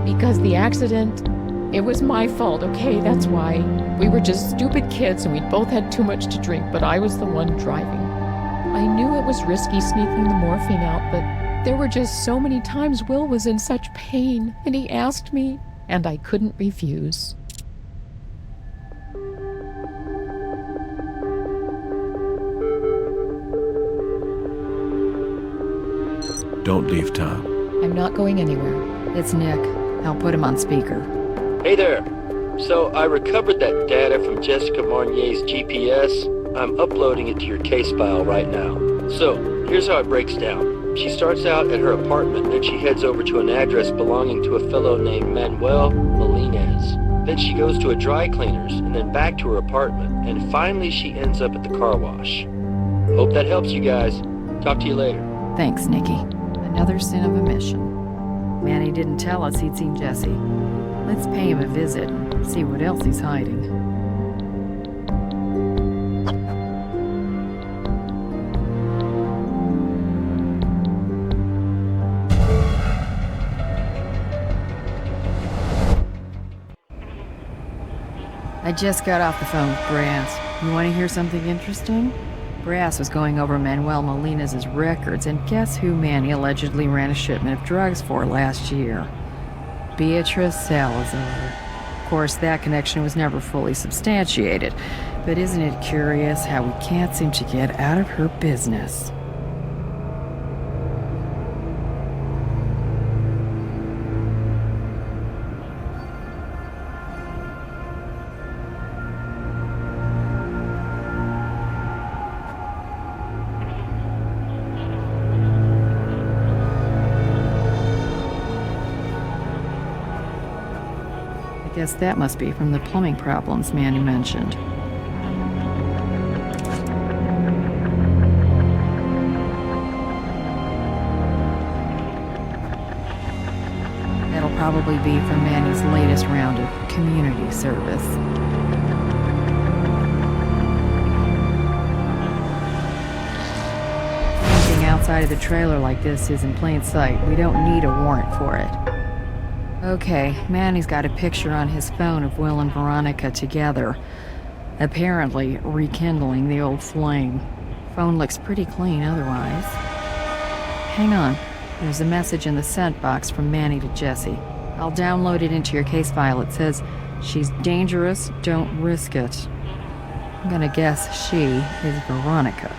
Because the accident, it was my fault, okay? That's why. We were just stupid kids and we'd both had too much to drink, but I was the one driving. I knew it was risky sneaking the morphine out, but there were just so many times Will was in such pain, and he asked me, and I couldn't refuse. Don't leave, Tom. I'm not going anywhere. It's Nick. I'll put him on speaker. Hey there. So I recovered that data from Jessica Marnier's GPS. I'm uploading it to your case file right now. So, here's how it breaks down. She starts out at her apartment, then she heads over to an address belonging to a fellow named Manuel Melendez. Then she goes to a dry cleaner's, and then back to her apartment, and finally she ends up at the car wash. Hope that helps you guys. Talk to you later. Thanks, Nikki. Another sin of omission. Manny didn't tell us he'd seen Jessie. Let's pay him a visit and see what else he's hiding. I just got off the phone with Brass. You want to hear something interesting? Brass was going over Manuel Molina's records, and guess who Manny allegedly ran a shipment of drugs for last year? Beatrice Salazar. Of course, that connection was never fully substantiated, but isn't it curious how we can't seem to get out of her business? I guess that must be from the plumbing problems Manny mentioned. That'll probably be from Manny's latest round of community service. Anything outside of the trailer like this is in plain sight. We don't need a warrant for it. Okay, Manny's got a picture on his phone of Will and Veronica together. Apparently, rekindling the old flame. Phone looks pretty clean otherwise. Hang on. There's a message in the sent box from Manny to Jesse. I'll download it into your case file. It says, "She's dangerous, don't risk it." I'm gonna guess she is Veronica.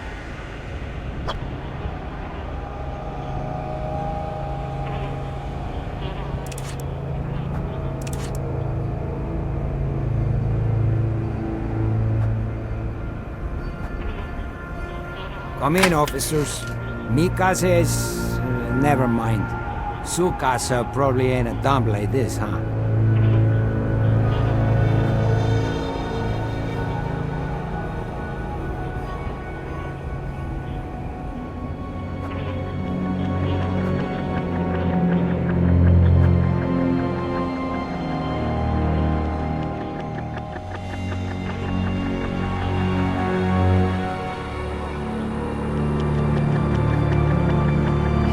Come in, officers. Mika says, never mind. Sukasa probably ain't a dump like this, huh?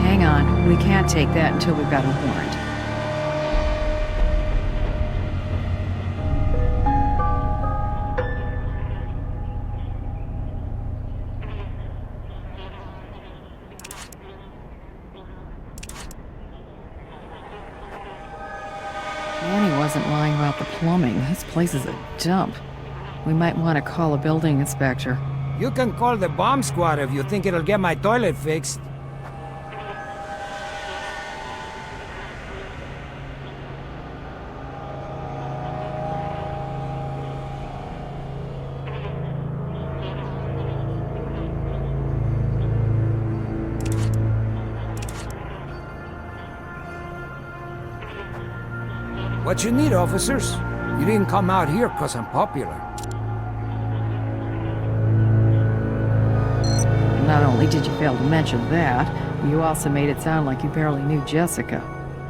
Hang on. We can't take that until we've got a warrant. Manny wasn't lying about the plumbing. This place is a dump. We might want to call a building inspector. You can call the bomb squad if you think it'll get my toilet fixed. What you need, officers? You didn't come out here 'cause I'm popular. Not only did you fail to mention that, you also made it sound like you barely knew Jessica.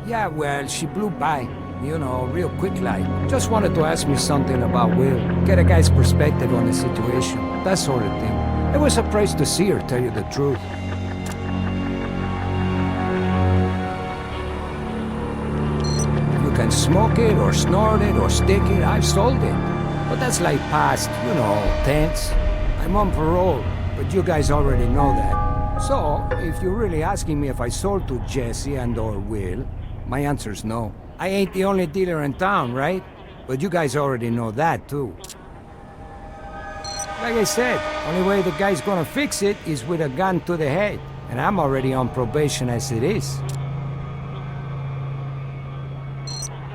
Yeah, well, she blew by. You know, real quick like. Just wanted to ask me something about Will. Get a guy's perspective on the situation. That sort of thing. It was a surprise to see her, tell you the truth. Can smoke it or snort it or stick it, I've sold it. But that's like past, you know, tense. I'm on parole, but you guys already know that. So, if you're really asking me if I sold to Jesse and or Will, my answer's no. I ain't the only dealer in town, right? But you guys already know that too. Like I said, only way the guy's gonna fix it is with a gun to the head. And I'm already on probation as it is.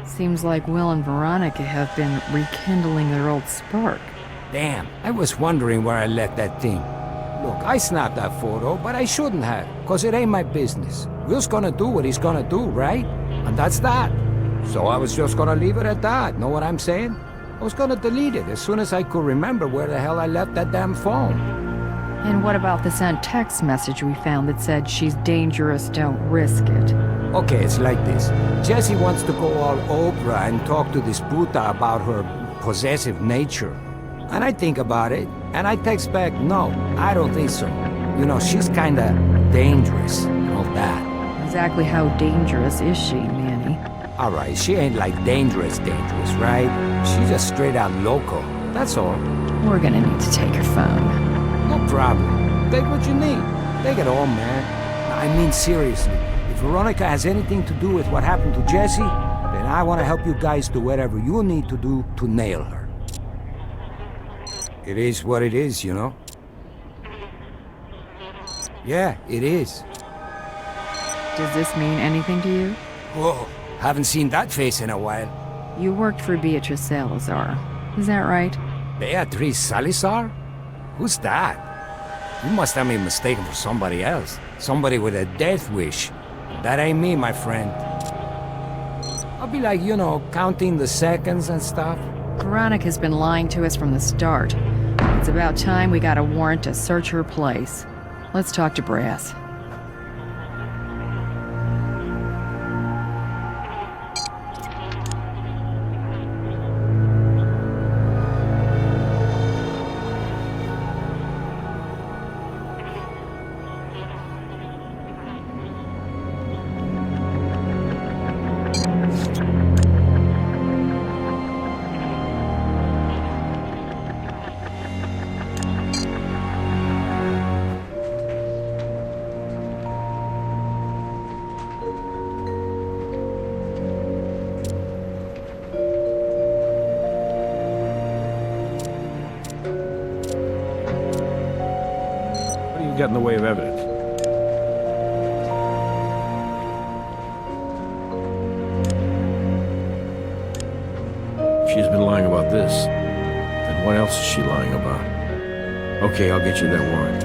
Seems like Will and Veronica have been rekindling their old spark. Damn, I was wondering where I left that thing. Look, I snapped that photo, but I shouldn't have, 'cause it ain't my business. Will's gonna do what he's gonna do, right? And that's that. So I was just gonna leave it at that, know what I'm saying? I was gonna delete it as soon as I could remember where the hell I left that damn phone. And what about the sent text message we found that said, "She's dangerous, don't risk it"? Okay, it's like this. Jessie wants to go all Oprah and talk to this puta about her possessive nature. And I think about it, and I text back, no, I don't think so. You know, she's kinda dangerous, all that. Exactly how dangerous is she, Manny? Alright, she ain't like dangerous, right? She's just straight out loco, that's all. We're gonna need to take her phone. No problem. Take what you need. Take it all, man. I mean, seriously. If Veronica has anything to do with what happened to Jesse, then I want to help you guys do whatever you need to do to nail her. It is what it is, you know? Yeah, it is. Does this mean anything to you? Whoa, haven't seen that face in a while. You worked for Beatrice Salazar. Is that right? Beatrice Salazar? Who's that? You must have me mistaken for somebody else. Somebody with a death wish. That ain't me, my friend. I'll be like, you know, counting the seconds and stuff. Veronica's been lying to us from the start. It's about time we got a warrant to search her place. Let's talk to Brass. you got in the way of evidence? If she's been lying about this, then what else is she lying about? Okay, I'll get you that warrant.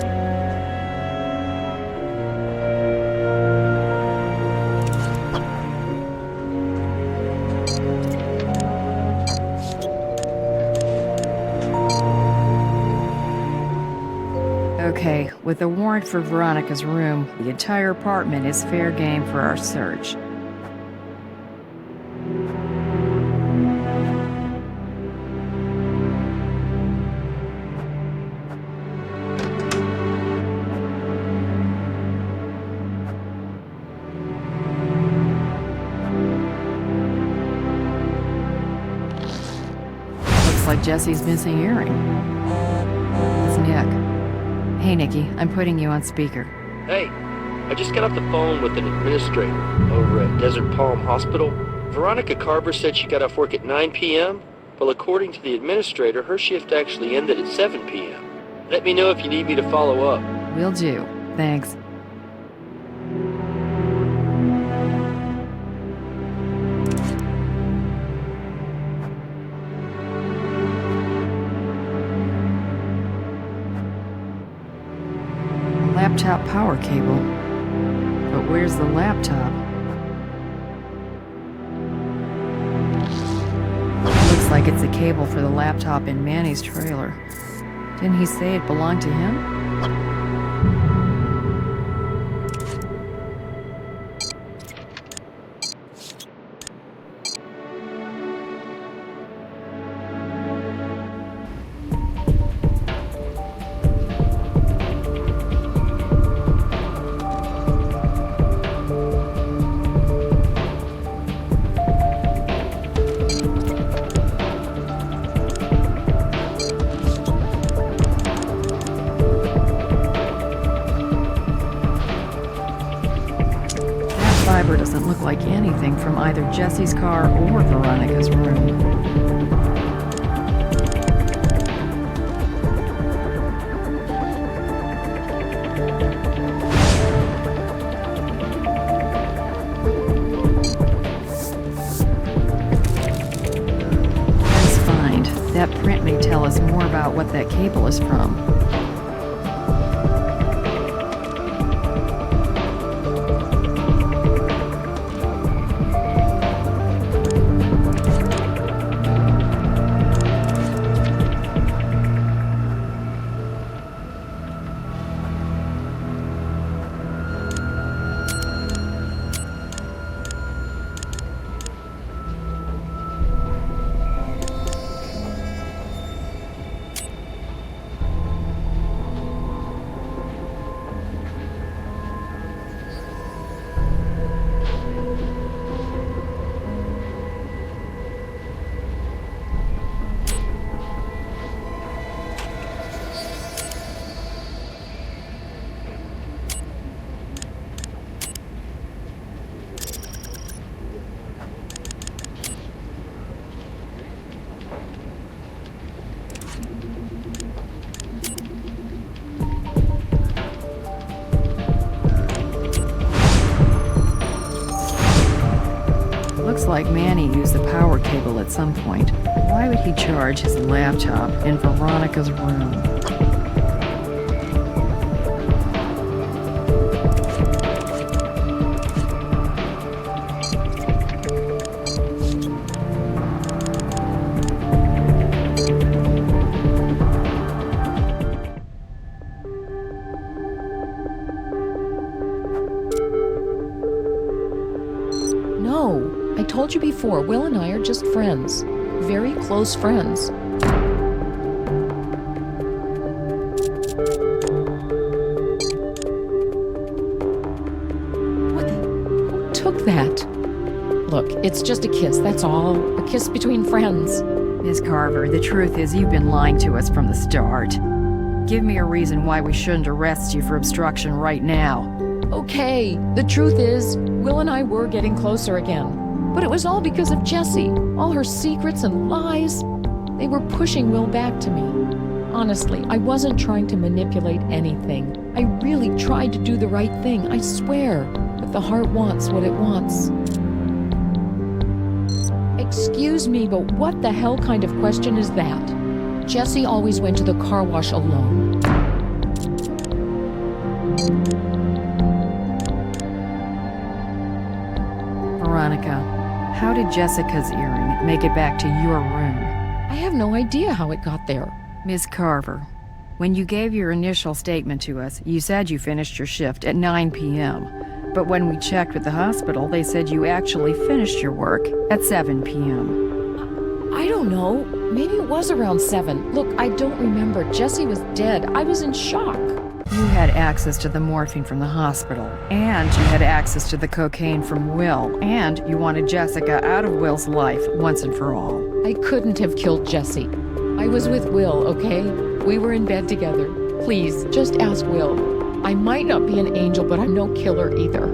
Okay, with a warrant for Veronica's room, the entire apartment is fair game for our search. Looks like Jesse's missing earring. It's Nick. Hey, Nikki, I'm putting you on speaker. Hey, I just got off the phone with an administrator over at Desert Palm Hospital. Veronica Carver said she got off work at 9 p.m. Well, according to the administrator, her shift actually ended at 7 p.m. Let me know if you need me to follow up. Will do. Thanks. Laptop power cable. But where's the laptop? Looks like it's a cable for the laptop in Manny's trailer. Didn't he say it belonged to him? Doesn't look like anything from either Jesse's car or Veronica's room. Nice find. That print may tell us more about what that cable is from. Looks like Manny used the power cable at some point. Why would he charge his laptop in Veronica's room? No, I told you before, Will and I are just friends. Very close friends. Who took that? Look, it's just a kiss, that's all. A kiss between friends. Miss Carver, the truth is you've been lying to us from the start. Give me a reason why we shouldn't arrest you for obstruction right now. Okay, the truth is, Will and I were getting closer again. But it was all because of Jessie. All her secrets and lies. They were pushing Will back to me. Honestly, I wasn't trying to manipulate anything. I really tried to do the right thing, I swear. But the heart wants what it wants. Excuse me, but what the hell kind of question is that? Jesse always went to the car wash alone. Veronica, how did Jessica's earring make it back to your room? I have no idea how it got there. Miss Carver, when you gave your initial statement to us, you said you finished your shift at 9 p.m. But when we checked with the hospital, they said you actually finished your work at 7 p.m. I don't know. Maybe it was around 7. Look, I don't remember. Jesse was dead. I was in shock. You had access to the morphine from the hospital, and you had access to the cocaine from Will, and you wanted Jessica out of Will's life once and for all. I couldn't have killed Jesse. I was with Will, okay? We were in bed together. Please, just ask Will. I might not be an angel, but I'm no killer either.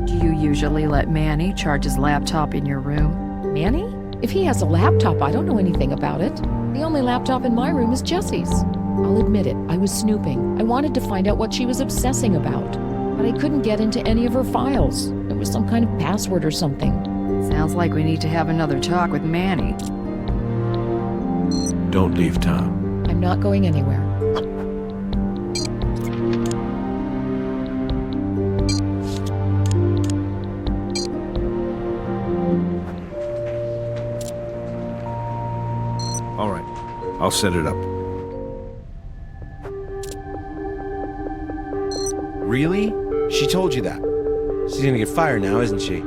Do you usually let Manny charge his laptop in your room? Manny? If he has a laptop, I don't know anything about it. The only laptop in my room is Jesse's. I'll admit it, I was snooping. I wanted to find out what she was obsessing about. But I couldn't get into any of her files. There was some kind of password or something. Sounds like we need to have another talk with Manny. Don't leave, Tom. I'm not going anywhere. All right, I'll set it up. Really? She told you that? She's gonna get fired now, isn't she?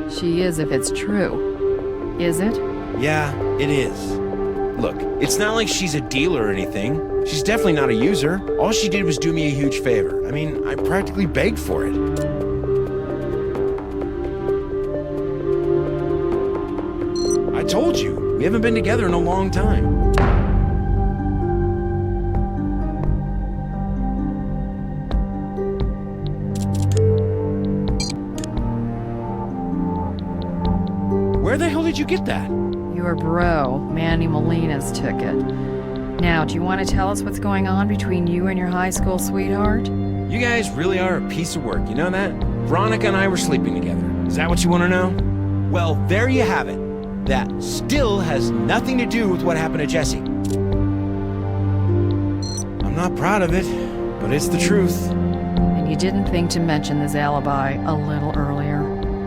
She is if it's true. Is it? Yeah, it is. Look, it's not like she's a dealer or anything. She's definitely not a user. All she did was do me a huge favor. I mean, I practically begged for it. I told you, we haven't been together in a long time. Where the hell did you get that? Your bro, Manny Molina's, took it. Now, do you want to tell us what's going on between you and your high school sweetheart? You guys really are a piece of work, you know that? Veronica and I were sleeping together. Is that what you want to know? Well, there you have it. That still has nothing to do with what happened to Jesse. I'm not proud of it, but it's the truth. And you didn't think to mention this alibi a little earlier?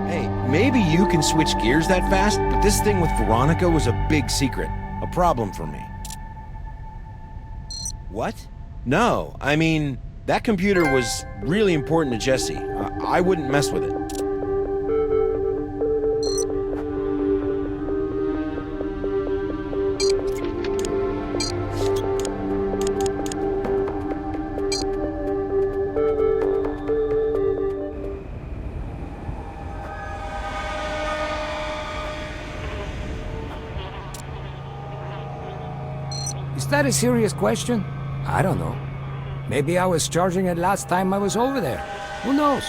Hey, maybe you can switch gears that fast, but this thing with Veronica was a big secret. A problem for me. What? No, I mean, that computer was really important to Jesse. I wouldn't mess with it. Is that a serious question? I don't know. Maybe I was charging it last time I was over there. Who knows?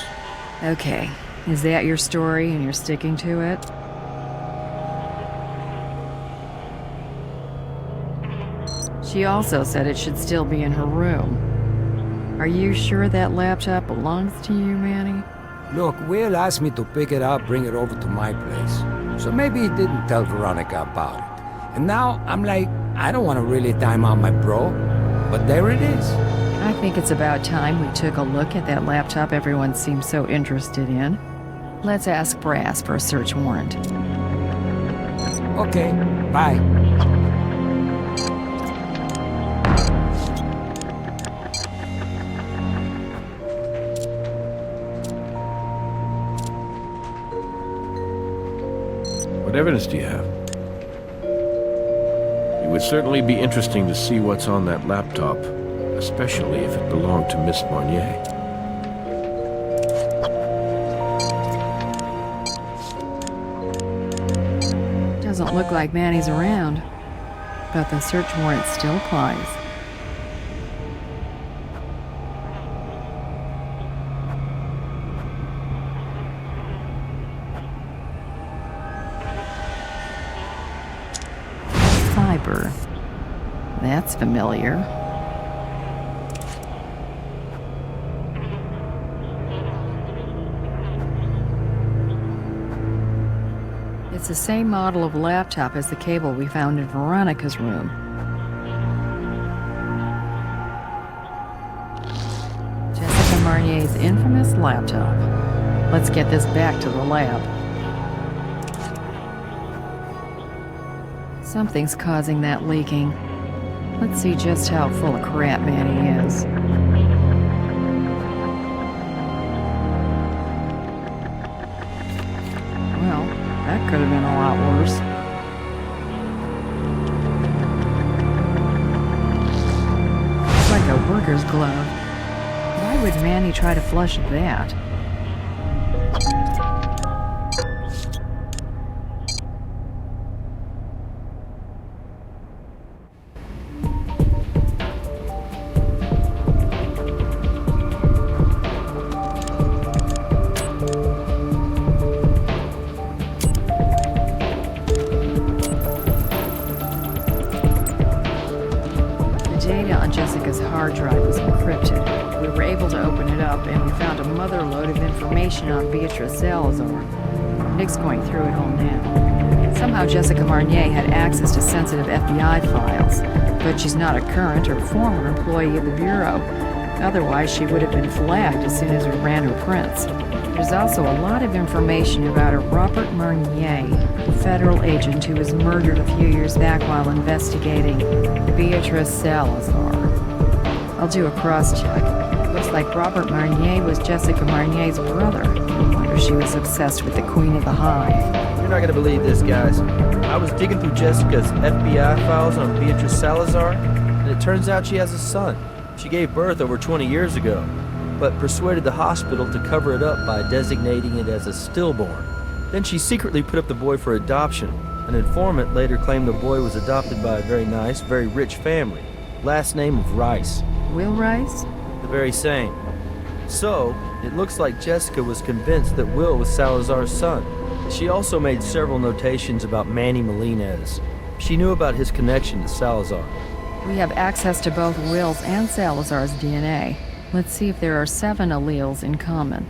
Okay, is that your story and you're sticking to it? She also said it should still be in her room. Are you sure that laptop belongs to you, Manny? Look, Will asked me to pick it up, bring it over to my place. So maybe he didn't tell Veronica about it. And now I'm like, I don't want to really time out my bro, but there it is. I think it's about time we took a look at that laptop everyone seems so interested in. Let's ask Brass for a search warrant. Okay, bye. What evidence do you have? It would certainly be interesting to see what's on that laptop, especially if it belonged to Miss Marnier. Doesn't look like Manny's around, but the search warrant still applies. fiber. That's familiar. It's the same model of laptop as the cable we found in Veronica's room. Jessica Marnier's infamous laptop. Let's get this back to the lab. Something's causing that leaking. Let's see just how full of crap Manny is. Well, that could have been a lot worse. It's like a worker's glove. Why would Manny try to flush that? Jessica's hard drive was encrypted. We were able to open it up, and we found a mother lode of information on Beatrice Salazar. Nick's going through it all now. Somehow Jessica Marnier had access to sensitive FBI files, but she's not a current or former employee of the Bureau. Otherwise, she would have been flagged as soon as we ran her prints. There's also a lot of information about a Robert Marnier, a federal agent who was murdered a few years back while investigating Beatrice Salazar. I'll do a cross-check. Looks like Robert Marnier was Jessica Marnier's brother. No wonder she was obsessed with the Queen of the Hive. You're not gonna believe this, guys. I was digging through Jessica's FBI files on Beatrice Salazar, and it turns out she has a son. She gave birth over 20 years ago, but persuaded the hospital to cover it up by designating it as a stillborn. Then she secretly put up the boy for adoption. An informant later claimed the boy was adopted by a very nice, very rich family. Last name of Rice. Will Rice? The very same. So, it looks like Jessica was convinced that Will was Salazar's son. She also made several notations about Manny Melendez. She knew about his connection to Salazar. We have access to both Will's and Salazar's DNA. Let's see if there are 7 alleles in common.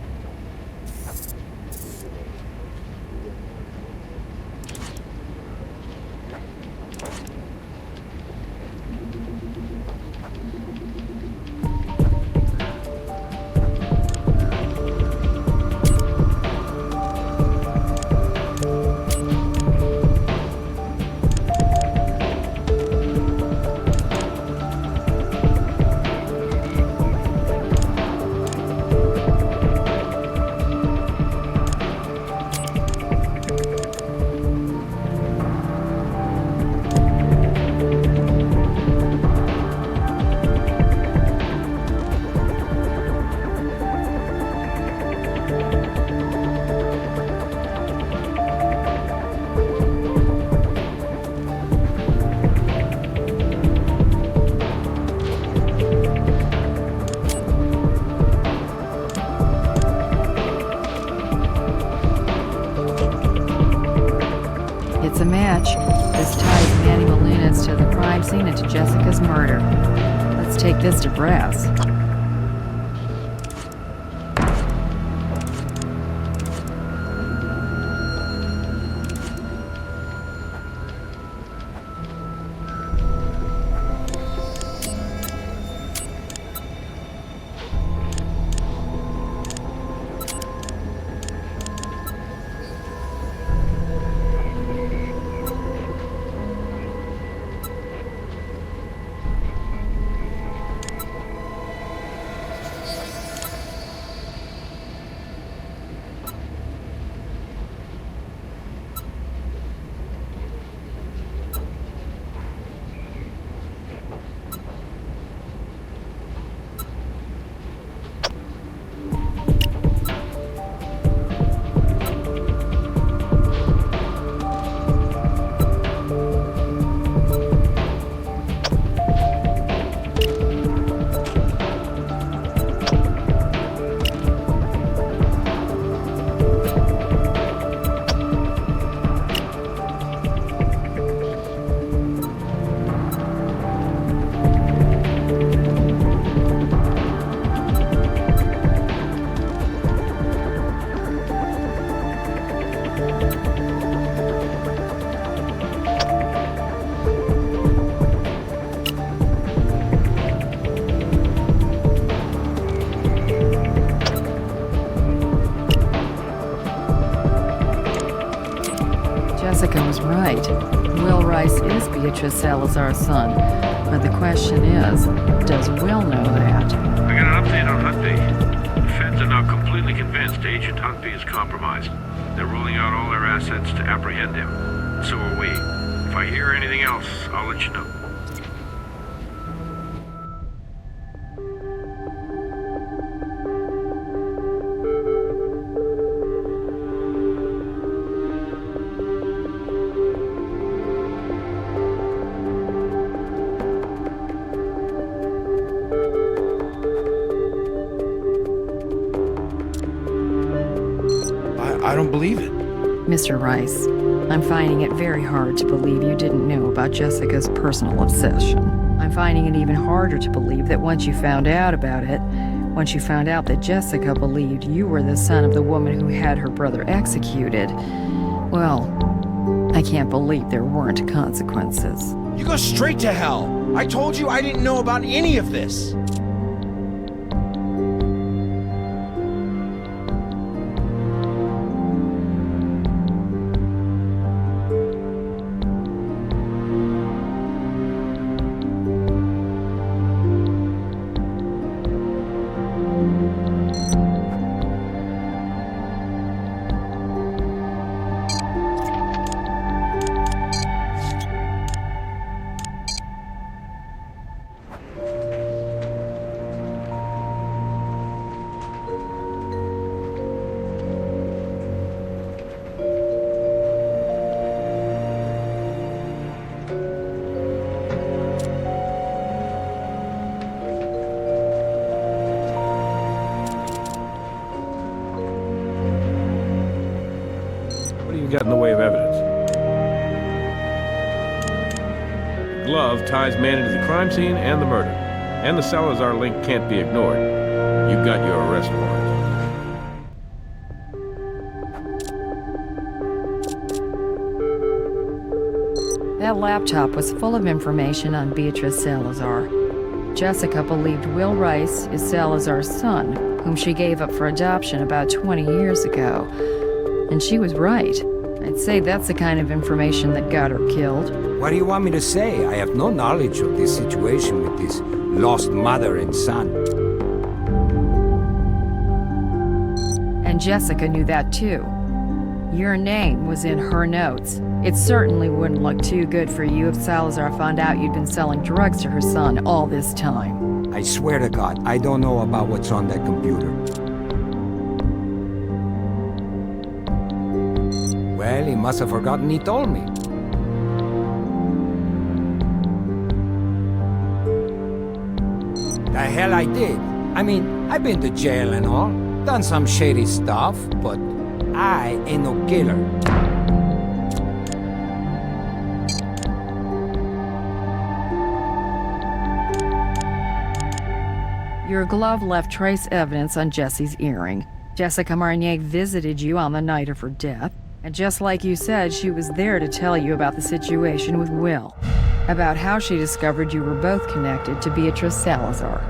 A match. This ties Manny Melendez to the crime scene and to Jessica's murder. Let's take this to brass. right. Will Rice is Beatrice Salazar's son. But the question is, does Will know that? I got an update on Huntby. The feds are now completely convinced Agent Huntby is compromised. They're rolling out all their assets to apprehend him. And so are we. If I hear anything else, I'll let you know. I don't believe it. Mr. Rice, I'm finding it very hard to believe you didn't know about Jessica's personal obsession. I'm finding it even harder to believe that once you found out about it, once you found out that Jessica believed you were the son of the woman who had her brother executed, well, I can't believe there weren't consequences. You go straight to hell. I told you I didn't know about any of this. Got in the way of evidence. The glove ties man into the crime scene and the murder. And the Salazar link can't be ignored. You've got your arrest warrant. That laptop was full of information on Beatrice Salazar. Jessica believed Will Rice is Salazar's son, whom she gave up for adoption about 20 years ago. And she was right. I'd say that's the kind of information that got her killed. What do you want me to say? I have no knowledge of this situation with this lost mother and son. And Jessica knew that too. Your name was in her notes. It certainly wouldn't look too good for you if Salazar found out you'd been selling drugs to her son all this time. I swear to God, I don't know about what's on that computer. Well, he must have forgotten he told me. The hell I did. I mean, I've been to jail and all, done some shady stuff, but I ain't no killer. Your glove left trace evidence on Jesse's earring. Jessica Marnier visited you on the night of her death. And just like you said, she was there to tell you about the situation with Will. About how she discovered you were both connected to Beatrice Salazar.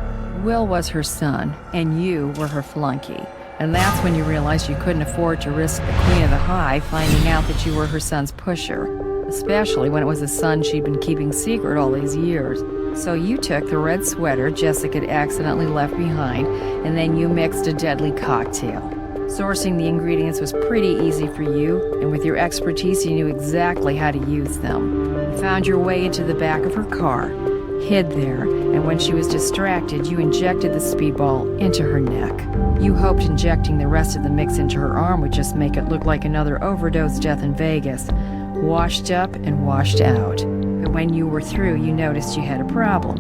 Will was her son, and you were her flunky. And that's when you realized you couldn't afford to risk the Queen of the High finding out that you were her son's pusher. Especially when it was a son she'd been keeping secret all these years. So you took the red sweater Jessica had accidentally left behind, and then you mixed a deadly cocktail. Sourcing the ingredients was pretty easy for you, and with your expertise you knew exactly how to use them. You found your way into the back of her car, hid there, and when she was distracted, you injected the speedball into her neck. You hoped injecting the rest of the mix into her arm would just make it look like another overdose death in Vegas. Washed up and washed out. But when you were through, you noticed you had a problem.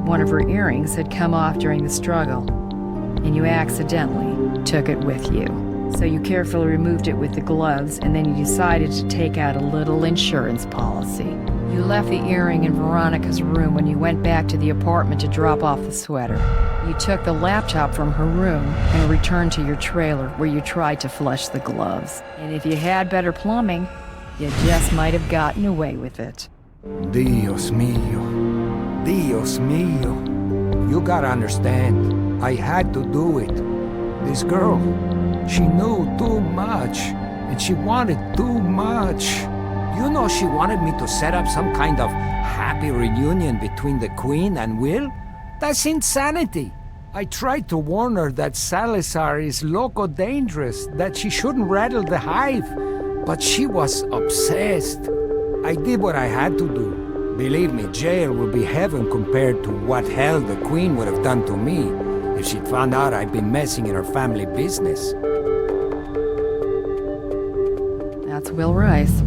One of her earrings had come off during the struggle, and you accidentally took it with you. So you carefully removed it with the gloves, and then you decided to take out a little insurance policy. You left the earring in Veronica's room when you went back to the apartment to drop off the sweater. You took the laptop from her room and returned to your trailer where you tried to flush the gloves. And if you had better plumbing, you just might have gotten away with it. Dios mío. Dios mío. You gotta understand, I had to do it. This girl, she knew too much, and she wanted too much. Do you know she wanted me to set up some kind of happy reunion between the Queen and Will? That's insanity. I tried to warn her that Salazar is loco dangerous, that she shouldn't rattle the hive, but she was obsessed. I did what I had to do. Believe me, jail will be heaven compared to what hell the Queen would have done to me if she'd found out I'd been messing in her family business. That's Will Rice.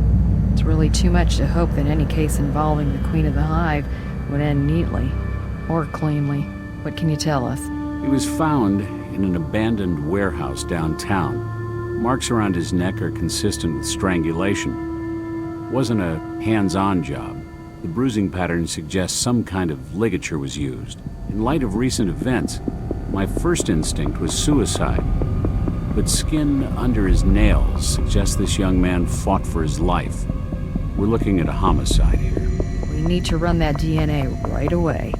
It's really too much to hope that any case involving the Queen of the Hive would end neatly or cleanly. What can you tell us? He was found in an abandoned warehouse downtown. Marks around his neck are consistent with strangulation. It wasn't a hands-on job. The bruising pattern suggests some kind of ligature was used. In light of recent events, my first instinct was suicide. But skin under his nails suggests this young man fought for his life. We're looking at a homicide here. We need to run that DNA right away.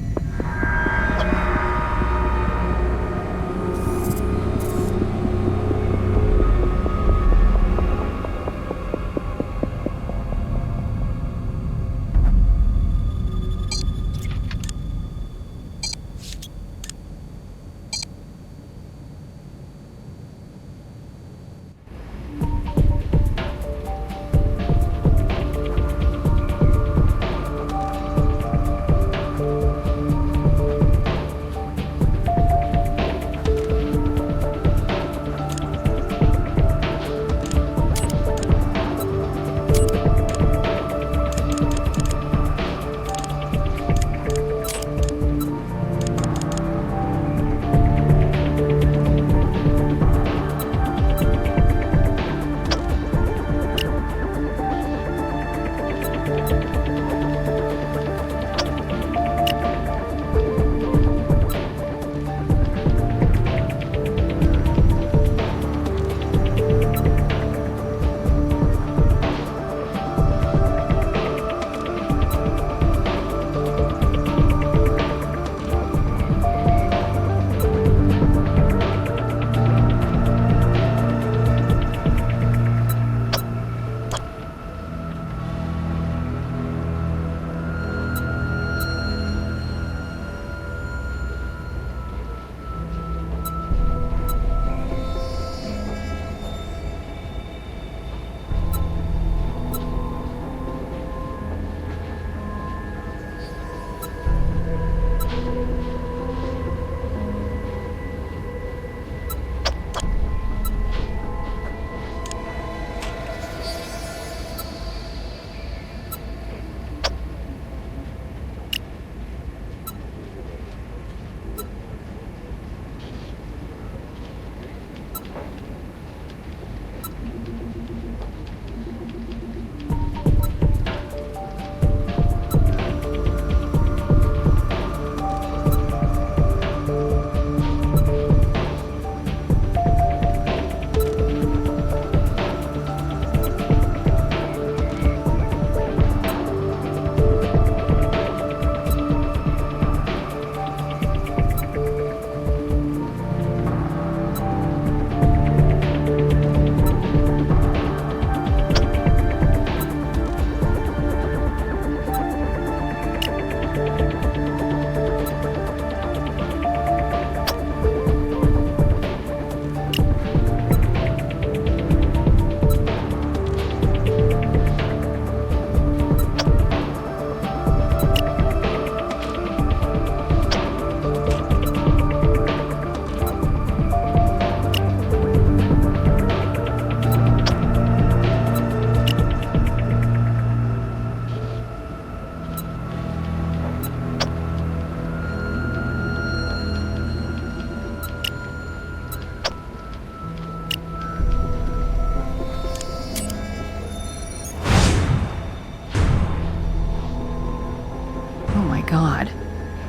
God.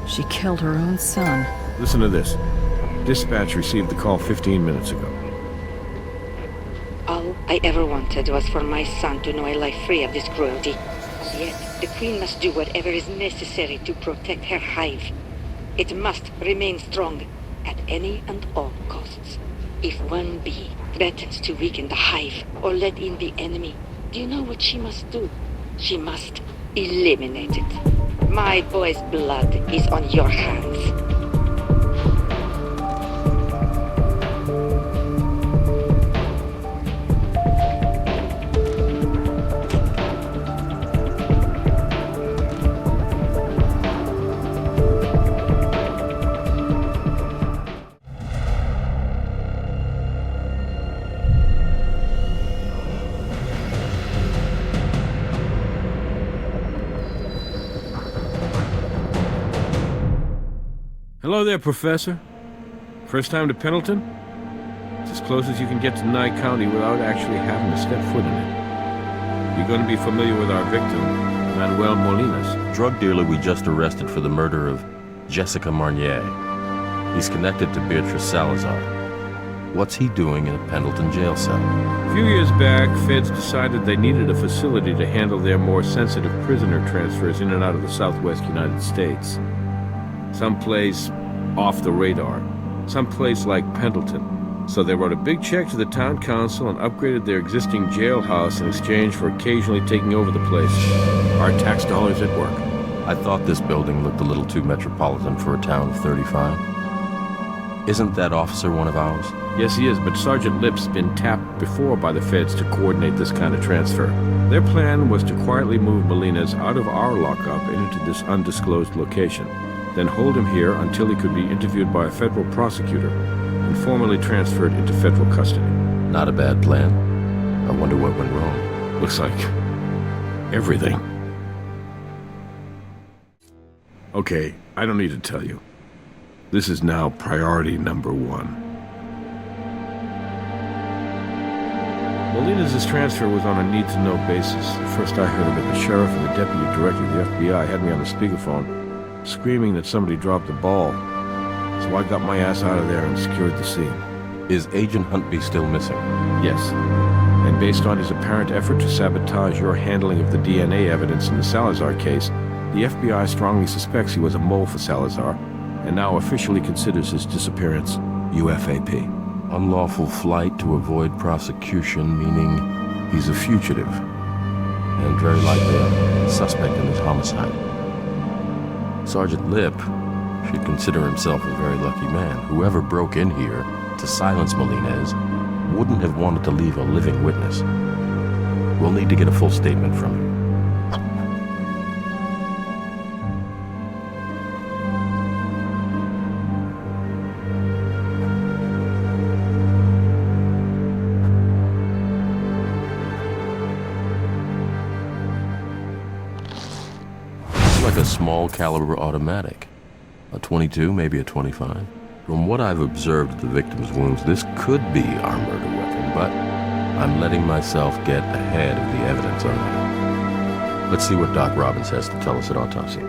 She killed her own son. Listen to this. Dispatch received the call 15 minutes ago. All I ever wanted was for my son to know a life free of this cruelty. Yet, the Queen must do whatever is necessary to protect her hive. It must remain strong at any and all costs. If one bee threatens to weaken the hive or let in the enemy, do you know what she must do? She must eliminate it. My boy's blood is on your hands. Hello there, Professor. First time to Pendleton? It's as close as you can get to Nye County without actually having to step foot in it. You're going to be familiar with our victim, Manuel Molinas. Drug dealer we just arrested for the murder of Jessica Marnier. He's connected to Beatrice Salazar. What's he doing in a Pendleton jail cell? A few years back, feds decided they needed a facility to handle their more sensitive prisoner transfers in and out of the southwest United States. Someplace off the radar. Someplace like Pendleton. So they wrote a big check to the town council and upgraded their existing jailhouse in exchange for occasionally taking over the place. Our tax dollars at work. I thought this building looked a little too metropolitan for a town of 35. Isn't that officer one of ours? Yes, he is, but Sergeant Lip's been tapped before by the feds to coordinate this kind of transfer. Their plan was to quietly move Molinas out of our lockup and into this undisclosed location, then hold him here until he could be interviewed by a federal prosecutor and formally transferred into federal custody. Not a bad plan. I wonder what went wrong. Looks like everything. Okay, I don't need to tell you. This is now priority number one. Molinas' transfer was on a need-to-know basis. The first I heard of it, the sheriff and the deputy director of the FBI had me on the speakerphone, screaming that somebody dropped the ball. So I got my ass out of there and secured the scene. Is Agent Huntby still missing? Yes. And based on his apparent effort to sabotage your handling of the DNA evidence in the Salazar case, the FBI strongly suspects he was a mole for Salazar, and now officially considers his disappearance UFAP. Unlawful flight to avoid prosecution, meaning he's a fugitive, and very likely a suspect in his homicide. Sergeant Lip should consider himself a very lucky man. Whoever broke in here to silence Molinas wouldn't have wanted to leave a living witness. We'll need to get a full statement from him. Like a small caliber automatic. A 22, maybe a 25. From what I've observed of the victim's wounds, this could be our murder weapon, but I'm letting myself get ahead of the evidence on that. Let's see what Doc Robbins has to tell us at autopsy.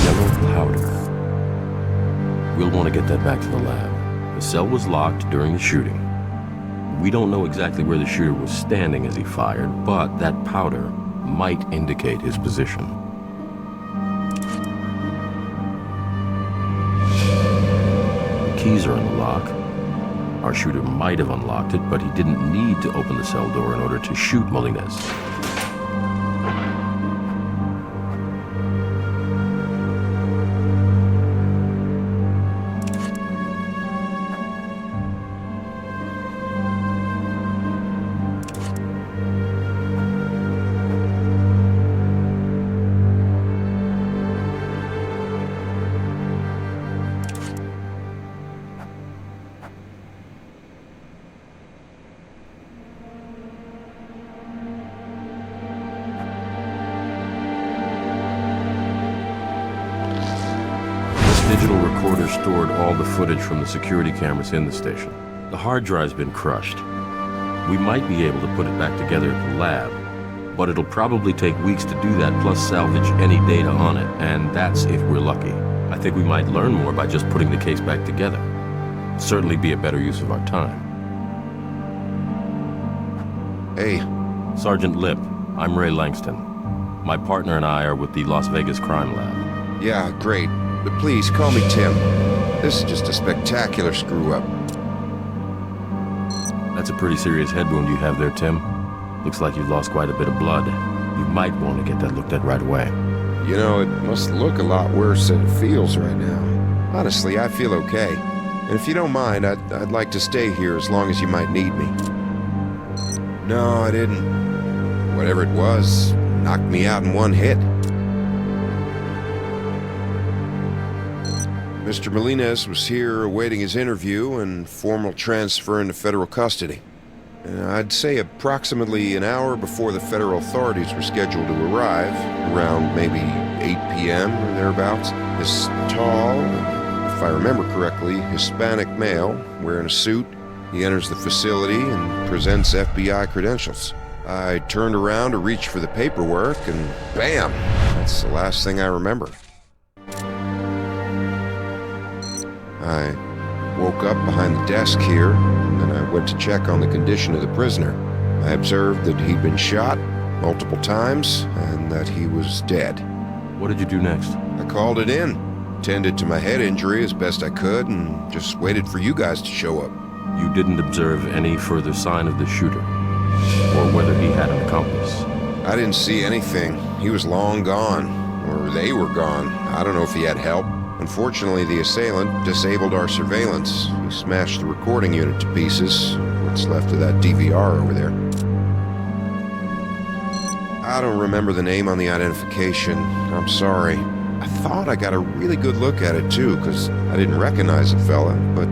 Yellow powder. We'll want to get that back to the lab. The cell was locked during the shooting. We don't know exactly where the shooter was standing as he fired, but that powder might indicate his position. The keys are in the lock. Our shooter might have unlocked it, but he didn't need to open the cell door in order to shoot Molinas. Digital recorder stored all the footage from the security cameras in the station. The hard drive's been crushed. We might be able to put it back together at the lab, but it'll probably take weeks to do that, plus salvage any data on it, and that's if we're lucky. I think we might learn more by just putting the case back together. Certainly be a better use of our time. Hey. Sergeant Lip, I'm Ray Langston. My partner and I are with the Las Vegas Crime Lab. Yeah, great. But please, call me Tim. This is just a spectacular screw-up. That's a pretty serious head wound you have there, Tim. Looks like you've lost quite a bit of blood. You might want to get that looked at right away. You know, it must look a lot worse than it feels right now. Honestly, I feel okay. And if you don't mind, I'd like to stay here as long as you might need me. No, I didn't. Whatever it was, knocked me out in one hit. Mr. Molines was here awaiting his interview and formal transfer into federal custody. I'd say approximately an hour before the federal authorities were scheduled to arrive, around maybe 8 p.m. or thereabouts, this tall, if I remember correctly, Hispanic male, wearing a suit, he enters the facility and presents FBI credentials. I turned around to reach for the paperwork and bam! That's the last thing I remember. I woke up behind the desk here, and then I went to check on the condition of the prisoner. I observed that he'd been shot multiple times, and that he was dead. What did you do next? I called it in, tended to my head injury as best I could, and just waited for you guys to show up. You didn't observe any further sign of the shooter, or whether he had an accomplice? I didn't see anything. He was long gone, or they were gone. I don't know if he had help. Unfortunately, the assailant disabled our surveillance. He smashed the recording unit to pieces. What's left of that DVR over there. I don't remember the name on the identification. I'm sorry. I thought I got a really good look at it, too, because I didn't recognize the fella, but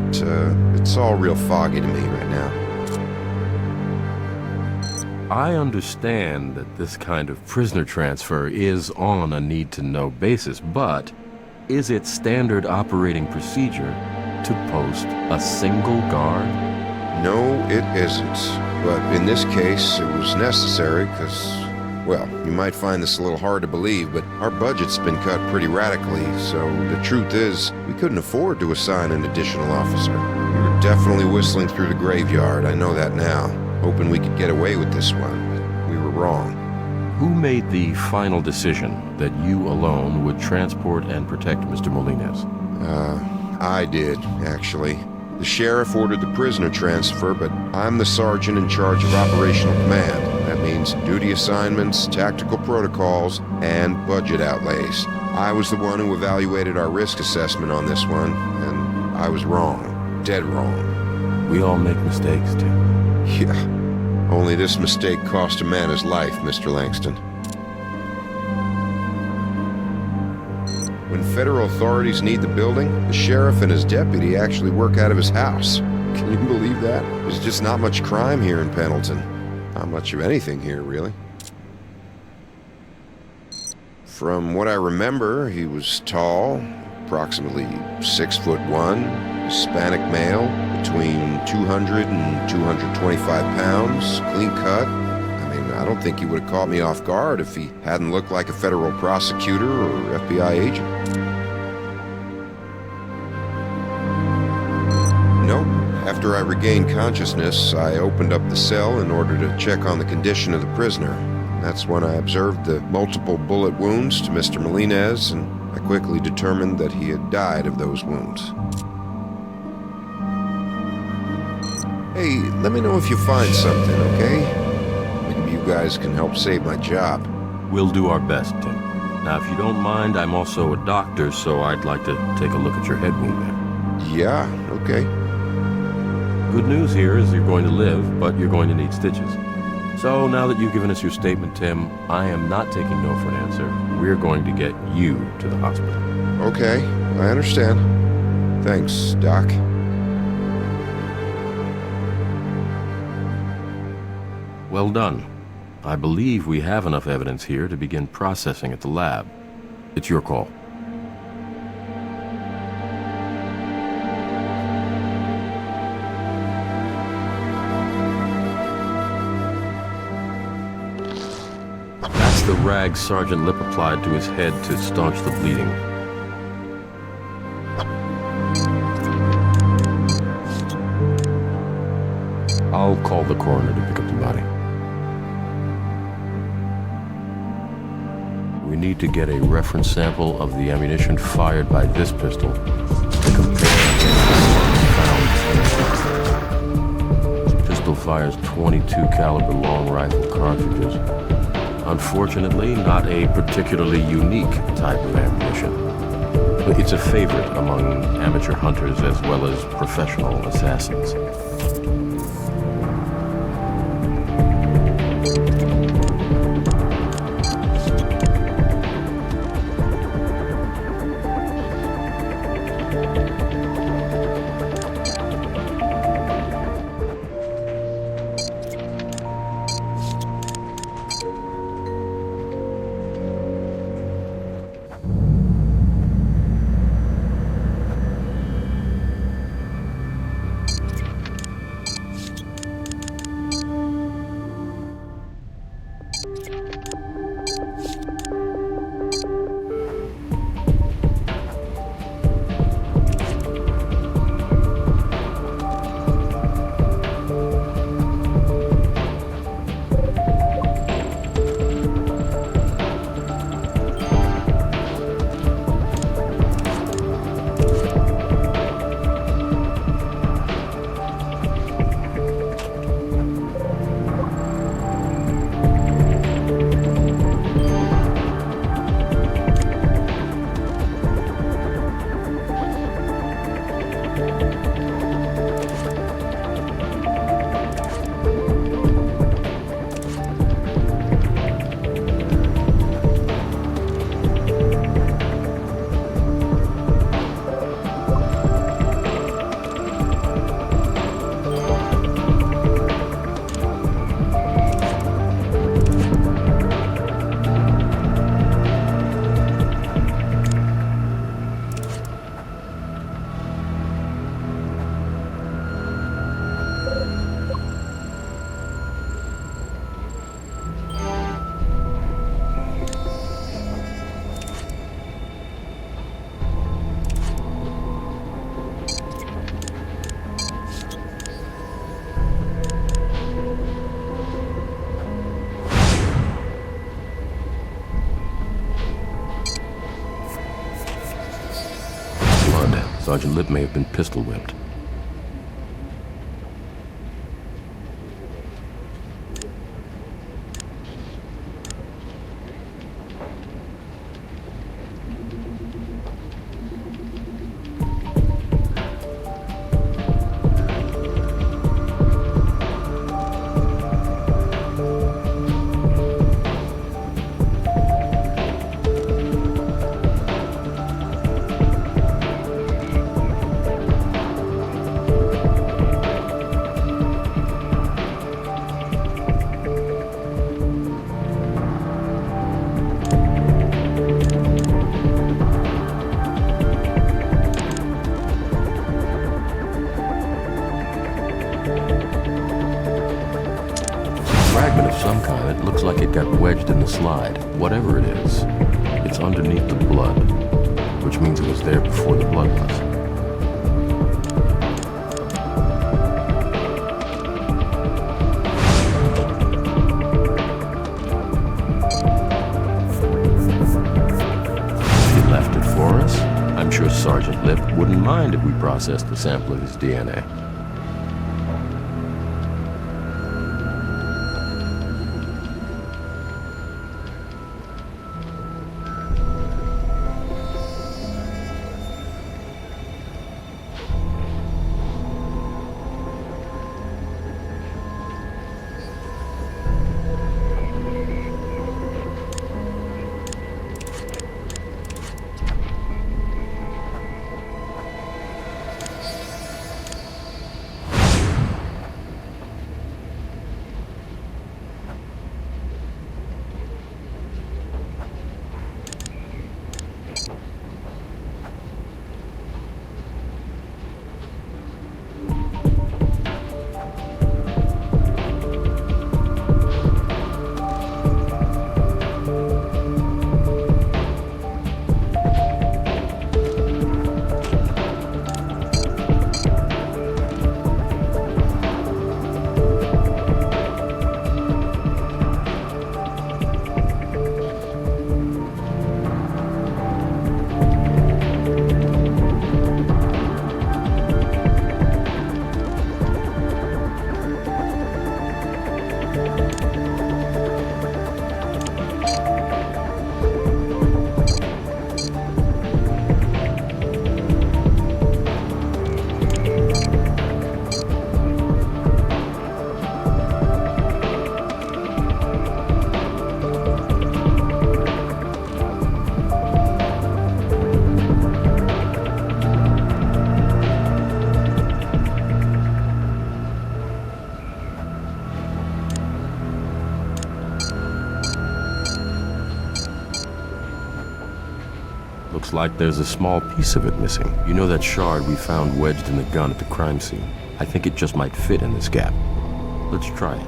it's all real foggy to me right now. I understand that this kind of prisoner transfer is on a need-to-know basis, but is it standard operating procedure to post a single guard? No, it isn't. But in this case, it was necessary because, well, you might find this a little hard to believe, but our budget's been cut pretty radically, so the truth is, we couldn't afford to assign an additional officer. We were definitely whistling through the graveyard, I know that now, hoping we could get away with this one, but we were wrong. Who made the final decision that you alone would transport and protect Mr. Molines? I did, actually. The sheriff ordered the prisoner transfer, but I'm the sergeant in charge of operational command. That means duty assignments, tactical protocols, and budget outlays. I was the one who evaluated our risk assessment on this one, and I was wrong. Dead wrong. We all make mistakes, Tim. Yeah. Only this mistake cost a man his life, Mr. Langston. When federal authorities need the building, the sheriff and his deputy actually work out of his house. Can you believe that? There's just not much crime here in Pendleton. Not much of anything here, really. From what I remember, he was tall, approximately 6'1", Hispanic male, between 200 and 225 pounds, clean cut. I mean, I don't think he would have caught me off guard if he hadn't looked like a federal prosecutor or FBI agent. Nope. After I regained consciousness, I opened up the cell in order to check on the condition of the prisoner. That's when I observed the multiple bullet wounds to Mr. Molines, and I quickly determined that he had died of those wounds. Hey, let me know if you find something, okay? Maybe you guys can help save my job. We'll do our best, Tim. Now, if you don't mind, I'm also a doctor, so I'd like to take a look at your head wound there. Yeah, okay. Good news here is you're going to live, but you're going to need stitches. So now that you've given us your statement, Tim, I am not taking no for an answer. We're going to get you to the hospital. Okay, I understand. Thanks, Doc. Well done. I believe we have enough evidence here to begin processing at the lab. It's your call. That's the rag Sergeant Lip applied to his head to staunch the bleeding. I'll call the coroner to pick up the body. We need to get a reference sample of the ammunition fired by this pistol to compare against the This pistol fires .22 caliber long rifle cartridges. Unfortunately, not a particularly unique type of ammunition. But it's a favorite among amateur hunters as well as professional assassins. Sergeant Lip may have been pistol whipped. Some kind, it looks like it got wedged in the slide. Whatever it is, it's underneath the blood, which means it was there before the blood was. If you left it for us, I'm sure Sergeant Lip wouldn't mind if we processed a sample of his DNA. Looks like there's a small piece of it missing. You know that shard we found wedged in the gun at the crime scene? I think it just might fit in this gap. Let's try it.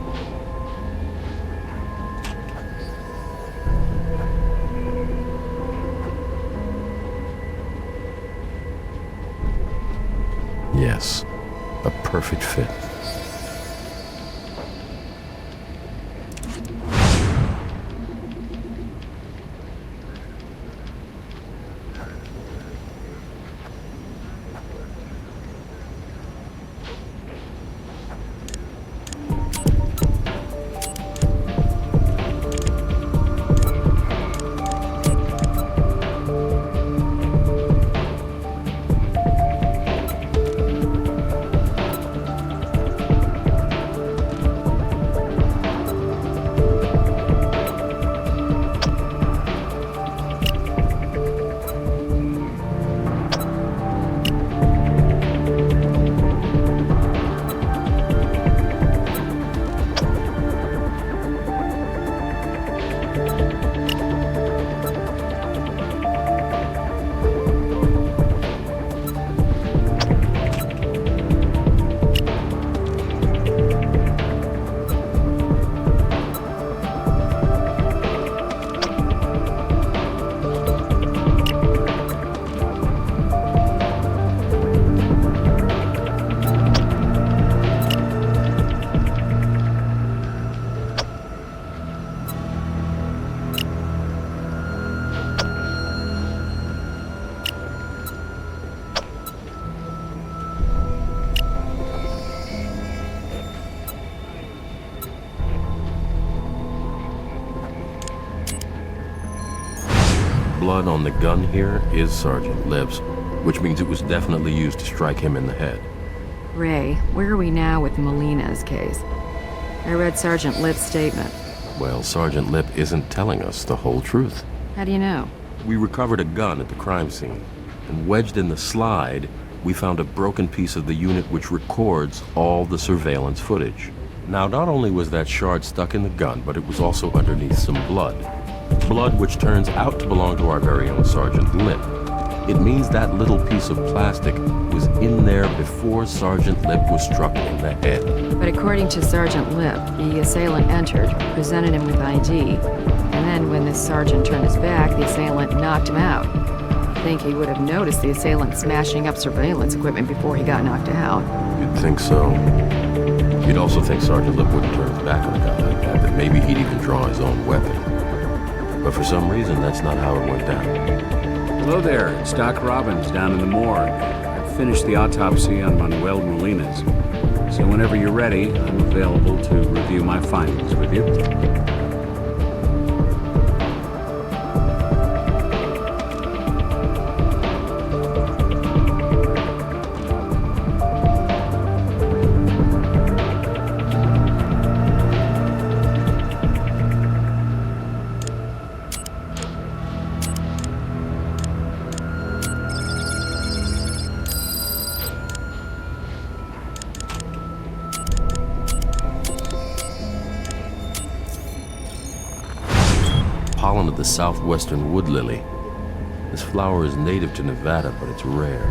Yes, a perfect fit. Blood on the gun here is Sergeant Lipp's, which means it was definitely used to strike him in the head. Ray, where are we now with Molina's case? I read Sergeant Lipp's statement. Well, Sergeant Lipp isn't telling us the whole truth. How do you know? We recovered a gun at the crime scene, and wedged in the slide, we found a broken piece of the unit which records all the surveillance footage. Now, not only was that shard stuck in the gun, but it was also underneath some blood. Blood which turns out to belong to our very own Sergeant Lipp. It means that little piece of plastic was in there before Sergeant Lipp was struck in the head. But according to Sergeant Lipp, the assailant entered, presented him with ID, and then when the sergeant turned his back, the assailant knocked him out. I think he would have noticed the assailant smashing up surveillance equipment before he got knocked out. You'd think so. You'd also think Sergeant Lipp wouldn't turn his back on a guy like that maybe he'd even draw his own weapon. But for some reason, that's not how it went down. Hello there, it's Doc Robbins down in the morgue. I've finished the autopsy on Manuel Molina's. So whenever you're ready, I'm available to review my findings with you. Pollen of the southwestern wood lily. This flower is native to Nevada, but it's rare.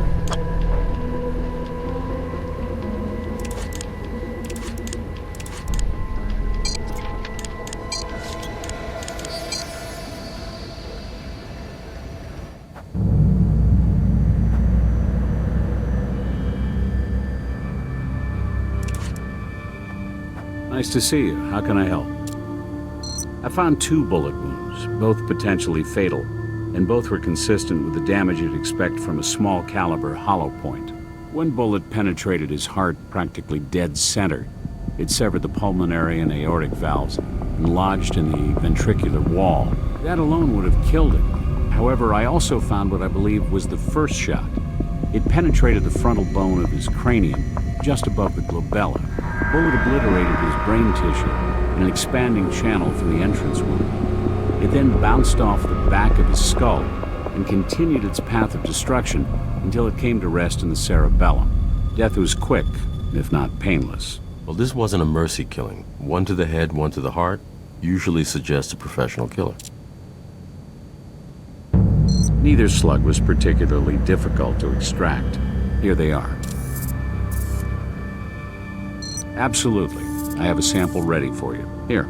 Nice to see you. How can I help? I found 2 bullet wounds, both potentially fatal, and both were consistent with the damage you'd expect from a small caliber hollow point. One bullet penetrated his heart practically dead center. It severed the pulmonary and aortic valves and lodged in the ventricular wall. That alone would have killed him. However, I also found what I believe was the first shot. It penetrated the frontal bone of his cranium, just above the glabella. The bullet obliterated his brain tissue, an expanding channel for the entrance wound. It then bounced off the back of his skull and continued its path of destruction until it came to rest in the cerebellum. Death was quick, if not painless. Well, this wasn't a mercy killing. One to the head, one to the heart usually suggests a professional killer. Neither slug was particularly difficult to extract. Here they are. Absolutely. I have a sample ready for you. Here.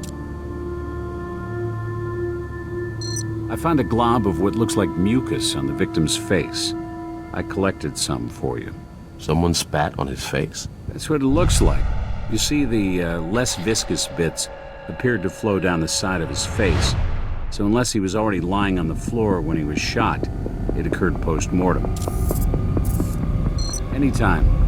I found a glob of what looks like mucus on the victim's face. I collected some for you. Someone spat on his face? That's what it looks like. You see, the less viscous bits appeared to flow down the side of his face. So unless he was already lying on the floor when he was shot, it occurred post-mortem. Anytime.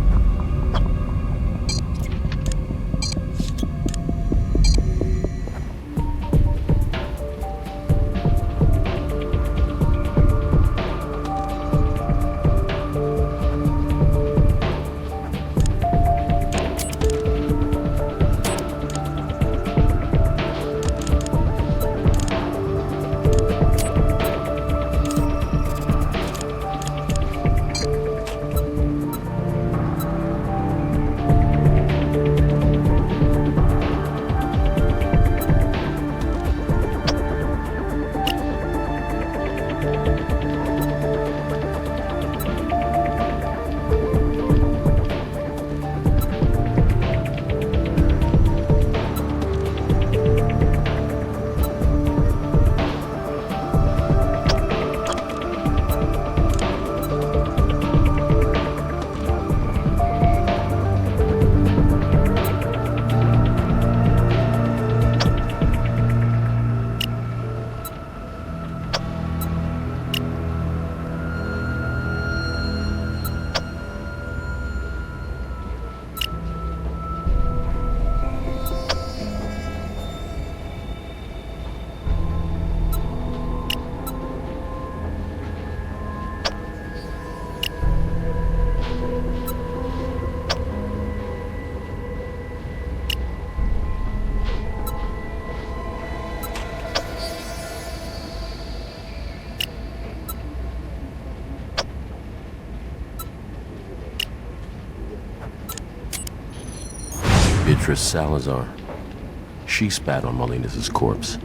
Beatrice Salazar. She spat on Molina's corpse.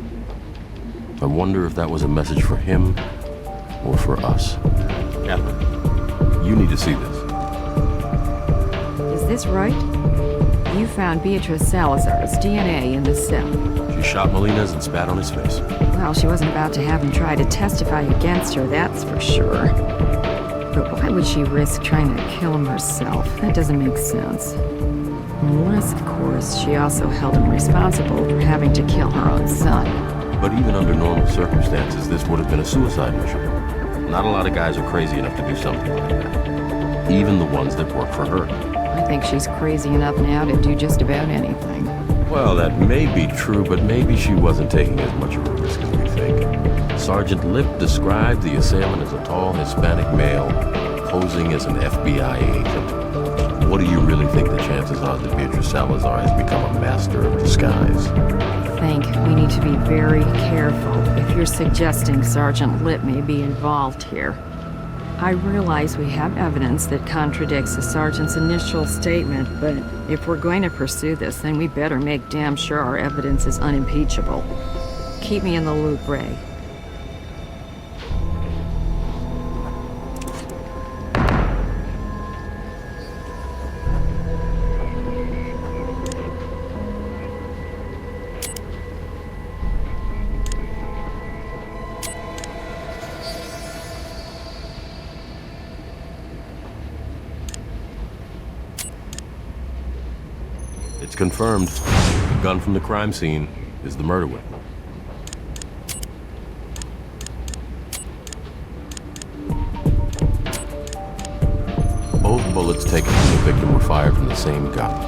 I wonder if that was a message for him or for us. Catherine, you need to see this. Is this right? You found Beatrice Salazar's DNA in the cell. She shot Molina's and spat on his face. Well, she wasn't about to have him try to testify against her, that's for sure. But why would she risk trying to kill him herself? That doesn't make sense. Unless, of course, she also held him responsible for having to kill her own son. But even under normal circumstances, this would have been a suicide mission. Not a lot of guys are crazy enough to do something like that. Even the ones that work for her. I think she's crazy enough now to do just about anything. Well, that may be true, but maybe she wasn't taking as much of a risk as we think. Sergeant Lip described the assailant as a tall Hispanic male posing as an FBI agent. What do you really think the chances are that Beatrice Salazar has become a master of disguise? I think we need to be very careful if you're suggesting Sergeant Lip may be involved here. I realize we have evidence that contradicts the sergeant's initial statement, but if we're going to pursue this, then we better make damn sure our evidence is unimpeachable. Keep me in the loop, Ray. It's confirmed. The gun from the crime scene is the murder weapon. Both bullets taken from the victim were fired from the same gun.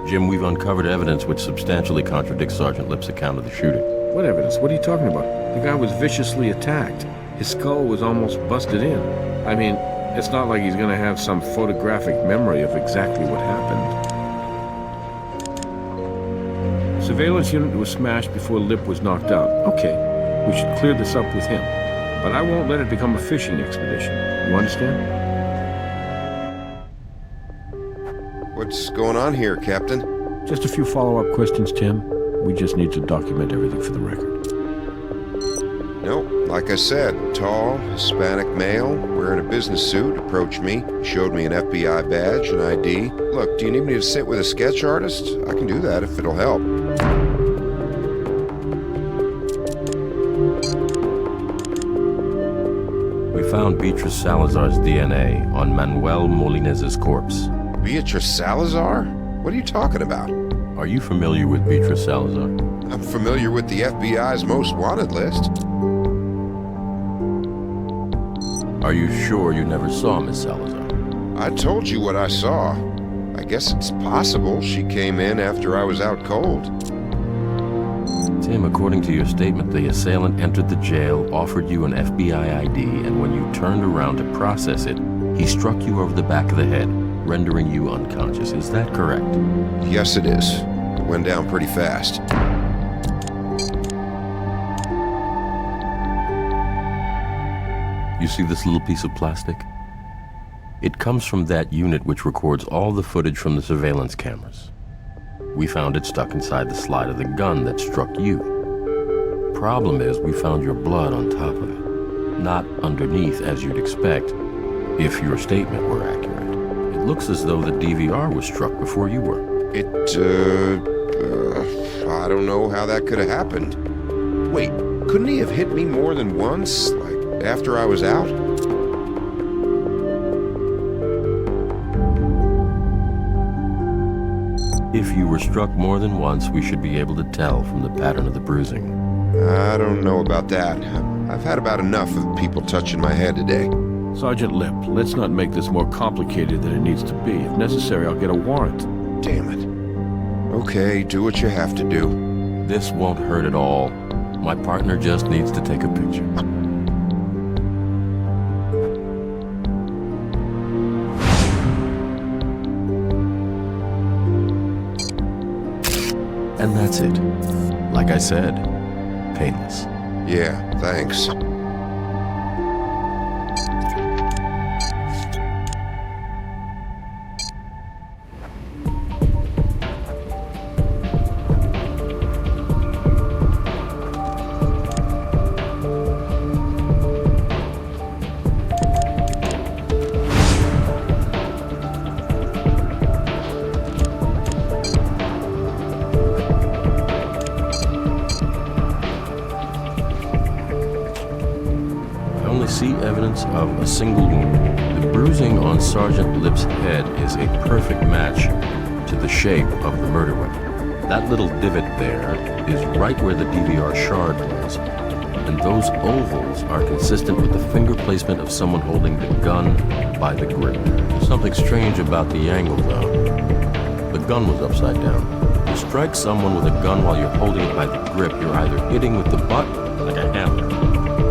Jim, we've uncovered evidence which substantially contradicts Sergeant Lip's account of the shooting. What evidence? What are you talking about? The guy was viciously attacked. His skull was almost busted in. I mean, it's not like he's gonna have some photographic memory of exactly what happened. Surveillance unit was smashed before Lip was knocked out. Okay, we should clear this up with him. But I won't let it become a fishing expedition. You understand? What's going on here, Captain? Just a few follow-up questions, Tim. We just need to document everything for the record. Nope, like I said, tall, Hispanic male, wearing a business suit, approached me, showed me an FBI badge, an ID. Look, do you need me to sit with a sketch artist? I can do that if it'll help. We found Beatrice Salazar's DNA on Manuel Molinez's corpse. Beatrice Salazar? What are you talking about? Are you familiar with Beatrice Salazar? I'm familiar with the FBI's most wanted list. Are you sure you never saw Miss Salazar? I told you what I saw. I guess it's possible she came in after I was out cold. Tim, according to your statement, the assailant entered the jail, offered you an FBI ID, and when you turned around to process it, he struck you over the back of the head, rendering you unconscious. Is that correct? Yes, it is. It went down pretty fast. You see this little piece of plastic? It comes from that unit which records all the footage from the surveillance cameras. We found it stuck inside the slide of the gun that struck you. Problem is, we found your blood on top of it. Not underneath, as you'd expect, if your statement were accurate. It looks as though the DVR was struck before you were. I don't know how that could have happened. Wait, couldn't he have hit me more than once? After I was out? If you were struck more than once, we should be able to tell from the pattern of the bruising. I don't know about that. I've had about enough of people touching my head today. Sergeant Lip, let's not make this more complicated than it needs to be. If necessary, I'll get a warrant. Damn it. Okay, do what you have to do. This won't hurt at all. My partner just needs to take a picture. And that's it. Like I said, painless. Yeah, thanks. Of a single wound. The bruising on Sergeant Lip's head is a perfect match to the shape of the murder weapon. That little divot there is right where the DVR shard was, and those ovals are consistent with the finger placement of someone holding the gun by the grip. There's something strange about the angle, though. The gun was upside down. You strike someone with a gun while you're holding it by the grip, you're either hitting with the butt, like a hammer,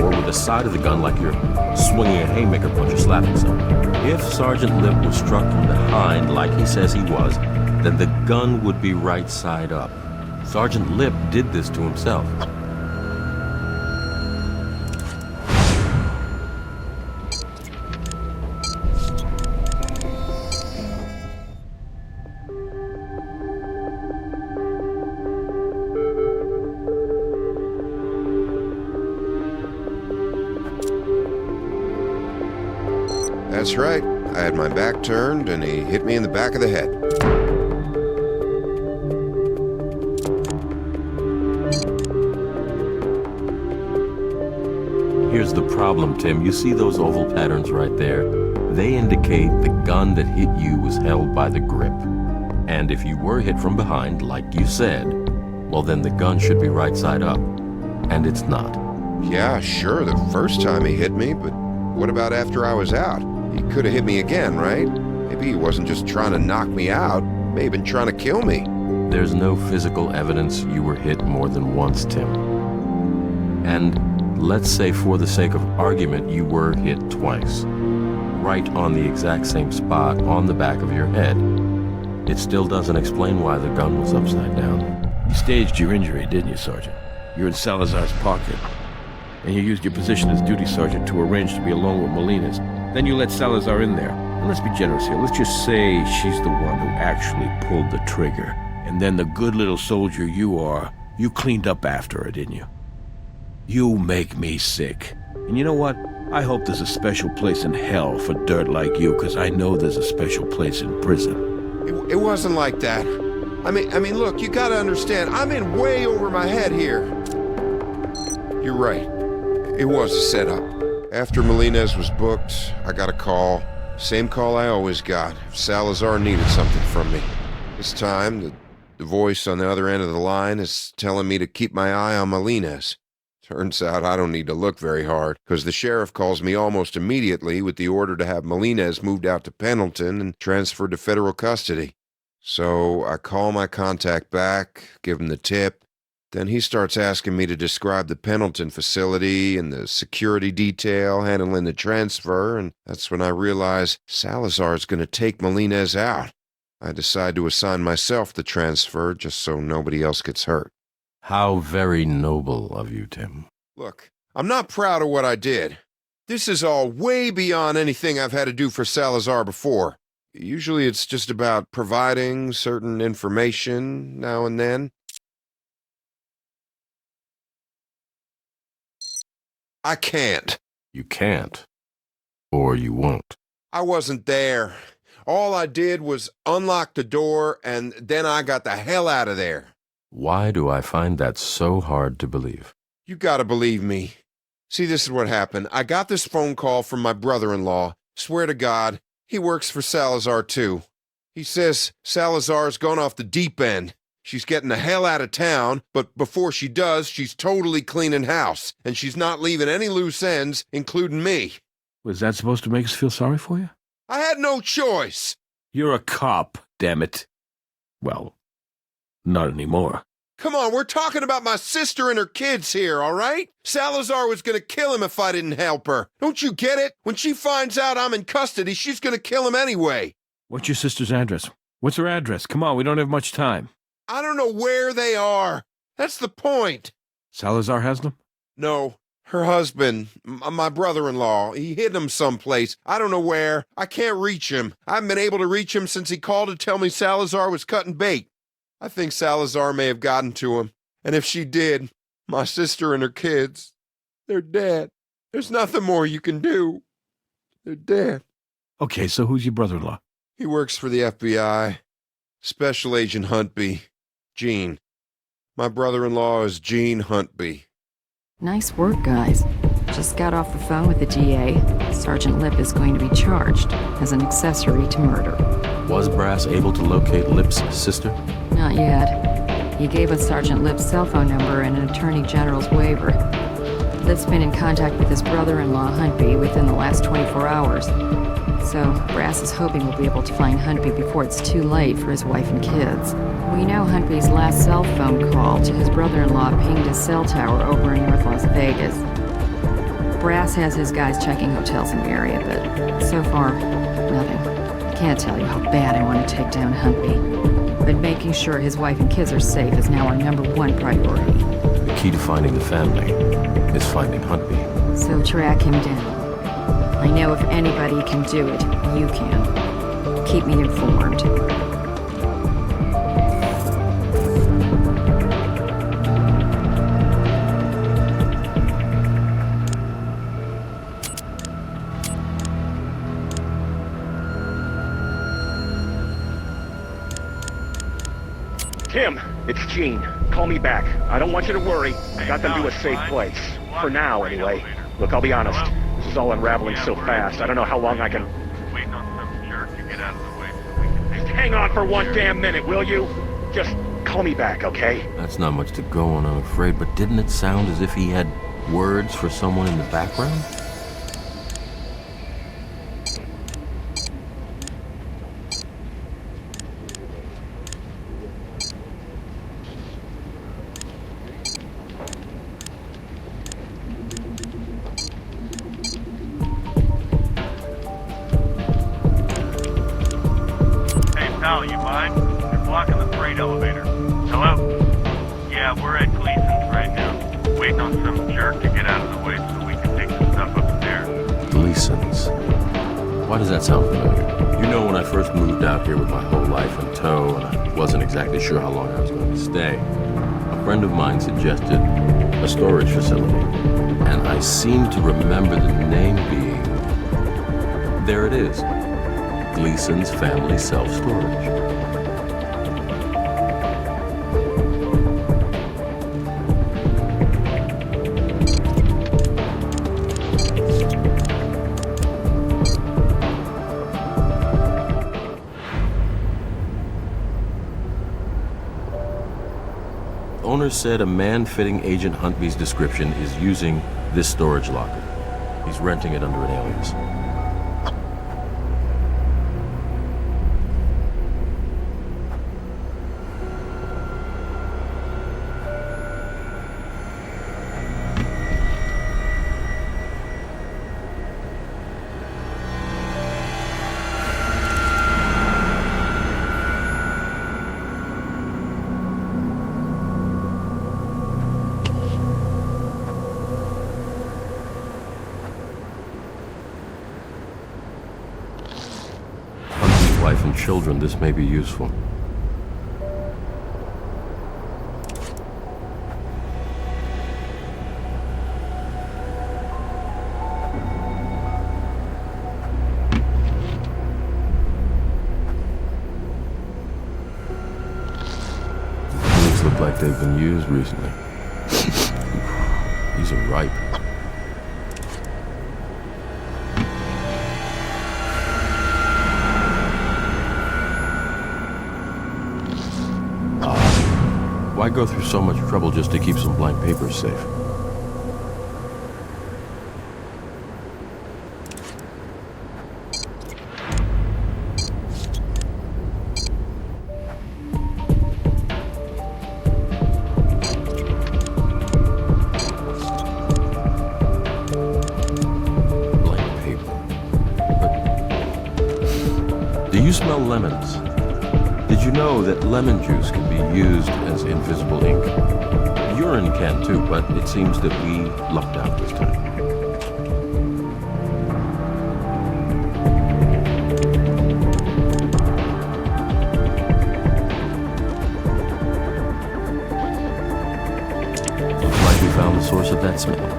or with the side of the gun like you're swinging a haymaker punch or slapping someone. If Sergeant Lip was struck from behind, like he says he was, then the gun would be right side up. Sergeant Lip did this to himself. That's right. I had my back turned and he hit me in the back of the head. Here's the problem, Tim. You see those oval patterns right there? They indicate the gun that hit you was held by the grip. And if you were hit from behind, like you said, well then the gun should be right side up. And it's not. Yeah, sure, the first time he hit me, but what about after I was out? He could have hit me again, right? Maybe he wasn't just trying to knock me out, may have been trying to kill me. There's no physical evidence you were hit more than once, Tim. And let's say for the sake of argument you were hit twice. Right on the exact same spot on the back of your head. It still doesn't explain why the gun was upside down. You staged your injury, didn't you, Sergeant? You're in Salazar's pocket. and you used your position as duty sergeant to arrange to be alone with Molina's. Then you let Salazar in there. And let's be generous here. Let's just say she's the one who actually pulled the trigger. And then the good little soldier you are, you cleaned up after her, didn't you? You make me sick. And you know what? I hope there's a special place in hell for dirt like you, because I know there's a special place in prison. It wasn't like that. I mean, look, you gotta understand, I'm in way over my head here. You're right. It was a setup. After Molina's was booked, I got a call. Same call I always got. Salazar needed something from me. This time, the voice on the other end of the line is telling me to keep my eye on Molina's. Turns out I don't need to look very hard, because the sheriff calls me almost immediately with the order to have Molina's moved out to Pendleton and transferred to federal custody. So I call my contact back, give him the tip. Then he starts asking me to describe the Pendleton facility and the security detail handling the transfer, and that's when I realize Salazar's going to take Molina's out. I decide to assign myself the transfer just so nobody else gets hurt. How very noble of you, Tim. Look, I'm not proud of what I did. This is all way beyond anything I've had to do for Salazar before. Usually it's just about providing certain information now and then. I can't. You can't. Or you won't. I wasn't there. All I did was unlock the door, and then I got the hell out of there. Why do I find that so hard to believe? You gotta believe me. See, this is what happened. I got this phone call from my brother-in-law. Swear to God, he works for Salazar, too. He says Salazar's gone off the deep end. She's getting the hell out of town, but before she does, she's totally cleaning house, and she's not leaving any loose ends, including me. Was that supposed to make us feel sorry for you? I had no choice. You're a cop, damn it. Well, not anymore. Come on, we're talking about my sister and her kids here, all right? Salazar was gonna kill him if I didn't help her. Don't you get it? When she finds out I'm in custody, she's gonna kill him anyway. What's your sister's address? What's her address? Come on, we don't have much time. I don't know where they are. That's the point. Salazar has them? No. Her husband, my brother-in-law, he hid them someplace. I don't know where. I can't reach him. I haven't been able to reach him since he called to tell me Salazar was cutting bait. I think Salazar may have gotten to him. And if she did, my sister and her kids, they're dead. There's nothing more you can do. They're dead. Okay, so who's your brother-in-law? He works for the FBI. Special Agent Huntby. Gene. My brother-in-law is Gene Huntby. Nice work, guys. Just got off the phone with the DA. Sergeant Lip is going to be charged as an accessory to murder. Was Brass able to locate Lip's sister? Not yet. He gave us Sergeant Lip's cell phone number and an Attorney General's waiver. Lip's been in contact with his brother-in-law, Huntby, within the last 24 hours. So, Brass is hoping we'll be able to find Huntby before it's too late for his wife and kids. We know Huntby's last cell phone call to his brother-in-law pinged his cell tower over in North Las Vegas. Brass has his guys checking hotels in the area, but so far, nothing. Can't tell you how bad I want to take down Huntby. But making sure his wife and kids are safe is now our #1 priority. The key to finding the family is finding Huntby. So track him down. I know if anybody can do it, you can. Keep me informed. Tim, it's Gene. Call me back. I don't want you to worry. I got them to a safe place. For now, anyway. Look, I'll be honest. This is all unraveling so fast. I don't know how long I can... Waiting on some jerk to get out of the way so we can... Just hang on for one damn minute, will you? Just call me back, okay? That's not much to go on, I'm afraid, but didn't it sound as if he had words for someone in the background? Pal, you mind? You're blocking the freight elevator. Hello? Yeah, we're at Gleason's right now. waiting on some jerk to get out of the way so we can take the stuff upstairs. Gleason's. Why does that sound familiar? You know, when I first moved out here with my whole life in tow, and I wasn't exactly sure how long I was going to stay, a friend of mine suggested a storage facility. And I seem to remember the name being... There it is. Gleason's Family Self-Storage. Owner said a man fitting Agent Huntby's description is using this storage locker. He's renting it under an alias. Wife and children, this may be useful. These look like they've been used recently. These are ripe. Why go through so much trouble just to keep some blank papers safe? Blank paper. But do you smell lemons? Did you know that lemon juice can be used as invisible ink? Urine can too, but it seems that we lucked out this time. Looks like we found the source of that smell.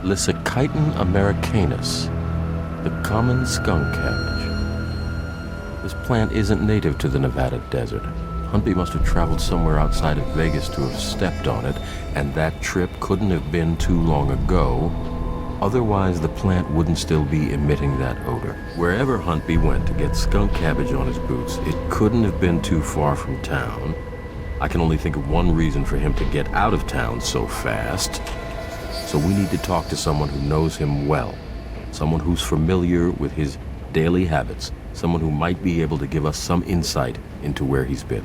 Lysichiton americanus, the common skunk cabbage. This plant isn't native to the Nevada desert. Huntby must have traveled somewhere outside of Vegas to have stepped on it, and that trip couldn't have been too long ago. Otherwise, the plant wouldn't still be emitting that odor. Wherever Huntby went to get skunk cabbage on his boots, it couldn't have been too far from town. I can only think of one reason for him to get out of town so fast. So we need to talk to someone who knows him well, someone who's familiar with his daily habits, someone who might be able to give us some insight into where he's been.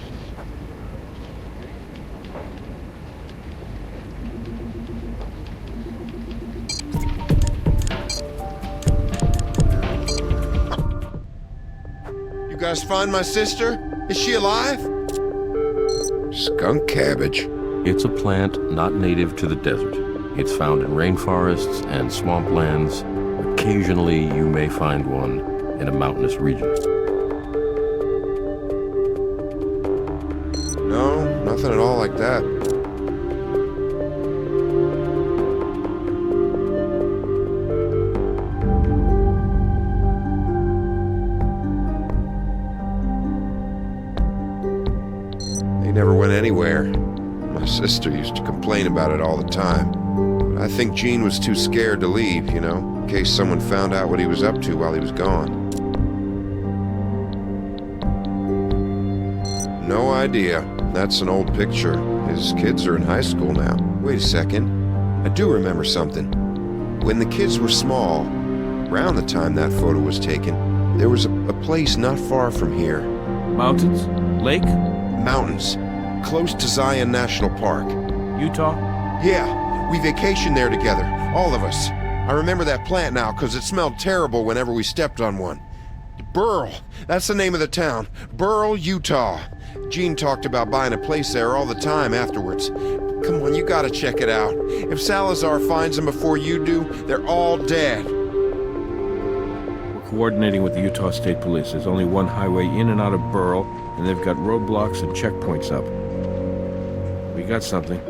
You guys find my sister? Is she alive? Skunk cabbage. It's a plant not native to the desert. It's found in rainforests and swamplands. Occasionally, you may find one in a mountainous region. No, nothing at all like that. They never went anywhere. My sister used to complain about it all the time. I think Gene was too scared to leave, you know, in case someone found out what he was up to while he was gone. No idea. That's an old picture. His kids are in high school now. Wait a second. I do remember something. When the kids were small, Around the time that photo was taken, there was a place not far from here. Mountains? Lake? Mountains. Close to Zion National Park. Utah? Yeah, we vacationed there together, all of us. I remember that plant now because it smelled terrible whenever we stepped on one. Burl, that's the name of the town. Burl, Utah. Gene talked about buying a place there all the time afterwards. Come on, you gotta check it out. If Salazar finds them before you do, they're all dead. We're coordinating with the Utah State Police. There's only one highway in and out of Burl, and they've got roadblocks and checkpoints up. We got something.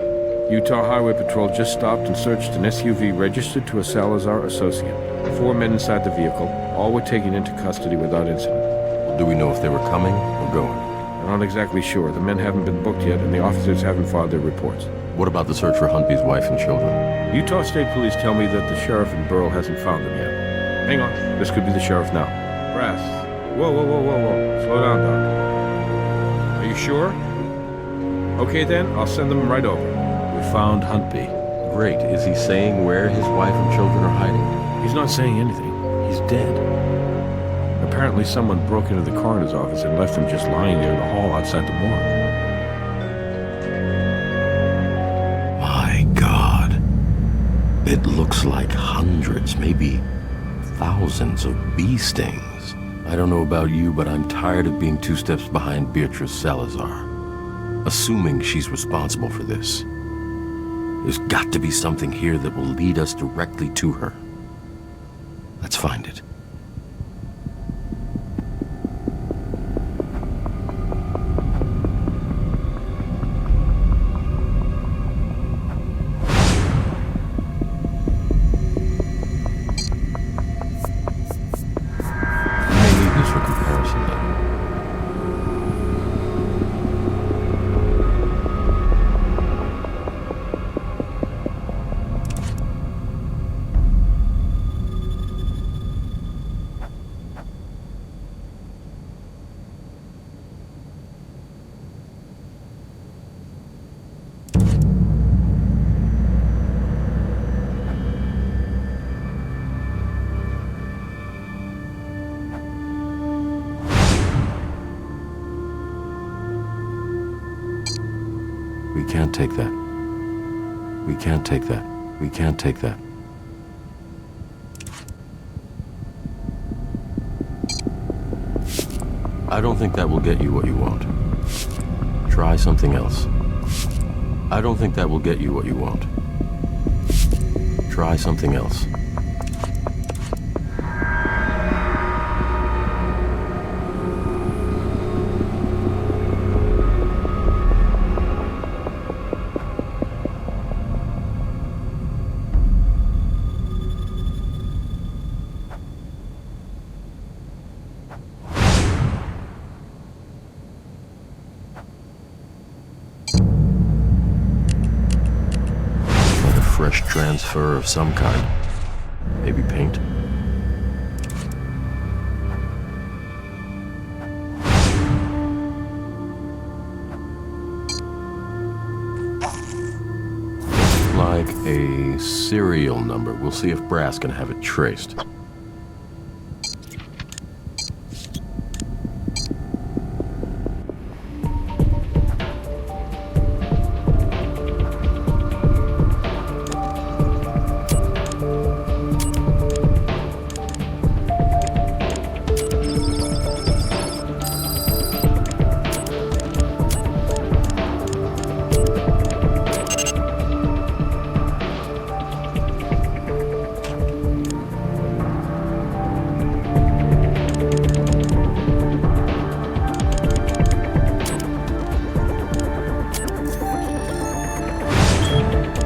Utah Highway Patrol just stopped and searched an SUV registered to a Salazar associate. 4 men inside the vehicle. All were taken into custody without incident. Do we know if they were coming or going? I'm not exactly sure. The men haven't been booked yet, and the officers haven't filed their reports. What about the search for Huntby's wife and children? Utah State Police tell me that the sheriff in Burl hasn't found them yet. Hang on. This could be the sheriff now. Brass. Whoa. Slow down, Doc. Are you sure? Okay then, I'll send them right over. We found Huntby. Great. Is he saying where his wife and children are hiding? He's not saying anything. He's dead. Apparently someone broke into the coroner's office and left him just lying there in the hall outside the morgue. My God. It looks like hundreds, maybe thousands of bee stings. I don't know about you, but I'm tired of being 2 steps behind Beatrice Salazar. Assuming she's responsible for this. There's got to be something here that will lead us directly to her. Let's find it. We can't take that. We can't take that. We can't take that. I don't think that will get you what you want. Try something else. I don't think that will get you what you want. Try something else. Fresh transfer of some kind. Maybe paint. Like a serial number. We'll see if Brass can have it traced.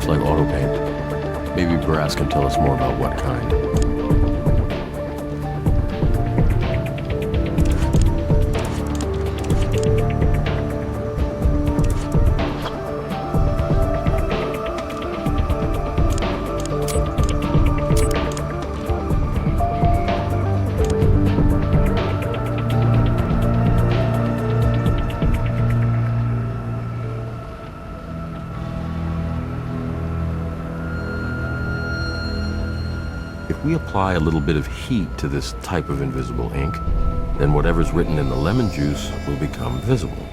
Like auto paint. Maybe Brass can tell us more about what kind. If we apply a little bit of heat to this type of invisible ink, then whatever's written in the lemon juice will become visible.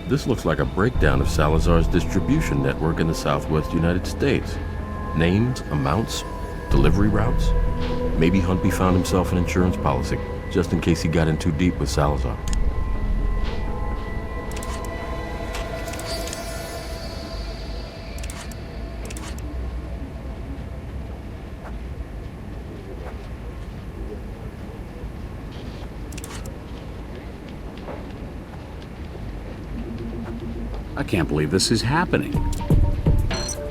This looks like a breakdown of Salazar's distribution network in the southwest United States. Names, amounts, delivery routes. Maybe Huntby found himself an insurance policy, just in case he got in too deep with Salazar. I can't believe this is happening.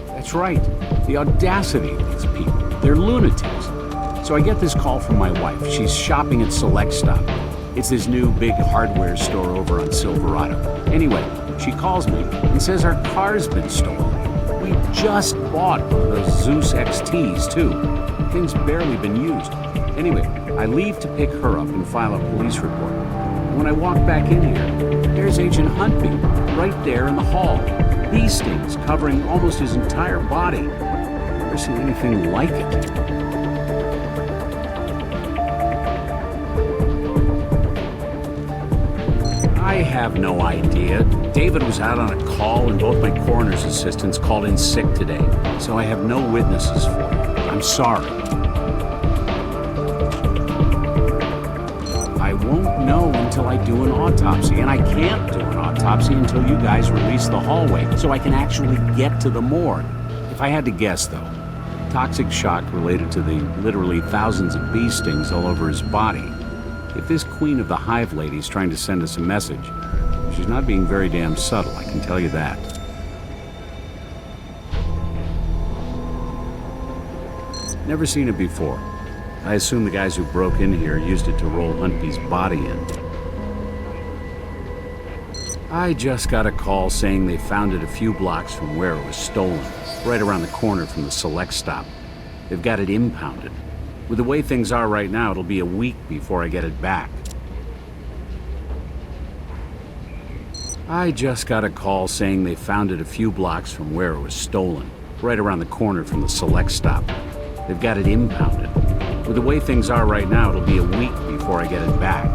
That's right. The audacity of these people. They're lunatics. So I get this call from my wife. She's shopping at Select Stop. It's this new big hardware store over on Silverado. Anyway, she calls me and says our car's been stolen. We just bought one of those Zeus XTs, too. Thing's barely been used. Anyway, I leave to pick her up and file a police report. When I walk back in here, there's Agent Huntby, right there in the hall. Bee stings covering almost his entire body. Never seen anything like it. I have no idea. David was out on a call and both my coroner's assistants called in sick today, so I have no witnesses for you. I'm sorry. I won't know until I do an autopsy, and I can't do an autopsy until you guys release the hallway so I can actually get to the morgue. If I had to guess, though, toxic shock related to the literally thousands of bee stings all over his body. If this Queen of the Hive lady's trying to send us a message, she's not being very damn subtle, I can tell you that. Never seen it before. I assume the guys who broke in here used it to roll Huntby's body in. I just got a call saying they found it a few blocks from where it was stolen, right around the corner from the Select Stop. They've got it impounded. With the way things are right now, it'll be a week before I get it back. I just got a call saying they found it a few blocks from where it was stolen, right around the corner from the Select Stop. They've got it impounded. With the way things are right now, it'll be a week before I get it back.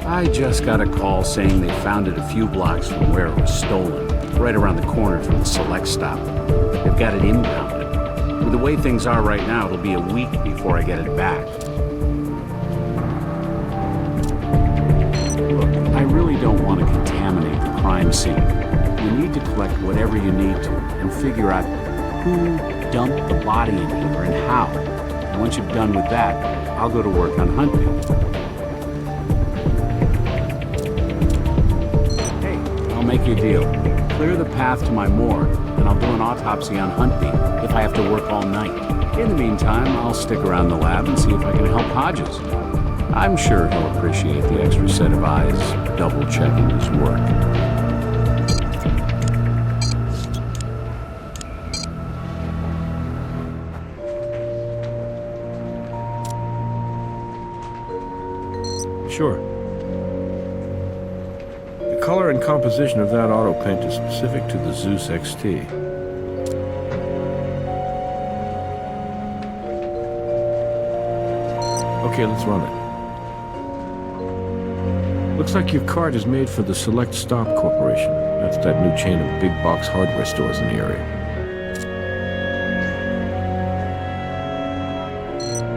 I just got a call saying they found it a few blocks from where it was stolen, right around the corner from the Select Stop. They've got it impounded. With the way things are right now, it'll be a week before I get it back. Look, I really don't want to contaminate the crime scene. You need to collect whatever you need to and figure out who dumped the body in here and how. And once you're done with that, I'll go to work on Huntby. Hey, I'll make you a deal. Clear the path to my morgue, and I'll do an autopsy on Huntby if I have to work all night. In the meantime, I'll stick around the lab and see if I can help Hodges. I'm sure he'll appreciate the extra set of eyes double-checking his work. Sure. The color and composition of that auto paint is specific to the Zeus XT. Okay, let's run it. Looks like your card is made for the Select Stop Corporation. That's that new chain of big box hardware stores in the area.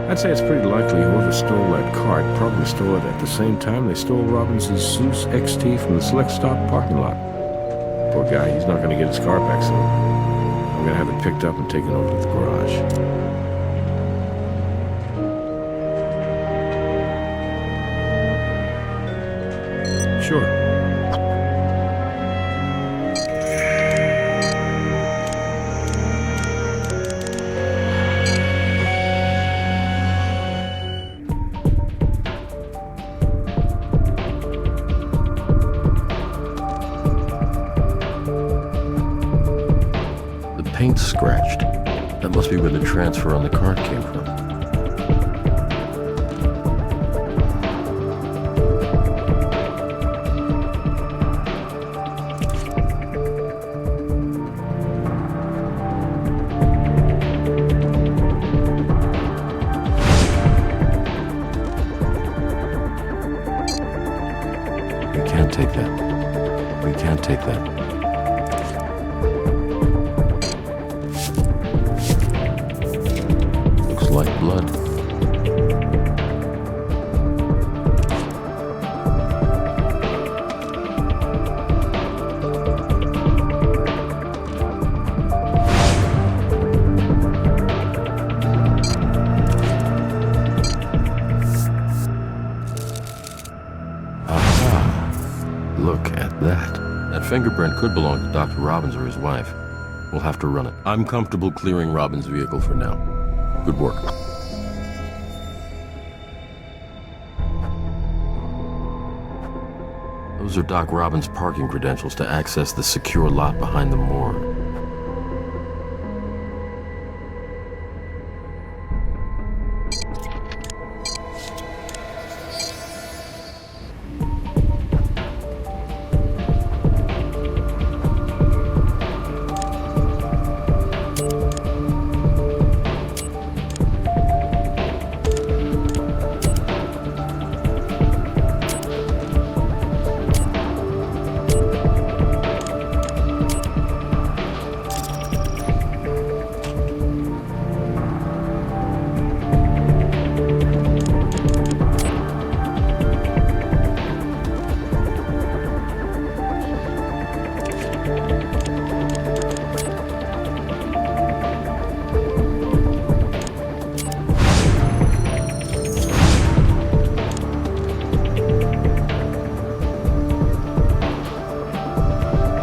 I'd say it's pretty likely whoever stole that card probably stole it at the same time they stole Robinson's Zeus XT from the Select Stop parking lot. Poor guy, he's not going to get his car back soon. I'm going to have it picked up and taken over to the garage. Sure. Paint's scratched. That must be where the transfer on the card came from. Take that. Looks like blood. Fingerprint could belong to Dr. Robbins or his wife. We'll have to run it. I'm comfortable clearing Robbins' vehicle for now. Good work. Those are Doc Robbins' parking credentials to access the secure lot behind the morgue.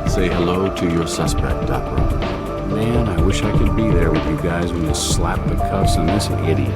Say hello to your suspect, Doc Robbins. Man, I wish I could be there with you guys when you slap the cuffs on this idiot.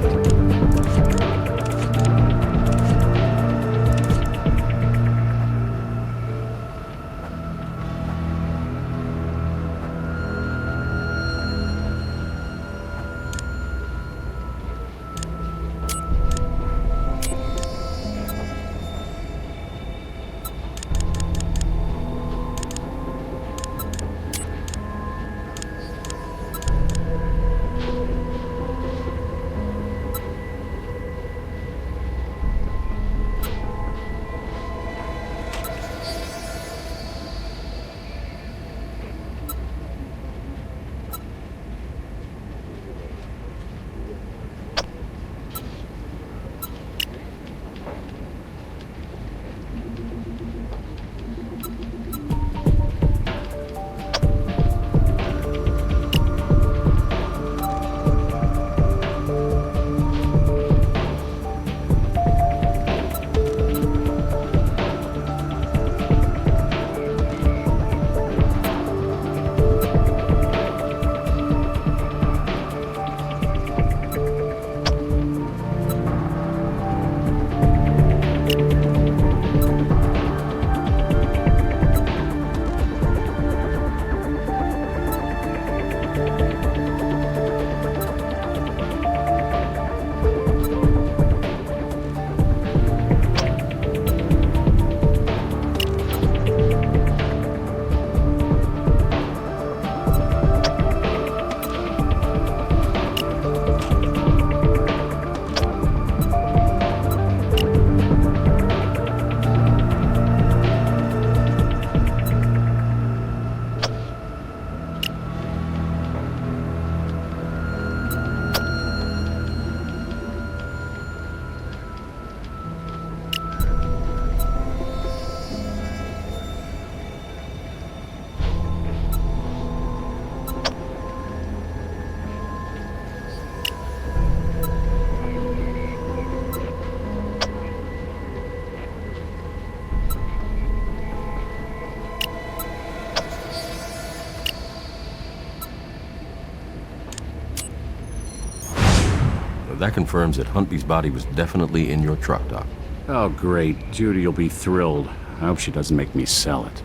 That confirms that Huntby's body was definitely in your truck, Doc. Oh, great. Judy will be thrilled. I hope she doesn't make me sell it.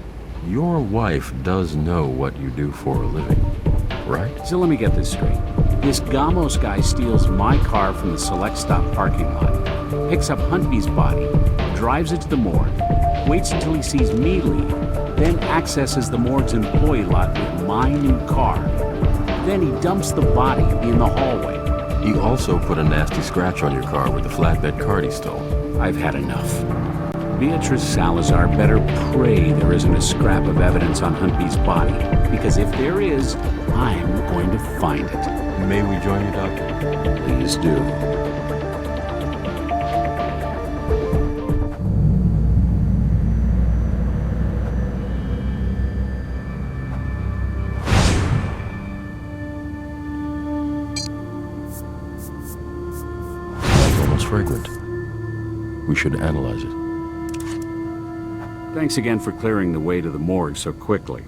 Your wife does know what you do for a living, right? So let me get this straight. This Gamos guy steals my car from the Select Stop parking lot, picks up Huntby's body, drives it to the morgue, waits until he sees me leave, then accesses the morgue's employee lot with my new car. Then he dumps the body in the hallway. He also put a nasty scratch on your car with the flatbed cart he stole. I've had enough. Beatrice Salazar better pray there isn't a scrap of evidence on Huntby's body, because if there is, I'm going to find it. May we join you, Doctor? Please do. Almost fragrant. We should analyze it. Thanks again for clearing the way to the morgue so quickly.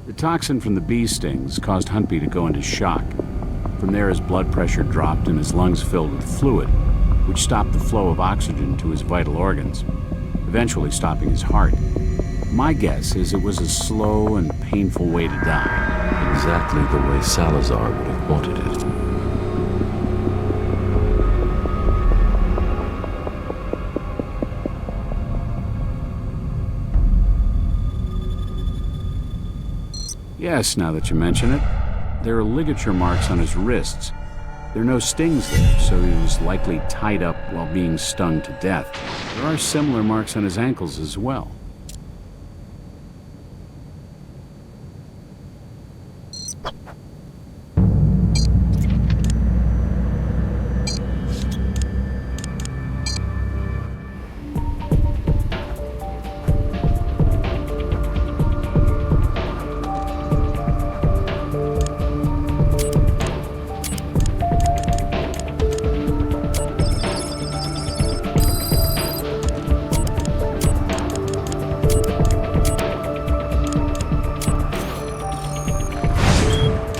The toxin from the bee stings caused Huntby to go into shock. From there, his blood pressure dropped and his lungs filled with fluid, which stopped the flow of oxygen to his vital organs, eventually stopping his heart. My guess is it was a slow and painful way to die. Exactly the way Salazar would have wanted it. Yes, now that you mention it, there are ligature marks on his wrists. There are no stings there, so he was likely tied up while being stung to death. There are similar marks on his ankles as well.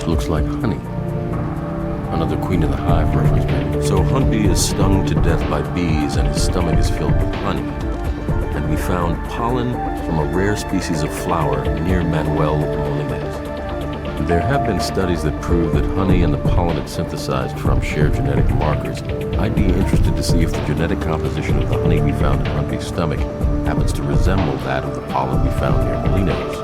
Looks like honey. Another Queen of the Hive reference, maybe. So Huntby is stung to death by bees and his stomach is filled with honey. And we found pollen from a rare species of flower near Manuel Molines. There have been studies that prove that honey and the pollen it synthesized from share genetic markers. I'd be interested to see if the genetic composition of the honey we found in Huntby's stomach happens to resemble that of the pollen we found near Molines.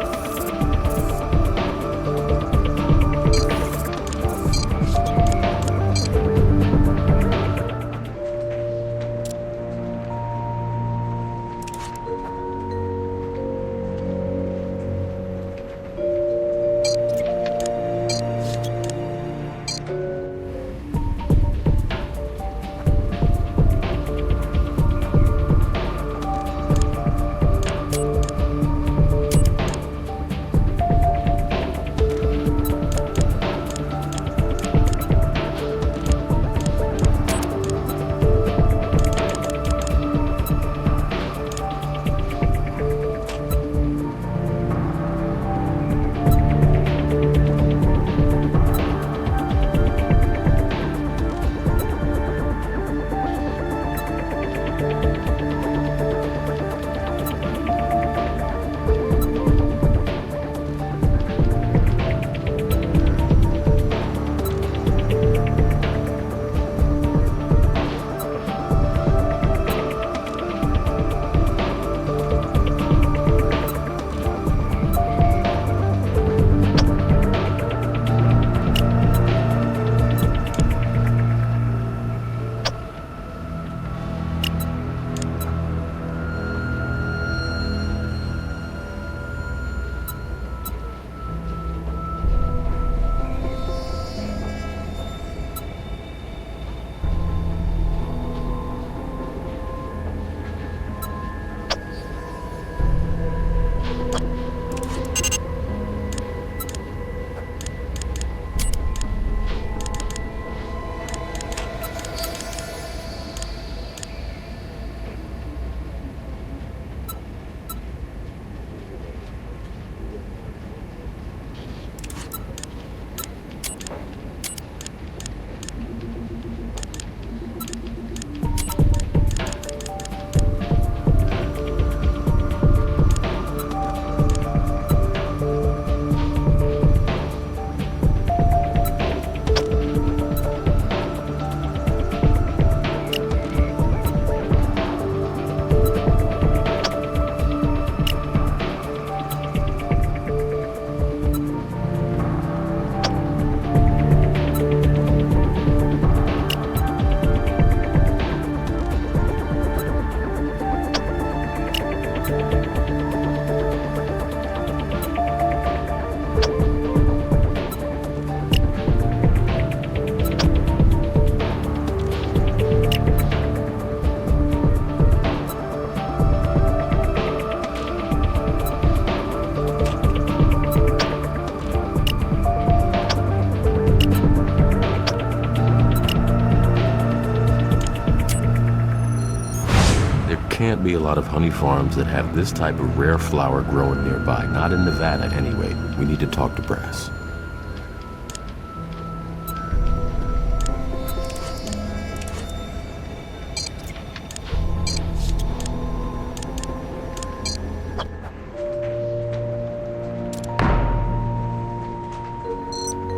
be a lot of honey farms that have this type of rare flower growing nearby. Not in Nevada, anyway. We need to talk to Brass.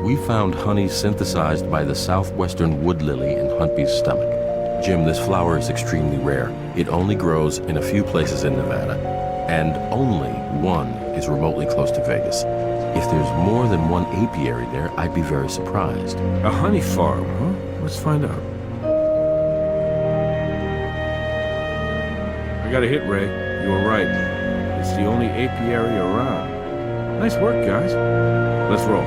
We found honey synthesized by the southwestern wood lily in Huntby's stomach. Jim, this flower is extremely rare. It only grows in a few places in Nevada, and only one is remotely close to Vegas. If there's more than one apiary there, I'd be very surprised. A honey farm, huh? Let's find out. I got a hit, Ray. You were right. It's the only apiary around. Nice work, guys. Let's roll.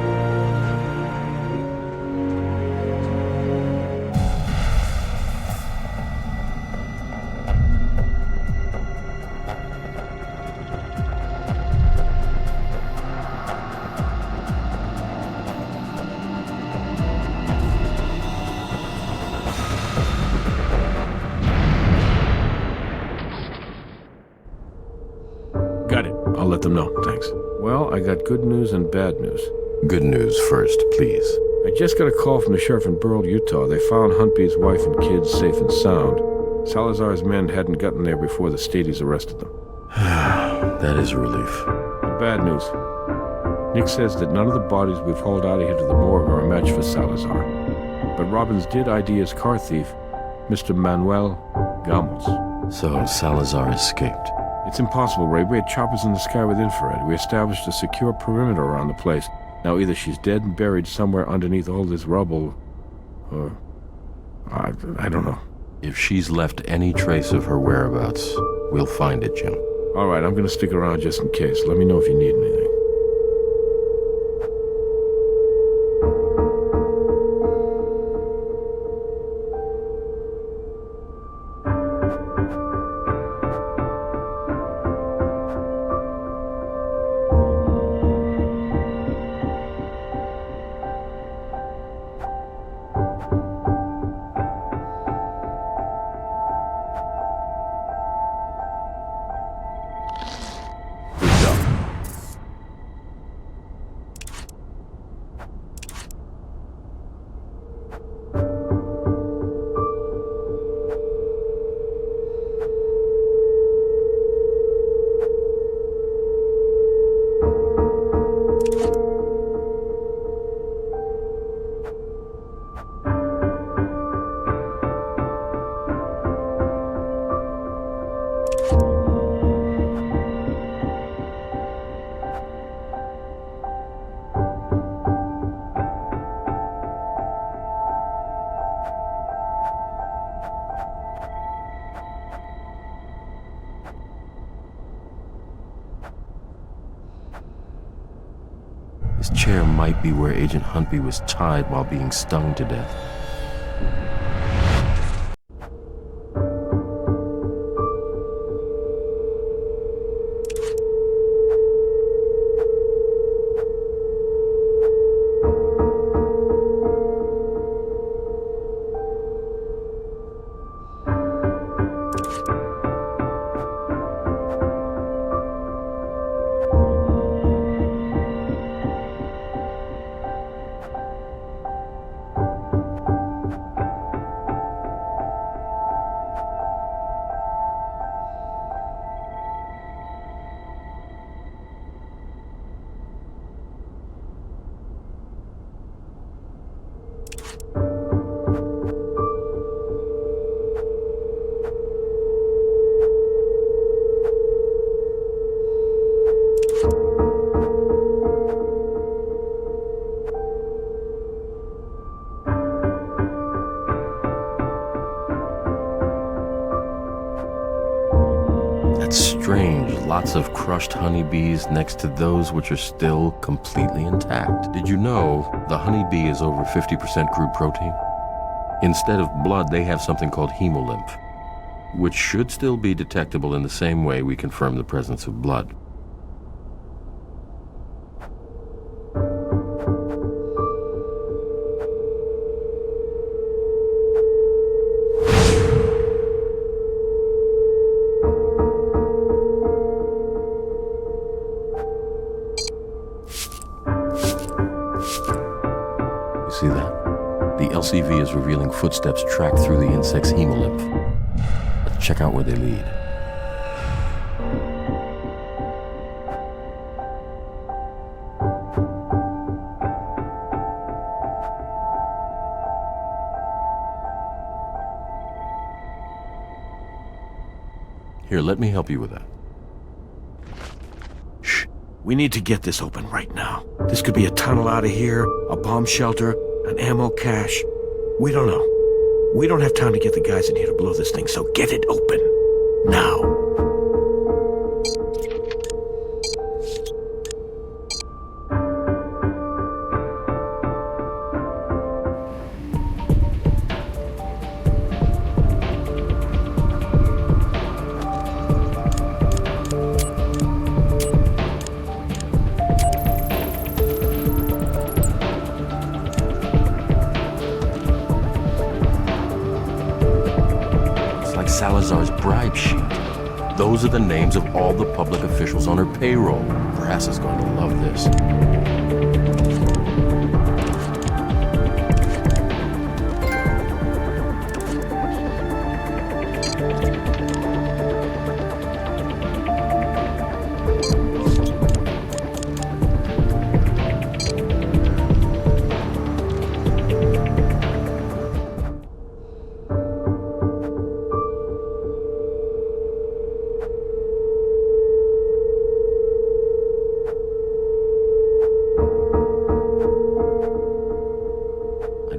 Got it. I'll let them know. Thanks. Well, I got good news and bad news. Good news first, please. I just got a call from the sheriff in Burl, Utah. They found Huntby's wife and kids safe and sound. Salazar's men hadn't gotten there before the Stadies arrested them. That is a relief. The bad news. Nick says that none of the bodies we've hauled out of here to the morgue are a match for Salazar. But Robbins did ID his car thief, Mr. Manuel Gamos. So Salazar escaped. It's impossible, Ray. We had choppers in the sky with infrared. We established a secure perimeter around the place. Now either she's dead and buried somewhere underneath all this rubble, or... I don't know. If she's left any trace of her whereabouts, we'll find it, Jim. All right, I'm gonna stick around just in case. Let me know if you need anything. This chair might be where Agent Huntby was tied while being stung to death. Strange, lots of crushed honeybees next to those which are still completely intact. Did you know the honeybee is over 50% crude protein? Instead of blood, they have something called hemolymph, which should still be detectable in the same way we confirm the presence of blood. see that? The LCV is revealing footsteps tracked through the insect's hemolymph. Let's check out where they lead. Here, let me help you with that. Shh. We need to get this open right now. This could be a tunnel out of here, a bomb shelter, an ammo cache. We don't know. We don't have time to get the guys in here to blow this thing, so get it open. Now. Salazar's bribe sheet. Those are the names of all the public officials on her payroll. Brass is going to love this.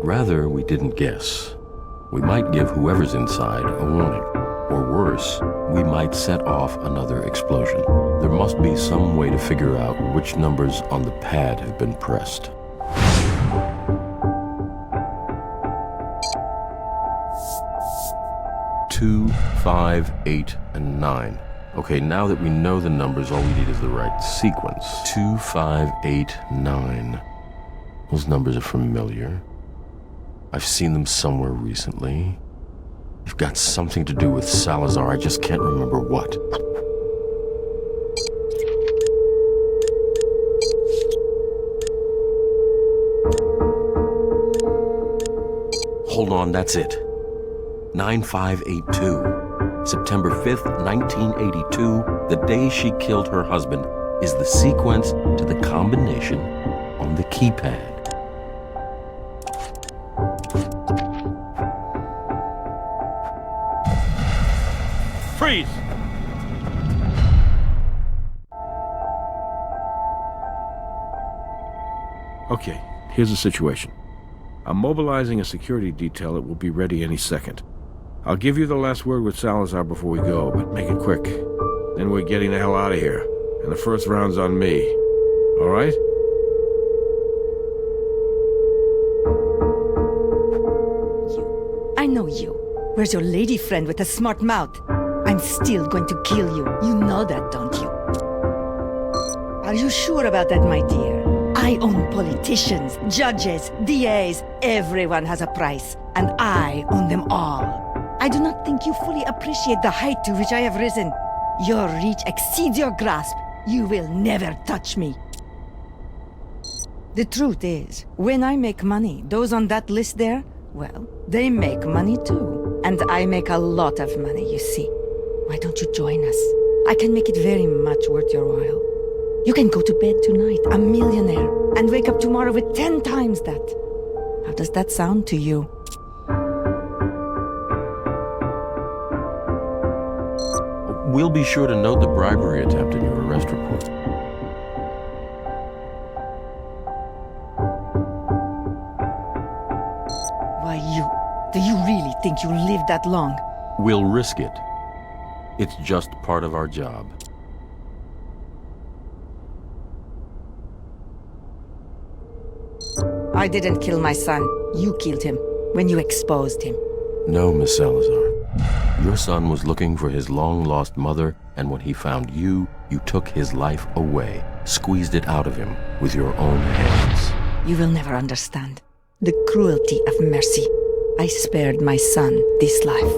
Rather, we didn't guess. We might give whoever's inside a warning. Or worse, we might set off another explosion. There must be some way to figure out which numbers on the pad have been pressed. Two, 5, 8, and 9. Okay, now that we know the numbers, all we need is the right sequence. 2, 5, 8, 9. Those numbers are familiar. I've seen them somewhere recently. They've got something to do with Salazar, I just can't remember what. Hold on, that's it. 9582. September 5th, 1982, the day she killed her husband, is the sequence to the combination on the keypad. Freeze! Okay, here's the situation. I'm mobilizing a security detail that will be ready any second. I'll give you the last word with Salazar before we go, but make it quick. Then we're getting the hell out of here, and the first round's on me. All right? I know you. Where's your lady friend with a smart mouth? I'm still going to kill you. You know that, don't you? Are you sure about that, my dear? I own politicians, judges, DAs. Everyone has a price, and I own them all. I do not think you fully appreciate the height to which I have risen. Your reach exceeds your grasp. You will never touch me. The truth is, when I make money, those on that list there, well, they make money too. And I make a lot of money, you see. Why don't you join us? I can make it very much worth your while. You can go to bed tonight, a millionaire, and wake up tomorrow with 10 times that. How does that sound to you? We'll be sure to note the bribery attempt in your arrest report. Why, do you really think you'll live that long? We'll risk it. It's just part of our job. I didn't kill my son. You killed him when you exposed him. No, Miss Salazar. Your son was looking for his long-lost mother, and when he found you, you took his life away, squeezed it out of him with your own hands. You will never understand the cruelty of mercy. I spared my son this life.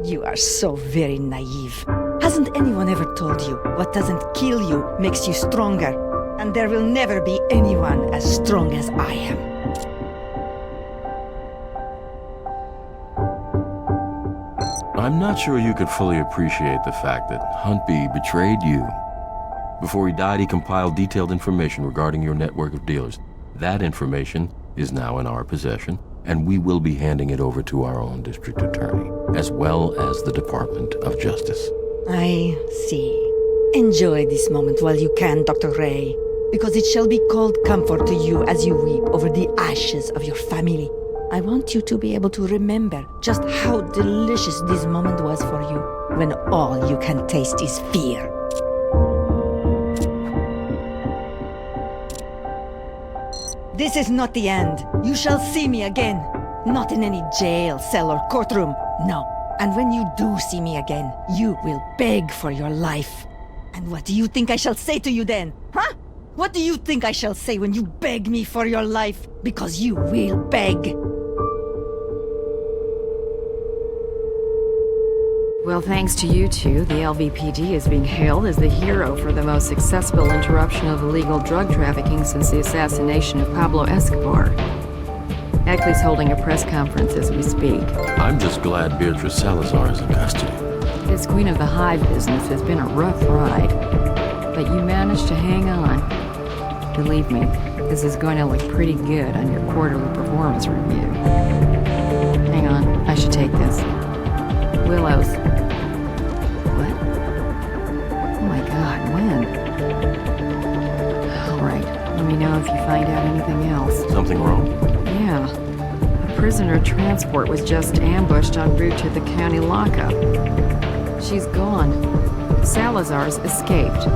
You are so very naive. Hasn't anyone ever told you what doesn't kill you makes you stronger? And there will never be anyone as strong as I am. I'm not sure you could fully appreciate the fact that Huntby betrayed you. Before he died, he compiled detailed information regarding your network of dealers. That information is now in our possession, and we will be handing it over to our own district attorney, as well as the Department of Justice. I see. Enjoy this moment while you can, Dr. Ray, because it shall be called comfort to you as you weep over the ashes of your family. I want you to be able to remember just how delicious this moment was for you, when all you can taste is fear. This is not the end. You shall see me again. Not in any jail, cell, or courtroom. No. And when you do see me again, you will beg for your life. And what do you think I shall say to you then? Huh? What do you think I shall say when you beg me for your life? Because you will beg. Well, thanks to you two, the LVPD is being hailed as the hero for the most successful interruption of illegal drug trafficking since the assassination of Pablo Escobar. Eckley's holding a press conference as we speak. I'm just glad Beatrice Salazar is in custody. This Queen of the Hive business has been a rough ride, but you managed to hang on. Believe me, this is going to look pretty good on your quarterly performance review. Hang on, I should take this. Willows. What? Oh my god, when? Alright, let me know if you find out anything else. Something wrong? Yeah. A prisoner transport was just ambushed en route to the county lockup. She's gone. Salazar's escaped.